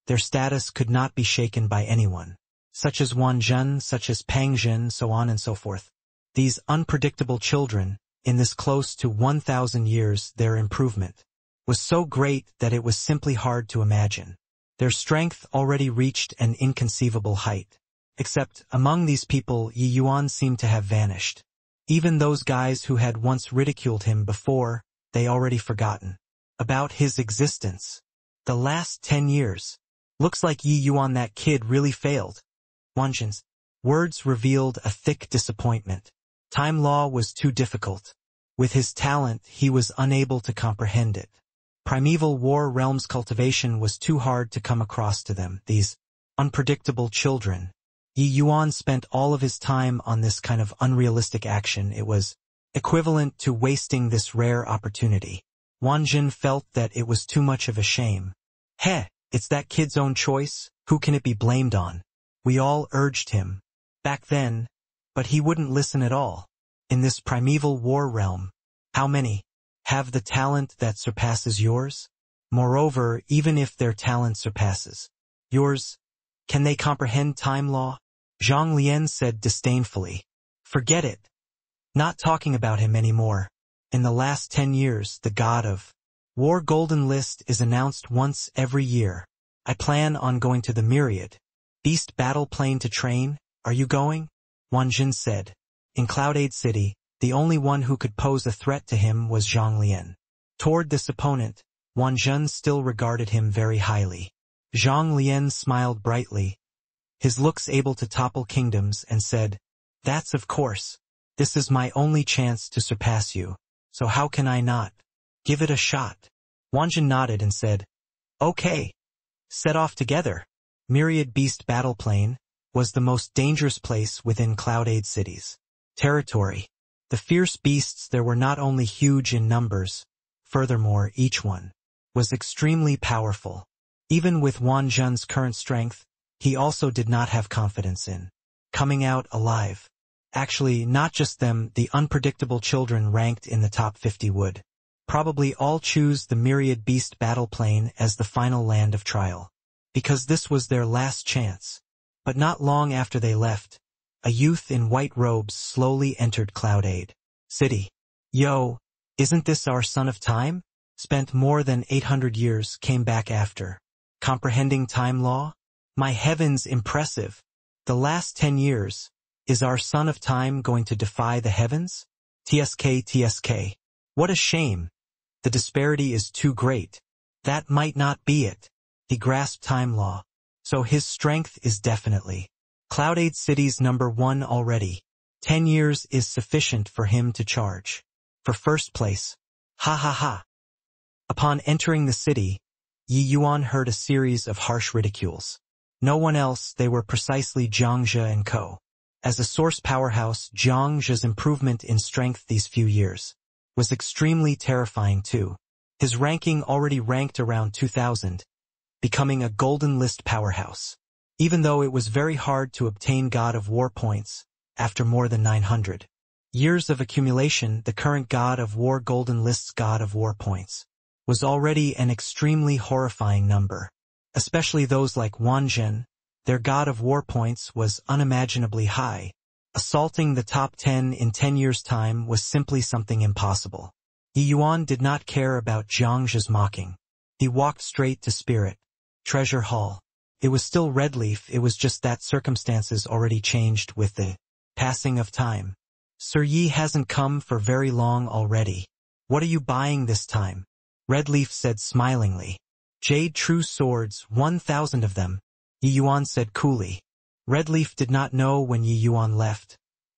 Their status could not be shaken by anyone, such as Wanjun, such as Pangjin, so on and so forth. These unpredictable children, in this close to 1,000 years, their improvement was so great that it was simply hard to imagine. Their strength already reached an inconceivable height. Except, among these people, Yi Yuan seemed to have vanished. Even those guys who had once ridiculed him before, they already forgotten about his existence. The last 10 years. Looks like Yi Yuan, that kid, really failed. Wanjin's words revealed a thick disappointment. Time law was too difficult. With his talent, he was unable to comprehend it. Primeval war realms cultivation was too hard to come across to them, these unpredictable children. Yi Yuan spent all of his time on this kind of unrealistic action. It was equivalent to wasting this rare opportunity. Wanjin felt that it was too much of a shame. Heh, It's that kid's own choice, who can it be blamed on? We all urged him. Back then, but he wouldn't listen at all. In this primeval war realm, how many have the talent that surpasses yours? Moreover, even if their talent surpasses yours, can they comprehend time law? Zhang Lian said disdainfully. Forget it. Not talking about him anymore. In the last 10 years, the god of war golden list is announced once every year. I plan on going to the myriad beast battle plane to train. Are you going? Wang Jin said. In Cloudade City, the only one who could pose a threat to him was Zhang Lian. Toward this opponent, Wang Jin still regarded him very highly. Zhang Lian smiled brightly, his looks able to topple kingdoms, and said, That's of course. This is my only chance to surpass you, so how can I not? Give it a shot. Wang Jin nodded and said, Okay. Set off together. Myriad Beast Battle Plane was the most dangerous place within Cloudade City's territory. The fierce beasts there were not only huge in numbers, furthermore each one was extremely powerful. Even with Wang Jun's current strength, he also did not have confidence in coming out alive. Actually, not just them, the unpredictable children ranked in the top 50 would probably all choose the Myriad Beast Battle Plane as the final land of trial, because this was their last chance. But not long after they left, a youth in white robes slowly entered Cloudade City. Yo, isn't this our son of time? Spent more than 800 years, came back after comprehending time law? My heavens, impressive. The last 10 years, is our son of time going to defy the heavens? TSK. What a shame. The disparity is too great. That might not be it. He grasped time law. So his strength is definitely Cloudade City's #1 already. 10 years is sufficient for him to charge for first place. Ha ha ha. Upon entering the city, Yi Yuan heard a series of harsh ridicules. No one else, they were precisely Jiangzhe and Co. As a source powerhouse, Jiangzhe's improvement in strength these few years was extremely terrifying too. His ranking already ranked around 2000, becoming a golden list powerhouse. Even though it was very hard to obtain God of War points, after more than 900 years of accumulation, the current God of War golden list's God of War points was already an extremely horrifying number. Especially those like Wang Jin, their God of War points was unimaginably high. Assaulting the top 10 in 10 years' time was simply something impossible. Yi Yuan did not care about Jiangzhe's mocking. He walked straight to Spirit Treasure Hall. It was still Redleaf, it was just that circumstances already changed with the passing of time. Sir Yi hasn't come for very long already. What are you buying this time? Redleaf said smilingly. Jade True Swords, 1,000 of them. Yi Yuan said coolly. Redleaf did not know when Yi Yuan left.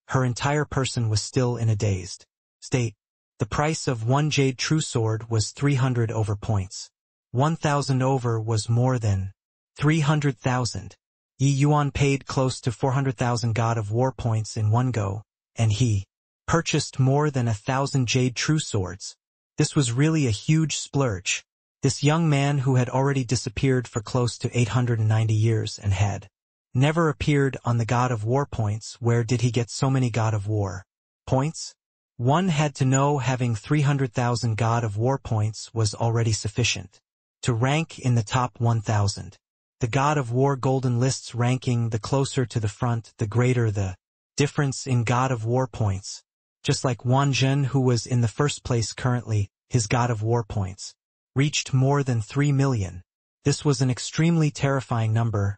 Her entire person was still in a dazed state. The price of one Jade True Sword was 300 over points. 1,000 over was more than 300,000. Yi Yuan paid close to 400,000 God of War points in one go, and he purchased more than 1,000 Jade True Swords. This was really a huge splurge. This young man who had already disappeared for close to 890 years and had never appeared on the God of War points. Where did he get so many God of War points? One had to know having 300,000 God of War points was already sufficient to rank in the top 1,000. The God of War golden lists ranking, the closer to the front, the greater the difference in God of War points. Just like Wang Jin, who was in the first place currently, his God of War points reached more than 3 million. This was an extremely terrifying number,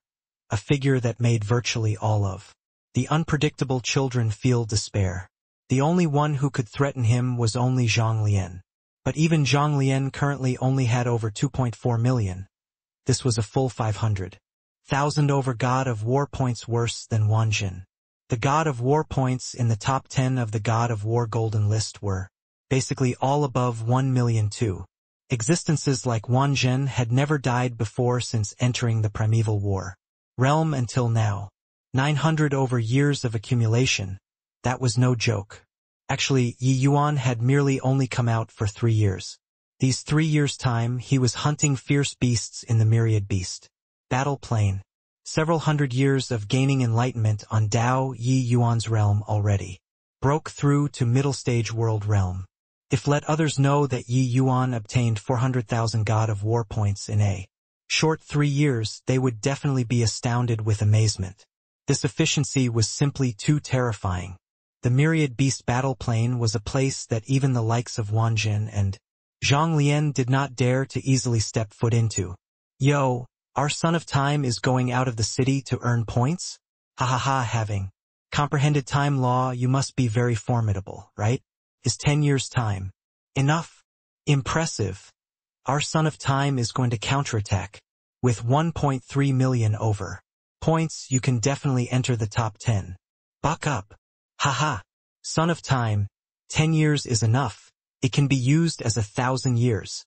a figure that made virtually all of the unpredictable children feel despair. The only one who could threaten him was only Zhang Lian. But even Zhang Lian currently only had over 2.4 million. This was a full 500,000 over God of War points worse than Wang Jin. The God of War points in the top 10 of the God of War golden list were basically all above 1 million too. Existences like Wang Jin had never died before since entering the primeval war realm until now. 900 over years of accumulation. That was no joke. Actually, Yi Yuan had merely only come out for 3 years. These 3 years' time he was hunting fierce beasts in the myriad beast battle plane. Several hundred years of gaining enlightenment on Dao Yi Yuan's realm already. Broke through to middle stage world realm. If let others know that Yi Yuan obtained 400,000 God of War points in a short 3 years, they would definitely be astounded with amazement. This efficiency was simply too terrifying. The myriad beast battle plane was a place that even the likes of Wang Jin and Zhang Lian did not dare to easily step foot into. Yo, our son of time is going out of the city to earn points? Ha ha ha, having comprehended time law, you must be very formidable, right? Is 10 years time enough? Impressive. Our son of time is going to counterattack. With 1.3 million over points, you can definitely enter the top 10. Buck up. Haha. Son of time, 10 years is enough. It can be used as 1,000 years.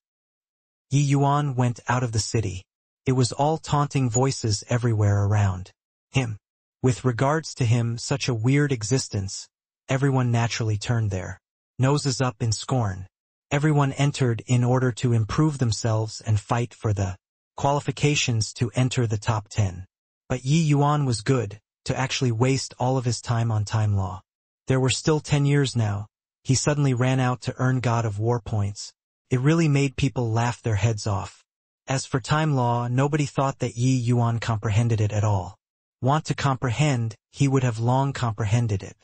Yi Yuan went out of the city. It was all taunting voices everywhere around him. With regards to him, such a weird existence, everyone naturally turned their noses up in scorn. Everyone entered in order to improve themselves and fight for the qualifications to enter the top 10. But Yi Yuan was good to actually waste all of his time on time law. There were still 10 years now. He suddenly ran out to earn God of War points. It really made people laugh their heads off. As for time law, nobody thought that Yi Yuan comprehended it at all. Want to comprehend, he would have long comprehended it.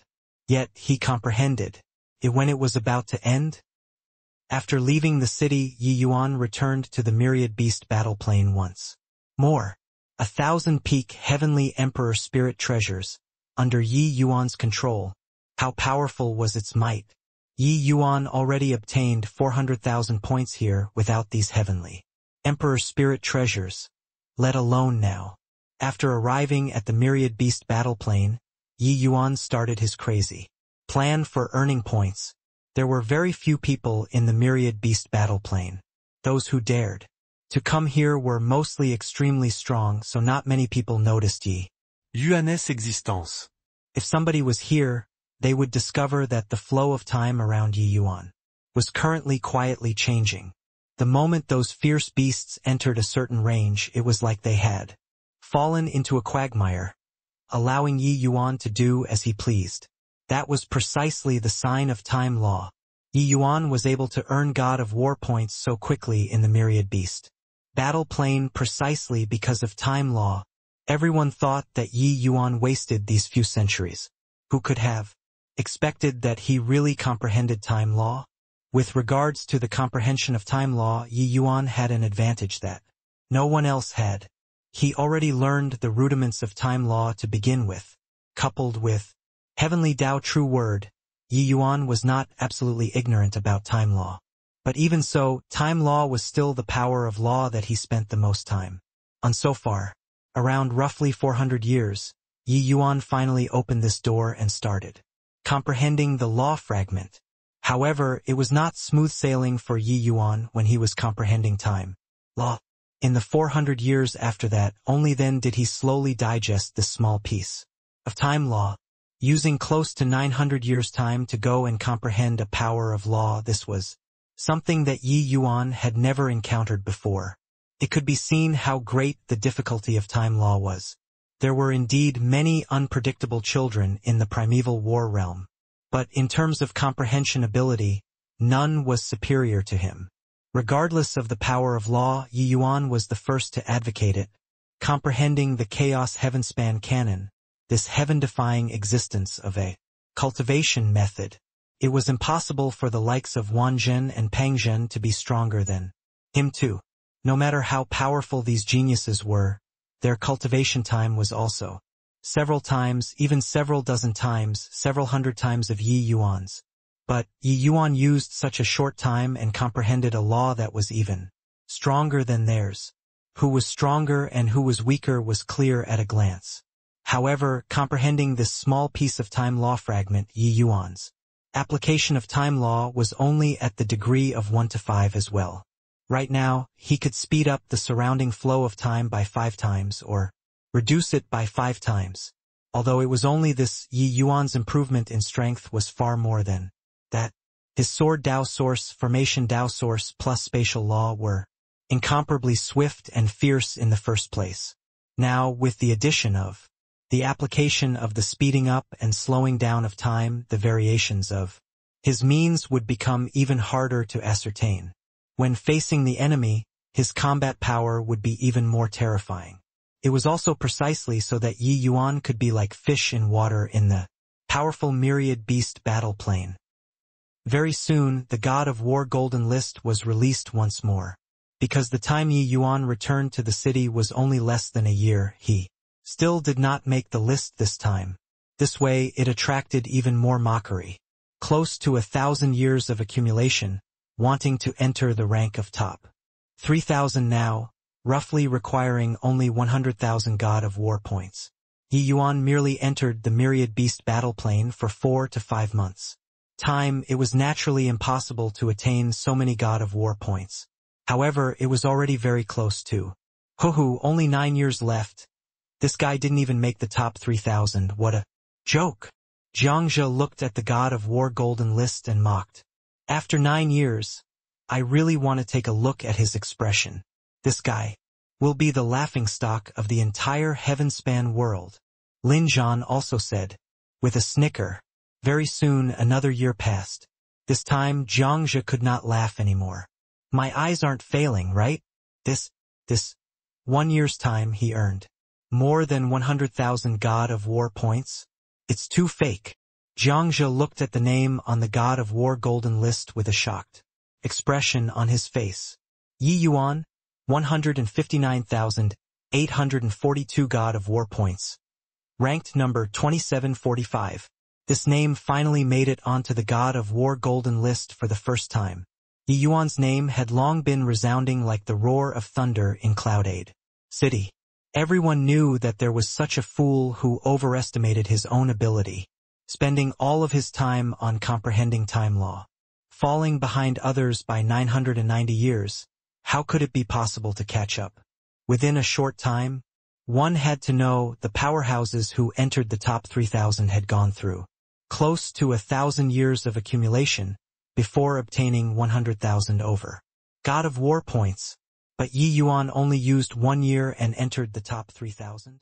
Yet he comprehended it when it was about to end. After leaving the city, Yi Yuan returned to the myriad beast battle plane once more. 1,000 peak heavenly emperor spirit treasures under Yi Yuan's control. How powerful was its might? Yi Yuan already obtained 400,000 points here without these heavenly emperor spirit treasures, let alone now. After arriving at the myriad beast battle plane, Yi Yuan started his crazy plan for earning points. There were very few people in the myriad beast battle plane. Those who dared to come here were mostly extremely strong, so not many people noticed Yi Yuan's existence. If somebody was here, they would discover that the flow of time around Yi Yuan was currently quietly changing. The moment those fierce beasts entered a certain range, it was like they had fallen into a quagmire, allowing Yi Yuan to do as he pleased. That was precisely the sign of time law. Yi Yuan was able to earn God of War points so quickly in the myriad beast battle plane precisely because of time law. Everyone thought that Yi Yuan wasted these few centuries. Who could have expected that he really comprehended time law? With regards to the comprehension of time law, Yi Yuan had an advantage that no one else had. He already learned the rudiments of time law to begin with. Coupled with heavenly Tao true word, Yi Yuan was not absolutely ignorant about time law. But even so, time law was still the power of law that he spent the most time on so far. Around roughly 400 years, Yi Yuan finally opened this door and started comprehending the law fragment. However, it was not smooth sailing for Yi Yuan when he was comprehending time law. In the 400 years after that, only then did he slowly digest this small piece of time law. Using close to 900 years' time to go and comprehend a power of law, this was something that Yi Yuan had never encountered before. It could be seen how great the difficulty of time law was. There were indeed many unpredictable children in the primeval war realm. But in terms of comprehension ability, none was superior to him. Regardless of the power of law, Yi Yuan was the first to advocate it, comprehending the chaos heavenspan canon, this heaven-defying existence of a cultivation method. It was impossible for the likes of Wang Jin and Pang Zhen to be stronger than him too. No matter how powerful these geniuses were, their cultivation time was also several times, even several dozen times, several hundred times of Yi Yuan's. But Yi Yuan used such a short time and comprehended a law that was even stronger than theirs. Who was stronger and who was weaker was clear at a glance. However, comprehending this small piece of time law fragment, Yi Yuan's application of time law was only at the degree of 1 to 5 as well. Right now, he could speed up the surrounding flow of time by 5 times or reduce it by 5 times. Although it was only this, Yi Yuan's improvement in strength was far more than that. His sword Dao source, formation Dao source plus spatial law were incomparably swift and fierce in the first place. Now, with the addition of the application of the speeding up and slowing down of time, the variations of his means would become even harder to ascertain. When facing the enemy, his combat power would be even more terrifying. It was also precisely so that Yi Yuan could be like fish in water in the powerful myriad beast battle plane. Very soon, the God of War Golden List was released once more. Because the time Yi Yuan returned to the city was only less than a year, he still did not make the list this time. This way, it attracted even more mockery. Close to 1,000 years of accumulation, wanting to enter the rank of top 3,000 now, roughly requiring only 100,000 God of War points. Yi Yuan merely entered the myriad beast battle plane for 4 to 5 months. It was naturally impossible to attain so many God of War points. However, it was already very close to. Only 9 years left. This guy didn't even make the top 3,000, what a joke. Jiangzhe looked at the God of War Golden List and mocked. After 9 years, I really want to take a look at his expression. This guy will be the laughingstock of the entire heaven-span world. Lin Zhan also said, with a snicker. Very soon another year passed. This time Jiangzhe could not laugh anymore. My eyes aren't failing, right? This 1 year's time he earned more than 100,000 God of War points. It's too fake. Jiangzhe looked at the name on the God of War Golden List with a shocked expression on his face. Yi Yuan, 159,842 God of War points. Ranked number 2745. This name finally made it onto the God of War Golden List for the first time. Yi Yuan's name had long been resounding like the roar of thunder in Cloudade City. Everyone knew that there was such a fool who overestimated his own ability, spending all of his time on comprehending time law, falling behind others by 990 years. How could it be possible to catch up? Within a short time, one had to know the powerhouses who entered the top 3,000 had gone through close to 1,000 years of accumulation before obtaining 100,000 over God of War points, but Yi Yuan only used 1 year and entered the top 3,000.